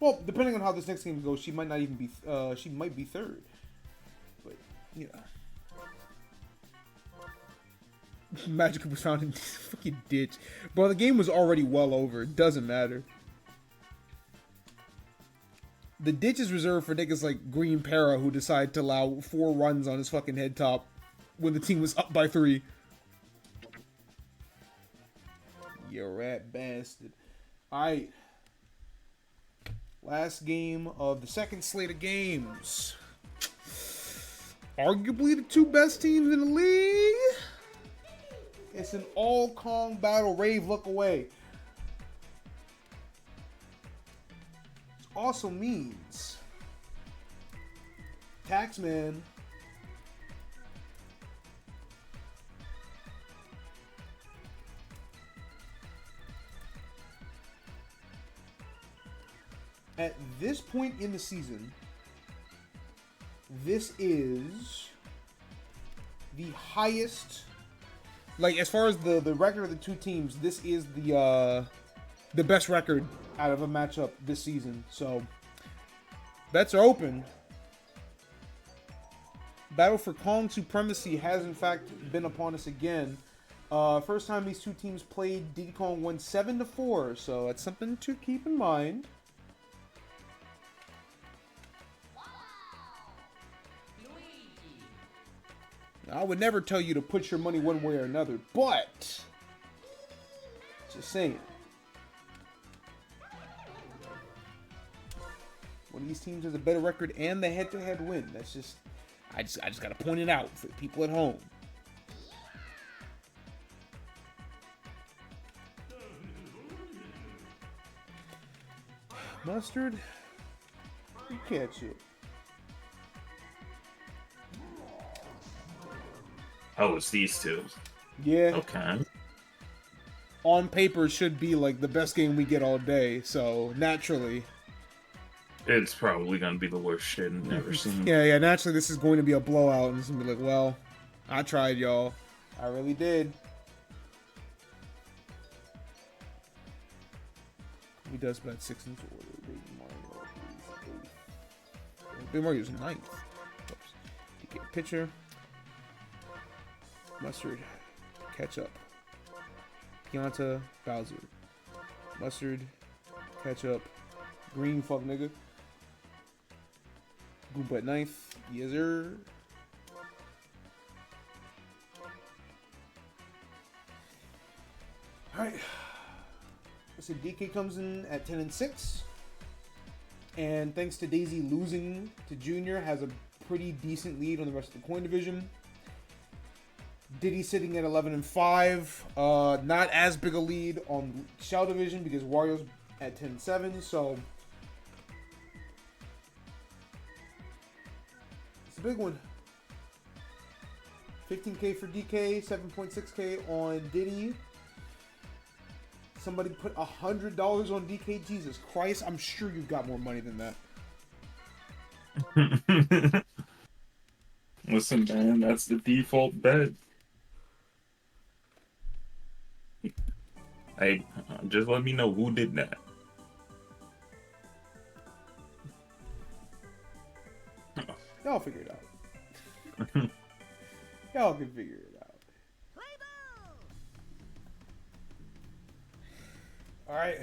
Well, depending on how this next game goes, she might not even be. She might be third. But yeah. Magic was found in this fucking ditch. Bro, the game was already well over. It doesn't matter. The ditch is reserved for niggas like Green Para who decide to allow 4 runs on his fucking head top when the team was up by 3. You rat bastard. Alright. Last game of the second slate of games. Arguably the 2 best teams in the league. It's an all-Kong battle. Rave, look away. This also means Taxman at this point in the season, this is the highest, like as far as the record of the 2 teams, this is the best record out of a matchup this season. So bets are open. Battle for Kong supremacy has in fact been upon us again. First time these 2 teams played, Diddy Kong won 7-4, so that's something to keep in mind. I would never tell you to put your money one way or another, but just saying. One of these teams has a better record and the head-to-head win. That's just, I just gotta point it out for the people at home. Mustard, you catch it. Oh, it's these 2. Yeah. Okay. On paper should be like the best game we get all day, so naturally. It's probably gonna be the worst shit I've ever seen. Yeah, naturally this is going to be a blowout, and it's gonna be like, well, I tried, y'all. I really did. He does bet 6 into order. Baby Mario. Baby Mario's 9th. Oops. DK pitcher. Mustard. Ketchup. Pianta. Bowser. Mustard. Ketchup. Green fuck nigga. Goomba at 9th. Yes sir. Alright. So DK comes in at 10-6. And thanks to Daisy losing to Junior, has a pretty decent lead on the rest of the coin division. Diddy sitting at 11-5. Not as big a lead on Shell division because Wario's at 10-7. So it's a big one. 15K for DK, 7.6K on Diddy. Somebody put $100 on DK. Jesus Christ, I'm sure you've got more money than that. Listen, man, that's the default bed. Hey, just let me know who did that. Y'all figure it out. Y'all can figure it out. All right.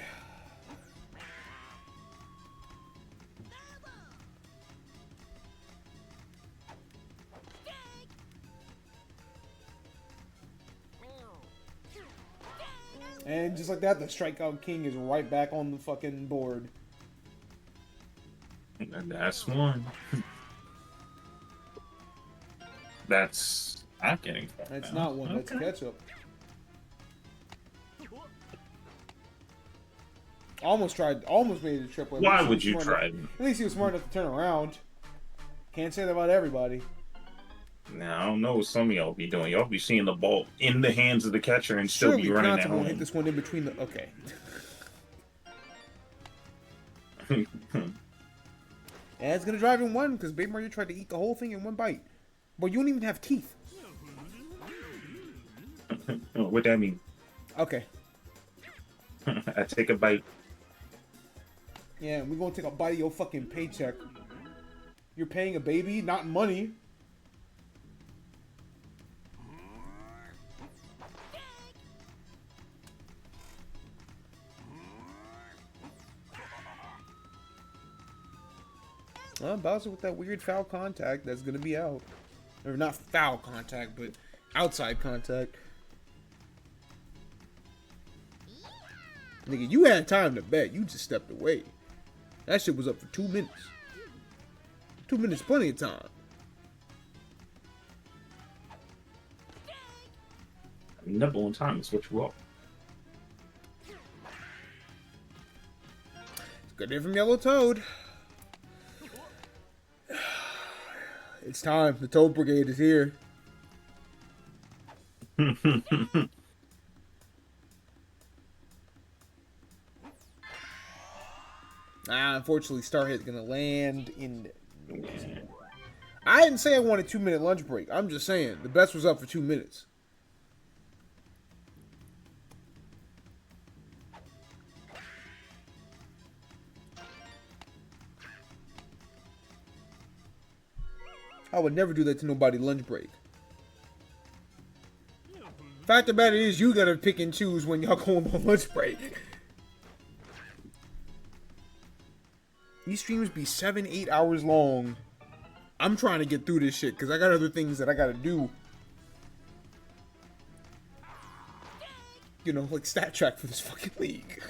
And just like that, the Strikeout King is right back on the fucking board. That's one. That's not getting fucked That's now. not one. That's Okay. ketchup. Almost made it a triple. At Why least he would was you smart try? enough- At least he was smart enough to turn around. Can't say that about everybody. Now I don't know what some of y'all be doing. Y'all be seeing the ball in the hands of the catcher and still Surely be running Piazza at won't hit home. this one in between the. Okay. And it's gonna drive in one because Baby Mario tried to eat the whole thing in one bite. But you don't even have teeth. What that mean? Okay. I take a bite. Yeah, we're gonna take a bite of your fucking paycheck. You're paying a baby, not money. Bowser with that weird foul contact that's gonna be out. Or not foul contact, but outside contact. Nigga, you had time to bet. You just stepped away. That shit was up for 2 minutes. 2 minutes, plenty of time. Nibble in time is what you want. Good day from Yellow Toad. It's time. The Toad Brigade is here. Unfortunately, Starhit's gonna land in. I didn't say I wanted 2 minute lunch break. I'm just saying the best was up for 2 minutes. I would never do that to nobody lunch break. Fact of the matter is, you gotta pick and choose when y'all going on lunch break. These streams be 7-8 hours long. I'm trying to get through this shit because I got other things that I gotta do. You know, like stat track for this fucking league.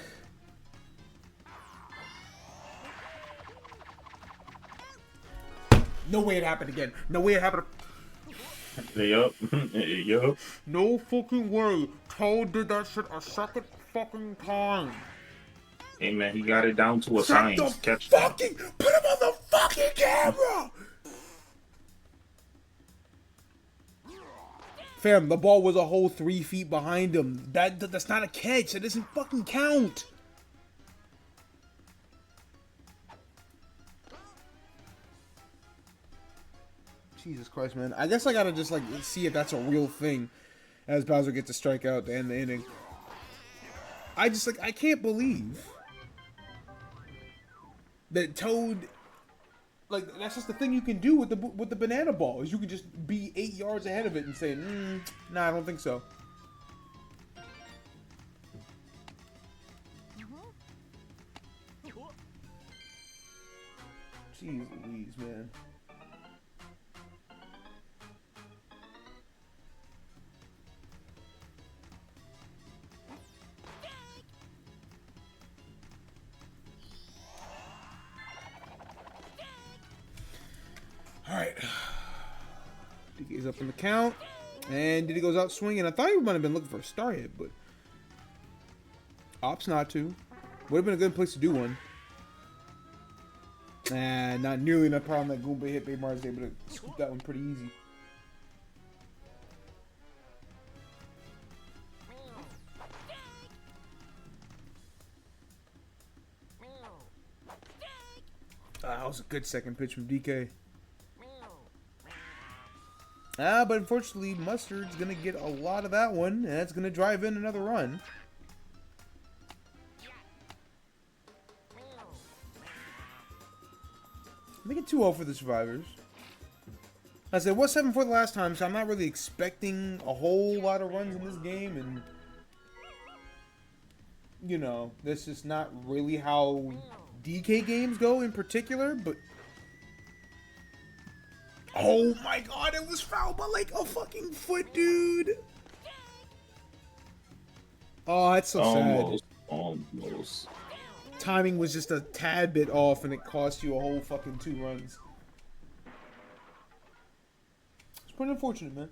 No way it happened again. No way it happened. Yup. Yup. No fucking way. Toad did that shit a second fucking time. Hey man, he got it down to a Set science. the Catch fucking, put him on the fucking camera. Fam, the ball was a whole 3 feet behind him. That's not a catch. That doesn't fucking count. Jesus Christ, man. I guess I gotta just, like, see if that's a real thing as Bowser gets a strikeout to end the inning. I just, like, I can't believe that Toad, like, that's just the thing you can do with the banana ball, is you can just be 8 yards ahead of it and say, nah, I don't think so. Jeez Louise, man. Alright. DK's up in the count. And Diddy goes out swinging. I thought he might have been looking for a star hit, but opts not to. Would have been a good place to do one. Nah, not nearly enough power on that Goomba hit. Baby Mario's able to scoop that one pretty easy. was a good second pitch from DK. But unfortunately, Mustard's going to get a lot of that one, and that's going to drive in another run. Make it 2-0 for the Survivors. I said, what's 7 for the last time, so I'm not really expecting a whole lot of runs in this game, and you know, that's just not really how DK games go in particular, but oh my god, it was fouled by like a fucking foot, dude. Oh, that's so sad. Almost. Timing was just a tad bit off, and it cost you a whole fucking 2 runs. It's pretty unfortunate, man.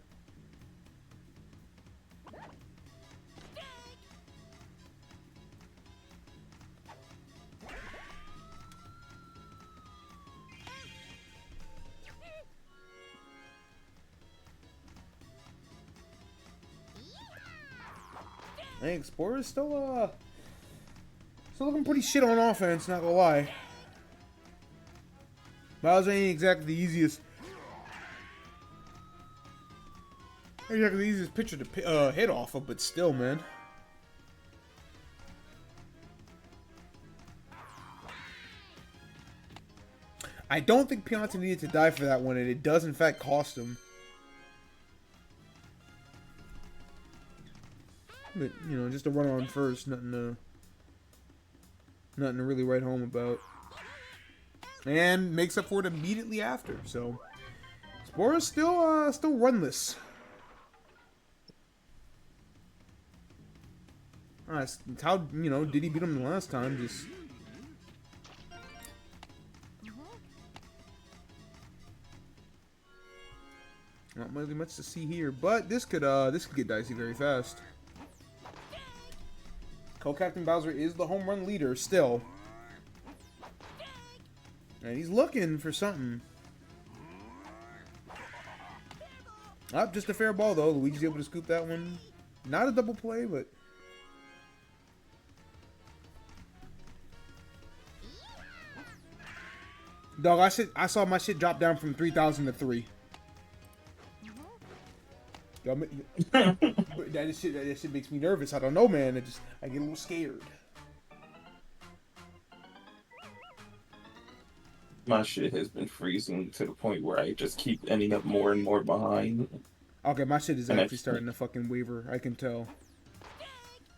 Hey, Explorer's still looking pretty shit on offense, not gonna lie. Bowser ain't exactly the easiest pitcher to hit off of, but still, man. I don't think Pianta needed to die for that one, and it does in fact cost him. But, you know, just a run on first, nothing to really write home about. And makes up for it immediately after, so Explora's still runless. It's how, you know, did he beat him the last time? Just not really much to see here, but this could get dicey very fast. Co-Captain Bowser is the home run leader still. And he's looking for something. Just a fair ball, though. Luigi's able to scoop that one. Not a double play, but dog, I saw my shit drop down from 3,000 to 3. That shit makes me nervous. I don't know, man. I get a little scared. My shit has been freezing to the point where I just keep ending up more and more behind. Okay, my shit is actually starting to fucking waver. I can tell.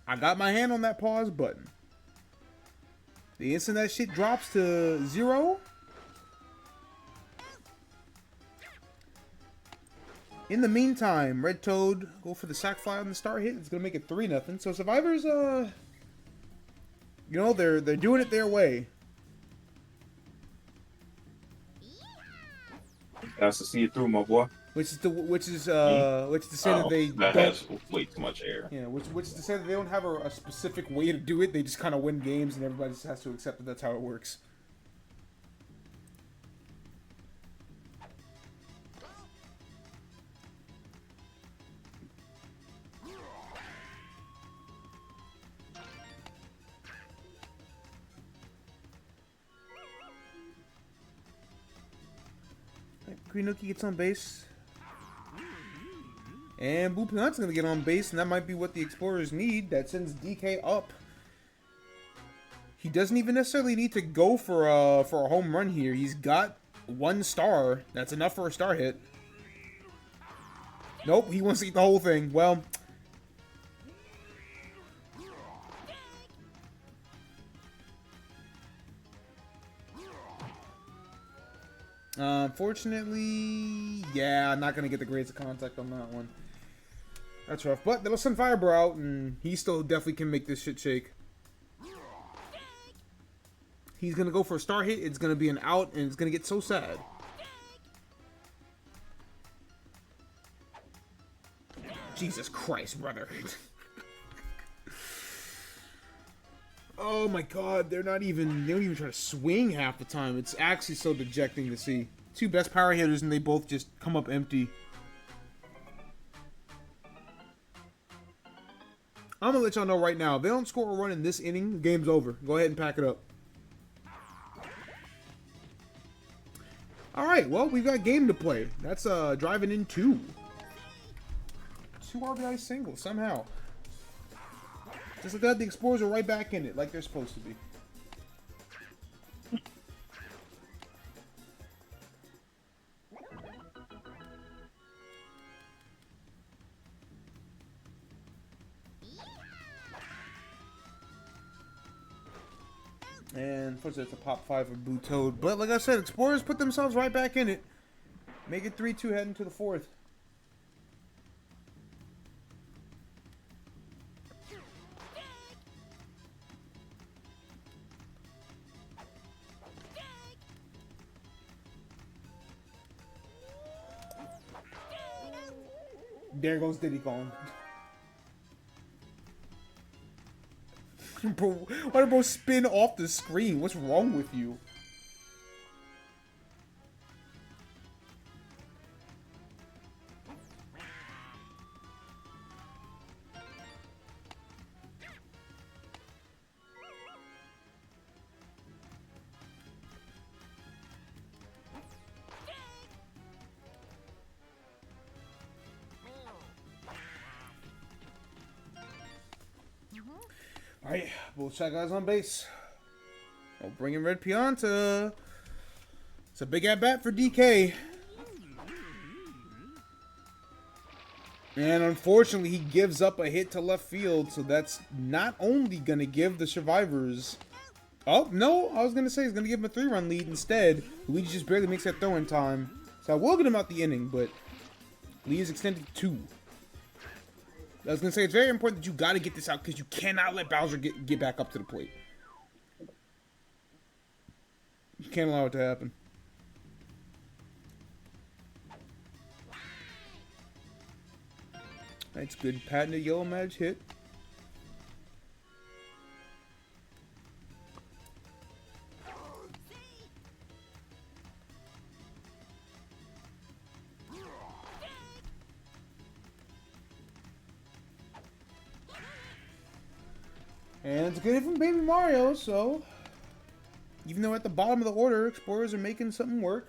I got my hand on that pause button. The instant that shit drops to 0. In the meantime, Red Toad go for the sack fly on the star hit. It's gonna make it 3-0. So Survivors, you know, they're doing it their way. Has to see it through, my boy. Which is to say that they that don't, has way too much air. yeah, which is to say that they don't have a specific way to do it. They just kind of win games, and everybody just has to accept that that's how it works. Green Nookie gets on base. And Blue Peanut's going to get on base, and that might be what the Explorers need. That sends DK up. He doesn't even necessarily need to go for a home run here. He's got 1 star. That's enough for a star hit. Nope, he wants to eat the whole thing. Well, unfortunately, yeah, I'm not going to get the grades of contact on that one. That's rough. But that'll send Firebro out, and he still definitely can make this shit shake. He's going to go for a star hit. It's going to be an out, and it's going to get so sad. Jesus Christ, brother. Oh my god, they don't even try to swing half the time. It's actually so dejecting to see. 2 best power hitters, and they both just come up empty. I'm gonna let y'all know right now, if they don't score a run in this inning, the game's over. Go ahead and pack it up. right, well, we've got game to play. That's driving in 2. 2 RBI singles somehow. Just like that, the Explorers are right back in it, like they're supposed to be. And unfortunately, it's a pop 5 of Blue Toad. But like I said, Explorers put themselves right back in it. Make it 3-2 heading to the 4th. There goes Diddy Kong. Bro, why did bro spin off the screen? What's wrong with you? Alright, both shot guys on base. Oh, bring in Red Pianta. It's a big at-bat for DK. And unfortunately, he gives up a hit to left field, so that's not only going to give the Survivors... Oh, no, I was going to say he's going to give him a 3-run lead instead. Luigi just barely makes that throw in time. So I will get him out the inning, but lead is extended to 2. I was going to say, it's very important that you got to get this out because you cannot let Bowser get back up to the plate. You can't allow it to happen. That's good. Patented yellow match hit. And it's a good hit from Baby Mario, so even though at the bottom of the order, Explorers are making something work.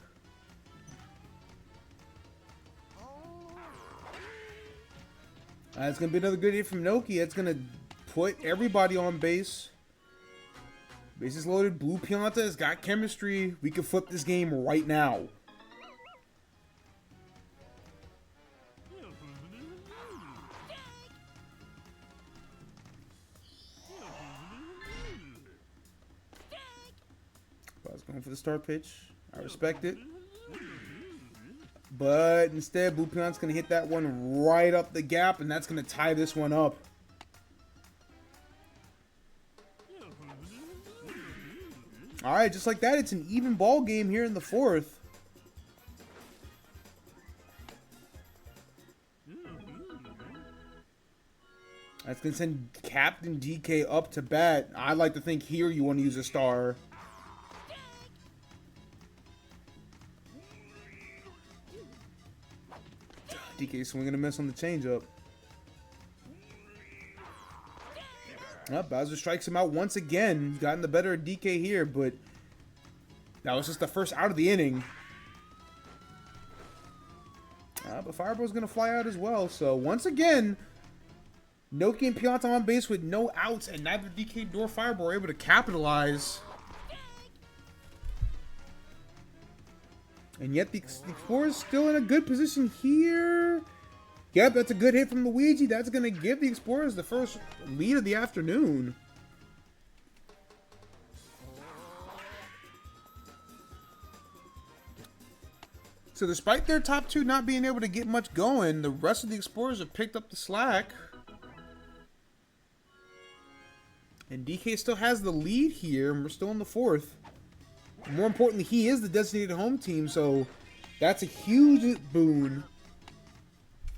It's going to be another good hit from Noki. That's going to put everybody on base. Bases loaded. Blue Pianta has got chemistry. We can flip this game right now. I was going for the start pitch. I respect it. But instead, Blue Pian's going to hit that one right up the gap, and that's going to tie this one up. All right, just like that, it's an even ball game here in the 4th. That's going to send Captain DK up to bat. I'd like to think here you want to use a star. DK swinging a miss on the changeup. Bowser strikes him out once again. He's gotten the better of DK here, but that was just the first out of the inning. But Fireball's going to fly out as well. So once again, Noki and Pianta on base with no outs, and neither DK nor Fireball are able to capitalize. And yet the Explorers still in a good position here. Yep, that's a good hit from Luigi. That's going to give the Explorers the first lead of the afternoon. So despite their top 2 not being able to get much going, the rest of the Explorers have picked up the slack. And DK still has the lead here, and we're still in the 4th. More importantly, he is the designated home team, so that's a huge boon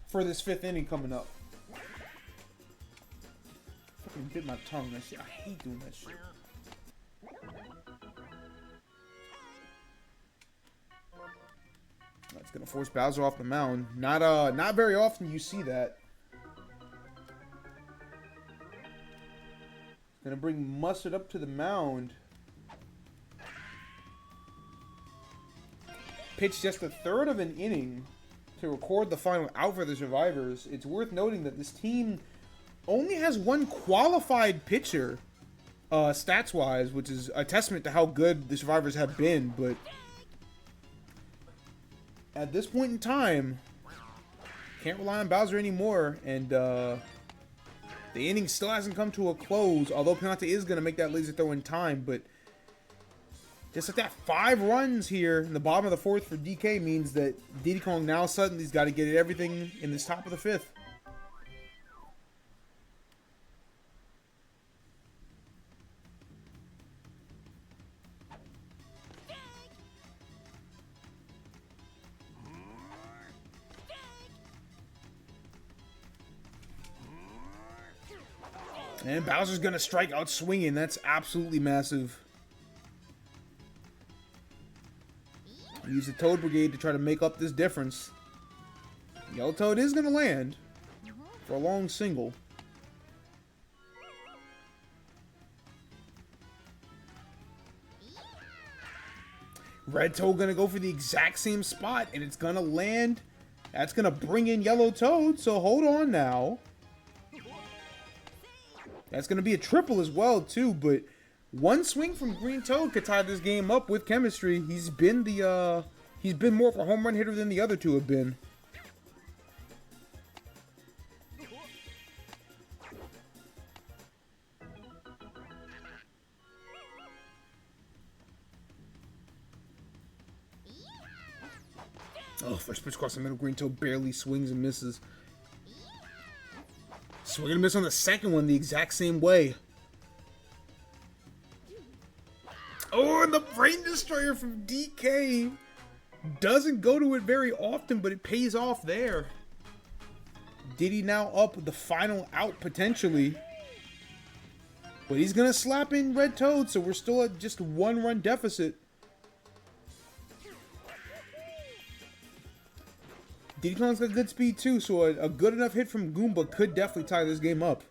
for this 5th inning coming up. Fucking bit my tongue. That shit. I hate doing that shit. That's gonna force Bowser off the mound. Not very often you see that. Gonna bring Mustard up to the mound. pitched just a third of an inning to record the final out for the Survivors. It's worth noting that this team only has one qualified pitcher, stats-wise, which is a testament to how good the Survivors have been, but at this point in time, can't rely on Bowser anymore, and the inning still hasn't come to a close, although Pinata is going to make that laser throw in time, but just like that, 5 runs here in the bottom of the 4th for DK means that Diddy Kong now suddenly's got to get everything in this top of the 5th. And Bowser's going to strike out swinging. That's absolutely massive. Use the Toad Brigade to try to make up this difference. Yellow Toad is going to land for a long single. Red Toad going to go for the exact same spot, and it's going to land. That's going to bring in Yellow Toad, so hold on now. That's going to be a triple as well, too, but one swing from Green Toad could tie this game up with chemistry. He's been more of a home run hitter than the other two have been. Oh, first pitch across the middle. Green Toad barely swings and misses. Swing and miss on the second one the exact same way. Oh, and the Brain Destroyer from DK doesn't go to it very often, but it pays off there. Diddy now up with the final out potentially. But he's going to slap in Red Toad, so we're still at just a 1-run deficit. Diddy Kong's got good speed too, so a good enough hit from Goomba could definitely tie this game up.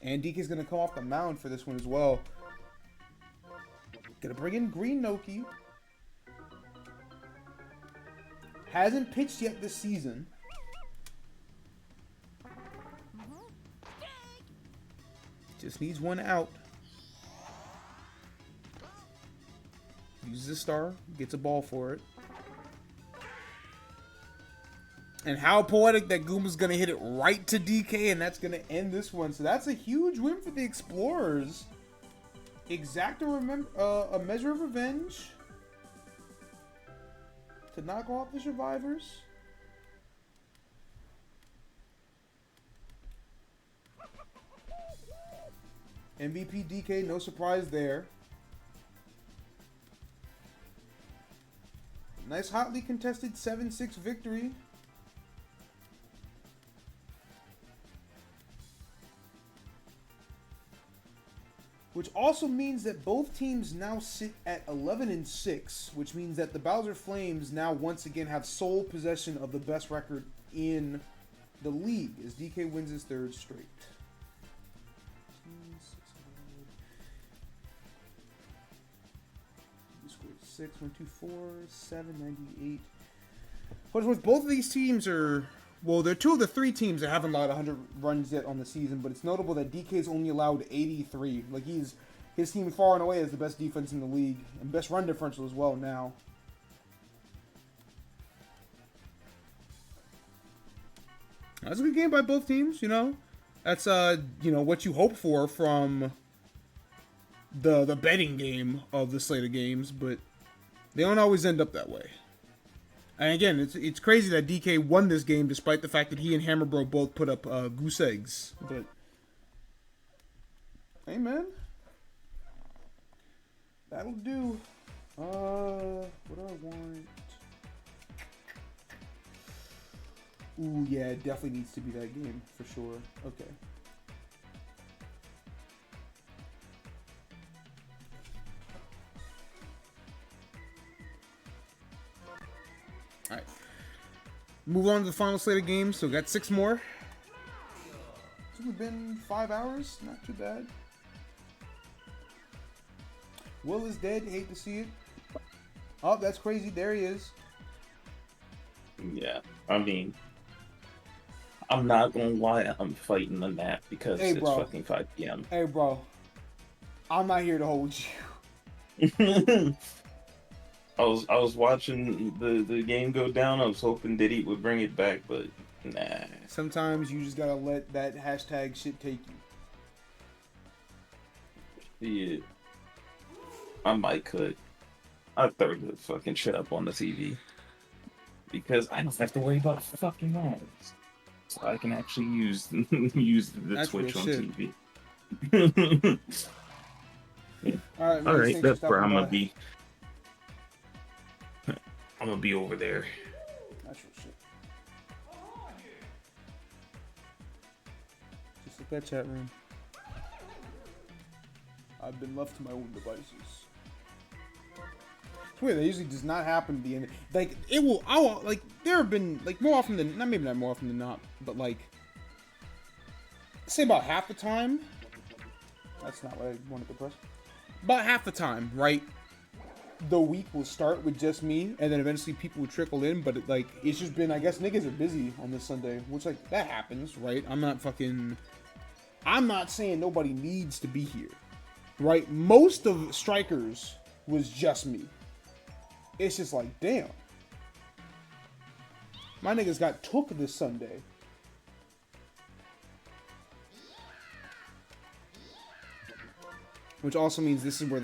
And DK's going to come off the mound for this one as well. Gonna bring in Green Noki. Hasn't pitched yet this season. Just needs one out. Uses a star, gets a ball for it. And how poetic that Goomba's going to hit it right to DK, and that's going to end this one. So that's a huge win for the Explorers. Exact a measure of revenge to knock off the Survivors. MVP DK, no surprise there. Nice hotly contested 7-6 victory. Which also means that both teams now sit at 11-6, which means that the Bowser Flames now once again have sole possession of the best record in the league as DK wins his 3rd straight. 6, 1, 2, 4, 7, 98. But both of these teams are, well, they're 2 of the 3 teams that haven't allowed 100 runs yet on the season, but it's notable that DK's only allowed 83. Like, his team far and away is the best defense in the league, and best run differential as well now. That's a good game by both teams, you know. That's, you know, what you hope for from the betting game of the slate of games, but they don't always end up that way. And again, it's crazy that DK won this game despite the fact that he and Hammerbro both put up goose eggs. But hey, man, that'll do. What do I want? Ooh, yeah, it definitely needs to be that game for sure. Okay. Alright. Move on to the final slate of games. So we got 6 more. It's only been 5 hours. Not too bad. Will is dead. Hate to see it. Oh, that's crazy. There he is. Yeah, I mean, I'm not gonna lie, I'm fighting the nap because Hey, it's bro. fucking 5 p.m. Hey, bro. I'm not here to hold you. I was watching the game go down. I was hoping Diddy would bring it back, but nah. Sometimes you just gotta let that hashtag shit take you. Yeah, I might could. I throw the fucking shit up on the TV because I don't have to worry about fucking ads, so I can actually use use the That's Twitch real on shit. TV. All right, man. All right, Thanks that's for where stopping I'm gonna by. be. I'm gonna be over there. That's real shit. Just like that chat room. I've been left to my own devices. It's weird. That usually does not happen at the end. Like it will. Like there have been like more often than not. Maybe not more often than not, but like say about half the time. That's not what I wanted to press. About half the time, right? The week will start with just me, and then eventually people will trickle in. But it's just been, I guess, niggas are busy on this Sunday, which like that happens, right? I'm not saying nobody needs to be here, right? Most of Strikers was just me. It's just like, damn, my niggas got took this Sunday. Which also means this is where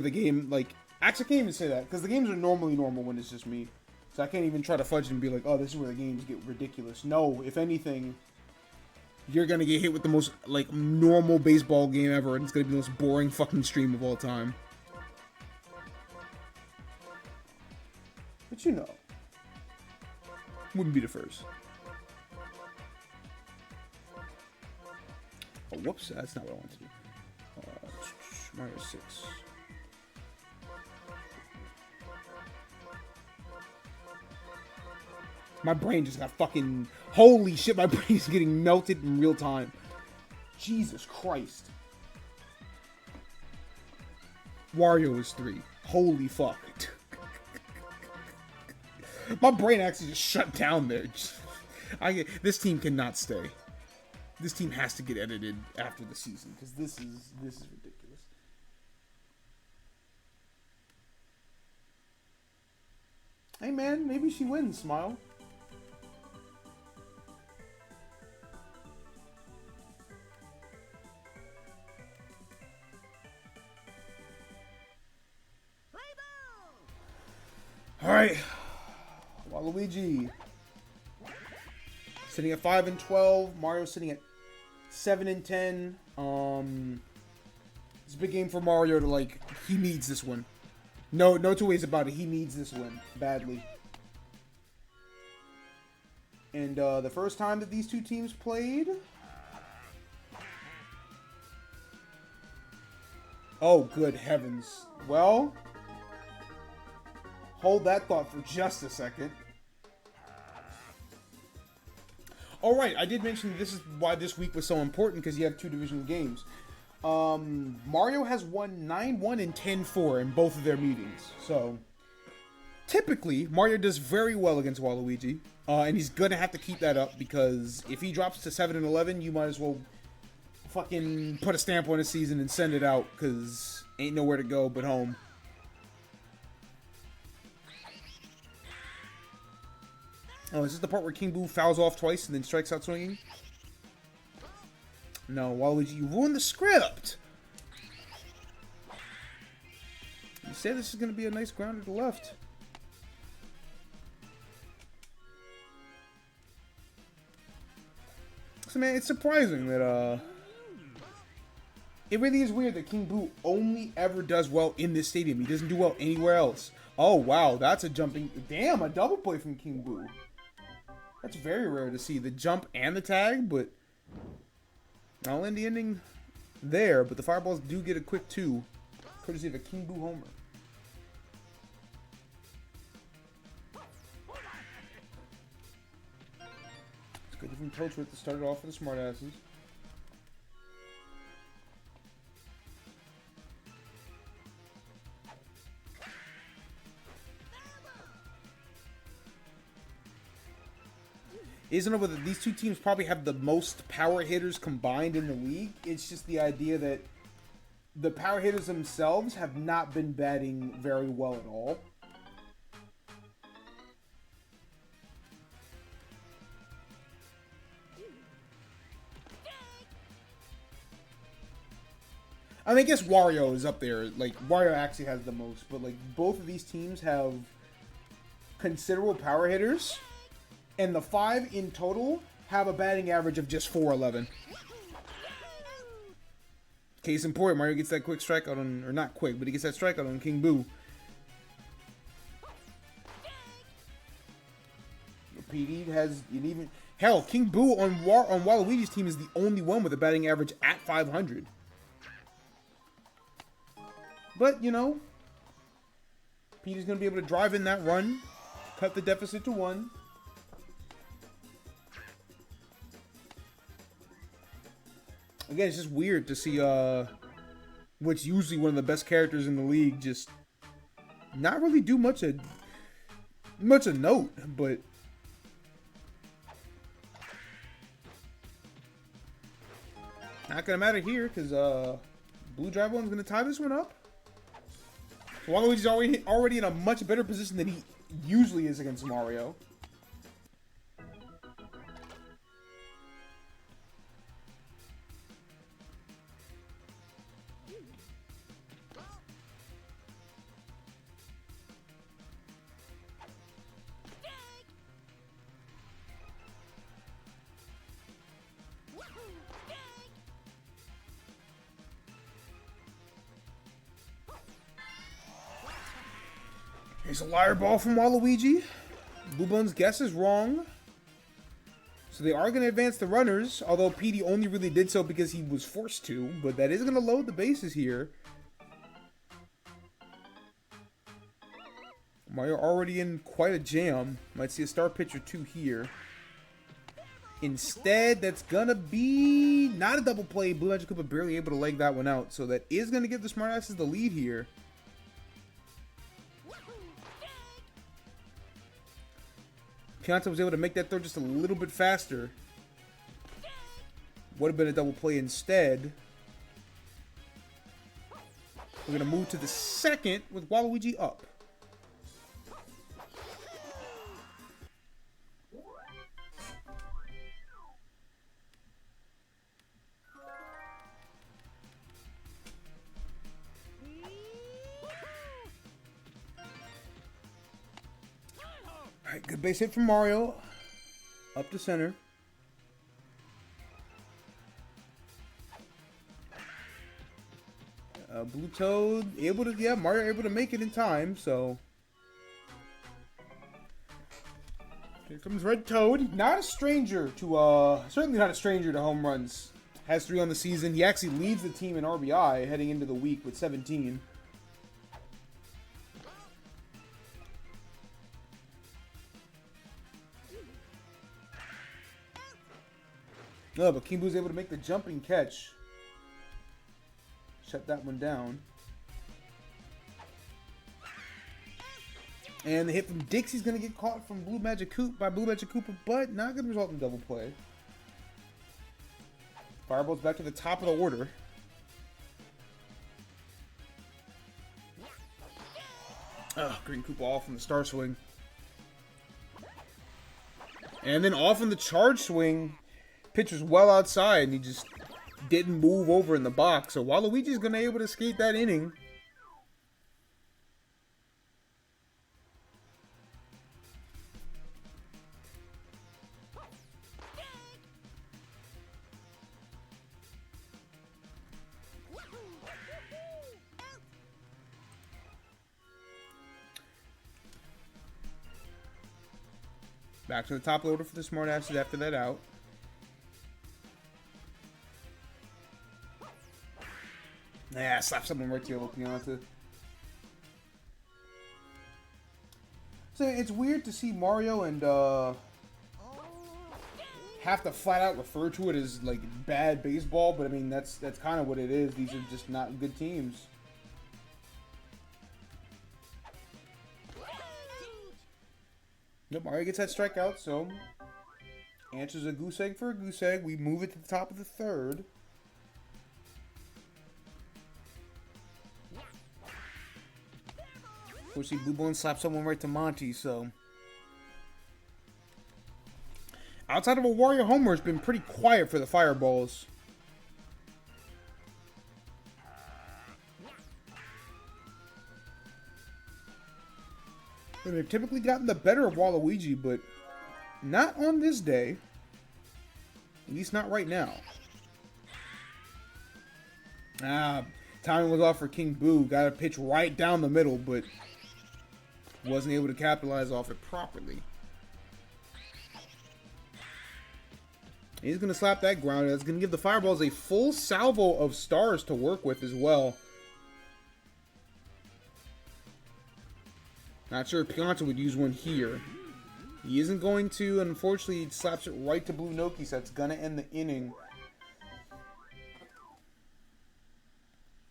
the game, like, actually I can't even say that because the games are normally normal when it's just me, so I can't even try to fudge and be like, oh, this is where the games get ridiculous. No, if anything, you're gonna get hit with the most like normal baseball game ever, and it's gonna be the most boring fucking stream of all time. But you know, wouldn't be the first. Oh, whoops, that's not what I wanted to do. Mario 6. My brain just got fucking... Holy shit, my brain's getting melted in real time. Jesus Christ. Wario is 3. Holy fuck. My brain actually just shut down there. This team cannot stay. This team has to get edited after the season because this is ridiculous. Hey man, maybe she wins, Smile. Alright. Waluigi. Sitting at 5 and 12. Mario sitting at 7 and 10. It's a big game for Mario to like. He needs this one. No two ways about it. He needs this win badly. And the first time that these two teams played. Oh, good heavens. Well, hold that thought for just a second. Alright, I did mention this is why this week was so important, because you have two divisional games. Mario has won 9-1 and 10-4 in both of their meetings. So, typically, Mario does very well against Waluigi. And he's gonna have to keep that up, because if he drops to 7 and 11, you might as well fucking put a stamp on his season and send it out, because ain't nowhere to go but home. Oh, is this the part where King Boo fouls off twice and then strikes out swinging? No, Waluigi, you ruined the script! You said this is going to be a nice grounder to the left. So, man, it's surprising that, it really is weird that King Boo only ever does well in this stadium. He doesn't do well anywhere else. Oh, wow, that's a jumping... Damn, a double play from King Boo. That's very rare to see. The jump and the tag, but... I'll end the ending there, but the Fireballs do get a quick 2, courtesy of a King Boo homer. It's good from Pilchwick to start it off for the smartasses. Isn't it whether these two teams probably have the most power hitters combined in the league? It's just the idea that the power hitters themselves have not been batting very well at all. I mean, I guess Wario is up there. Like, Wario actually has the most, but, like, both of these teams have considerable power hitters, and the 5 in total have a batting average of just 411. Case in point, Mario gets that quick strikeout on, or not quick, but he gets that strikeout on King Boo. PD has an even... Hell, King Boo on Waluigi's team is the only one with a batting average at 500. But, you know, Peter's going to be able to drive in that run, cut the deficit to 1. Again, it's just weird to see what's usually one of the best characters in the league just not really do much of note, but not going to matter here because Blue Dragon's going to tie this one up. Waluigi's already in a much better position than he usually is against Mario. Here's a liar ball from Waluigi. Blue Bone's guess is wrong. So they are going to advance the runners, although PD only really did so because he was forced to, but that is going to load the bases here. Mario already in quite a jam. Might see a star pitch or two here. Instead, that's going to be not a double play. Blue Magic Koopa barely able to leg that one out, so that is going to give the Smartasses the lead here. Pianta was able to make that throw just a little bit faster. Would have been a double play instead. We're going to move to the second with Waluigi up. Alright, good base hit from Mario. Up to center. Blue Toad able to, yeah, Mario able to make it in time, so. Here comes Red Toad. Not a stranger to, certainly not a stranger to home runs. Has 3 on the season. He actually leads the team in RBI heading into the week with 17. No, but King Boo's able to make the jumping catch. Shut that one down. And the hit from Dixie's going to get caught from Blue Magic Koopa, but not going to result in double play. Fireball's back to the top of the order. Green Koopa off from the star swing. And then off on the charge swing. Pitcher's well outside, and he just didn't move over in the box. So Waluigi's going to be able to skate that inning. Back to the top of the order for the Smartasses after that out. Yeah, slap someone right to your Pianta. So it's weird to see Mario and have to flat out refer to it as like bad baseball, but I mean that's kind of what it is. These are just not good teams. Nope, Mario gets that strikeout, so Answers a goose egg for a goose egg. We move it to the top of the third. Unfortunately, Blue Bone slapped someone right to Monty, so. Outside of a Wario homer, it's been pretty quiet for the Fireballs. And they've typically gotten the better of Waluigi, but not on this day. At least not right now. Timing was off for King Boo. Got a pitch right down the middle, but wasn't able to capitalize off it properly. He's going to slap that grounder. That's going to give the Fireballs a full salvo of stars to work with as well. Not sure if Pianta would use one here. He isn't going to. Unfortunately, he slaps it right to Blue Noki, so that's going to end the inning.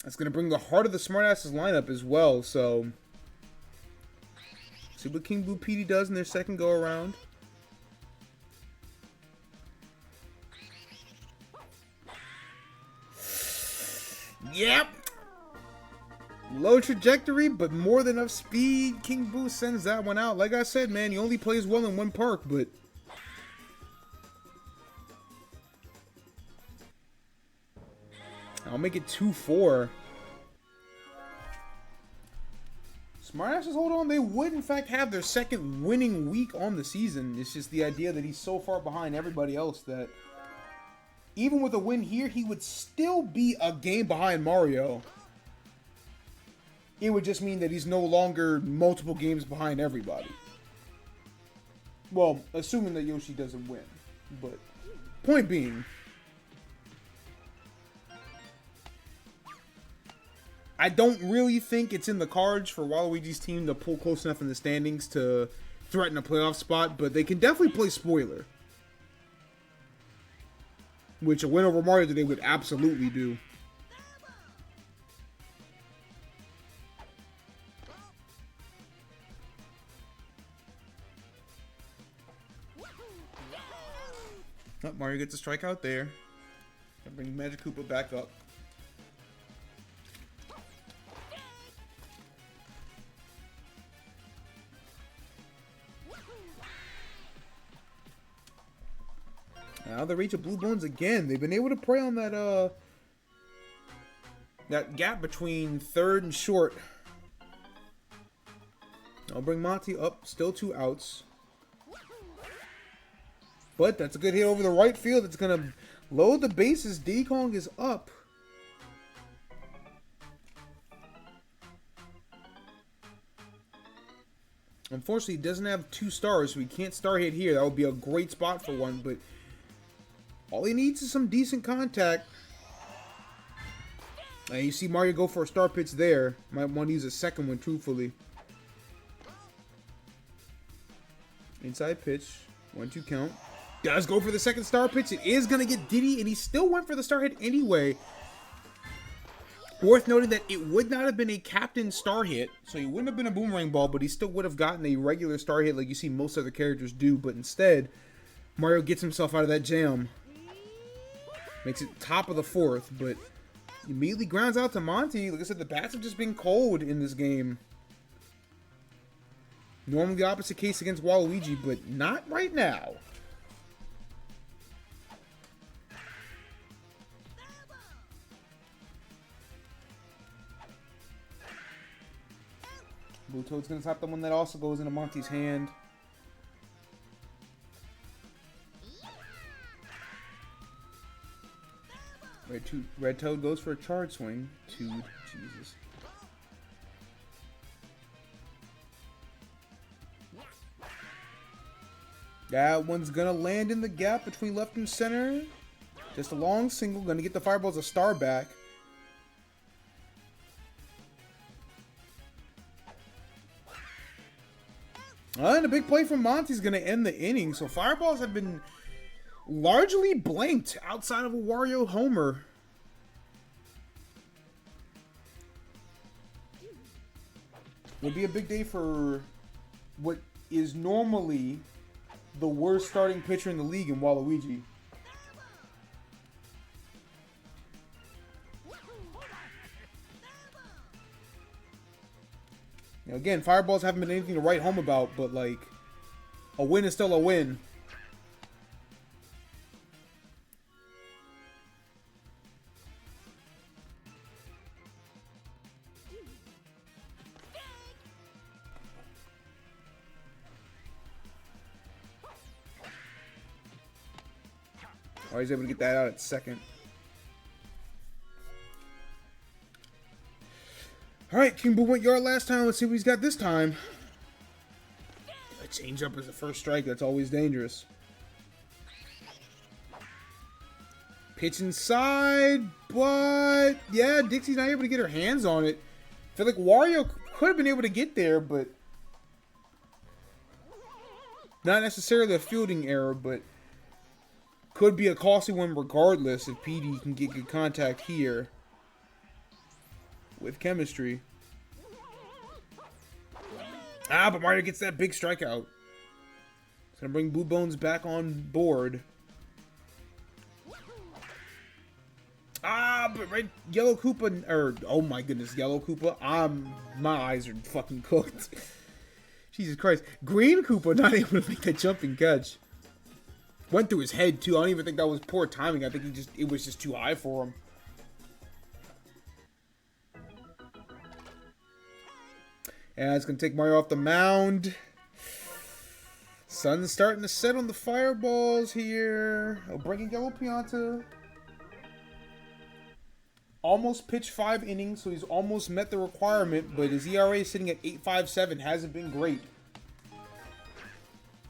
That's going to bring the heart of the Smartasses lineup as well, so. See what King Blue PD does in their second go-around. Yep. Low trajectory, but more than enough speed. King Boo sends that one out. Like I said, man, he only plays well in one park, but I'll make it 2-4. Smartasses, hold on. They would, in fact, have their second winning week on the season. It's just the idea that he's so far behind everybody else that even with a win here, he would still be a game behind Mario. It would just mean that he's no longer multiple games behind everybody. Well, assuming that Yoshi doesn't win. But, point being, I don't really think it's in the cards for Waluigi's team to pull close enough in the standings to threaten a playoff spot, but they can definitely play spoiler. Which a win over Mario today would absolutely do. Oh, Mario gets a strikeout there. Gonna bring Magic Koopa back up. Now they reach a Blue Bones again. They've been able to prey on that that gap between third and short. I'll bring Monty up. Still 2 outs. But that's a good hit over the right field. It's going to load the bases. Diddy Kong is up. Unfortunately, he doesn't have 2 stars, so he can't star hit here. That would be a great spot for one, but all he needs is some decent contact. And you see Mario go for a star pitch there. Might want to use a second one, truthfully. Inside pitch. 1-2 count. Does go for the second star pitch. It is going to get Diddy, and he still went for the star hit anyway. Worth noting that it would not have been a captain star hit, so he wouldn't have been a boomerang ball, but he still would have gotten a regular star hit like you see most other characters do. But instead, Mario gets himself out of that jam. Makes it top of the 4th, but immediately grounds out to Monty. Like I said, the bats have just been cold in this game. Normally the opposite case against Waluigi, but not right now. Blue Toad's going to slap the one that also goes into Monty's hand. Red Toad goes for a charge swing. Jesus. That one's going to land in the gap between left and center. Just a long single. Going to get the Fireballs a star back. And a big play from Monty's going to end the inning. So Fireballs have been largely blanked outside of a Wario homer. Would be a big day for what is normally the worst starting pitcher in the league in Waluigi. You know, again, fireballs haven't been anything to write home about, but like, a win is still a win. Oh, he's able to get that out at second. All right, King Boo went yard last time. Let's see what he's got this time. A changeup is the first strike. That's always dangerous. Pitch inside, but yeah, Dixie's not able to get her hands on it. I feel like Wario could have been able to get there, but not necessarily a fielding error, but could be a costly one regardless if PD can get good contact here with chemistry. Ah, but Mario gets that big strikeout. It's going to bring Blue Bones back on board. Ah, but right, Yellow Koopa, or, oh my goodness, Yellow Koopa, my eyes are fucking cooked. Jesus Christ. Green Koopa not able to make that jumping catch. Went through his head, too. I don't even think that was poor timing. I think it was just too high for him. And it's going to take Mario off the mound. Sun's starting to set on the fireballs here. Oh, bringing Yellow Pianta. Almost pitched 5 innings, so he's almost met the requirement, but his ERA is sitting at 8.57. Hasn't been great.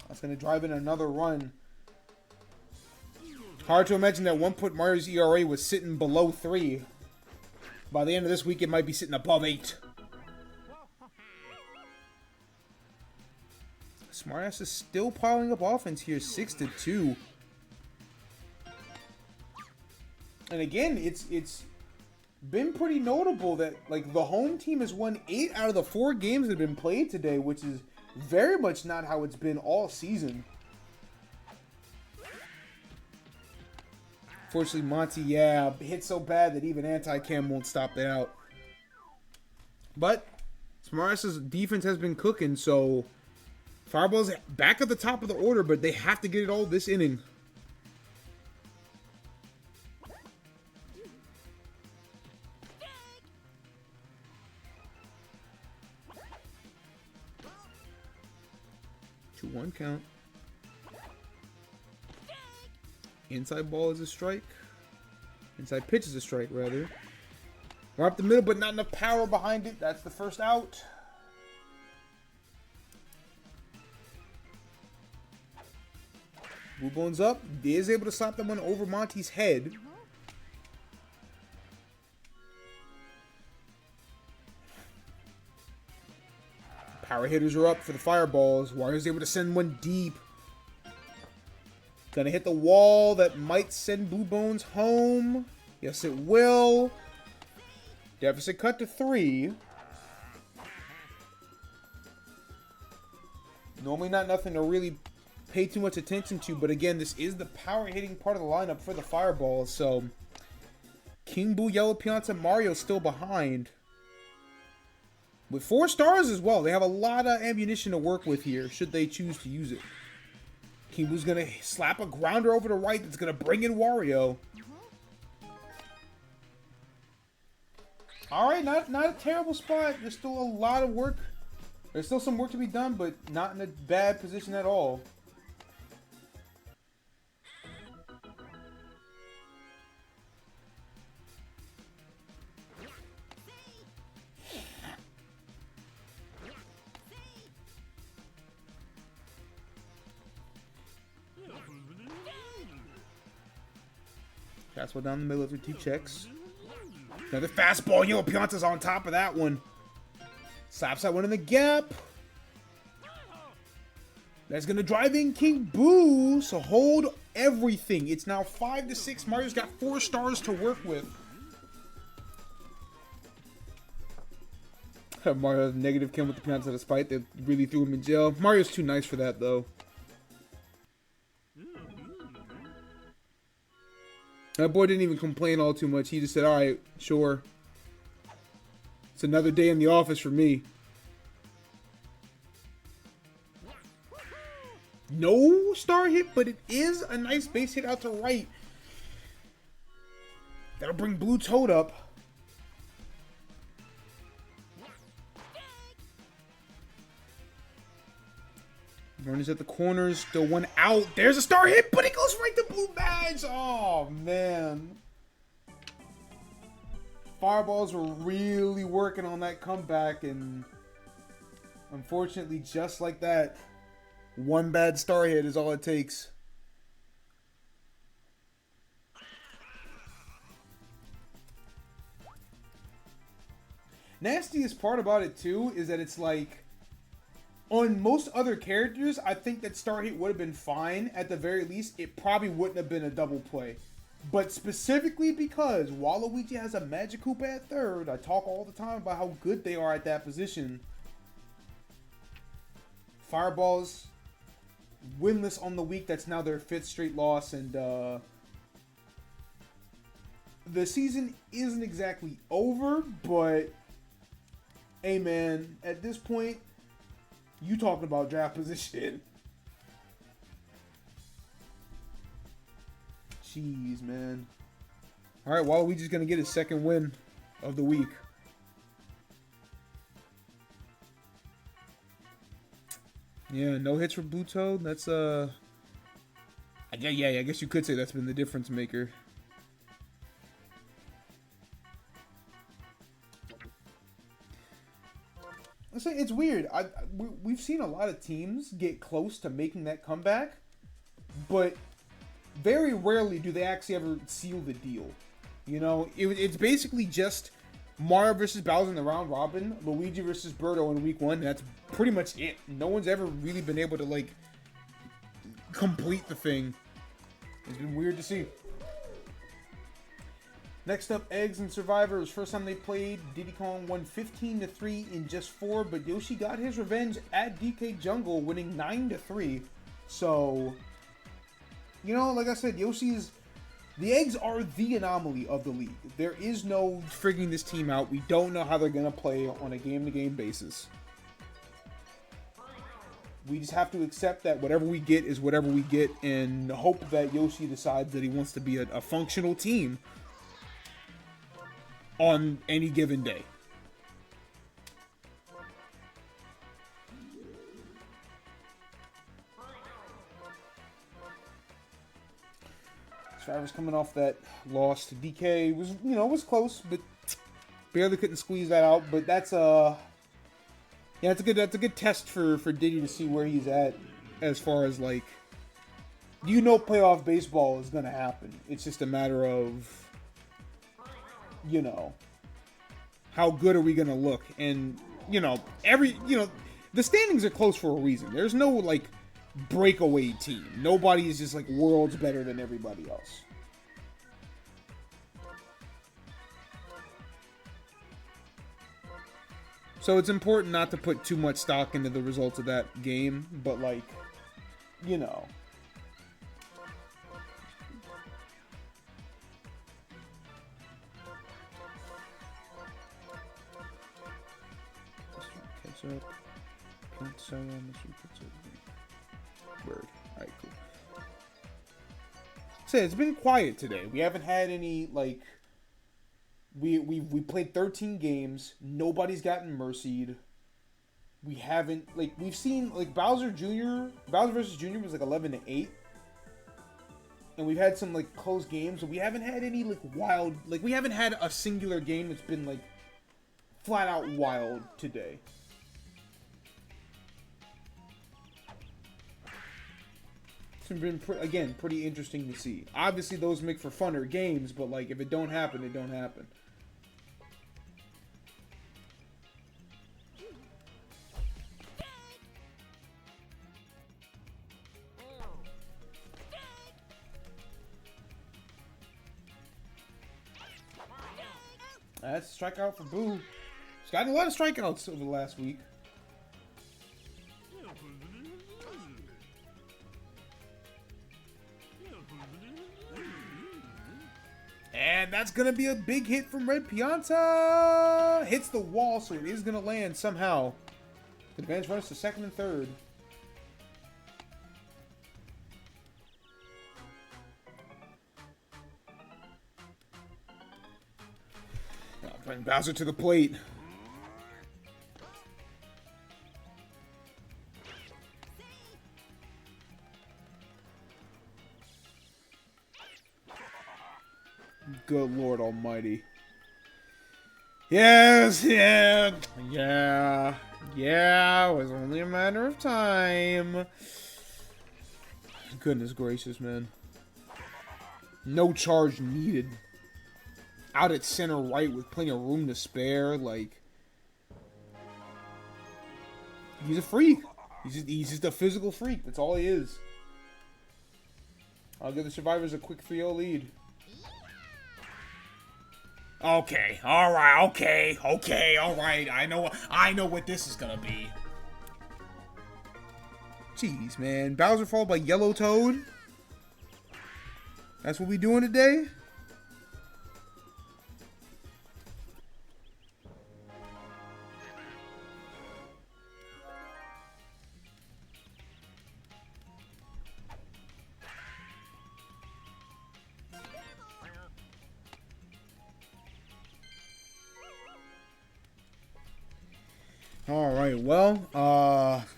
That's going to drive in another run. Hard to imagine that one point Mario's ERA was sitting below 3. By the end of this week, it might be sitting above 8. Smartass is still piling up offense here, 6-2. And again, it's been pretty notable that like the home team has won 8 out of the 4 games that have been played today, which is very much not how it's been all season. Fortunately, Monty, yeah, hit so bad that even anti-cam won't stop that out. But Smartass's defense has been cooking, so Fireball's back at the top of the order, but they have to get it all this inning. Two one count. Inside ball is a strike. Inside pitch is a strike, rather. We're up the middle, but not enough power behind it. That's the first out. Blue Bones up. He is able to slap that one over Monty's head. Power hitters are up for the Fireballs. Warriors able to send one deep. Gonna hit the wall that might send Blue Bones home. Yes, it will. Deficit cut to 3. Normally not nothing to really pay too much attention to, but again, this is the power hitting part of the lineup for the Fireballs, so King Boo, Yellow Pianta, Mario still behind. With 4 stars as well. They have a lot of ammunition to work with here, should they choose to use it. King Boo's going to slap a grounder over to right that's going to bring in Wario. Alright, not a terrible spot. There's still a lot of work. There's still some work to be done, but not in a bad position at all. Fastball down the middle after 2 checks. Another fastball. Yellow Pianta's on top of that one. Slaps that one in the gap. That's going to drive in King Boo. So hold everything. It's now 5-6. Mario's got 4 stars to work with. Mario has negative Kim with the Pianta despite they really threw him in jail. Mario's too nice for that, though. That boy didn't even complain all too much. He just said, all right, sure. It's another day in the office for me. No star hit, but it is a nice base hit out to right. That'll bring Blue Toad up. Runners at the corners, still one out. There's a star hit, but it goes right to Blue Badge. Oh, man. Fireballs were really working on that comeback, and unfortunately, just like that, one bad star hit is all it takes. Nastiest part about it, too, is that it's like, on most other characters, I think that star hit would have been fine. At the very least, it probably wouldn't have been a double play. But specifically because Waluigi has a Magic Koopa at third, I talk all the time about how good they are at that position. Fireballs, winless on the week. That's now their 5th straight loss. And the season isn't exactly over, but hey man, at this point, you talking about draft position. Jeez, man. All right, Waluigi's going to get his 2nd win of the week. Yeah, no hits for Blue Toad. That's, I guess you could say that's been the difference maker. I say it's weird. We've seen a lot of teams get close to making that comeback, but very rarely do they actually ever seal the deal. You know, it's basically just Mario versus Bowser in the round robin, Luigi versus Birdo in week 1. And that's pretty much it. No one's ever really been able to like complete the thing. It's been weird to see. Next up, Eggs and Survivors. First time they played, Diddy Kong won 15-3 in just 4, but Yoshi got his revenge at DK Jungle, winning 9-3. So, you know, like I said, the Eggs are the anomaly of the league. There is no frigging this team out. We don't know how they're going to play on a game-to-game basis. We just have to accept that whatever we get is whatever we get and hope that Yoshi decides that he wants to be a functional team on any given day. Survivor's coming off that loss to DK. Was close, but barely couldn't squeeze that out. But that's that's a good test for Diddy to see where he's at as far as like, playoff baseball is gonna happen. It's just a matter of, how good are we gonna look? And the standings are close for a reason. There's no like breakaway team. Nobody is just like worlds better than everybody else. So it's important not to put too much stock into the results of that game, but like, Word. Alright, cool. So it's been quiet today. We haven't had any like we played 13 games. Nobody's gotten mercied. We haven't we've seen like Bowser versus Jr. was like 11-8. And we've had some like close games, but we haven't had any like wild we haven't had a singular game that's been like flat out wild today. It's been pretty interesting to see. Obviously those make for funner games, but like if it don't happen, it don't happen. That's a strikeout for Boo. He's gotten a lot of strikeouts over the last week. And that's going to be a big hit from Red Pianta. Hits the wall, so it is going to land somehow. The advance runners to second and third. Bring Bowser to the plate. Good Lord Almighty. Yes, yeah. It was only a matter of time. Goodness gracious, man. No charge needed. Out at center right with plenty of room to spare. Like, he's a freak. He's just a physical freak. That's all he is. I'll give the Survivors a quick 3-0 lead. Okay, alright, okay, alright. I know what this is gonna be. Jeez, man. Bowser followed by Yellow Toad? That's what we doing today? All right. Well,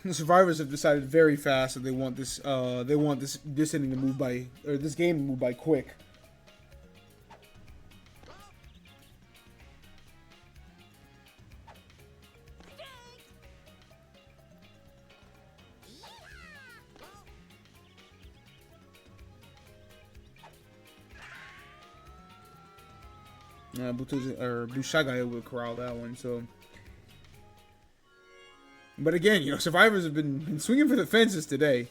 the Survivors have decided very fast that they want this inning to move by, or this game to move by quick. Bushagai would corral that one. So. But again, you know, Survivors have been swinging for the fences today.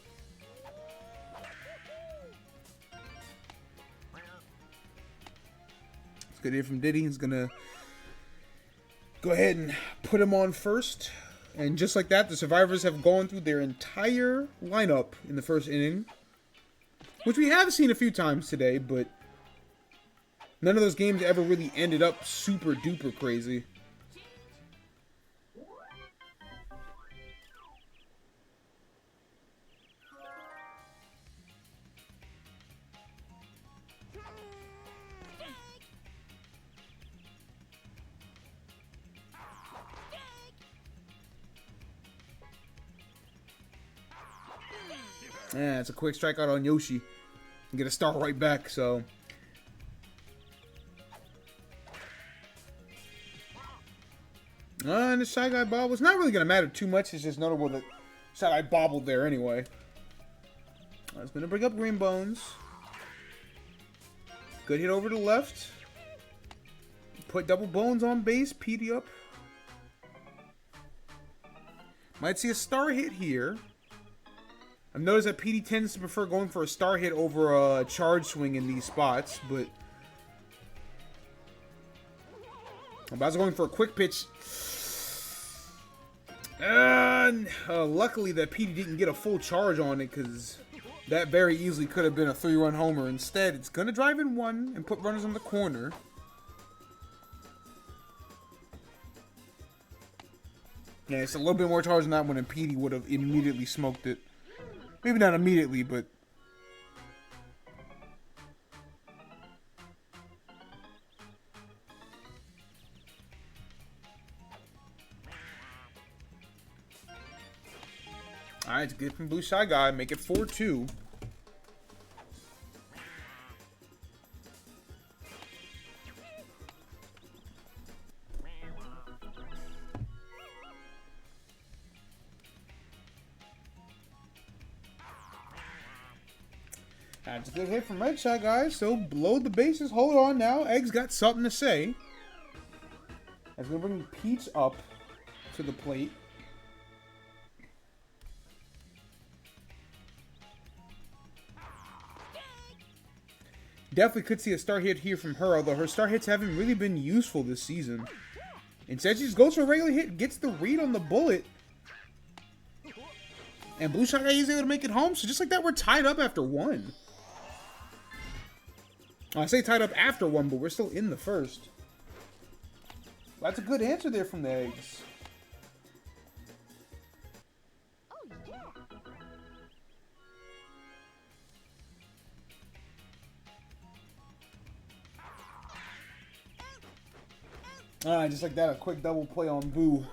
It's good to hear from Diddy. He's going to go ahead and put him on first. And just like that, the Survivors have gone through their entire lineup in the first inning. Which we have seen a few times today, but none of those games ever really ended up super duper crazy. Yeah, it's a quick strikeout on Yoshi. Get a star right back, so. And the Shy Guy bobble was not really going to matter too much. It's just notable that Shy Guy bobbled there anyway. That's going to bring up Green Bones. Good hit over to the left. Put Double Bones on base. PD up. Might see a star hit here. I've noticed that PD tends to prefer going for a star hit over a charge swing in these spots, but Bowser going for a quick pitch. And luckily that PD didn't get a full charge on it, because that very easily could have been a 3-run homer. Instead, it's going to drive in one and put runners on the corner. Yeah, it's a little bit more charge than that one, and PD would have immediately smoked it. Maybe not immediately, but alright, it's good from Blue Shy Guy. Make it 4-2. That's a good hit from Red Shy Guy. So load the bases. Hold on now. Egg's got something to say. That's going to bring Peach up to the plate. Definitely could see a star hit here from her, although her star hits haven't really been useful this season. Instead, she just goes for a regular hit, gets the read on the bullet. And Blue Shy Guy is able to make it home. So just like that, we're tied up after one. I say tied up after one, but we're still in the first. That's a good answer there from the eggs. Alright, just like that, a quick double play on Boo.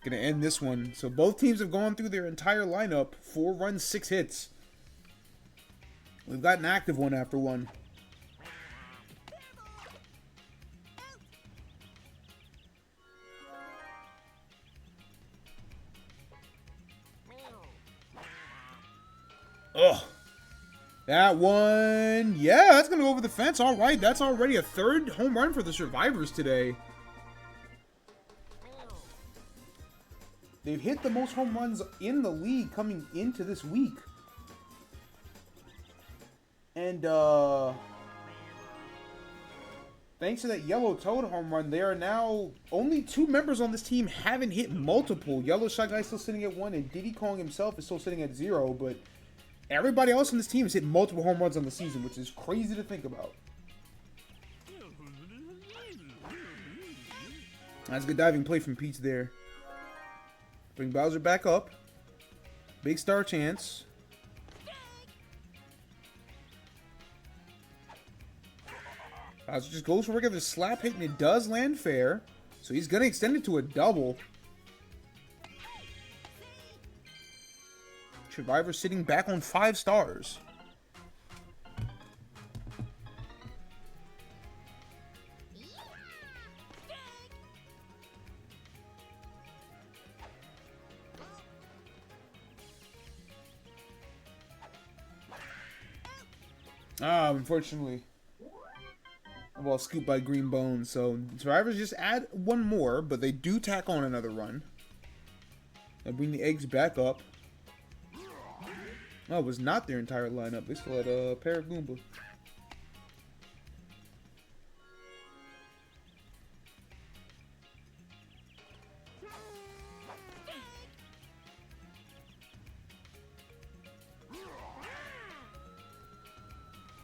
Gonna end this one. So both teams have gone through their entire lineup. 4 runs, 6 hits. We've got an active one after one. Ugh. That one, yeah, that's going to go over the fence. All right, that's already a 3rd home run for the Survivors today. They've hit the most home runs in the league coming into this week. And, thanks to that Yellow Toad home run, there are now only 2 members on this team haven't hit multiple. Yellow Shy Guy still sitting at 1, and Diddy Kong himself is still sitting at 0, but everybody else on this team has hit multiple home runs on the season, which is crazy to think about. That's a good diving play from Peach there. Bring Bowser back up. Big star chance. Bowser just goes for a regular slap hit, and it does land fair. So he's going to extend it to a double. Survivor sitting back on 5 stars. Unfortunately. Well, scooped by Green Bones. So Survivors just add 1 more, but they do tack on another run. They'll bring the eggs back up. Oh, it was not their entire lineup. They still had a Paragoomba.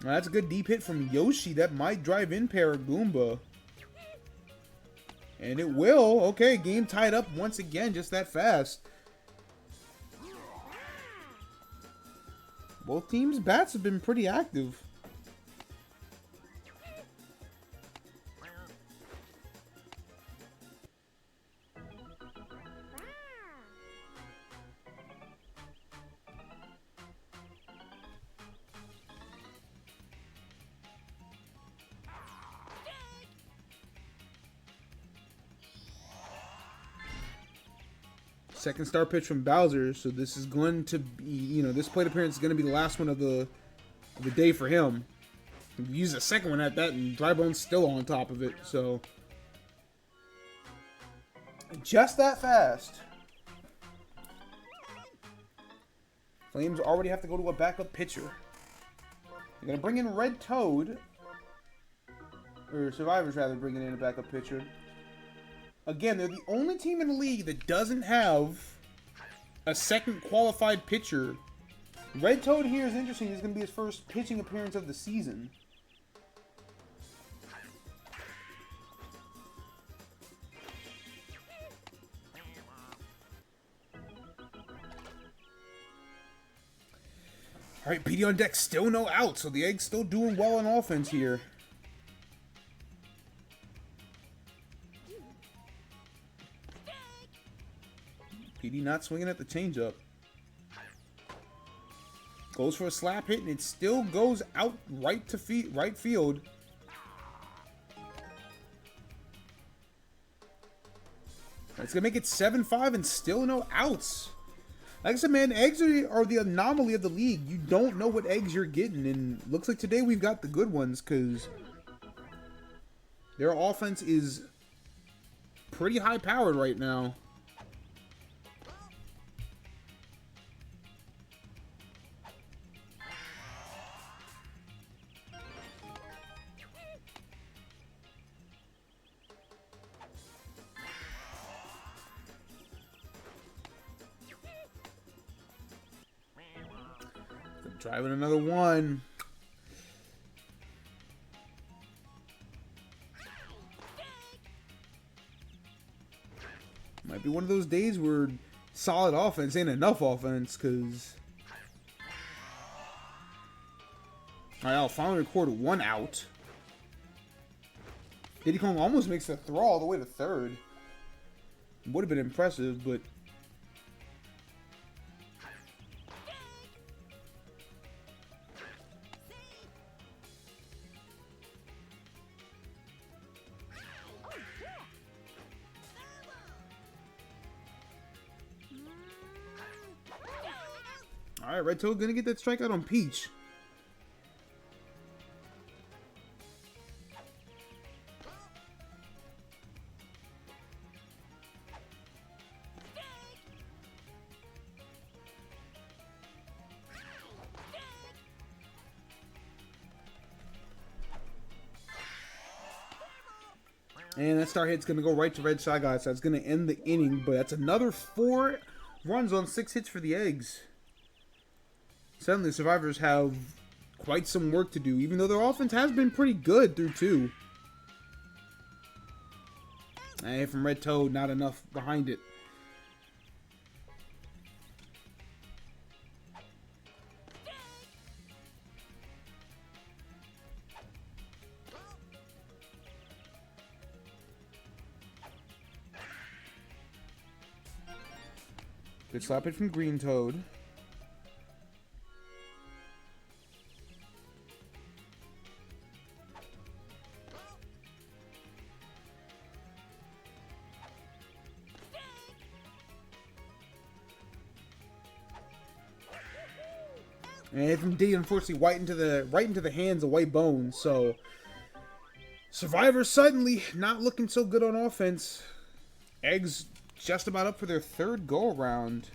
That's a good deep hit from Yoshi. That might drive in Paragoomba. And it will. Okay, game tied up once again, just that fast. Both teams' bats have been pretty active. Second star pitch from Bowser, so this is going to be, this plate appearance is going to be the last one of the day for him. We use the second one at that, and Dry Bone's still on top of it, so just that fast. Flames already have to go to a backup pitcher. They're going to bring in Red Toad, or Survivors rather, bringing in a backup pitcher. Again, they're the only team in the league that doesn't have a second qualified pitcher. Red Toad here is interesting. This is going to be his first pitching appearance of the season. All right, PD on deck, still no out, so the Egg's still doing well on offense here. PD not swinging at the changeup. Goes for a slap hit, and it still goes out right field. It's going to make it 7-5 and still no outs. Like I said, man, eggs are the anomaly of the league. You don't know what eggs you're getting, and looks like today we've got the good ones because their offense is pretty high-powered right now. Driving another one. Might be one of those days where solid offense ain't enough offense, because... Alright, I'll finally record 1 out. Diddy Kong almost makes the throw all the way to third. Would have been impressive, but... Alright, Red Toad gonna get that strikeout on Peach. And that star hit's gonna go right to Red Shy Guy, so that's gonna end the inning, but that's another 4 runs on 6 hits for the Eggs. Suddenly, the Survivors have quite some work to do, even though their offense has been pretty good through 2. And from Red Toad, not enough behind it. Good slap it from Green Toad. And from D, unfortunately, right into the hands of White Bones. So, Survivors suddenly not looking so good on offense. Eggs just about up for their 3rd go around.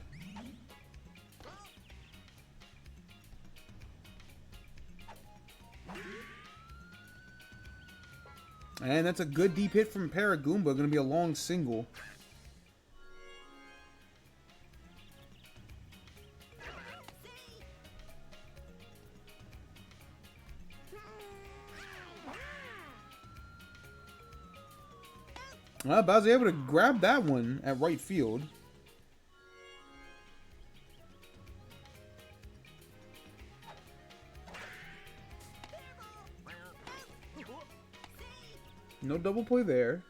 And that's a good deep hit from Paragoomba. Going to be a long single. Well, Bowser's able to grab that one at right field. No double play there.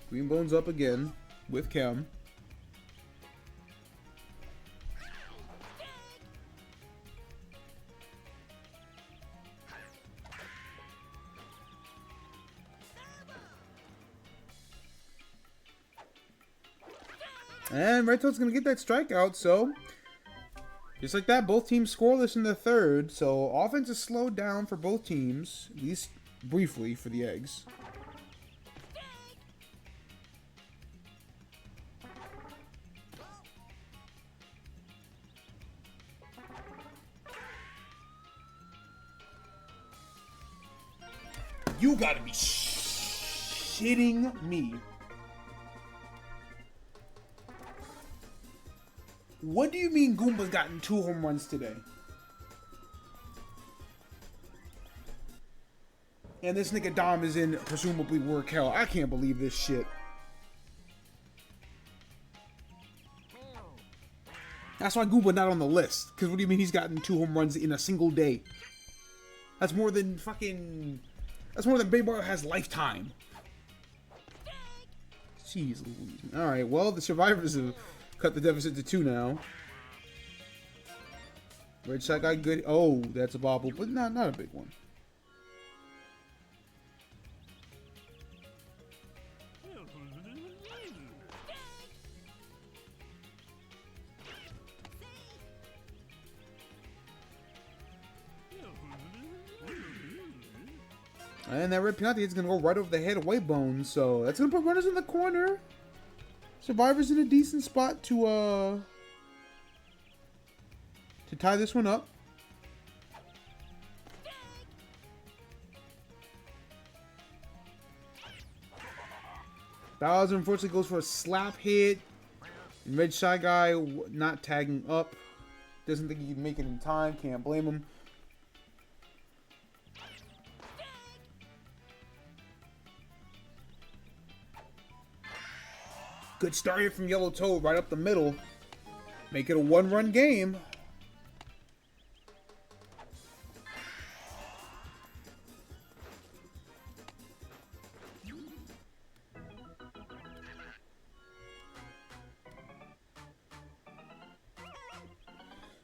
Green Bones up again with Chem. And Red Toad's going to get that strikeout, so just like that, both teams scoreless in the 3rd. So offense is slowed down for both teams, at least briefly for the Eggs. You gotta be shitting me. What do you mean Goomba's gotten 2 home runs today? And this nigga Dom is in presumably work hell. I can't believe this shit. That's why Goomba not on the list. Because what do you mean he's gotten 2 home runs in a single day? That's more than fucking... That's more than Baby Mario has lifetime. Jeez Louise. Alright, well, the Survivors have cut the deficit to 2 now. Red Shy Guy good. Oh, that's a bobble, but not a big one. And that red penalty is going to go right over the head of White Bones, so that's going to put runners in the corner. Survivors in a decent spot to tie this one up. Bowser unfortunately goes for a slap hit. And Red Shy Guy not tagging up. Doesn't think he can make it in time. Can't blame him. Good start here from Yellow Toad right up the middle. Make it a one-run game.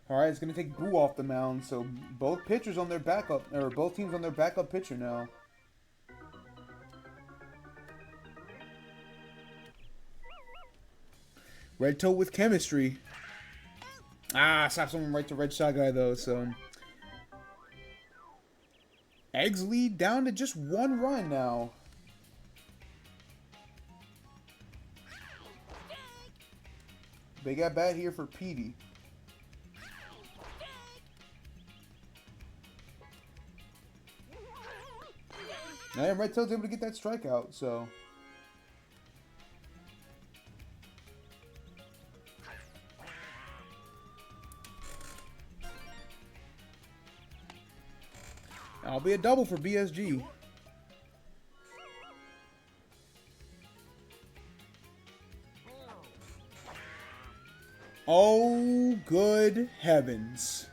All right, it's gonna take Boo off the mound, so both pitchers on their backup, or both teams on their backup pitcher now. Red Toad with chemistry. Ah, stop someone right to Red Shot Guy though. So Eggs lead down to just one run now. Big at bat here for Petey. And Red Toad's able to get that strikeout, so. That'll be a double for BSG. Oh, good heavens.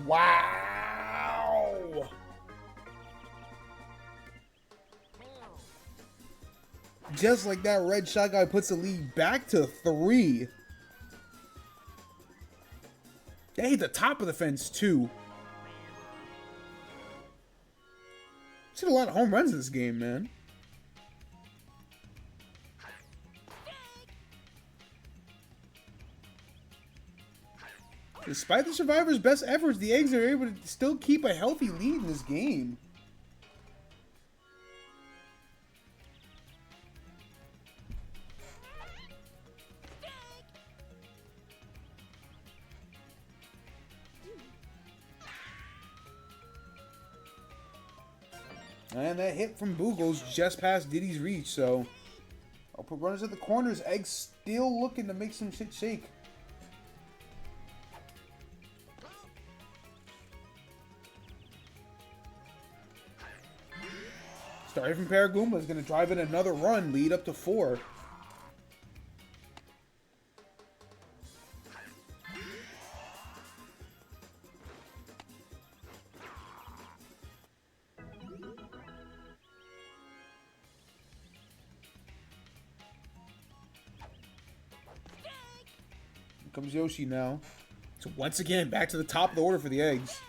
Wow. Just like that, Red Shot Guy puts the lead back to 3. They hit the top of the fence, too. Seen a lot of home runs in this game, man. Despite the Survivors' best efforts, the Eggs are able to still keep a healthy lead in this game. And that hit from Boo goes just past Diddy's reach, so I'll put runners at the corners. Eggs still looking to make some shit shake. Starting from Paragoomba is going to drive in another run, lead up to 4. Comes Yoshi now. So once again, back to the top of the order for the Eggs.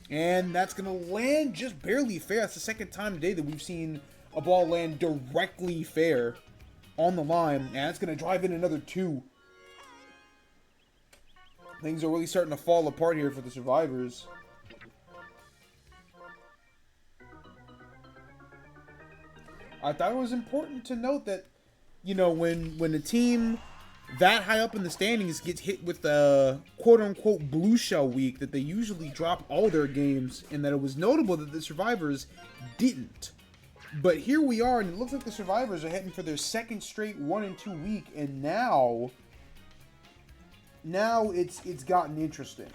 And that's going to land just barely fair. That's the second time today that we've seen a ball land directly fair on the line. And that's going to drive in another 2. Things are really starting to fall apart here for the Survivors. I thought it was important to note that, you know, when a team that high up in the standings gets hit with a quote-unquote blue shell week, that they usually drop all their games, and that it was notable that the Survivors didn't. But here we are, and it looks like the Survivors are heading for their second straight 1-2 week, and now it's gotten interesting.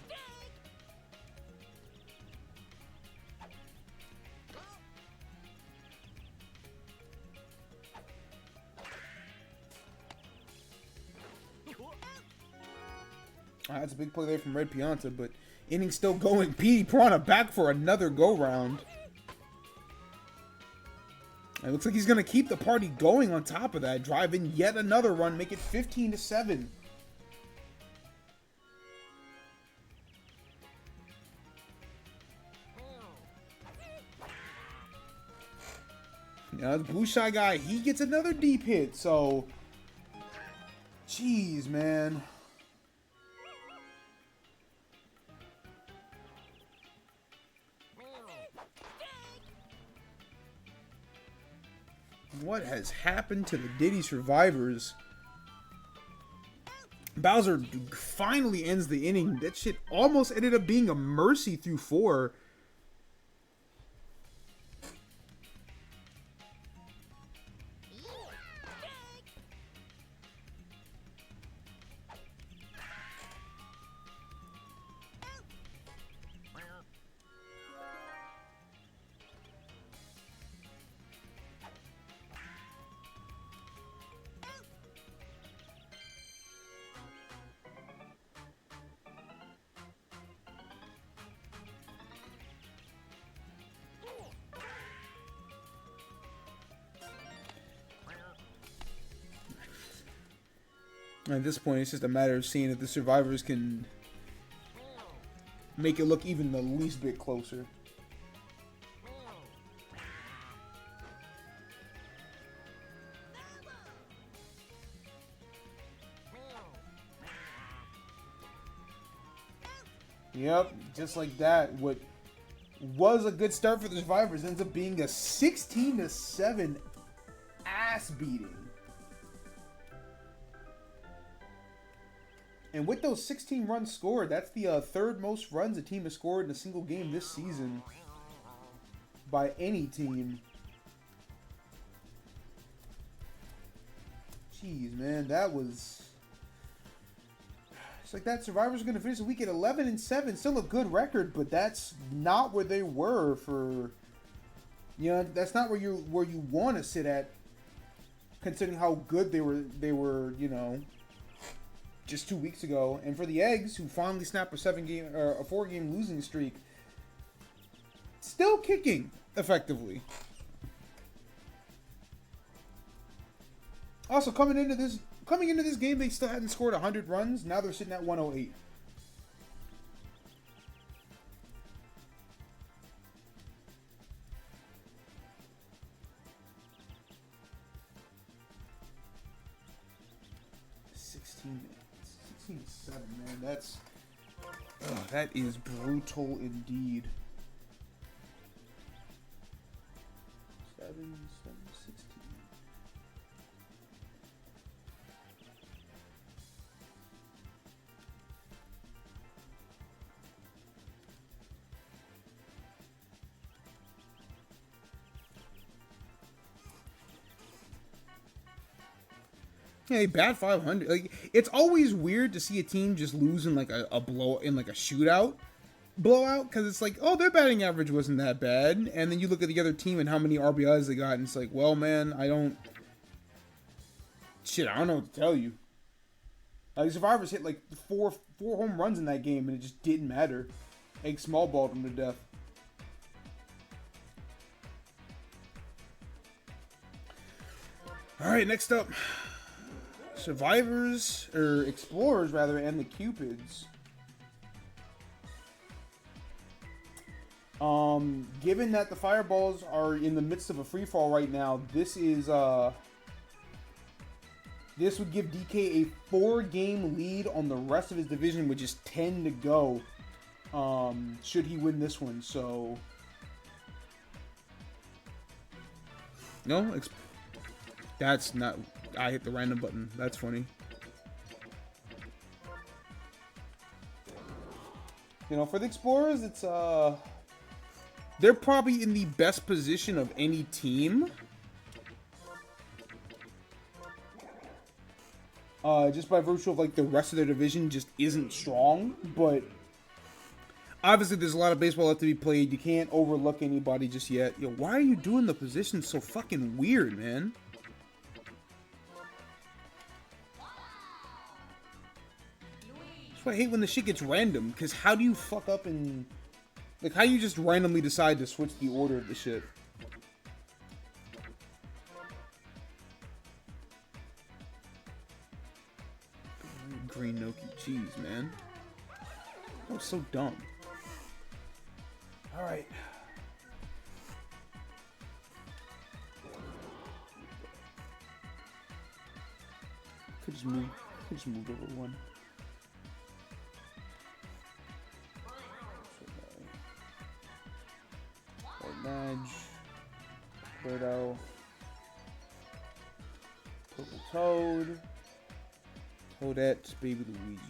That's a big play there from Red Pianta, but inning still going. Petey Piranha back for another go-round. It looks like he's going to keep the party going on top of that. Drive in yet another run, make it 15-7. The Blue Shy Guy, he gets another deep hit, so... Jeez, man. What has happened to the Diddy Survivors? Bowser finally ends the inning. That shit almost ended up being a mercy through 4. At this point, it's just a matter of seeing if the survivors can make it look even the least bit closer. Yep, just like that. What was a good start for the survivors ends up being a 16-7 ass beating. And with those 16 runs scored, that's the third most runs a team has scored in a single game this season by any team. Jeez, man, that was... It's like that Survivors are going to finish the week at 11-7. Still a good record, but that's not where they were for... You know, that's not where you want to sit at, considering how good they were, you know, just 2 weeks ago. And for the Eggs, who finally snapped a 4-game losing streak, still kicking effectively. Also, coming into this game, they still hadn't scored 100 runs. Now they're sitting at 108. Seven, man. That is brutal indeed. 7, 16. Yeah, bad 500. Like, it's always weird to see a team just lose in like a shootout blowout, because it's like, oh, their batting average wasn't that bad, and then you look at the other team and how many RBIs they got, and it's like, well, man, I don't know what to tell you. Like, Survivors hit like four home runs in that game, and it just didn't matter. Egg small balled them to death. All right, next up. Survivors, or Explorers rather, and the Cupids. Given that the Fireballs are in the midst of a free fall right now, this would give DK a 4-game lead on the rest of his division, with just 10 to go. Should he win this one? So no, that's not. I hit the random button. That's funny. You know, for the Explorers, it's they're probably in the best position of any team. Just by virtue of like the rest of their division just isn't strong, but obviously there's a lot of baseball left to be played. You can't overlook anybody just yet. Yo, why are you doing the position so fucking weird, man? That's why I hate when the shit gets random, because how do you fuck up and... Like, how do you just randomly decide to switch the order of the shit? Green Noki cheese, man. That was so dumb. Alright. Could just move over one. Madge, Birdo, Purple Toad, Toadette, Baby Luigi.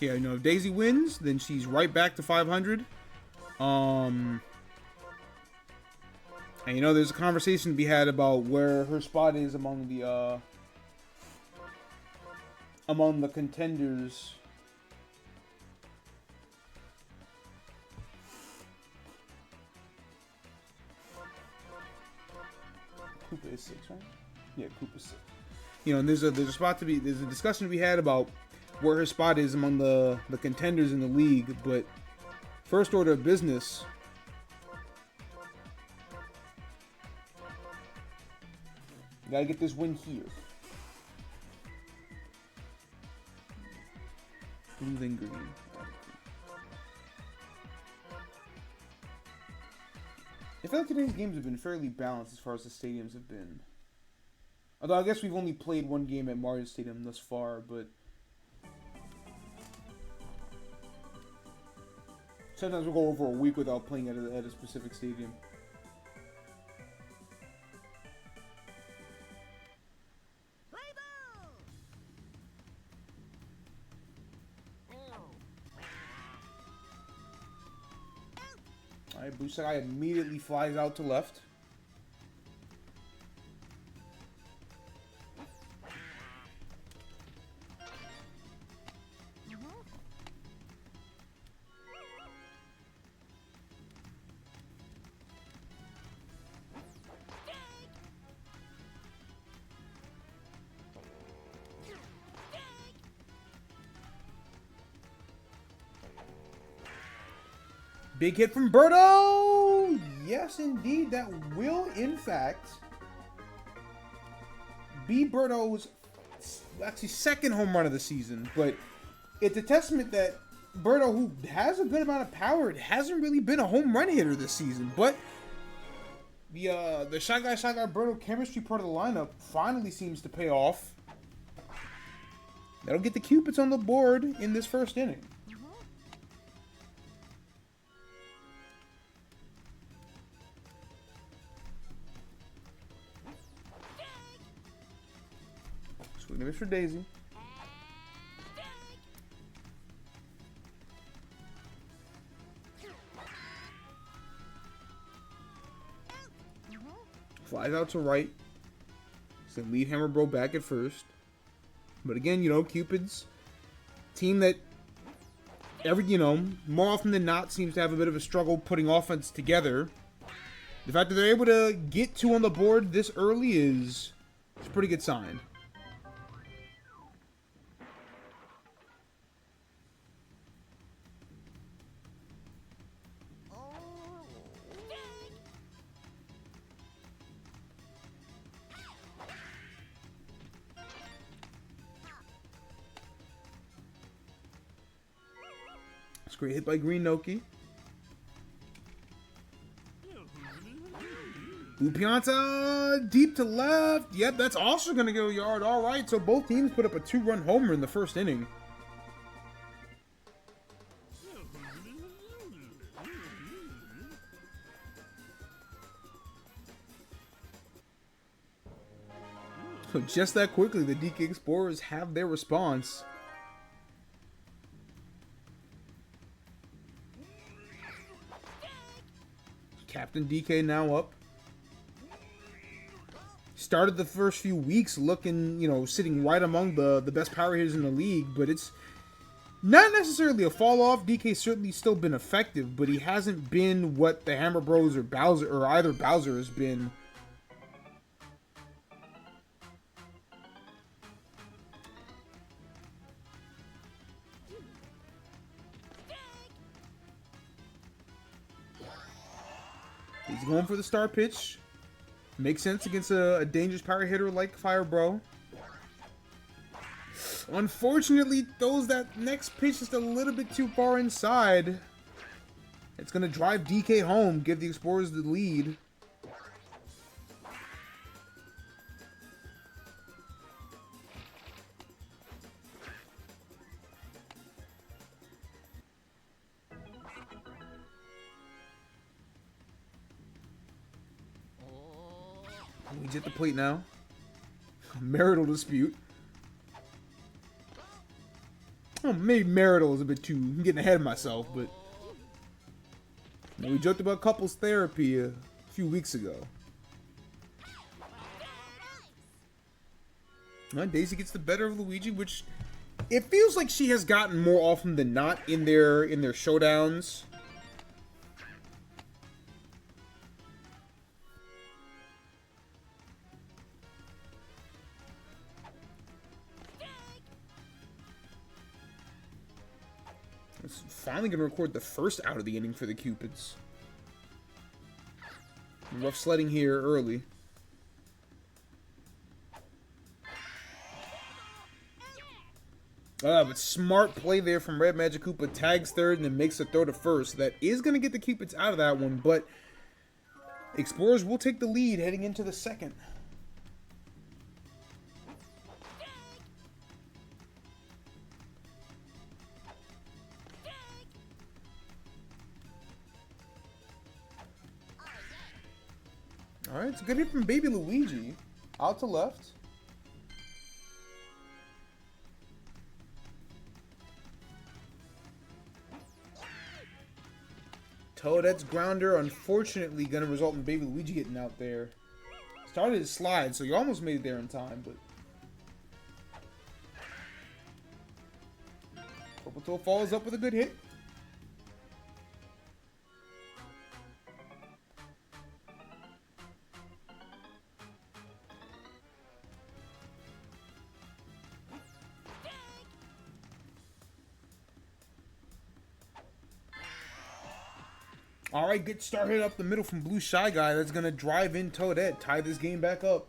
Yeah, you know, if Daisy wins, then she's right back to 500. And you know, there's a conversation to be had about where her spot is among the contenders. Koopa is 6, right? Yeah, Koopa's 6. You know, and there's a discussion to be had about where her spot is among the contenders in the league, but first order of business, You gotta get this win here. Blue then green. I feel like today's games have been fairly balanced as far as the stadiums have been. Although I guess we've only played one game at Mario Stadium thus far, but sometimes we'll go over a week without playing at a specific stadium. Alright, Busakai immediately flies out to left. Big hit from Birdo! Yes, indeed. That will, in fact, be Birdo's actually second home run of the season. But it's a testament that Birdo, who has a good amount of power, it hasn't really been a home run hitter this season. But the Shy Guy Birdo chemistry part of the lineup finally seems to pay off. That'll get the Cupids on the board in this first inning. Swing and miss for Daisy. Flies out to right. So lead Hammer Bro back at first. But again, you know, Cupid's team that more often than not seems to have a bit of a struggle putting offense together. The fact that they're able to get two on the board this early is a pretty good sign. Great hit by Green Noki. Blue Pianta deep to left. Yep, that's also going to go yard. All right, so both teams put up a 2-run homer in the first inning. So just that quickly, the DK Explorers have their response. Captain DK now up. Started the first few weeks looking, sitting right among the best power hitters in the league, but it's not necessarily a fall off. DK's certainly still been effective, but he hasn't been what the Hammer Bros or Bowser or either Bowser has been. He's going for the star pitch. Makes sense against a dangerous power hitter like Fire Bro. Unfortunately, throws that next pitch just a little bit too far inside. It's going to drive DK home, give the Explorers the lead. He's at the plate now. Marital dispute. Oh, maybe marital is a bit too... I'm getting ahead of myself, but... we joked about couples therapy a few weeks ago. Daisy gets the better of Luigi, which... it feels like she has gotten more often than not in their showdowns. It's finally going to record the first out of the inning for the Cupids. Rough sledding here early. But smart play there from Red Magic Koopa. Tags third and then makes the throw to first. That is going to get the Cupids out of that one, but Explorers will take the lead heading into the second. All right, it's a good hit from Baby Luigi. Out to left. Toadette's grounder, unfortunately, going to result in Baby Luigi getting out there. Started his slide, so you almost made it there in time, but... Purple Toad follows up with a good hit. All right, good start hit up the middle from Blue Shy Guy. That's going to drive in Toadette, tie this game back up.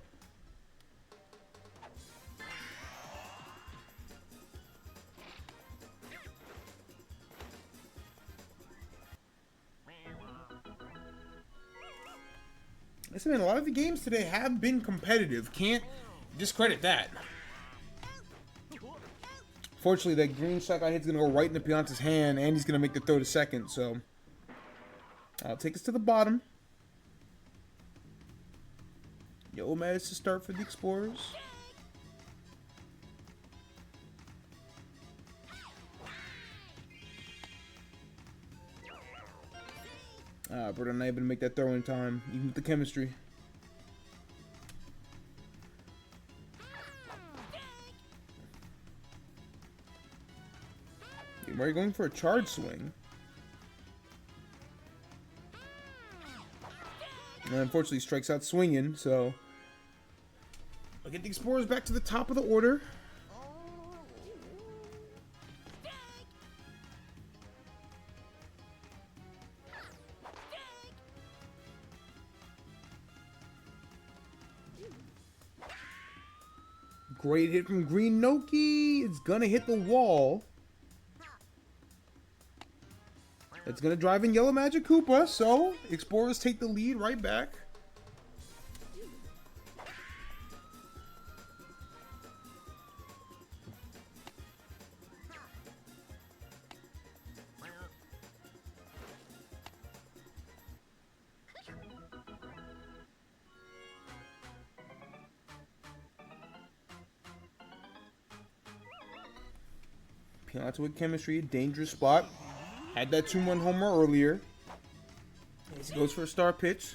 Listen, man, a lot of the games today have been competitive. Can't discredit that. Fortunately, that green Shy Guy hit's going to go right into Pianta's hand, and he's going to make the throw to second, so... I'll take us to the bottom. Yellow Mad to start for the Explorers. Bird and I able to make that throw in time, even with the chemistry. We're going for a charge swing. And unfortunately strikes out swinging, so I'll get the Explorers back to the top of the order. Great hit from Green Noki. It's gonna hit the wall. It's going to drive in Yellow Magic Koopa, so Explorers take the lead right back. Pianta with chemistry, dangerous spot. Had that 2-1 homer earlier. He goes for a star pitch.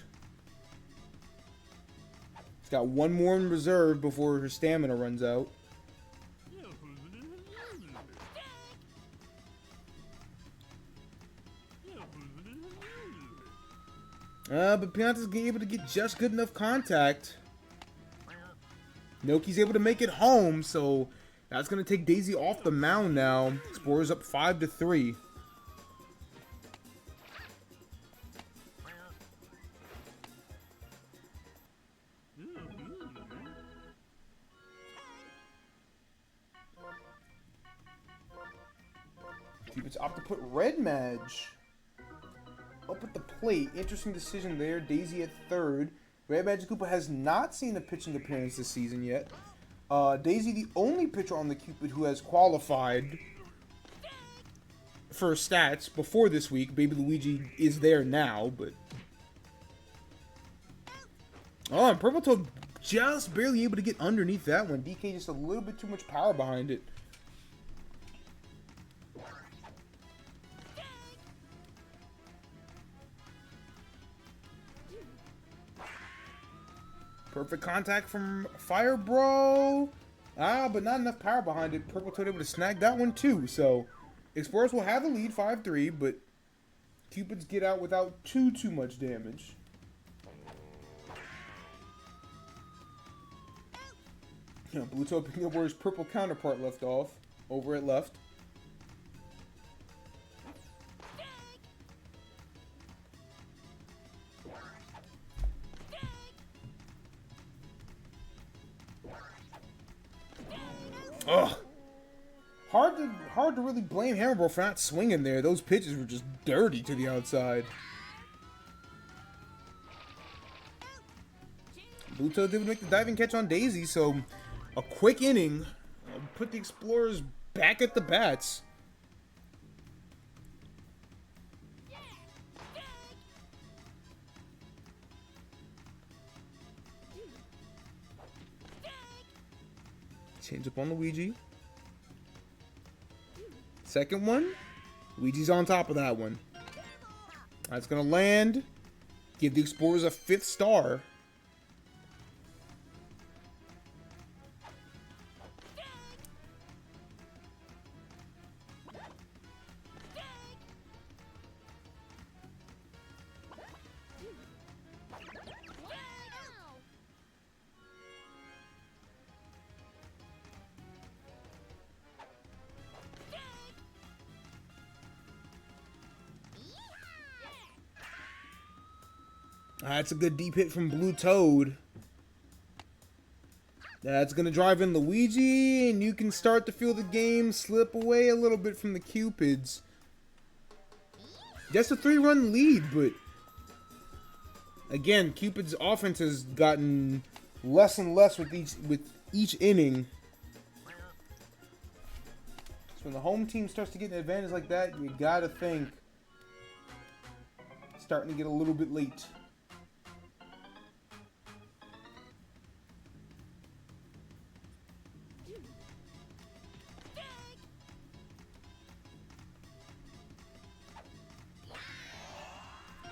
He's got one more in reserve before her stamina runs out. But Pianta's able to get just good enough contact. Noki's able to make it home, so that's going to take Daisy off the mound now. Explorers up 5-3. Cupids opt to put Red Madge up at the plate. Interesting decision there. Daisy at third. Red Magic Koopa has not seen a pitching appearance this season yet. Daisy, the only pitcher on the Cupid who has qualified for stats before this week. Baby Luigi is there now, but... Oh, and Purple Toad just barely able to get underneath that one. DK just a little bit too much power behind it. Perfect contact from Fire Bro. But not enough power behind it. Purple Toad able to snag that one too. So, Explorers will have the lead 5-3, but Cupids get out without too much damage. Blue Toad picking up where his purple counterpart left off. Over at left. Ugh. hard to really blame Hammerbro for not swinging there. Those pitches were just dirty to the outside. Bluto did make the diving catch on Daisy, so a quick inning put the Explorers back at the bats. Change up on Luigi. Second one. Luigi's on top of that one. That's going to land. Give the Explorers a 5th star. That's a good deep hit from Blue Toad. That's going to drive in Luigi, and you can start to feel the game slip away a little bit from the Cupids. Just a 3-run lead, but again, Cupid's offense has gotten less and less with each inning. So when the home team starts to get an advantage like that, you gotta think it's starting to get a little bit late.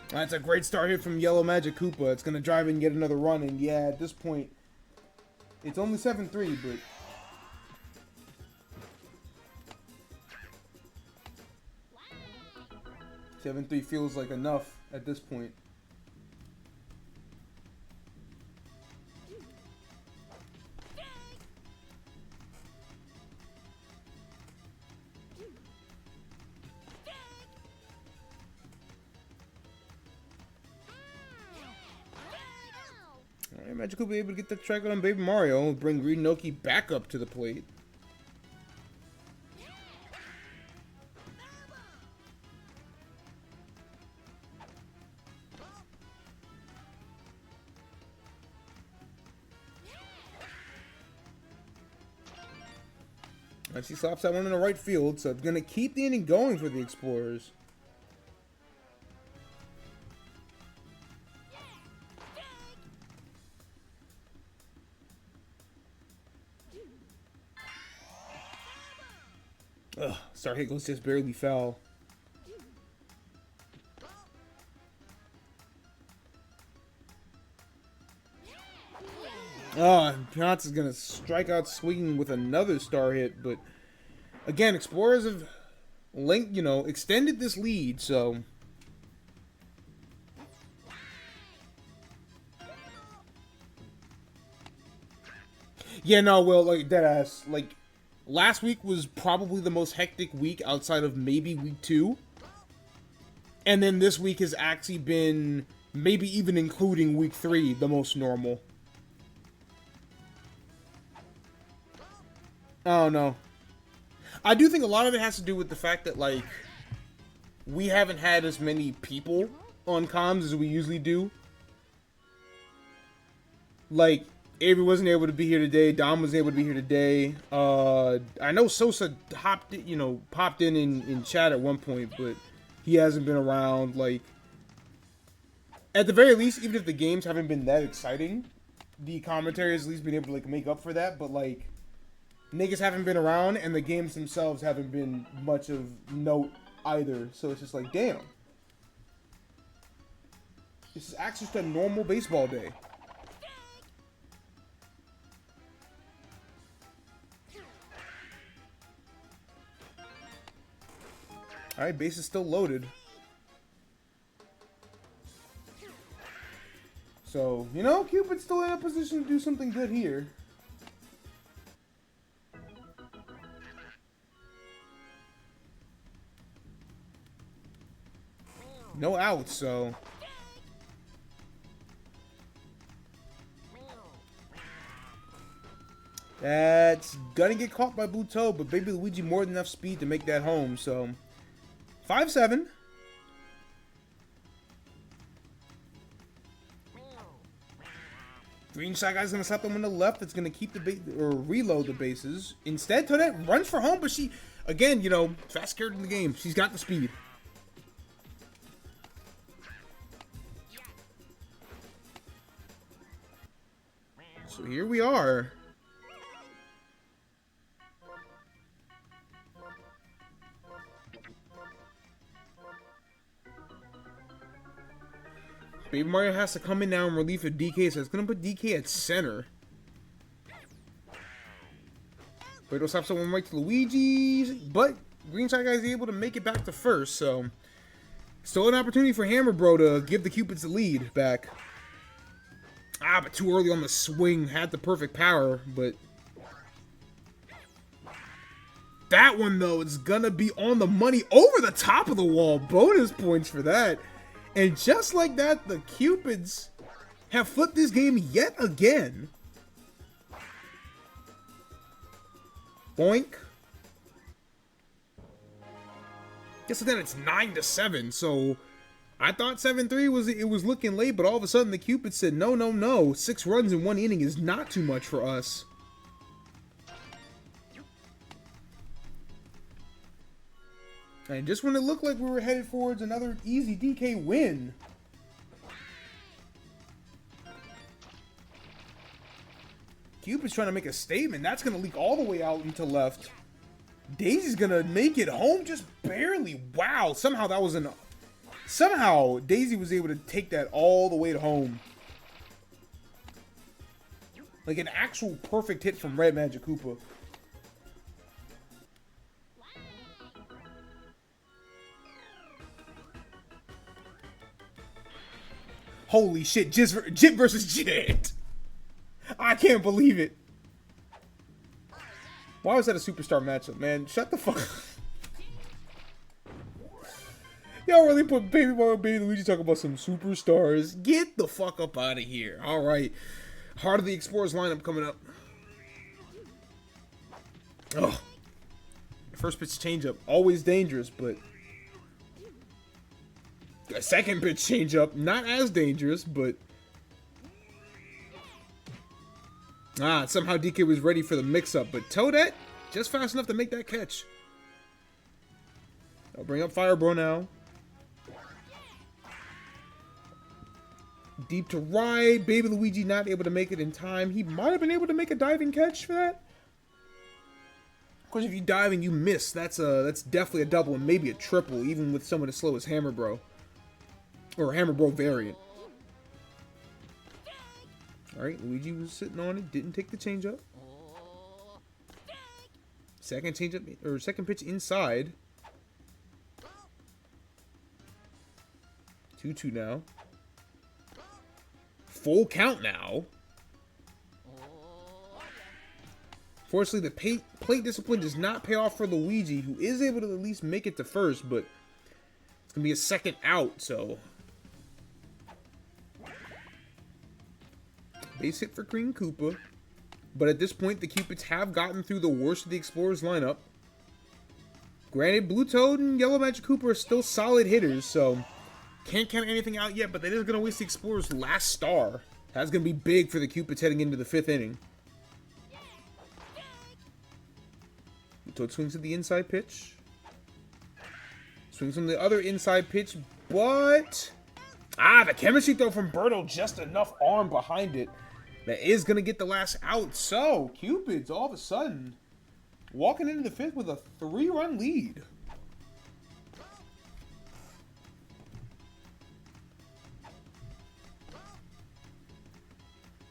That's a great start here from Yellow Magic Koopa. It's going to drive in and get another run. And yeah, at this point, it's only 7-3, but – 7-3 feels like enough at this point. Alright, Magic will be able to get the strike on Baby Mario and bring Green Noki back up to the plate. Alright, she slaps that one in the right field, so it's going to keep the inning going for the Explorers. Ugh, Star hit goes just barely foul. Piance is gonna strike out swinging with another star hit, but again, Explorers have extended this lead, so yeah, no, well, like deadass, like. Last week was probably the most hectic week outside of maybe week 2. And then this week has actually been, maybe even including week 3, the most normal. Oh, no. I do think a lot of it has to do with the fact that, like, we haven't had as many people on comms as we usually do. Like, Avery wasn't able to be here today. Dom was able to be here today. I know Sosa popped in chat at one point, but he hasn't been around. Like, at the very least, even if the games haven't been that exciting, the commentary has at least been able to like make up for that. But like, niggas haven't been around, and the games themselves haven't been much of note either. So it's just like, damn, this is actually just a normal baseball day. Alright, base is still loaded. So, Cupid's still in a position to do something good here. No outs, so... That's gonna get caught by Blue Toad, but Baby Luigi more than enough speed to make that home, so 5-7. Green Shy Guy's gonna slap them on the left. It's gonna keep the or reload the bases. Instead, Toadette runs for home, but she, again, you know, fast character in the game. She's got the speed. So here we are. Baby Mario has to come in now in relief of DK, so it's going to put DK at center. But it'll stop someone right to Luigi's. But Green Shy Guy is able to make it back to first, so still an opportunity for Hammer Bro to give the Cupids the lead back. Ah, but too early on the swing. Had the perfect power, but that one, though, is going to be on the money over the top of the wall. Bonus points for that. And just like that, the Cupids have flipped this game yet again. Boink. Guess then it's 9-7. So I thought 7-3 was looking late, but all of a sudden the Cupids said no, no, no. 6 runs in 1 inning is not too much for us. And just when it looked like we were headed towards another easy DK win, Cupid's trying to make a statement. That's going to leak all the way out into left. Daisy's going to make it home just barely. Wow. Somehow that was somehow Daisy was able to take that all the way to home. Like an actual perfect hit from Red Magic Koopa. Holy shit, Jit versus Jit. I can't believe it. Why was that a superstar matchup, man? Shut the fuck up. Y'all really put Baby Mario and Baby Luigi talking about some superstars. Get the fuck up out of here. Alright. Heart of the Explorers lineup coming up. Oh. First pitch changeup. Always dangerous, but a second pitch changeup, not as dangerous, but somehow DK was ready for the mix-up, but Toadette just fast enough to make that catch. I'll bring up Fire Bro now. Deep to right, Baby Luigi not able to make it in time. He might have been able to make a diving catch for that. Of course, if you dive and you miss, that's definitely a double and maybe a triple, even with someone as slow as Hammer Bro. Or Hammer Bro variant. Alright, Luigi was sitting on it. Didn't take the changeup. Second changeup, or second pitch inside. 2-2 now. Full count now. Fortunately, the plate discipline does not pay off for Luigi, who is able to at least make it to first, but it's going to be a second out, so base hit for Green Koopa. But at this point, the Cupids have gotten through the worst of the Explorers lineup. Granted, Blue Toad and Yellow Magic Koopa are still solid hitters, so can't count anything out yet, but that is going to waste the Explorers' last star. That's going to be big for the Cupids heading into the 5th inning. Blue Toad swings at the inside pitch. Swings on the other inside pitch, but the chemistry throw from Birdo, just enough arm behind it. That is going to get the last out. So, Cupids, all of a sudden, walking into the 5th with a 3-run lead.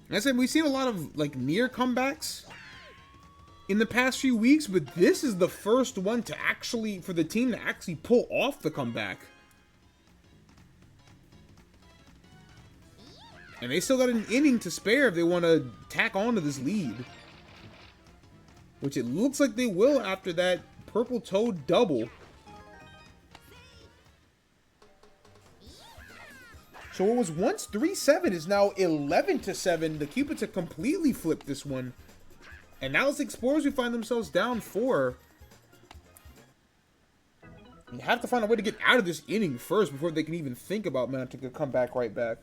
Like I said, we've seen a lot of, like, near comebacks in the past few weeks, but this is the first one to actually, for the team to actually pull off the comeback. And they still got an inning to spare if they want to tack on to this lead. Which it looks like they will after that Purple Toad double. So what was once 3-7 is now 11-7. The Cupids have completely flipped this one. And now it's the Explorers who find themselves down 4. You have to find a way to get out of this inning first before they can even think about mounting a comeback right back.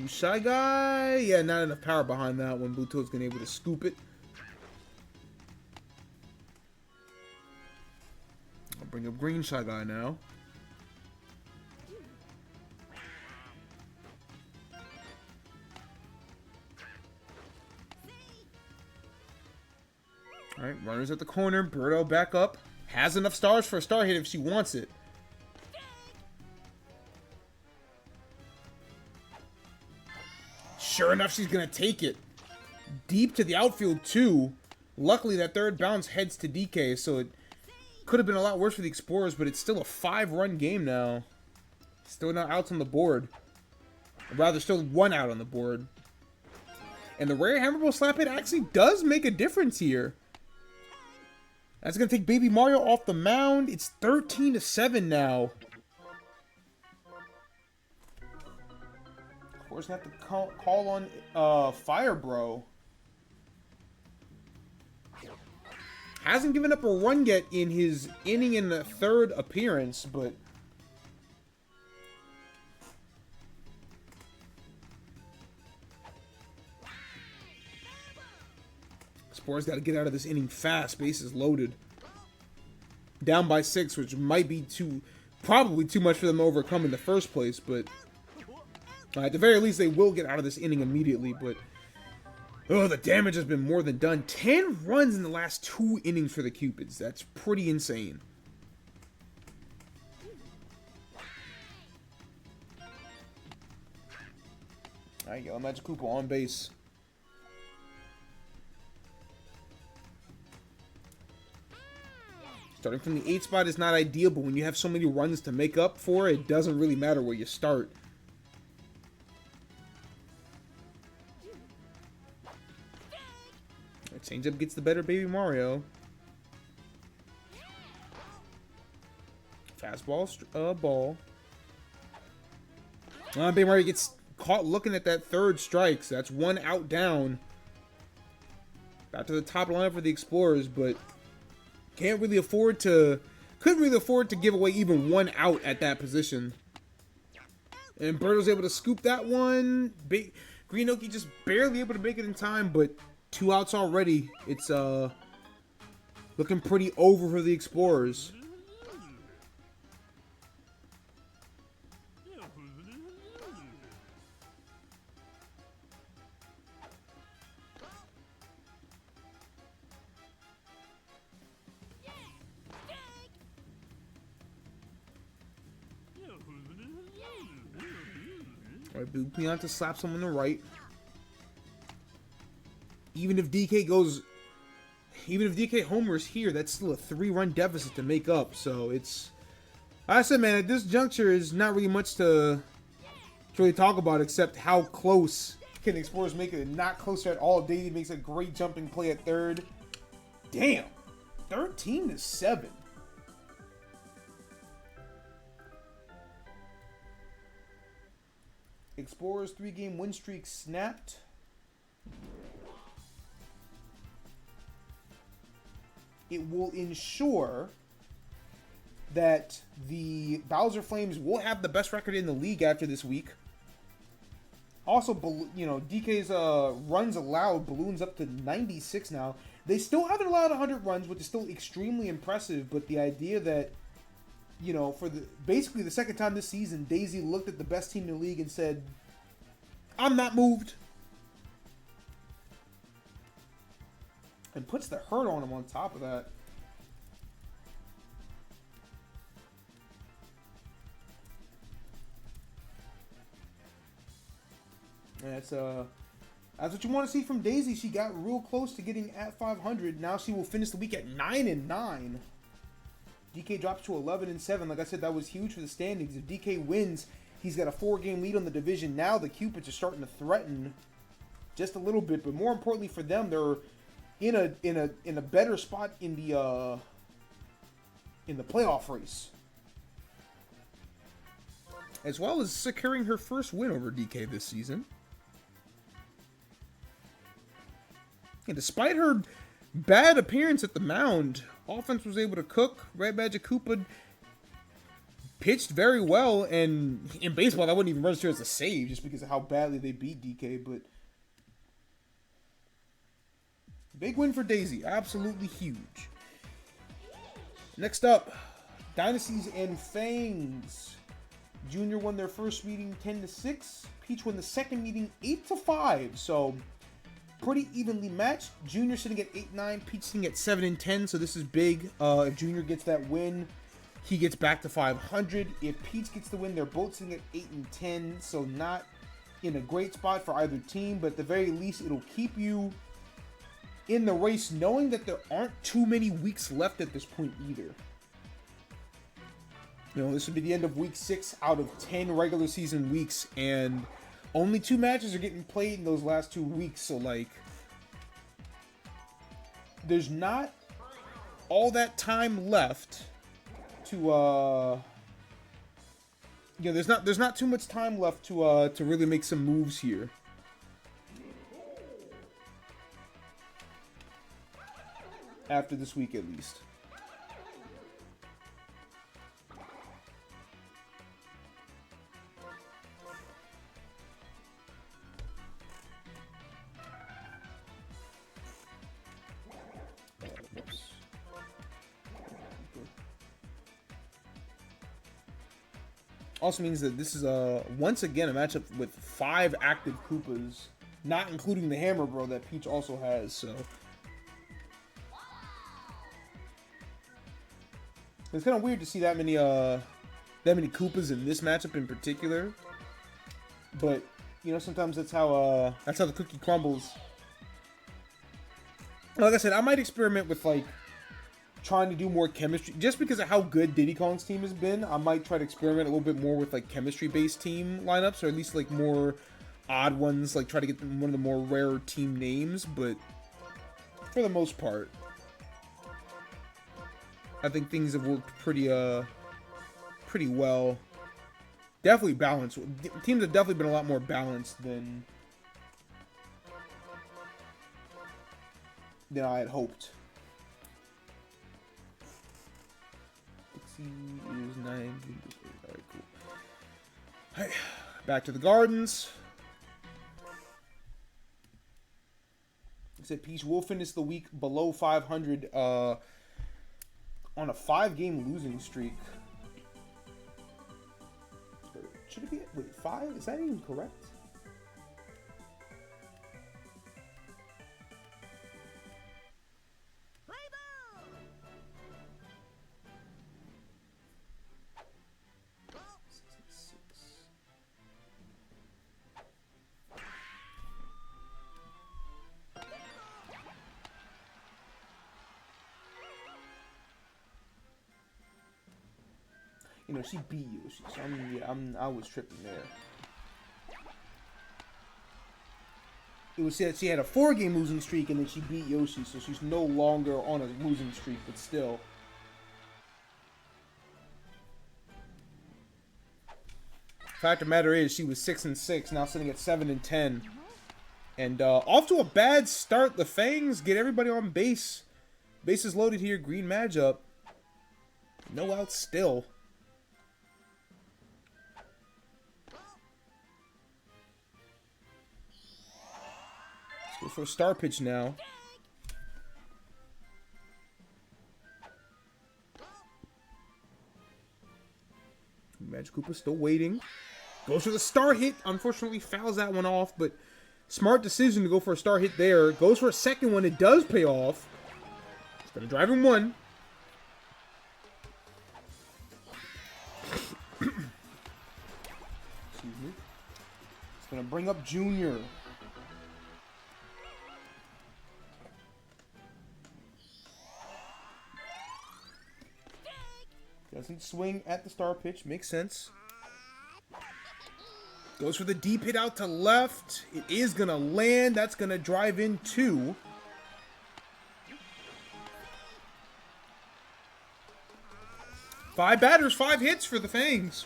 Shy Guy, yeah, not enough power behind that one. Blue Toad's gonna be able to scoop it. I'll bring up Green Shy Guy now. Alright, runners at the corner. Birdo back up. Has enough stars for a star hit if she wants it. Sure enough, she's going to take it. Deep to the outfield, too. Luckily, that third bounce heads to DK, so it could have been a lot worse for the Explorers, but it's still a 5-run game now. Still no outs on the board. Or rather, still 1 out on the board. And the rare Hammerball Slap Hit actually does make a difference here. That's going to take Baby Mario off the mound. It's 13-7 now. Of course, have to call on Fire Bro. Hasn't given up a run yet in his inning in the 3rd appearance, but Explorers got to get out of this inning fast. Bases loaded. Down by 6, which might be probably too much for them to overcome in the first place, but at the very least, they will get out of this inning immediately, but oh, the damage has been more than done. 10 runs in the last 2 innings for the Cupids. That's pretty insane. All right, Yellow Magic Koopa on base. Starting from the 8 spot is not ideal, but when you have so many runs to make up for, it doesn't really matter where you start. Changeup gets the better Baby Mario. Fastball, ball. Baby Mario gets caught looking at that 3rd strike, so that's 1 out down. Back to the top line for the Explorers, but couldn't really afford to give away even 1 out at that position. And Bird was able to scoop that one. Green Oki just barely able to make it in time, but 2 outs already. It's looking pretty over for the Explorers. All right, Bugpianta slaps him on the right. Even if DK homers here, that's still a 3-run deficit to make up. So it's, like I said, man, at this juncture is not really much to really talk about except how close can the Explorers make it, and not closer at all. Daisy makes a great jumping play at 3rd. Damn, 13-7. Explorers 3-game win streak snapped. It will ensure that the Bowser Flames will have the best record in the league after this week. Also, DK's runs allowed balloons up to 96 now. They still haven't allowed 100 runs, which is still extremely impressive, but the idea that, for basically the 2nd time this season, Daisy looked at the best team in the league and said, I'm not moved. And puts the hurt on him on top of that. And that's what you want to see from Daisy. She got real close to getting at 500. Now she will finish the week at 9-9. DK drops to 11-7. Like I said, that was huge for the standings. If DK wins, he's got a 4-game lead on the division. Now the Cupids are starting to threaten just a little bit, but more importantly for them, they're in a better spot in the playoff race, as well as securing her first win over DK this season. And despite her bad appearance at the mound, offense was able to cook. Red Magic Koopa pitched very well, and in baseball, that wouldn't even register as a save just because of how badly they beat DK, but big win for Daisy. Absolutely huge. Next up, Dynasties and Fangs. Junior won their first meeting 10-6. Peach won the second meeting 8-5. So pretty evenly matched. Junior sitting at 8-9. Peach sitting at 7-10. So this is big. If Junior gets that win, he gets back to 500. If Peach gets the win, they're both sitting at 8-10. So not in a great spot for either team, but at the very least, it'll keep you in the race, knowing that there aren't too many weeks left at this point either. You know, this would be the end of week 6 out of 10 regular season weeks, and only 2 matches are getting played in those last 2 weeks. So, like, there's not all that time left to, you know, there's not too much time left to really make some moves here. After this week, at least. Also means that this is once again a matchup with 5 active Koopas, not including the Hammer Bro that Peach also has. So it's kind of weird to see that many Koopas in this matchup in particular. But you know, sometimes that's how the cookie crumbles. Like I said, I might experiment with like trying to do more chemistry, just because of how good Diddy Kong's team has been. I might try to experiment a little bit more with like chemistry-based team lineups, or at least like more odd ones. Like try to get one of the more rare team names, but for the most part, I think things have worked pretty well. Definitely balanced. Teams have definitely been a lot more balanced than I had hoped. Is 9. Alright, cool. Alright, back to the Gardens. I said Peach will finish the week below 500 on a 5-game losing streak. Should it be? Wait, 5? Is that even correct? You know, she beat Yoshi, so I was tripping there. It was said she had a 4-game losing streak, and then she beat Yoshi, so she's no longer on a losing streak, but still. Fact of the matter is, she was 6-6, now sitting at 7-10, and off to a bad start. The Fangs get everybody on base. Bases loaded here. Green matchup. No outs still. Go for a star pitch now. Magic Koopa still waiting. Goes for the star hit. Unfortunately, fouls that one off, but smart decision to go for a star hit there. Goes for a second one. It does pay off. It's going to drive him 1. Excuse me. It's going to bring up Junior. Doesn't swing at the star pitch. Makes sense. Goes for the deep hit out to left. It is going to land. That's going to drive in 2. 5 batters, 5 hits for the Fangs.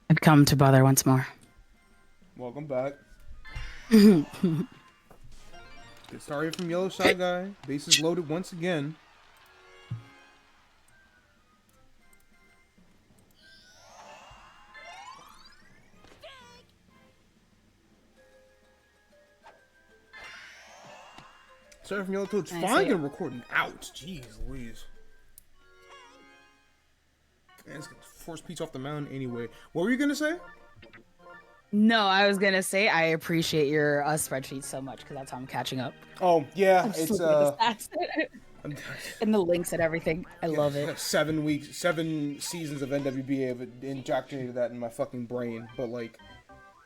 I'd come to bother once more. Welcome back. Good start here from Yellow Shy Guy. Bases loaded once again. Sorry from Yellow Toad's Nice finally hit. gonna record an out. Jeez Louise. Man, it's gonna force Peach off the mound anyway. What were you gonna say? No, I was gonna say I appreciate your spreadsheet so much because that's how I'm catching up. Oh yeah, I'm just it's looking at the stats and the links and everything. I love I it. have 7 seasons of NWBA of it indoctrinated that in my fucking brain. But like,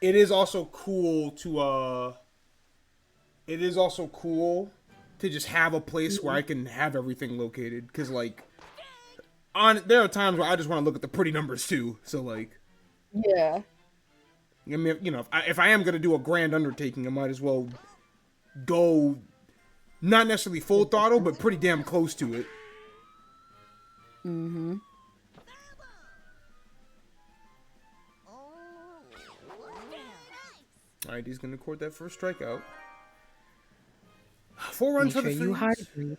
it is also cool to just have a place where I can have everything located. Because like, there are times where I just want to look at the pretty numbers too. So like, Yeah. I mean, you know, if I am gonna do a grand undertaking, I might as well go, not necessarily full throttle, but pretty damn close to it. Mm-hmm. All right, he's gonna record that first strikeout. 4 runs Make for sure the you Fangs. hydrate.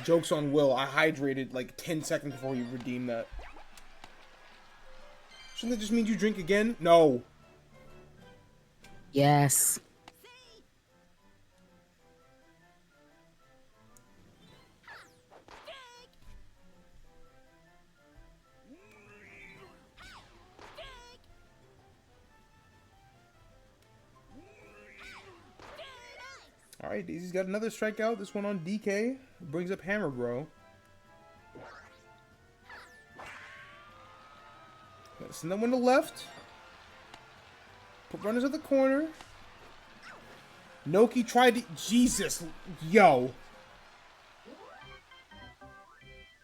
Joke's on Will. I hydrated like 10 seconds before you redeemed that. Shouldn't that just mean you drink again? No. Yes. All right, Daisy's got another strikeout. This one on DK. Brings up Hammer Bro. Send that one to left. Put runners at the corner. Noki tried to... Jesus. Yo.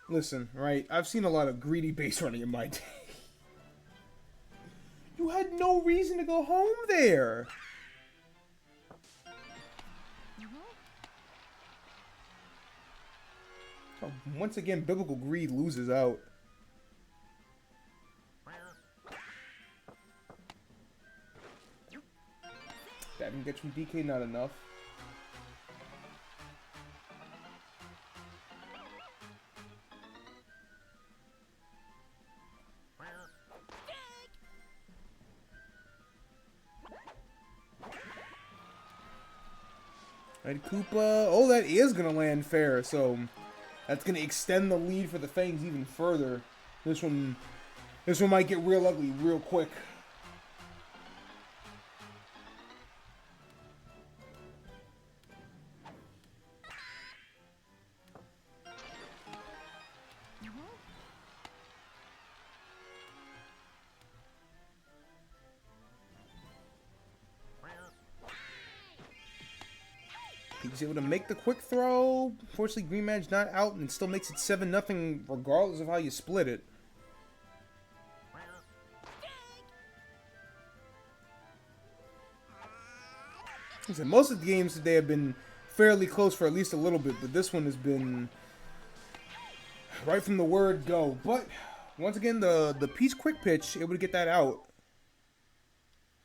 Listen, right? I've seen a lot of greedy base running in my day. You had no reason to go home there. Oh, once again, biblical greed loses out. That gets from DK, not enough. Alright, Koopa. Oh, that is going to land fair, so that's going to extend the lead for the Fangs even further. This one might get real ugly real quick. He's able to make the quick throw. Unfortunately, Green Man's not out and still makes it 7-0 regardless of how you split it. Listen, most of the games today have been fairly close for at least a little bit, but this one has been right from the word go. But once again, the Peach quick pitch, able to get that out.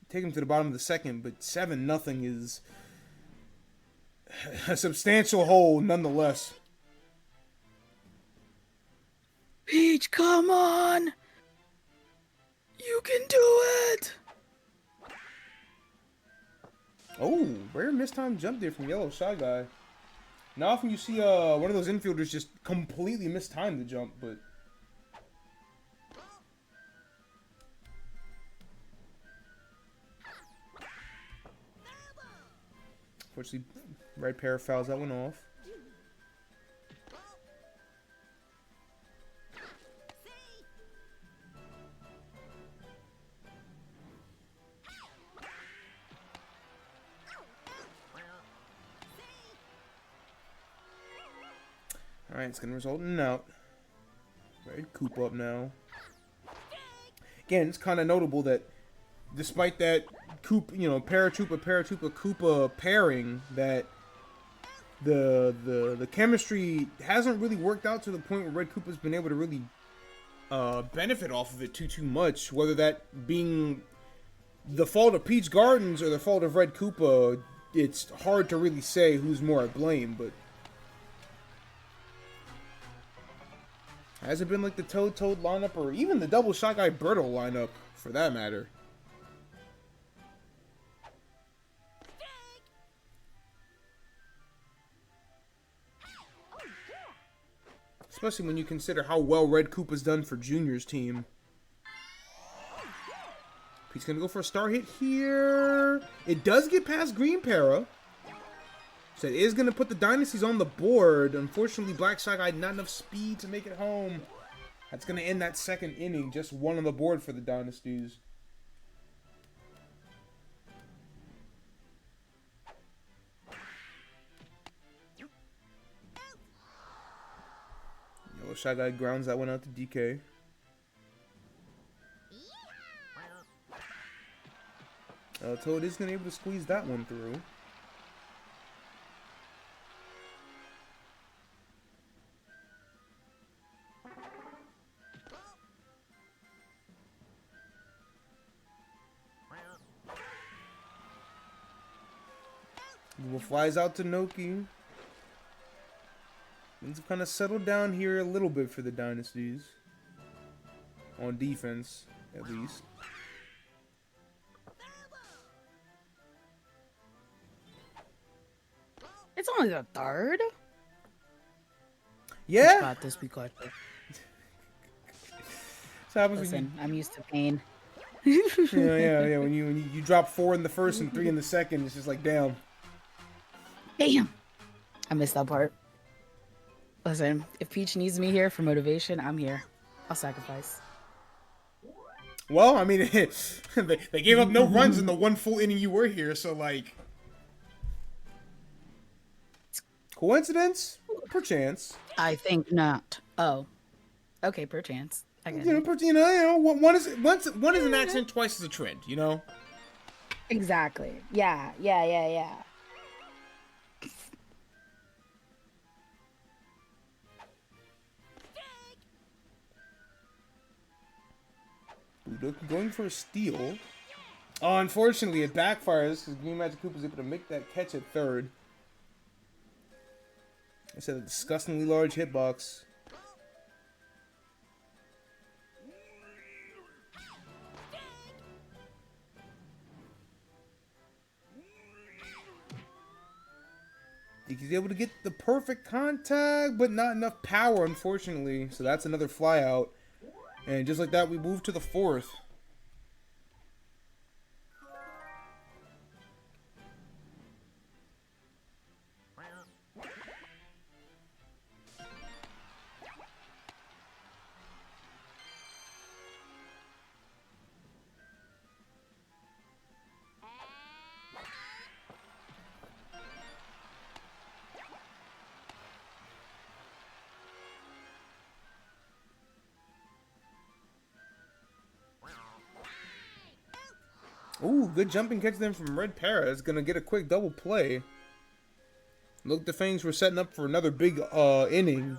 Take him to the bottom of the second, but 7-0 is a substantial hole nonetheless. Peach, come on! You can do it! Oh, rare mistimed jump there from Yellow Shy Guy. Not often you see one of those infielders just completely mistime the jump, but unfortunately, right pair fouls that one off. Alright, it's going to result in an out. Red Koopa up now. Again, it's kind of notable that despite that Paratroopa Koopa pairing, that the chemistry hasn't really worked out to the point where Red Koopa's been able to really benefit off of it too much. Whether that being the fault of Peach Gardens or the fault of Red Koopa, it's hard to really say who's more at blame, but has it been like the Toad lineup or even the double Shy Guy Birdo lineup for that matter? Especially when you consider how well Red Koopa's done for Junior's team. He's gonna go for a star hit here. It does get past Green Para. So it is gonna put the Dynasties on the board. Unfortunately, Black Shy Guy not enough speed to make it home. That's gonna end that second inning. Just one on the board for the Dynasties. Yellow Shy Guy grounds that one out to DK. Toad is going to be able to squeeze that one through. Google flies out to Noki. Things have kind of settled down here a little bit for the Dynasties. On defense, at least. It's only the third. Yeah. Got this because. So happens Listen, I'm used to pain. yeah. When you drop 4 in the first and 3 in the second, it's just like damn. Damn. I missed that part. Listen, if Peach needs me here for motivation, I'm here. I'll sacrifice. Well, I mean, they gave up no runs in the one full inning you were here, so like. Coincidence? Perchance. I think not. Oh. Okay, perchance. I get You know, it. one is an accident, twice is a trend, you know? Exactly. Yeah. Budoka going for a steal. Oh, unfortunately, it backfires because Green Magic Koopa's able to make that catch at third. I said a disgustingly large hitbox. He's able to get the perfect contact, but not enough power, unfortunately. So that's another fly out. And just like that, we move to the fourth. Ooh, good jumping catch then from Red Para. Is gonna get a quick double play. Look, the Fangs were setting up for another big inning.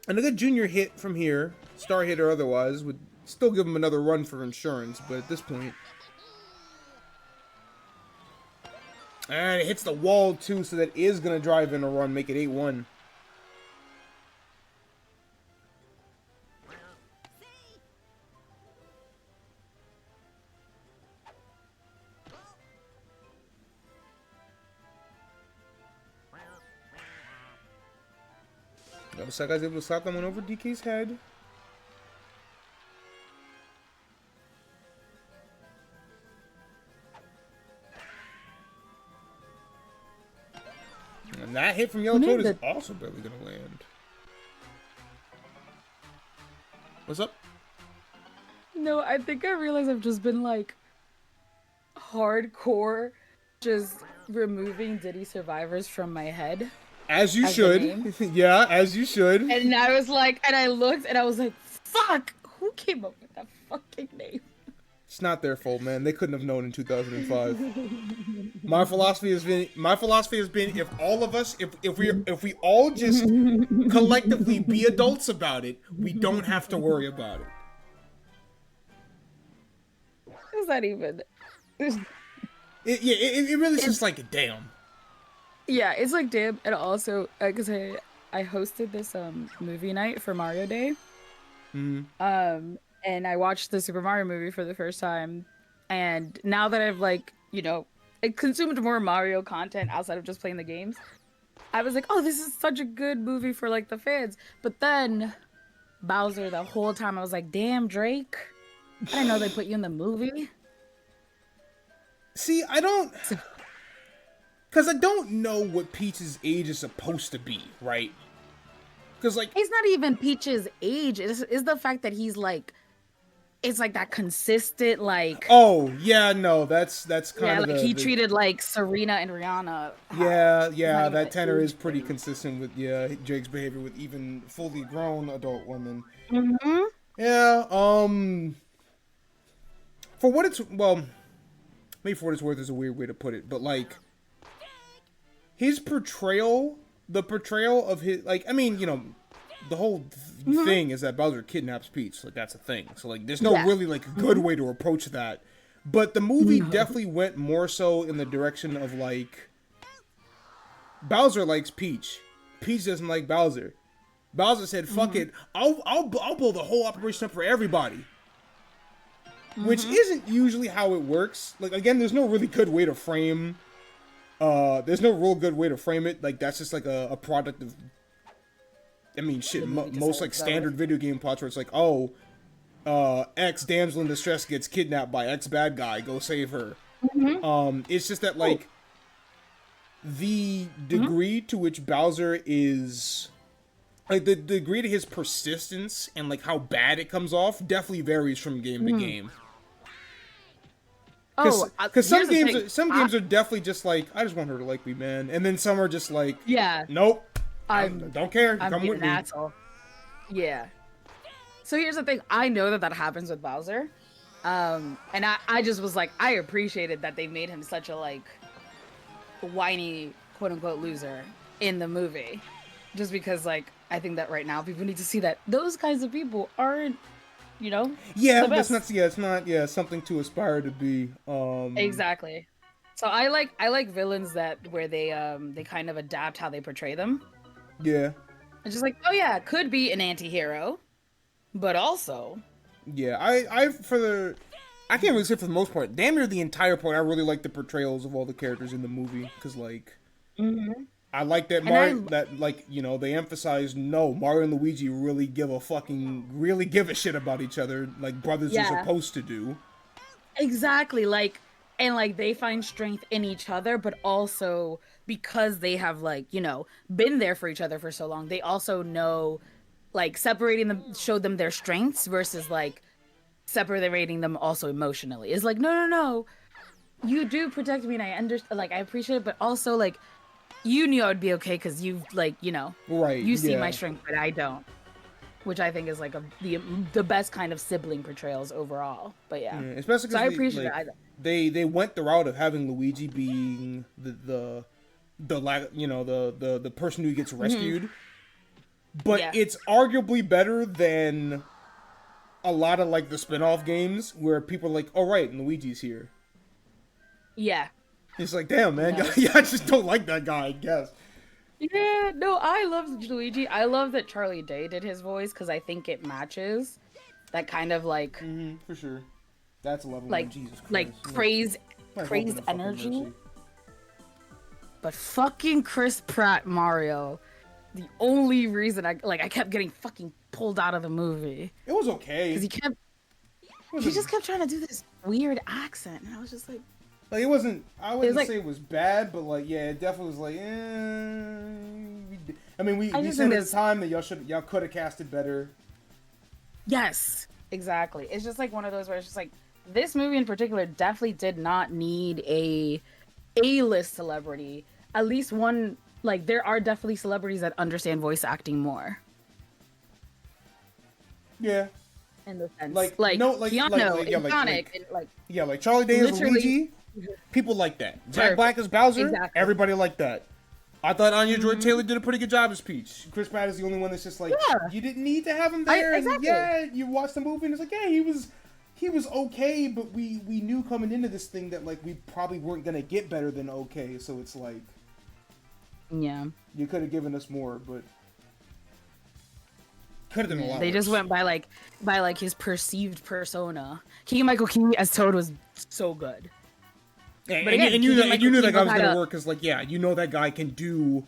And a good junior hit from here, star hit or otherwise, would still give him another run for insurance, but at this point. And it hits the wall too, so that is gonna drive in a run, make it 8-1. Saga's able to slap that one over DK's head. And that hit from Yellow Toad is also barely going to land. What's up? No, I think I realized I've just been like hardcore, just removing Diddy Survivors from my head. As you As the should. name? Yeah, as you should. And I was like, and I looked and I was like, fuck, who came up with that fucking name? It's not their fault, man. They couldn't have known in 2005. My philosophy has been if all of us if we all just collectively be adults about it, we don't have to worry about it. Is that even? It really is just like damn. Yeah, it's like damn, and also because I hosted this movie night for Mario Day. And I watched the Super Mario movie for the first time, and now that I've like I consumed more Mario content outside of just playing the games, I was like, oh, this is such a good movie for like the fans. But then Bowser, the whole time I was like, damn, Drake, I didn't know they put you in the movie. See, I don't, because I don't know what Peach's age is supposed to be, right? Because like It's not even Peach's age. It's the fact that he's like, it's like that consistent like. oh yeah, no, that's kind of like he treated like Serena and Rihanna. Yeah, even that tenor age is pretty consistent with Drake's behavior with even fully grown adult women. Mm-hmm. Yeah, for what it's maybe for what it's worth is a weird way to put it, but like his portrayal, the portrayal of his like, I mean, the whole thing is that Bowser kidnaps Peach, like that's a thing. So like, there's no really like good way to approach that. But the movie definitely went more so in the direction of like Bowser likes Peach. Peach doesn't like Bowser. Bowser said, "Fuck it, I'll blow the whole operation up for everybody." Which isn't usually how it works. Like again, there's no really good way to frame. There's no real good way to frame it. Like that's just like a product of. I mean, shit. Most like standard video game plots where it's like, oh, X damsel in distress gets kidnapped by X bad guy. Go save her. It's just that like the degree to which Bowser is. Like the degree to his persistence and like how bad it comes off definitely varies from game to game. Because some games are definitely just like, I just want her to like me, man, and then some are just like, nope, I don't care. I'm Come with me. an asshole. Yeah. So here's the thing. I know that happens with Bowser, and I just was like, I appreciated that they made him such a like whiny quote unquote loser in the movie, just because like I think that right now people need to see that those kinds of people aren't. Yeah, that's not. Yeah, it's not. Yeah, something to aspire to be. Exactly. So I like villains where they kind of adapt how they portray them. Yeah. It's just like, oh yeah, could be an anti-hero, but also. Yeah, I can't really say for the most part. Damn near the entire point, I really like the portrayals of all the characters in the movie because like. I like that they emphasize Mario and Luigi really give a shit about each other like brothers are supposed to do. Exactly, like and like they find strength in each other, but also because they have like, been there for each other for so long, they also know like separating them showed them their strengths versus like separating them also emotionally. It's like, no. You do protect me and I understand like I appreciate it, but also like you knew I would be okay because you've like, right, you see my strength, but I don't. Which I think is like the best kind of sibling portrayals overall. But yeah, especially because I appreciate it. They went the route of having Luigi being the person who gets rescued. But it's arguably better than a lot of like the spin-off games where people are like, oh right, and Luigi's here. Yeah. It's like, damn, man, I just don't like that guy, I guess. Yeah, no, I love Luigi. I love that Charlie Day did his voice because I think it matches that kind of like... for sure. That's a level like, of Jesus Christ. Like, crazed energy. But fucking Chris Pratt Mario, the only reason I kept getting fucking pulled out of the movie. It was okay. Because he just kept trying to do this weird accent, and I was just like... Like, it wasn't, I wouldn't say it was bad, but, like, yeah, it definitely was like, I mean, we said at the time that y'all could have casted better. Yes, exactly. It's just, like, one of those where it's just, like, this movie in particular definitely did not need a A-list celebrity, at least one, like, there are definitely celebrities that understand voice acting more. Yeah. In the sense, Like, like no, like, Keanu like, yeah, and like- Sonic, like- and like Yeah, like Charlie Day as Literally- Luigi. People like that. Jack Perfect. Black as Bowser. Exactly. Everybody like that. I thought Anya Joy Taylor did a pretty good job as Peach. Chris Pratt is the only one that's just like, Yeah. you didn't need to have him there. And exactly. yeah, you watch the movie and it's like, yeah, he was okay, but we knew coming into this thing that like we probably weren't gonna get better than okay. So it's like, yeah. you could have given us more, but could have done a lot. They just worse. went by like his perceived persona. Keegan-Michael Key as Toad was so good. And, But and, again, and you knew Keegan-Michael that guy was Key gonna had a- work because like yeah, you know that guy can do.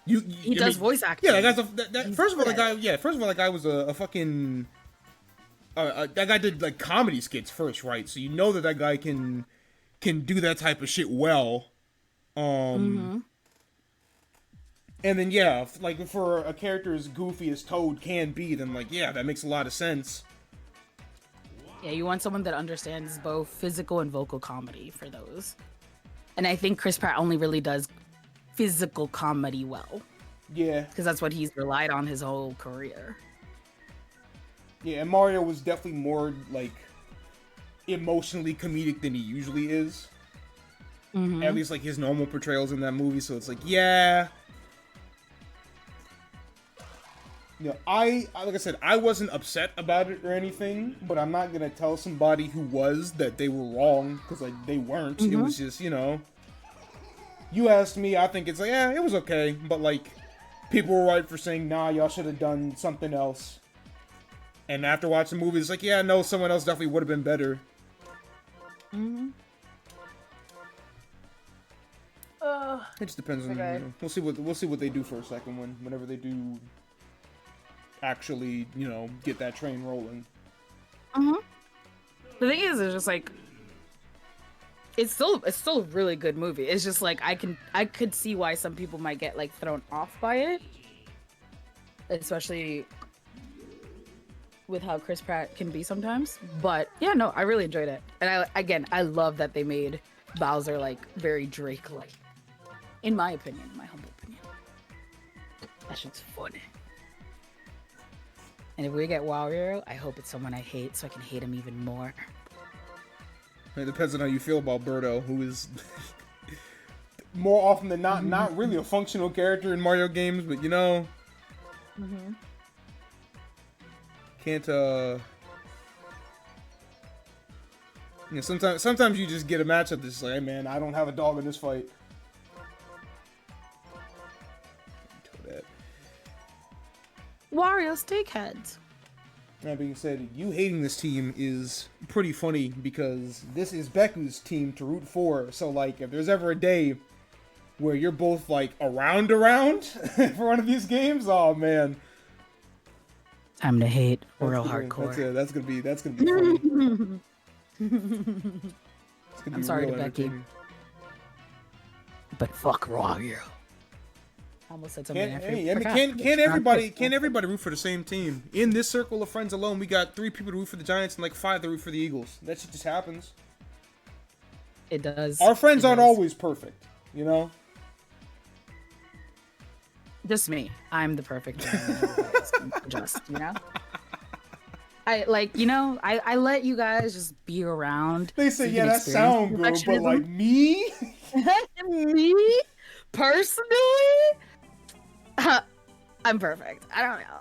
He does voice acting. Yeah, that guy's He's first of all, good. that guy was a fucking. That guy did like comedy skits first, right? So you know that guy can do that type of shit well. And then yeah, like for a character as goofy as Toad can be, then like yeah, that makes a lot of sense. Yeah, you want someone that understands both physical and vocal comedy for those. And I think Chris Pratt only really does physical comedy well, Yeah, because that's what he's relied on his whole career. yeah, and Mario was definitely more like emotionally comedic than he usually is. At least like his normal portrayals in that movie. So it's like yeah. You know, like I said, I wasn't upset about it or anything, but I'm not gonna tell somebody who was that they were wrong because like they weren't. It was just you asked me, I think it's like yeah, it was okay, but like people were right for saying nah, y'all should have done something else. And after watching the movie, it's like yeah, no, someone else definitely would have been better. It just depends on. Okay. We'll see what they do for a second one. Whenever they do actually, get that train rolling. The thing is, it's just like it's still a really good movie. It's just like I could see why some people might get like thrown off by it, especially with how Chris Pratt can be sometimes. But yeah, no, I really enjoyed it, and I love that they made Bowser like very Drake-like. In my opinion, my humble opinion, that shit's funny. And if we get Wario, I hope it's someone I hate so I can hate him even more. It depends on how you feel about Birdo, who is more often than not really a functional character in Mario games, but can't sometimes you just get a matchup that's like, hey man, I don't have a dog in this fight. Wario Steakheads. That being said, you hating this team is pretty funny because this is Beku's team to root for. So, like, if there's ever a day where you're both, like, around for one of these games, oh, man. Time to hate real That's hardcore. That's gonna be funny. I'm sorry to Becky. But fuck Wario. I almost said something. Can't everybody root for the same team? In this circle of friends alone, we got 3 people to root for the Giants and like 5 to root for the Eagles. That shit just happens. It does. Our friends It aren't does. always perfect, Just me. I'm the perfect one. Just, I let you guys just be around. They so say, you yeah, can that experience sound good, but perfectionism. like me? Me? Personally? I'm perfect. I don't know.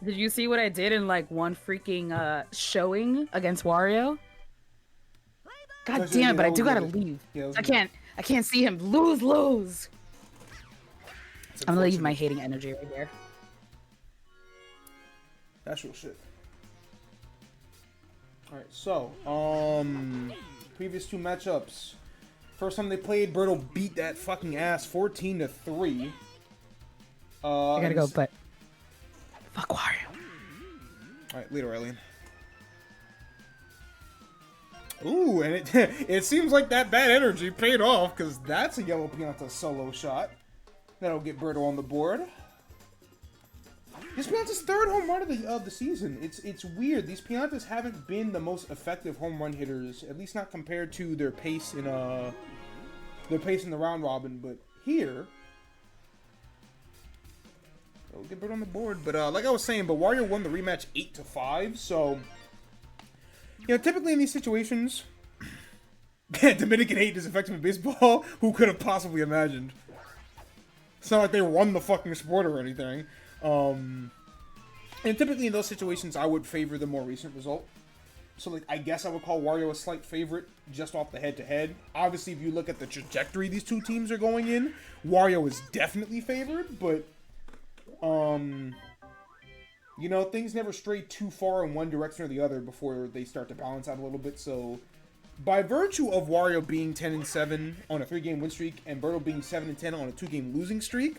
Did you see what I did in like one freaking showing against Wario? God Actually, damn it, but I that do was gotta good. leave. Yeah, that was I good. can't see him. Lose. It's I'm gonna leave my unfortunate. hating energy right here. That's real shit. Alright, so, previous 2 matchups. First time they played, Birdo beat that fucking ass 14-3. I gotta go, but fuck Wario. Alright, later, Alien. Ooh, and it it seems like that bad energy paid off, because that's a yellow Pianta solo shot. That'll get Birdo on the board. This Pianta's third home run of the season. It's weird. These Piantas haven't been the most effective home run hitters, at least not compared to their pace in the round robin. But here, we'll get Bird on the board. But like I was saying, but Wario won the rematch 8-5. So typically in these situations, Dominican hate is effective in baseball. Who could have possibly imagined? It's not like they won the fucking sport or anything. And typically in those situations, I would favor the more recent result. So, like, I guess I would call Wario a slight favorite just off the head-to-head. Obviously, if you look at the trajectory these two teams are going in, Wario is definitely favored, but, things never stray too far in one direction or the other before they start to balance out a little bit. So, by virtue of Wario being 10-7 on a 3-game win streak and Birdo being 7-10 on a 2-game losing streak,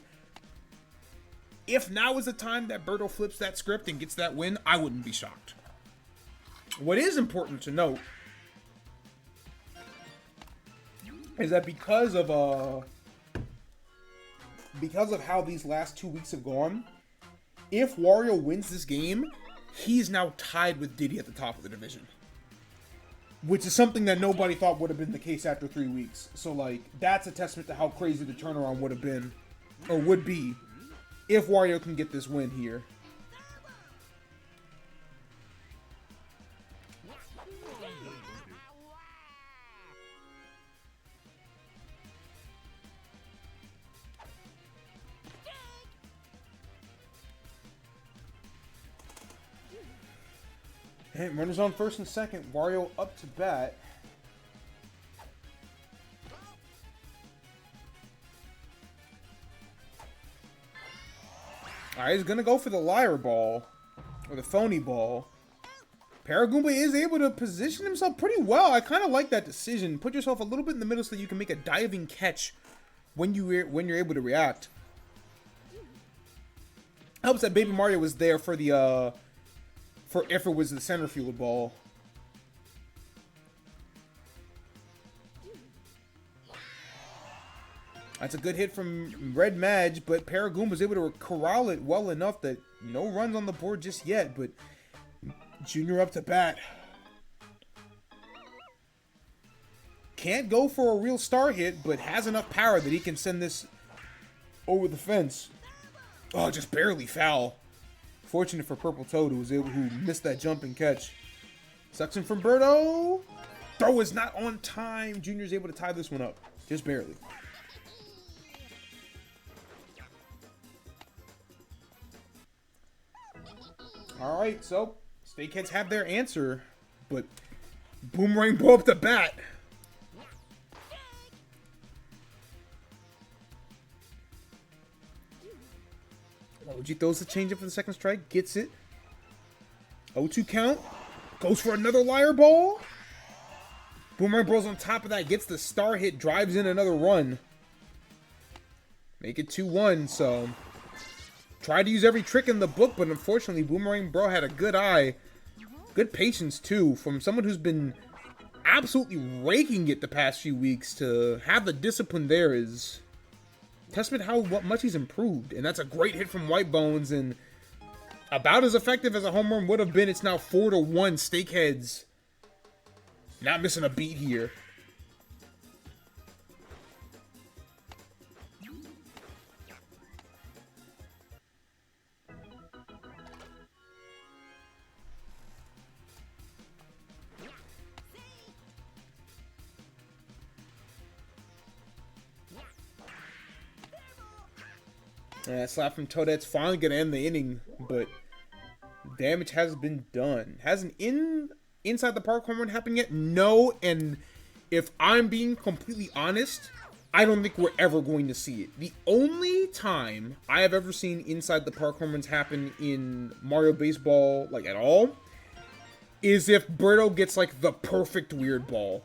if now is the time that Birdo flips that script and gets that win, I wouldn't be shocked. What is important to note is that because of how these last 2 weeks have gone, if Wario wins this game, he's now tied with Diddy at the top of the division. Which is something that nobody thought would have been the case after 3 weeks. So, like, that's a testament to how crazy the turnaround would have been, or would be, if Wario can get this win here. And runners on first and second. Wario up to bat. Alright, he's going to go for the liar ball. Or the phony ball. Paragoomba is able to position himself pretty well. I kind of like that decision. Put yourself a little bit in the middle so that you can make a diving catch when you're able to react. Helps that Baby Mario was there for the for if it was the center field ball. That's a good hit from Red Madge, but Paragoomba was able to corral it well enough that no runs on the board just yet, but Junior up to bat. Can't go for a real star hit, but has enough power that he can send this over the fence. Oh, just barely foul. Fortunate for Purple Toad, who missed that jump and catch. Suction from Birdo. Throw is not on time. Junior's able to tie this one up. Just barely. Alright, so Snakeheads have their answer, but Boomerang blow up the bat. OG throws the changeup for the second strike, gets it. 0-2 count. Goes for another liar ball. Boomerang Bros on top of that, gets the star hit, drives in another run. Make it 2-1, so tried to use every trick in the book, but unfortunately Boomerang Bro had a good eye. Good patience too, from someone who's been absolutely raking it the past few weeks. To have the discipline there is testament how much he's improved. And that's a great hit from White Bones, and about as effective as a home run would have been. It's now 4-1 Snakeheads. Not missing a beat here. And that slap from Toadette's finally going to end the inning, but damage has been done. Hasn't inside the park home run happened yet? No, and if I'm being completely honest, I don't think we're ever going to see it. The only time I have ever seen inside the park home runs happen in Mario Baseball, like at all, is if Birdo gets like the perfect weird ball.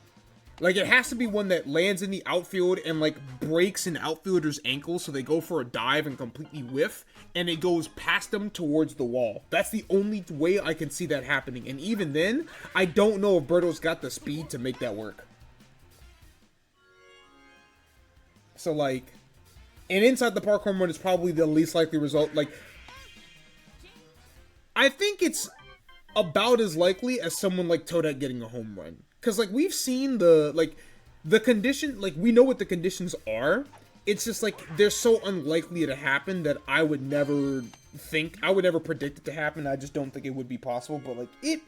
Like, it has to be one that lands in the outfield and, like, breaks an outfielder's ankle, so they go for a dive and completely whiff, and it goes past them towards the wall. That's the only way I can see that happening. And even then, I don't know if Birdo's got the speed to make that work. So, like, an inside the park home run is probably the least likely result. Like, I think it's about as likely as someone like Toadette getting a home run. Because, like, we've seen the condition, like, we know what the conditions are. It's just, like, they're so unlikely to happen that I would never predict it to happen. I just don't think it would be possible. But, like, it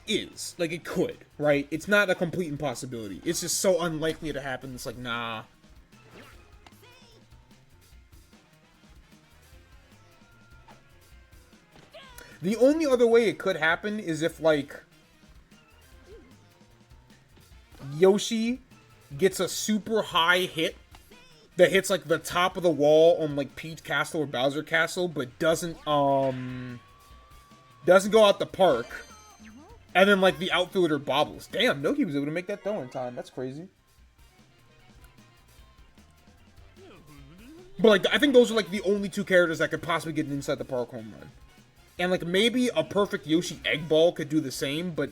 is. Like, it could, right? It's not a complete impossibility. It's just so unlikely to happen. It's like, nah. The only other way it could happen is if, like, Yoshi gets a super high hit that hits, like, the top of the wall on, like, Peach Castle or Bowser Castle, but doesn't go out the park, and then, like, the outfielder bobbles. Damn, Noki was able to make that throw in time. That's crazy. But, like, I think those are, like, the only two characters that could possibly get an inside the park home run. And, like, maybe a perfect Yoshi egg ball could do the same, but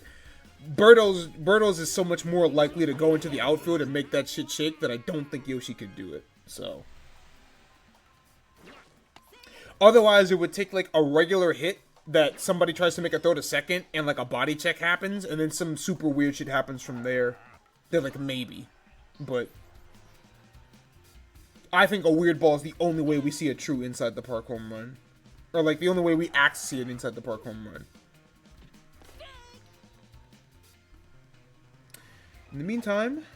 Birdo's is so much more likely to go into the outfield and make that shit shake that I don't think Yoshi could do it. So. Otherwise, it would take, like, a regular hit that somebody tries to make a throw to second and, like, a body check happens, and then some super weird shit happens from there. They're like, maybe. But I think a weird ball is the only way we see a true inside the park home run. Or, like, the only way we act to see an inside the park home run. In the meantime,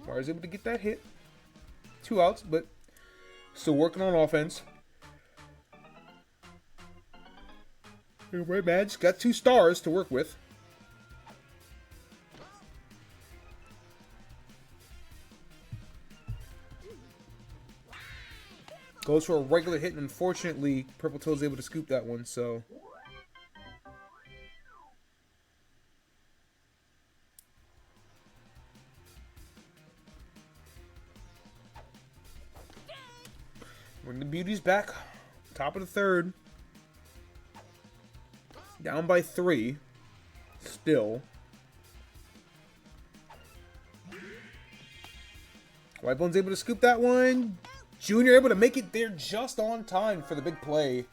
Mario's able to get that hit. 2 outs, but still working on offense. Red Badge got 2 stars to work with. Goes for a regular hit, and unfortunately, Purple Toad's able to scoop that one, so. Bring the beauties back. Top of the third. Down by 3. Still. White Bone's able to scoop that one. Junior able to make it there just on time for the big play.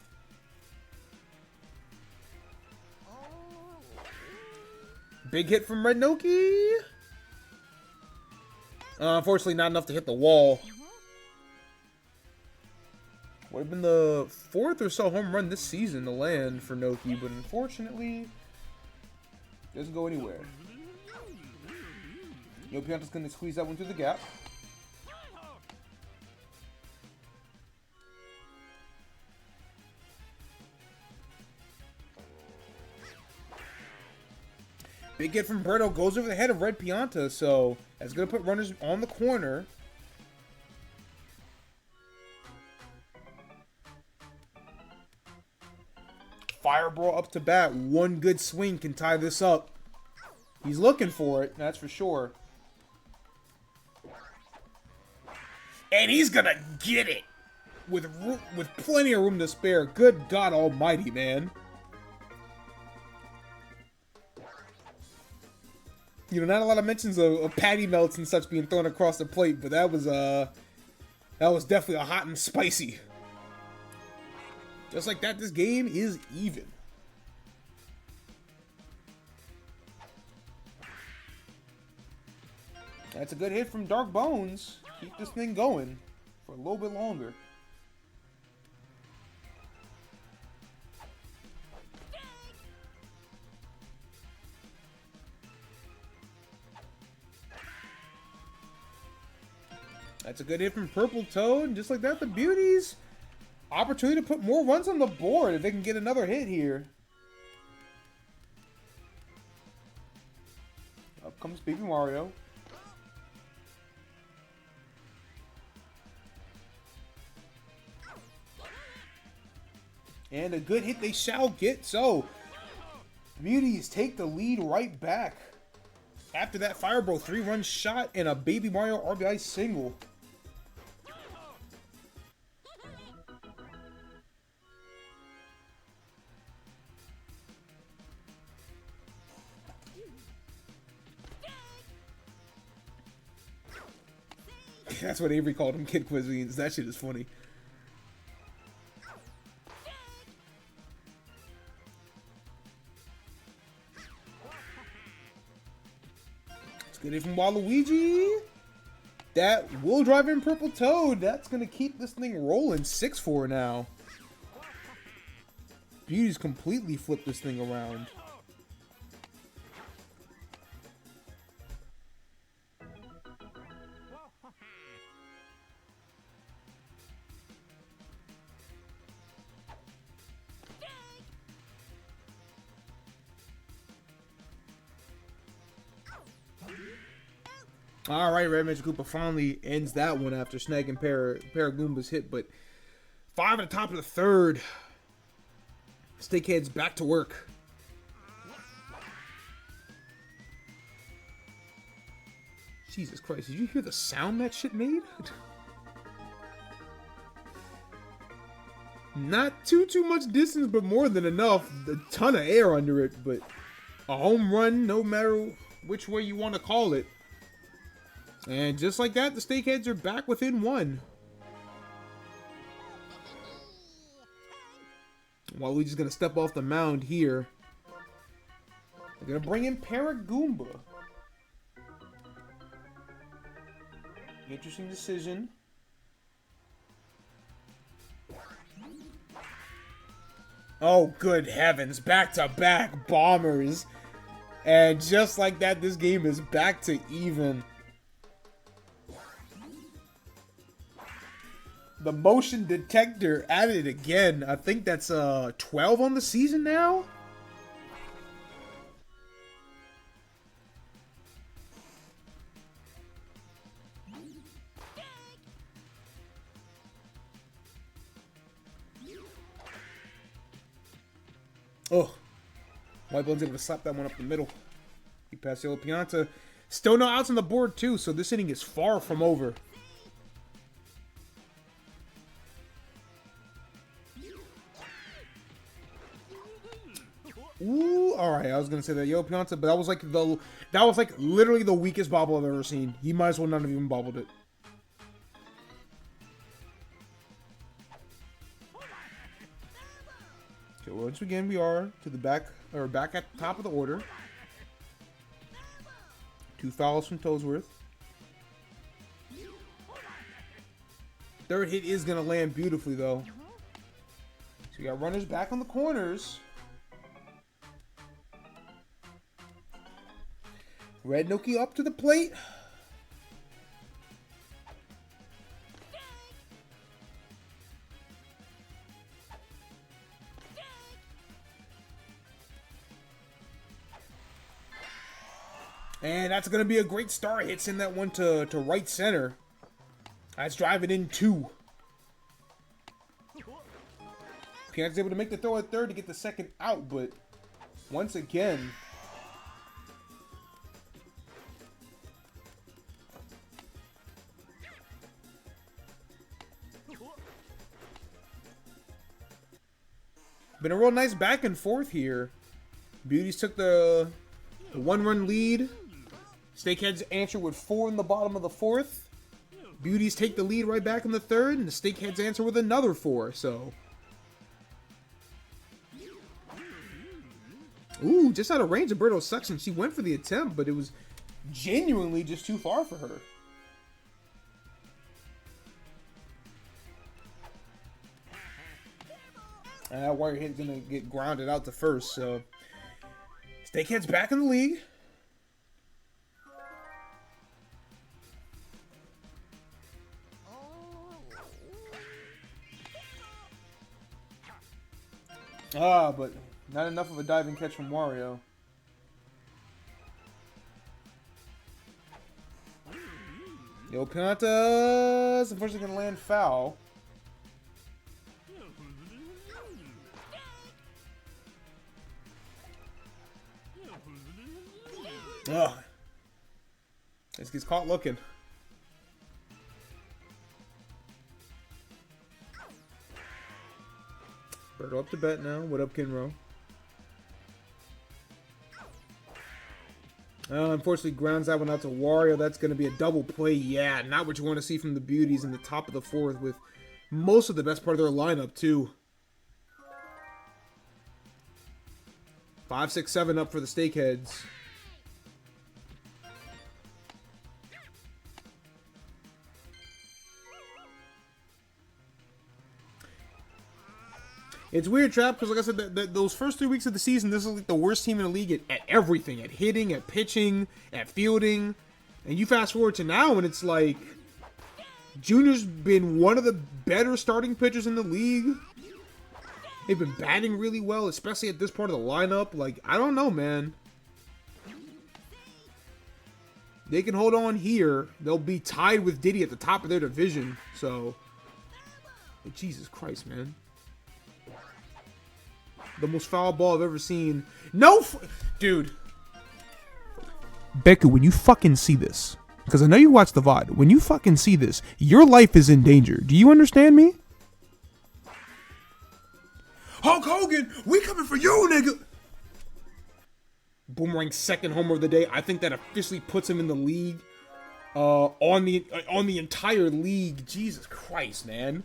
Big hit from Red Noki. Unfortunately, not enough to hit the wall. Would have been the 4th or so home run this season to land for Noki, but unfortunately, doesn't go anywhere. Yopianta's going to squeeze that one through the gap. Big hit from Berto goes over the head of Red Pianta, so that's going to put runners on the corner. Fireball up to bat. One good swing can tie this up. He's looking for it, that's for sure. And he's going to get it with plenty of room to spare. Good God almighty, man. You know, not a lot of mentions of patty melts and such being thrown across the plate, but that was definitely a hot and spicy. Just like that, this game is even. That's a good hit from Dark Bones. Keep this thing going for a little bit longer. That's a good hit from Purple Toad. Just like that, the Beauties. Opportunity to put more runs on the board if they can get another hit here. Up comes Baby Mario. And a good hit they shall get. So, Beauties take the lead right back. After that Fireball 3-run shot and a Baby Mario RBI single. That's what Avery called him, Kid Cuisines. That shit is funny. Good hit from Waluigi. That will drive in Purple Toad. That's going to keep this thing rolling. 6-4 now. Beauty's completely flipped this thing around. All right, Red Magic Koopa finally ends that one after snagging Paragoomba's hit, but 5 at the top of the third. Steakhead's back to work. Jesus Christ, did you hear the sound that shit made? Not too much distance, but more than enough. A ton of air under it, but a home run, no matter which way you want to call it. And just like that, the Steakheads are back within 1. Waluigi's going to step off the mound here. They're going to bring in Paragoomba. Interesting decision. Oh, good heavens. Back-to-back bombers. And just like that, this game is back to even. The motion detector at it again. I think that's 12 on the season now. Oh, White Blood's able to slap that one up the middle. He passed Yellow Pianta. Still no outs on the board too, so this inning is far from over. Ooh, all right. I was gonna say that Yellow Pianta, but that was like literally the weakest bobble I've ever seen. He might as well not have even bobbled it. Okay, once again we are to the back at the top of the order. 2 fouls from Toadsworth. Third hit is gonna land beautifully though. So we got runners back on the corners. Red Noki up to the plate. And that's going to be a great start. Hits in that one to right center. That's driving in 2. Pianta's able to make the throw at third to get the second out, but once again, been a real nice back and forth here. Beauties took the 1-run lead. Steakheads answer with 4 in the bottom of the 4th. Beauties take the lead right back in the 3rd, and the Steakheads answer with another 4. So, ooh, just out of range of Birdo's suction. She went for the attempt, but it was genuinely just too far for her. And that wire hit's gonna get grounded out to first, so Steakhead's back in the league. But not enough of a diving catch from Wario. Yo, Pianta's unfortunately gonna land foul. Ugh. This gets caught looking. Birdo up to bet now. What up, Kinro? Unfortunately, grounds that one out to Wario. That's going to be a double play. Yeah, not what you want to see from the Beauties in the top of the 4th with most of the best part of their lineup, too. 5, 6, 7 up for the Steakheads. It's weird, Trap, because like I said, those first 3 weeks of the season, this is like the worst team in the league at everything, at hitting, at pitching, at fielding. And you fast forward to now, and it's like Junior's been one of the better starting pitchers in the league. They've been batting really well, especially at this part of the lineup. Like, I don't know, man. They can hold on here. They'll be tied with Diddy at the top of their division. So, Jesus Christ, man. The most foul ball I've ever seen. No, dude. Becca, when you fucking see this, because I know you watch the VOD, when you fucking see this, your life is in danger. Do you understand me? Hulk Hogan, we coming for you, nigga. Boomerang's second homer of the day. I think that officially puts him in the league. On the entire league. Jesus Christ, man.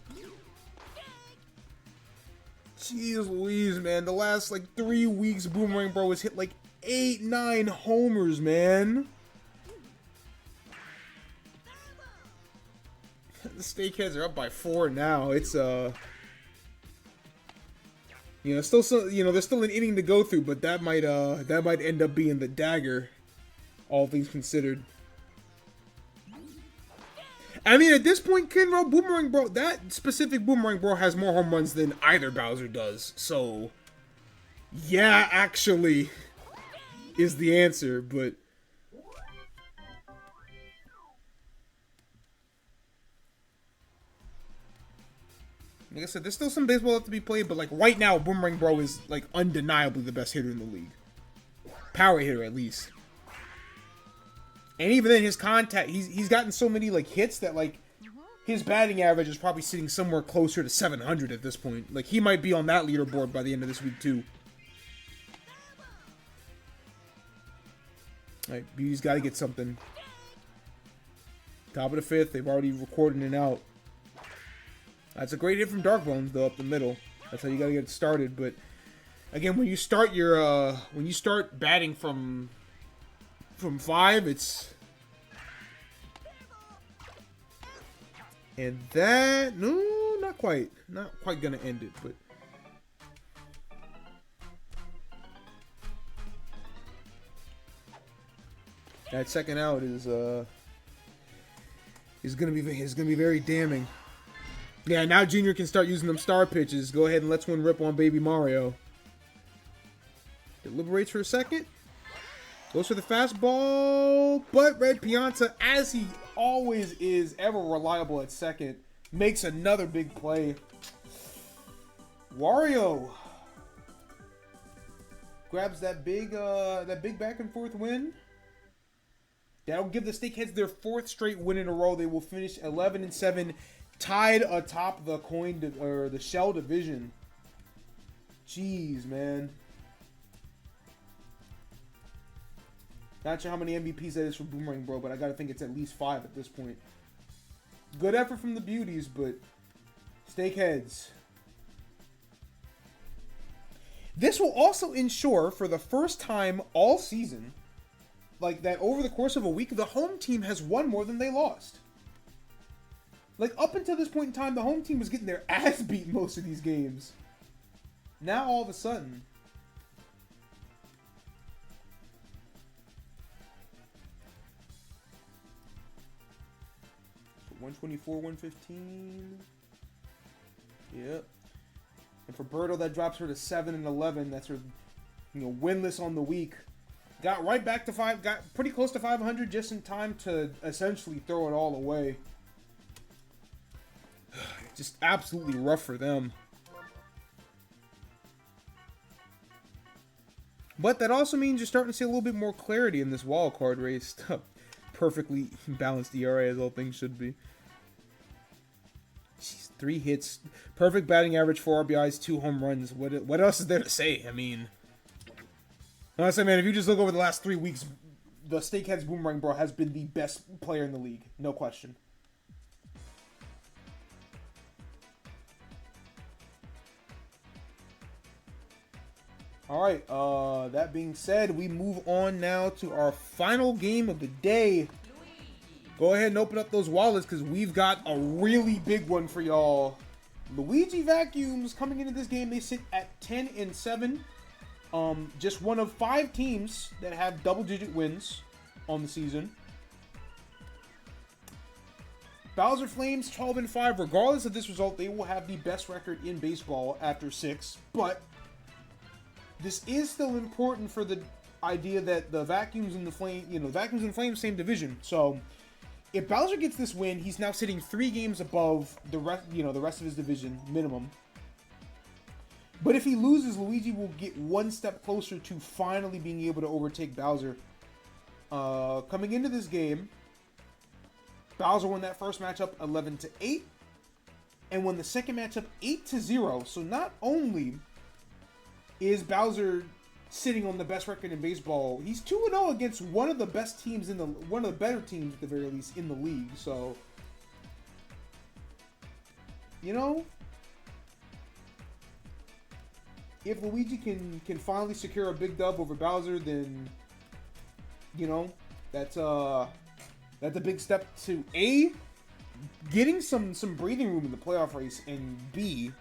Jeez Louise, man. The last, like, 3 weeks, Boomerang Bro has hit, like, 8, 9 homers, man. The Steakheads are up by 4 now. It's, you know, still, there's still an inning to go through, but that might end up being the dagger, all things considered. I mean, at this point, Kinro, Boomerang Bro, that specific Boomerang Bro has more home runs than either Bowser does. So, yeah, actually, is the answer, but... Like I said, there's still some baseball left to be played, but like right now, Boomerang Bro is like undeniably the best hitter in the league. Power hitter, at least. And even then, his contact, he's gotten so many like hits that like his batting average is probably sitting somewhere closer to 700 at this point. Like he might be on that leaderboard by the end of this week too. All right, Beauty's got to get something. Top of the 5th, they've already recorded it out. That's a great hit from Dark Bones, though, up the middle. That's how you gotta get it started. But again, when you start your when you start batting from 5, it's and that not quite gonna end it, but that second out is gonna be very damning. Yeah, now Junior can start using them star pitches. Go ahead and let's one rip on Baby Mario. Deliberates for a second. Goes for the fastball. But Red Pianta, as he always is, ever reliable at second, makes another big play. Wario grabs that big back and forth win. That'll give the Steakheads their 4th straight win in a row. They will finish 11-7. Tied atop the the shell division. Jeez, man. Not sure how many MVPs that is for Boomerang Bro, but I gotta think it's at least 5 at this point. Good effort from the Beauties, but Steakheads. This will also ensure, for the first time all season, like that over the course of a week, the home team has won more than they lost. Like, up until this point in time, the home team was getting their ass beat most of these games. Now, all of a sudden... So 124, 115... Yep. And for Birdo, that drops her to 7-11. That's her, winless on the week. Got right back to 5... Got pretty close to 500 just in time to essentially throw it all away. Just absolutely rough for them. But that also means you're starting to see a little bit more clarity in this wild card race. Perfectly balanced ERA as all things should be. Jeez, 3 hits, perfect batting average, 4 RBIs, 2 home runs. What else is there to say? I mean, honestly, man, if you just look over the last 3 weeks, the Steakheads Boomerang Bro has been the best player in the league, no question. Alright, that being said, we move on now to our final game of the day. Go ahead and open up those wallets because we've got a really big one for y'all Luigi Vacuums coming into this game, they sit at 10-7. Just one of 5 teams that have double-digit wins on the season. Bowser Flames 12-5. Regardless of this result, they will have the best record in baseball after 6. But this is still important for the idea that the Vacuums and the Flame, Vacuums and Flames, same division. So if Bowser gets this win, he's now sitting 3 games above the rest, the rest of his division minimum. But if he loses, Luigi will get one step closer to finally being able to overtake Bowser. Coming into this game, Bowser won that first matchup 11-8, and won the second matchup 8-0. So not only is Bowser sitting on the best record in baseball, he's 2-0 against one of the best teams one of the better teams at the very least in the league. So, if Luigi can finally secure a big dub over Bowser, then that's a big step to A, getting some breathing room in the playoff race, and B,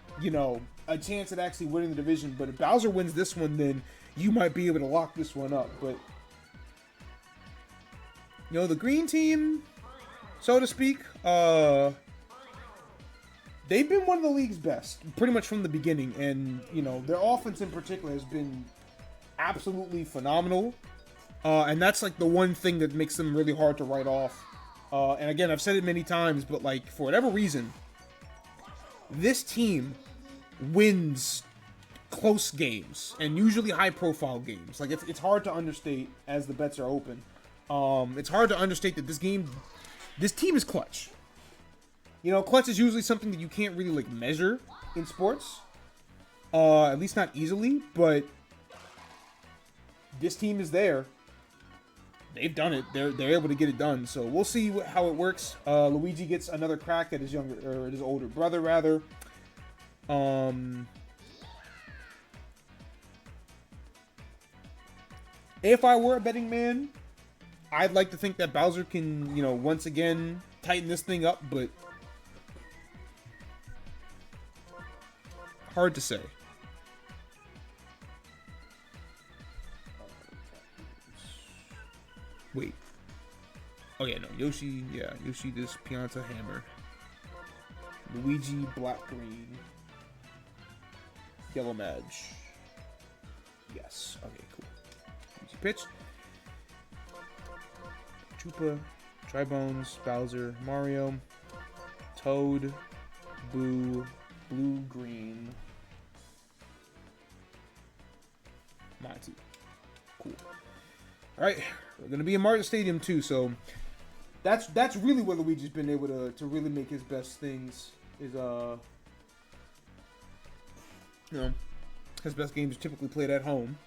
a chance at actually winning the division. But if Bowser wins this one, then you might be able to lock this one up. But the green team, so to speak, they've been one of the league's best pretty much from the beginning, and their offense in particular has been absolutely phenomenal. And that's like the one thing that makes them really hard to write off. And again, I've said it many times, but like for whatever reason, this team wins close games and usually high-profile games. Like it's hard to understate as the bets are open. It's hard to understate that this team is clutch. Clutch is usually something that you can't really like measure in sports, at least not easily. But this team is there. They've done it. They're able to get it done. So we'll see how it works. Luigi gets another crack at his his older brother rather. If I were a betting man, I'd like to think that Bowser can, once again tighten this thing up, but hard to say. Wait. Oh yeah, no. Yoshi this Pianta Hammer. Luigi Black Green. Yellow Madge. Yes. Okay, cool. Luigi pitch. Chupa, Tribones, Bowser, Mario, Toad, Boo, Blue Green. Monty. Cool. Alright. We're gonna be in Mario Stadium too, so that's really where Luigi's been able to really make his best things. Is his best games are typically played at home.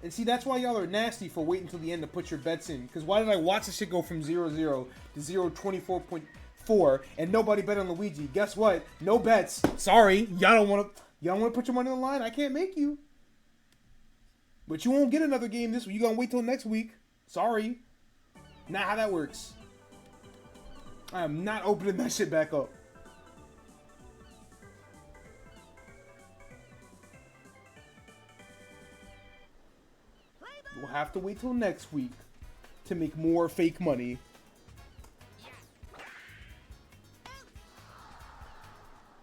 And see, that's why y'all are nasty for waiting until the end to put your bets in. Because why did I watch this shit go from 0-0 to 0-24.4 and nobody bet on Luigi? Guess what? No bets. Sorry, y'all don't want to put your money on the line. I can't make you. But you won't get another game this week. You gonna wait till next week. Sorry. Not how that works. I am not opening that shit back up. We'll have to wait till next week to make more fake money.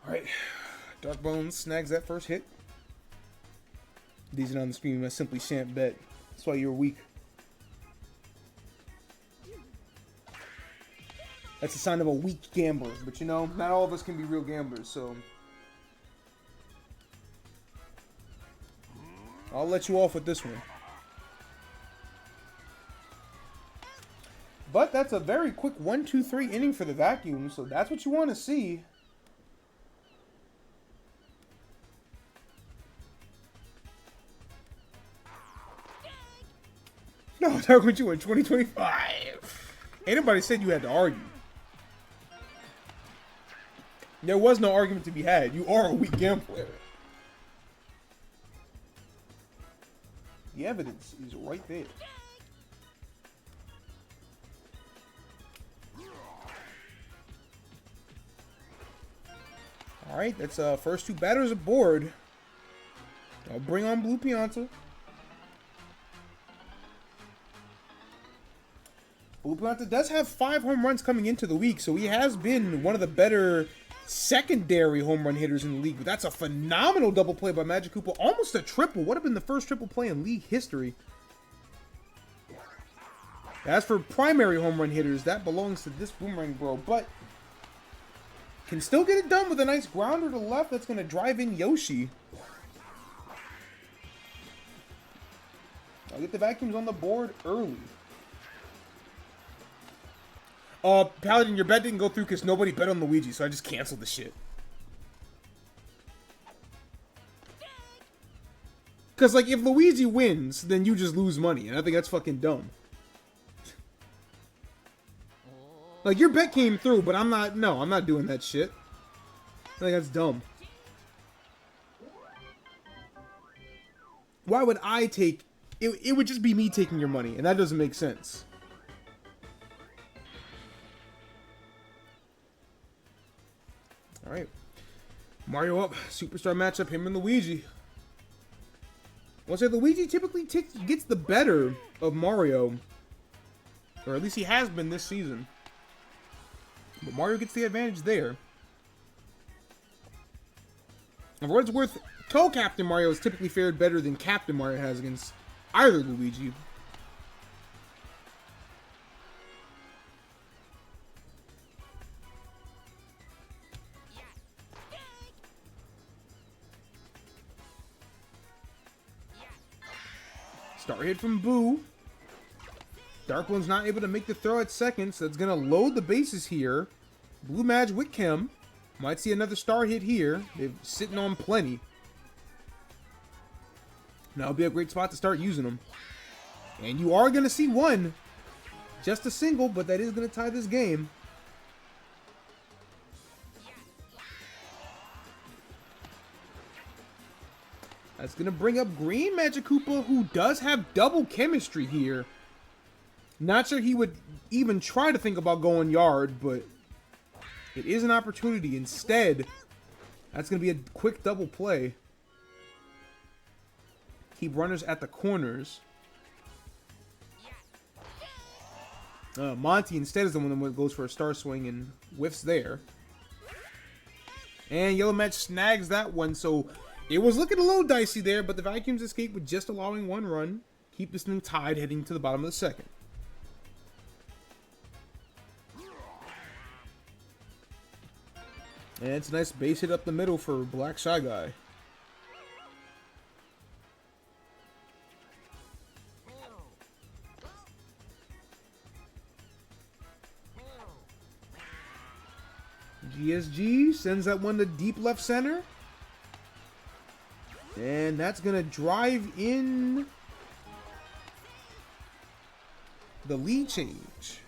Alright. Dark Bones snags that first hit. These are on the screen. I simply shan't bet. That's why you're weak. That's a sign of a weak gambler. But not all of us can be real gamblers, so I'll let you off with this one. But that's a very quick 1-2-3 inning for the Vacuum, so that's what you want to see. No, that went you in 2025. Ain't nobody said you had to argue. There was no argument to be had. You are a weak game player. The evidence is right there. Alright, that's first two batters aboard. I'll bring on Blue Pianta. Blue Pianta does have 5 home runs coming into the week, so he has been one of the better secondary home run hitters in the league. But that's a phenomenal double play by Magic Koopa. Almost a triple. Would have been the first triple play in league history. As for primary home run hitters, that belongs to this Boomerang Bro. But can still get it done with a nice grounder to left that's going to drive in Yoshi. I'll get the vacuums on the board early. Paladin, your bet didn't go through because nobody bet on Luigi, so I just canceled the shit. Because, like, if Luigi wins, then you just lose money, and I think that's fucking dumb. Like, your bet came through, but I'm not doing that shit. I think that's dumb. Why would I take... It would just be me taking your money, and that doesn't make sense. Alright. Mario up. Superstar matchup, him and Luigi. I'll say Luigi typically gets the better of Mario. Or at least he has been this season. But Mario gets the advantage there. And for what it's worth, Co-Captain Mario has typically fared better than Captain Mario has against either Luigi. Start hit from Boo. Dark One's not able to make the throw at second, so it's going to load the bases here. Blue Maj with Kim. Might see another star hit here. They're sitting on plenty. That'll be a great spot to start using them. And you are going to see one. Just a single, but that is going to tie this game. That's going to bring up Green Magic Koopa, who does have double chemistry here. Not sure he would even try to think about going yard, but it is an opportunity. Instead, that's going to be a quick double play. Keep runners at the corners. Monty instead is the one that goes for a star swing and whiffs there. And Yellow Match snags that one, so it was looking a little dicey there, but the Vacuums escape with just allowing one run. Keep this thing tied heading to the bottom of the second. And it's a nice base hit up the middle for Black Shy Guy. GSG sends that one to deep left center. And that's going to drive in the lead change.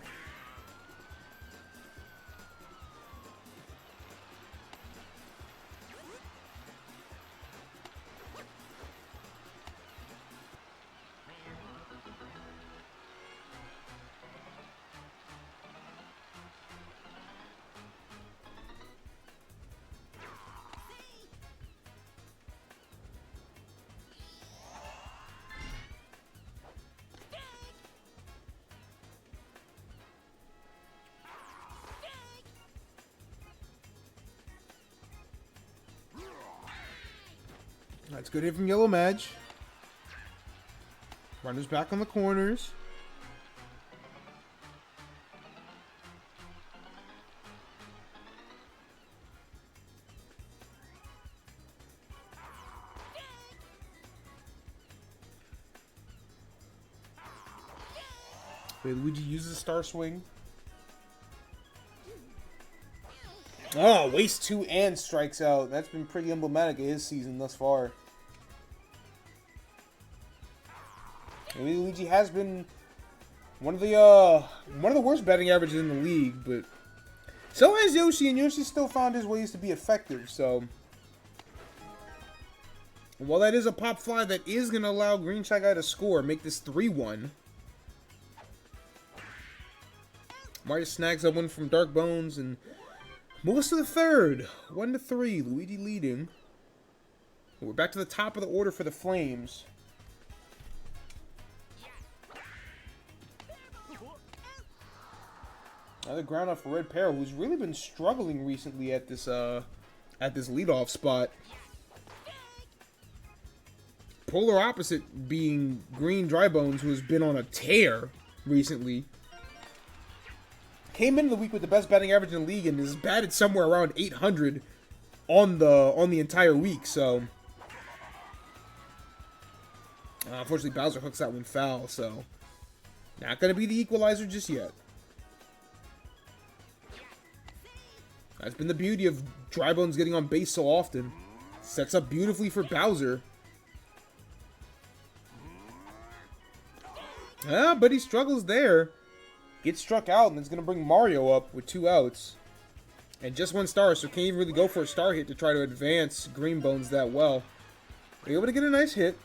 That's good hit from Yellow Maj. Runners back on the corners. Wait, Luigi uses a star swing. Oh, wastes 2 and strikes out. That's been pretty emblematic of his season thus far. Maybe Luigi has been one of the worst batting averages in the league, but So has Yoshi, and Yoshi still found his ways to be effective, so... And while that is a pop fly, that is going to allow Green Shy Guy to score, make this 3-1. Mario snags up one from Dark Bones and moves to the third. 1-3, Luigi leading. We're back to the top of the order for the Flames. Another ground out for Red Pear, who's really been struggling recently at this leadoff spot. Polar opposite being Green Dry Bones, who has been on a tear recently. Came into the week with the best batting average in the league and has batted somewhere around 800 on the entire week. So, unfortunately, Bowser hooks that one foul. So, not going to be the equalizer just yet. That's been the beauty of Dry Bones getting on base so often. Sets up beautifully for Bowser. But he struggles there. Gets struck out, and it's going to bring Mario up with 2 outs. And just 1 star, so can't even really go for a star hit to try to advance Green Bones that well. They're able to get a nice hit.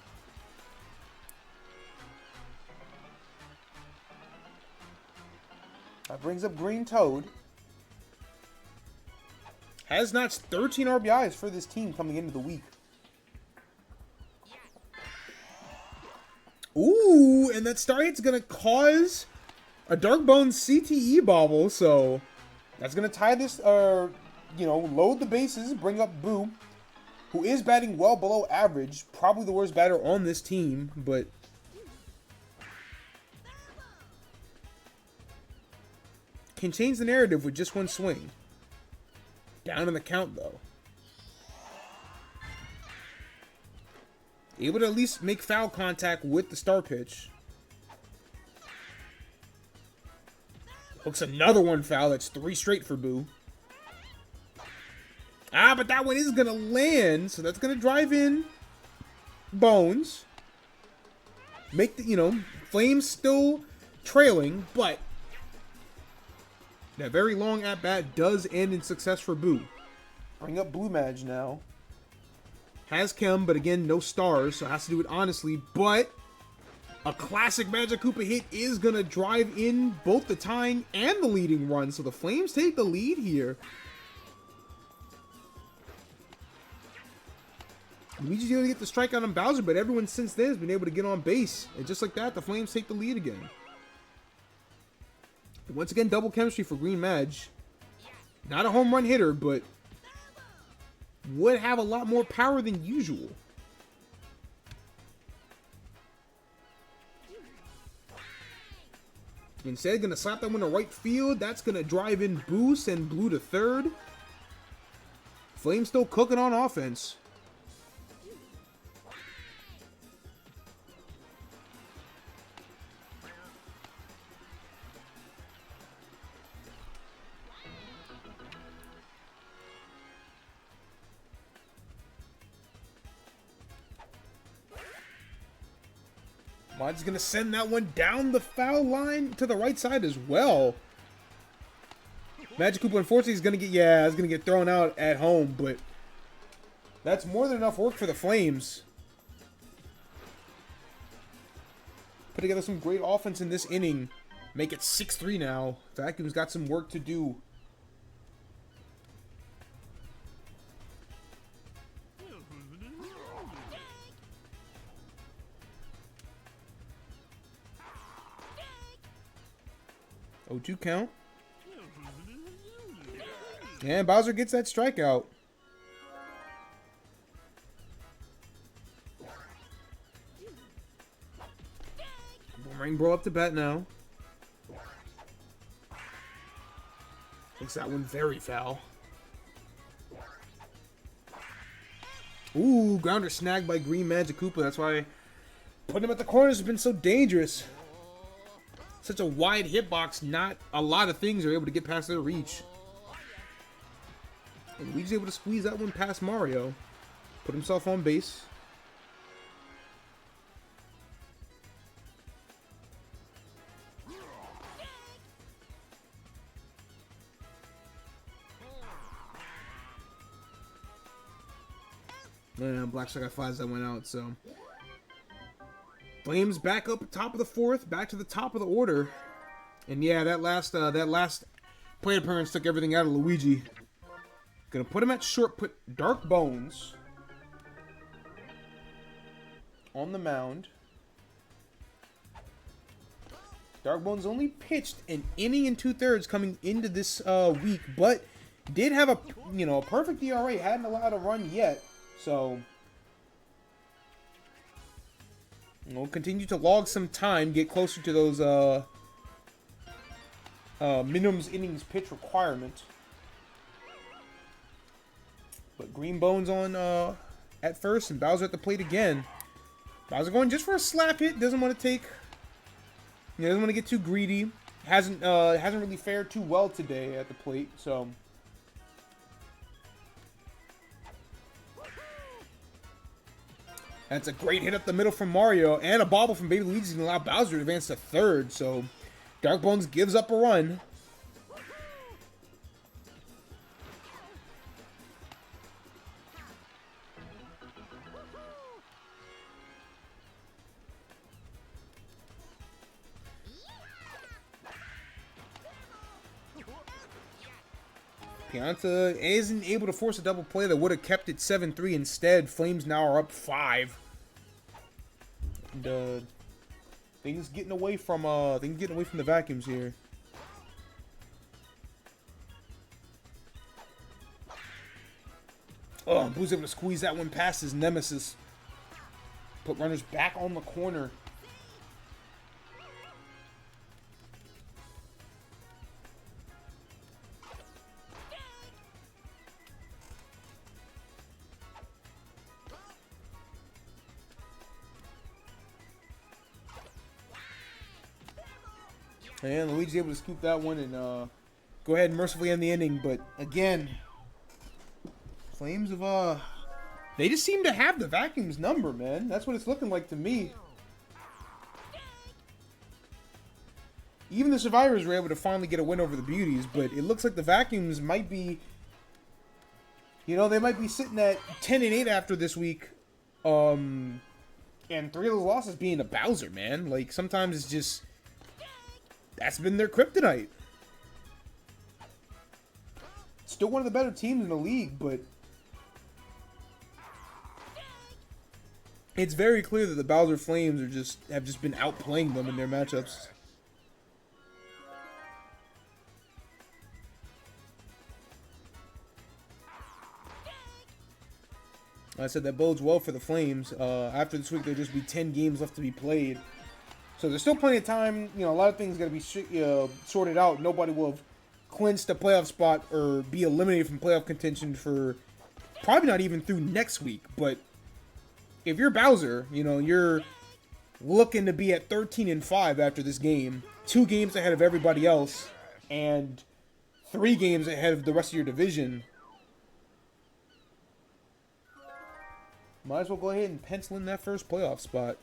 That brings up Green Toad. Has notched 13 RBIs for this team coming into the week. Ooh, and that star hit's going to cause a Dark Bones CTE bobble, so that's going to tie this, load the bases, bring up Boo, who is batting well below average, probably the worst batter on this team, but can change the narrative with just 1 swing. Down in the count, though. Able to at least make foul contact with the star pitch. Hooks another 1 foul. That's 3 straight for Boo. But that one is going to land. So that's going to drive in Bones. Make the, Flames still trailing. But that very long at-bat does end in success for Boo. Bring up Blue Madge now. Has Chem, but again, no stars. So has to do it honestly. But a classic Magic Koopa hit is going to drive in both the tying and the leading run. So the Flames take the lead here. Luigi's able to get the strikeout on Bowser, but everyone since then has been able to get on base. And just like that, the Flames take the lead again. Once again, double chemistry for Green Madge. Not a home run hitter, but would have a lot more power than usual. Instead, going to slap that one to right field. That's going to drive in Boost and Blue to third. Flames still cooking on offense. Mod's going to send that one down the foul line to the right side as well. Magic Koopa, unfortunately, is going to get thrown out at home, but that's more than enough work for the Flames. Put together some great offense in this inning. Make it 6-3 now. Vacuum's got some work to do. Oh, 2 count. And Bowser gets that strikeout. Boomerang Bro up to bat now. Makes that one very foul. Ooh, grounder snagged by Green Magic Koopa. That's why putting him at the corners has been so dangerous. Such a wide hitbox, not a lot of things are able to get past their reach. And Luigi's able to squeeze that one past Mario. Put himself on base. And Black Star got 5s that went out, so. Flames back up top of the 4th, back to the top of the order. And yeah, that last plate appearance took everything out of Luigi. Gonna put him at short, put Dark Bones on the mound. Dark Bones only pitched an inning and 2/3 coming into this week, but did have a a perfect ERA, hadn't allowed a run yet, so we'll continue to log some time, get closer to those minimum innings pitch requirement. But Green Bones on at first, and Bowser at the plate again. Bowser going just for a slap hit, doesn't want to take. Doesn't want to get too greedy. Hasn't really fared too well today at the plate, so. That's a great hit up the middle from Mario, and a bobble from Baby Luigi to allow Bowser to advance to 3rd, so Dark Bones gives up a run. Pianta isn't able to force a double play that would have kept it 7-3. Instead, Flames now are up 5. And, things getting away from the vacuums here. Oh, Blue's able to squeeze that one past his nemesis. Put runners back on the corner. And Luigi's able to scoop that one and go ahead and mercifully end the inning. But again, Flames of they just seem to have the vacuum's number, man. That's what it's looking like to me. Even the Survivors were able to finally get a win over the Beauties, but it looks like the vacuums might be, they might be sitting at 10-8 after this week. And 3 of those losses being to Bowser, man. Like, sometimes it's just, that's been their kryptonite. Still one of the better teams in the league, but it's very clear that the Bowser Flames have just been outplaying them in their matchups. I said that bodes well for the Flames. After this week, there'll just be 10 games left to be played. So there's still plenty of time. A lot of things got to be sorted out. Nobody will have clinched a playoff spot or be eliminated from playoff contention for probably not even through next week. But if you're Bowser, you're looking to be at 13-5 after this game. 2 games ahead of everybody else. And 3 games ahead of the rest of your division. Might as well go ahead and pencil in that first playoff spot.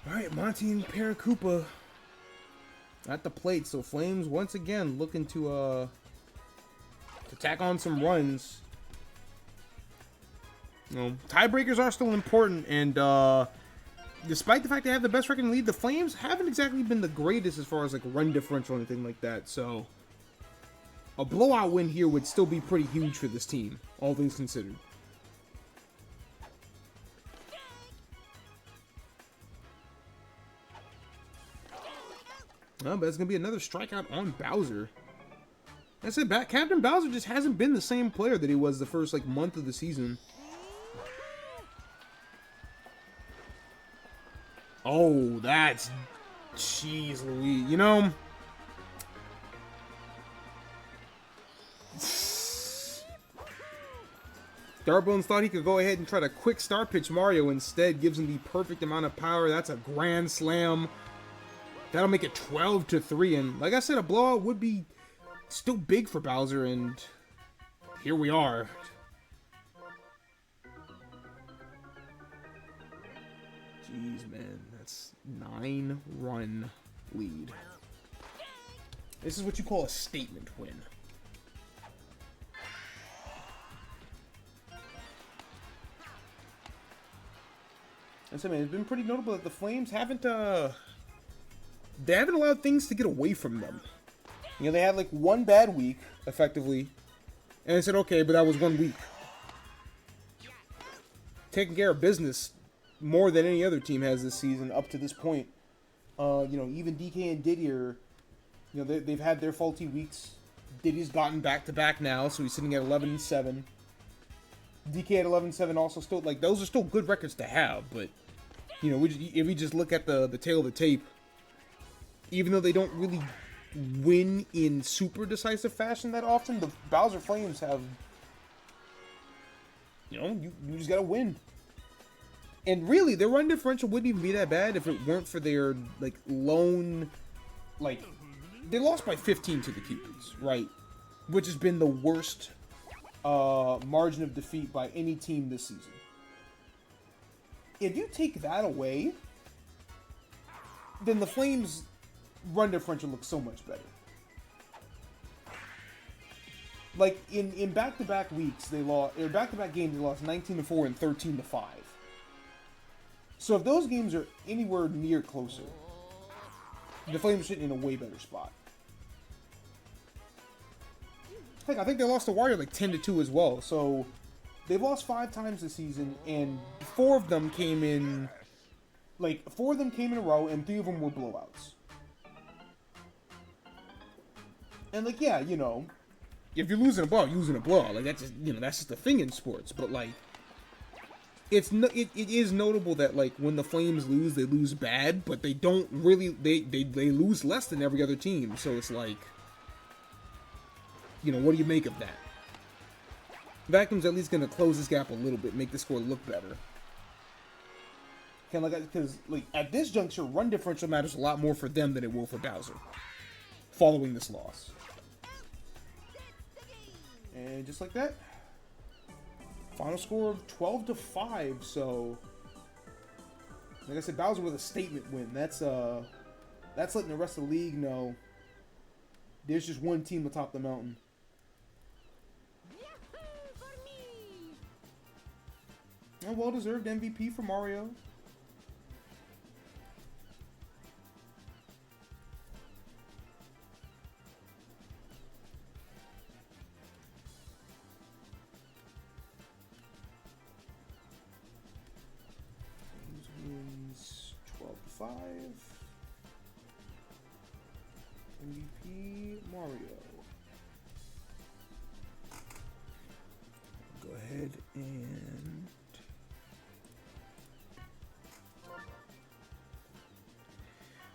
Alright, Monty and Paracupa at the plate. So Flames once again looking to tack on some runs. Tiebreakers are still important, and despite the fact they have the best record in the lead, the Flames haven't exactly been the greatest as far as like run differential or anything like that. So a blowout win here would still be pretty huge for this team, all things considered. But it's going to be another strikeout on Bowser. I said, Captain Bowser just hasn't been the same player that he was the first month of the season. Oh, that's... Jeez Louise. Darbones thought he could go ahead and try to quick star pitch Mario. Instead, gives him the perfect amount of power. That's a grand slam. That'll make it 12-3. And like I said, a blowout would be still big for Bowser. And here we are. Jeez, man. That's 9-run lead. This is what you call a statement win. I mean, it's been pretty notable that the Flames haven't, they haven't allowed things to get away from them. You know, they had like one bad week, effectively, and they said, okay, but that was 1 week. Taking care of business more than any other team has this season up to this point. You know, even DK and Didier, you know, they've had their faulty weeks. Diddy's gotten back-to-back now, so he's sitting at 11-7. DK at 11-7 also still, like, those are still good records to have, but, you know, if we just look at the tail of the tape, even though they don't really win in super decisive fashion that often, the Bowser Flames have, you know, you just gotta win. And really, their run differential wouldn't even be that bad if it weren't for their, like, lone, like, they lost by 15 to the Cupids, right? Which has been the worst margin of defeat by any team this season. If you take that away, then the Flames' run differential looks so much better. Like in back-to-back weeks, they lost, or back-to-back games, they lost 19-4 and 13-5. So if those games are anywhere near closer, the Flames are sitting in a way better spot. Heck, I think they lost to Warrior like 10-2 as well. So they've lost 5 times this season, and 4 of them came in, like 4 of them came in a row, and 3 of them were blowouts. And like, yeah, you know, if you're losing a blowout, you're losing a blowout. Like that's just, you know, that's just the thing in sports. But like, it is notable that like when the Flames lose, they lose bad, but they don't really they lose less than every other team. So it's like, you know, what do you make of that? Vacuum's at least going to close this gap a little bit, make the score look better. Because like at this juncture, run differential matters a lot more for them than it will for Bowser. Following this loss, and just like that, final score of 12-5. So, like I said, Bowser with a statement win. That's letting the rest of the league know there's just one team atop the mountain. A well-deserved MVP for Mario. Wins 12-5. MVP Mario. Go ahead and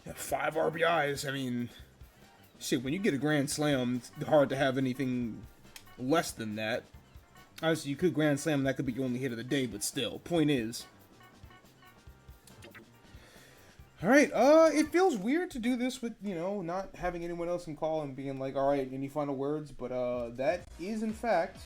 yeah, 5 RBIs. I mean, shit, when you get a grand slam, it's hard to have anything less than that. Obviously, you could grand slam, and that could be your only hit of the day, but still. Point is. Alright, it feels weird to do this with, you know, not having anyone else in call and being like, alright, any final words? But, that is, in fact,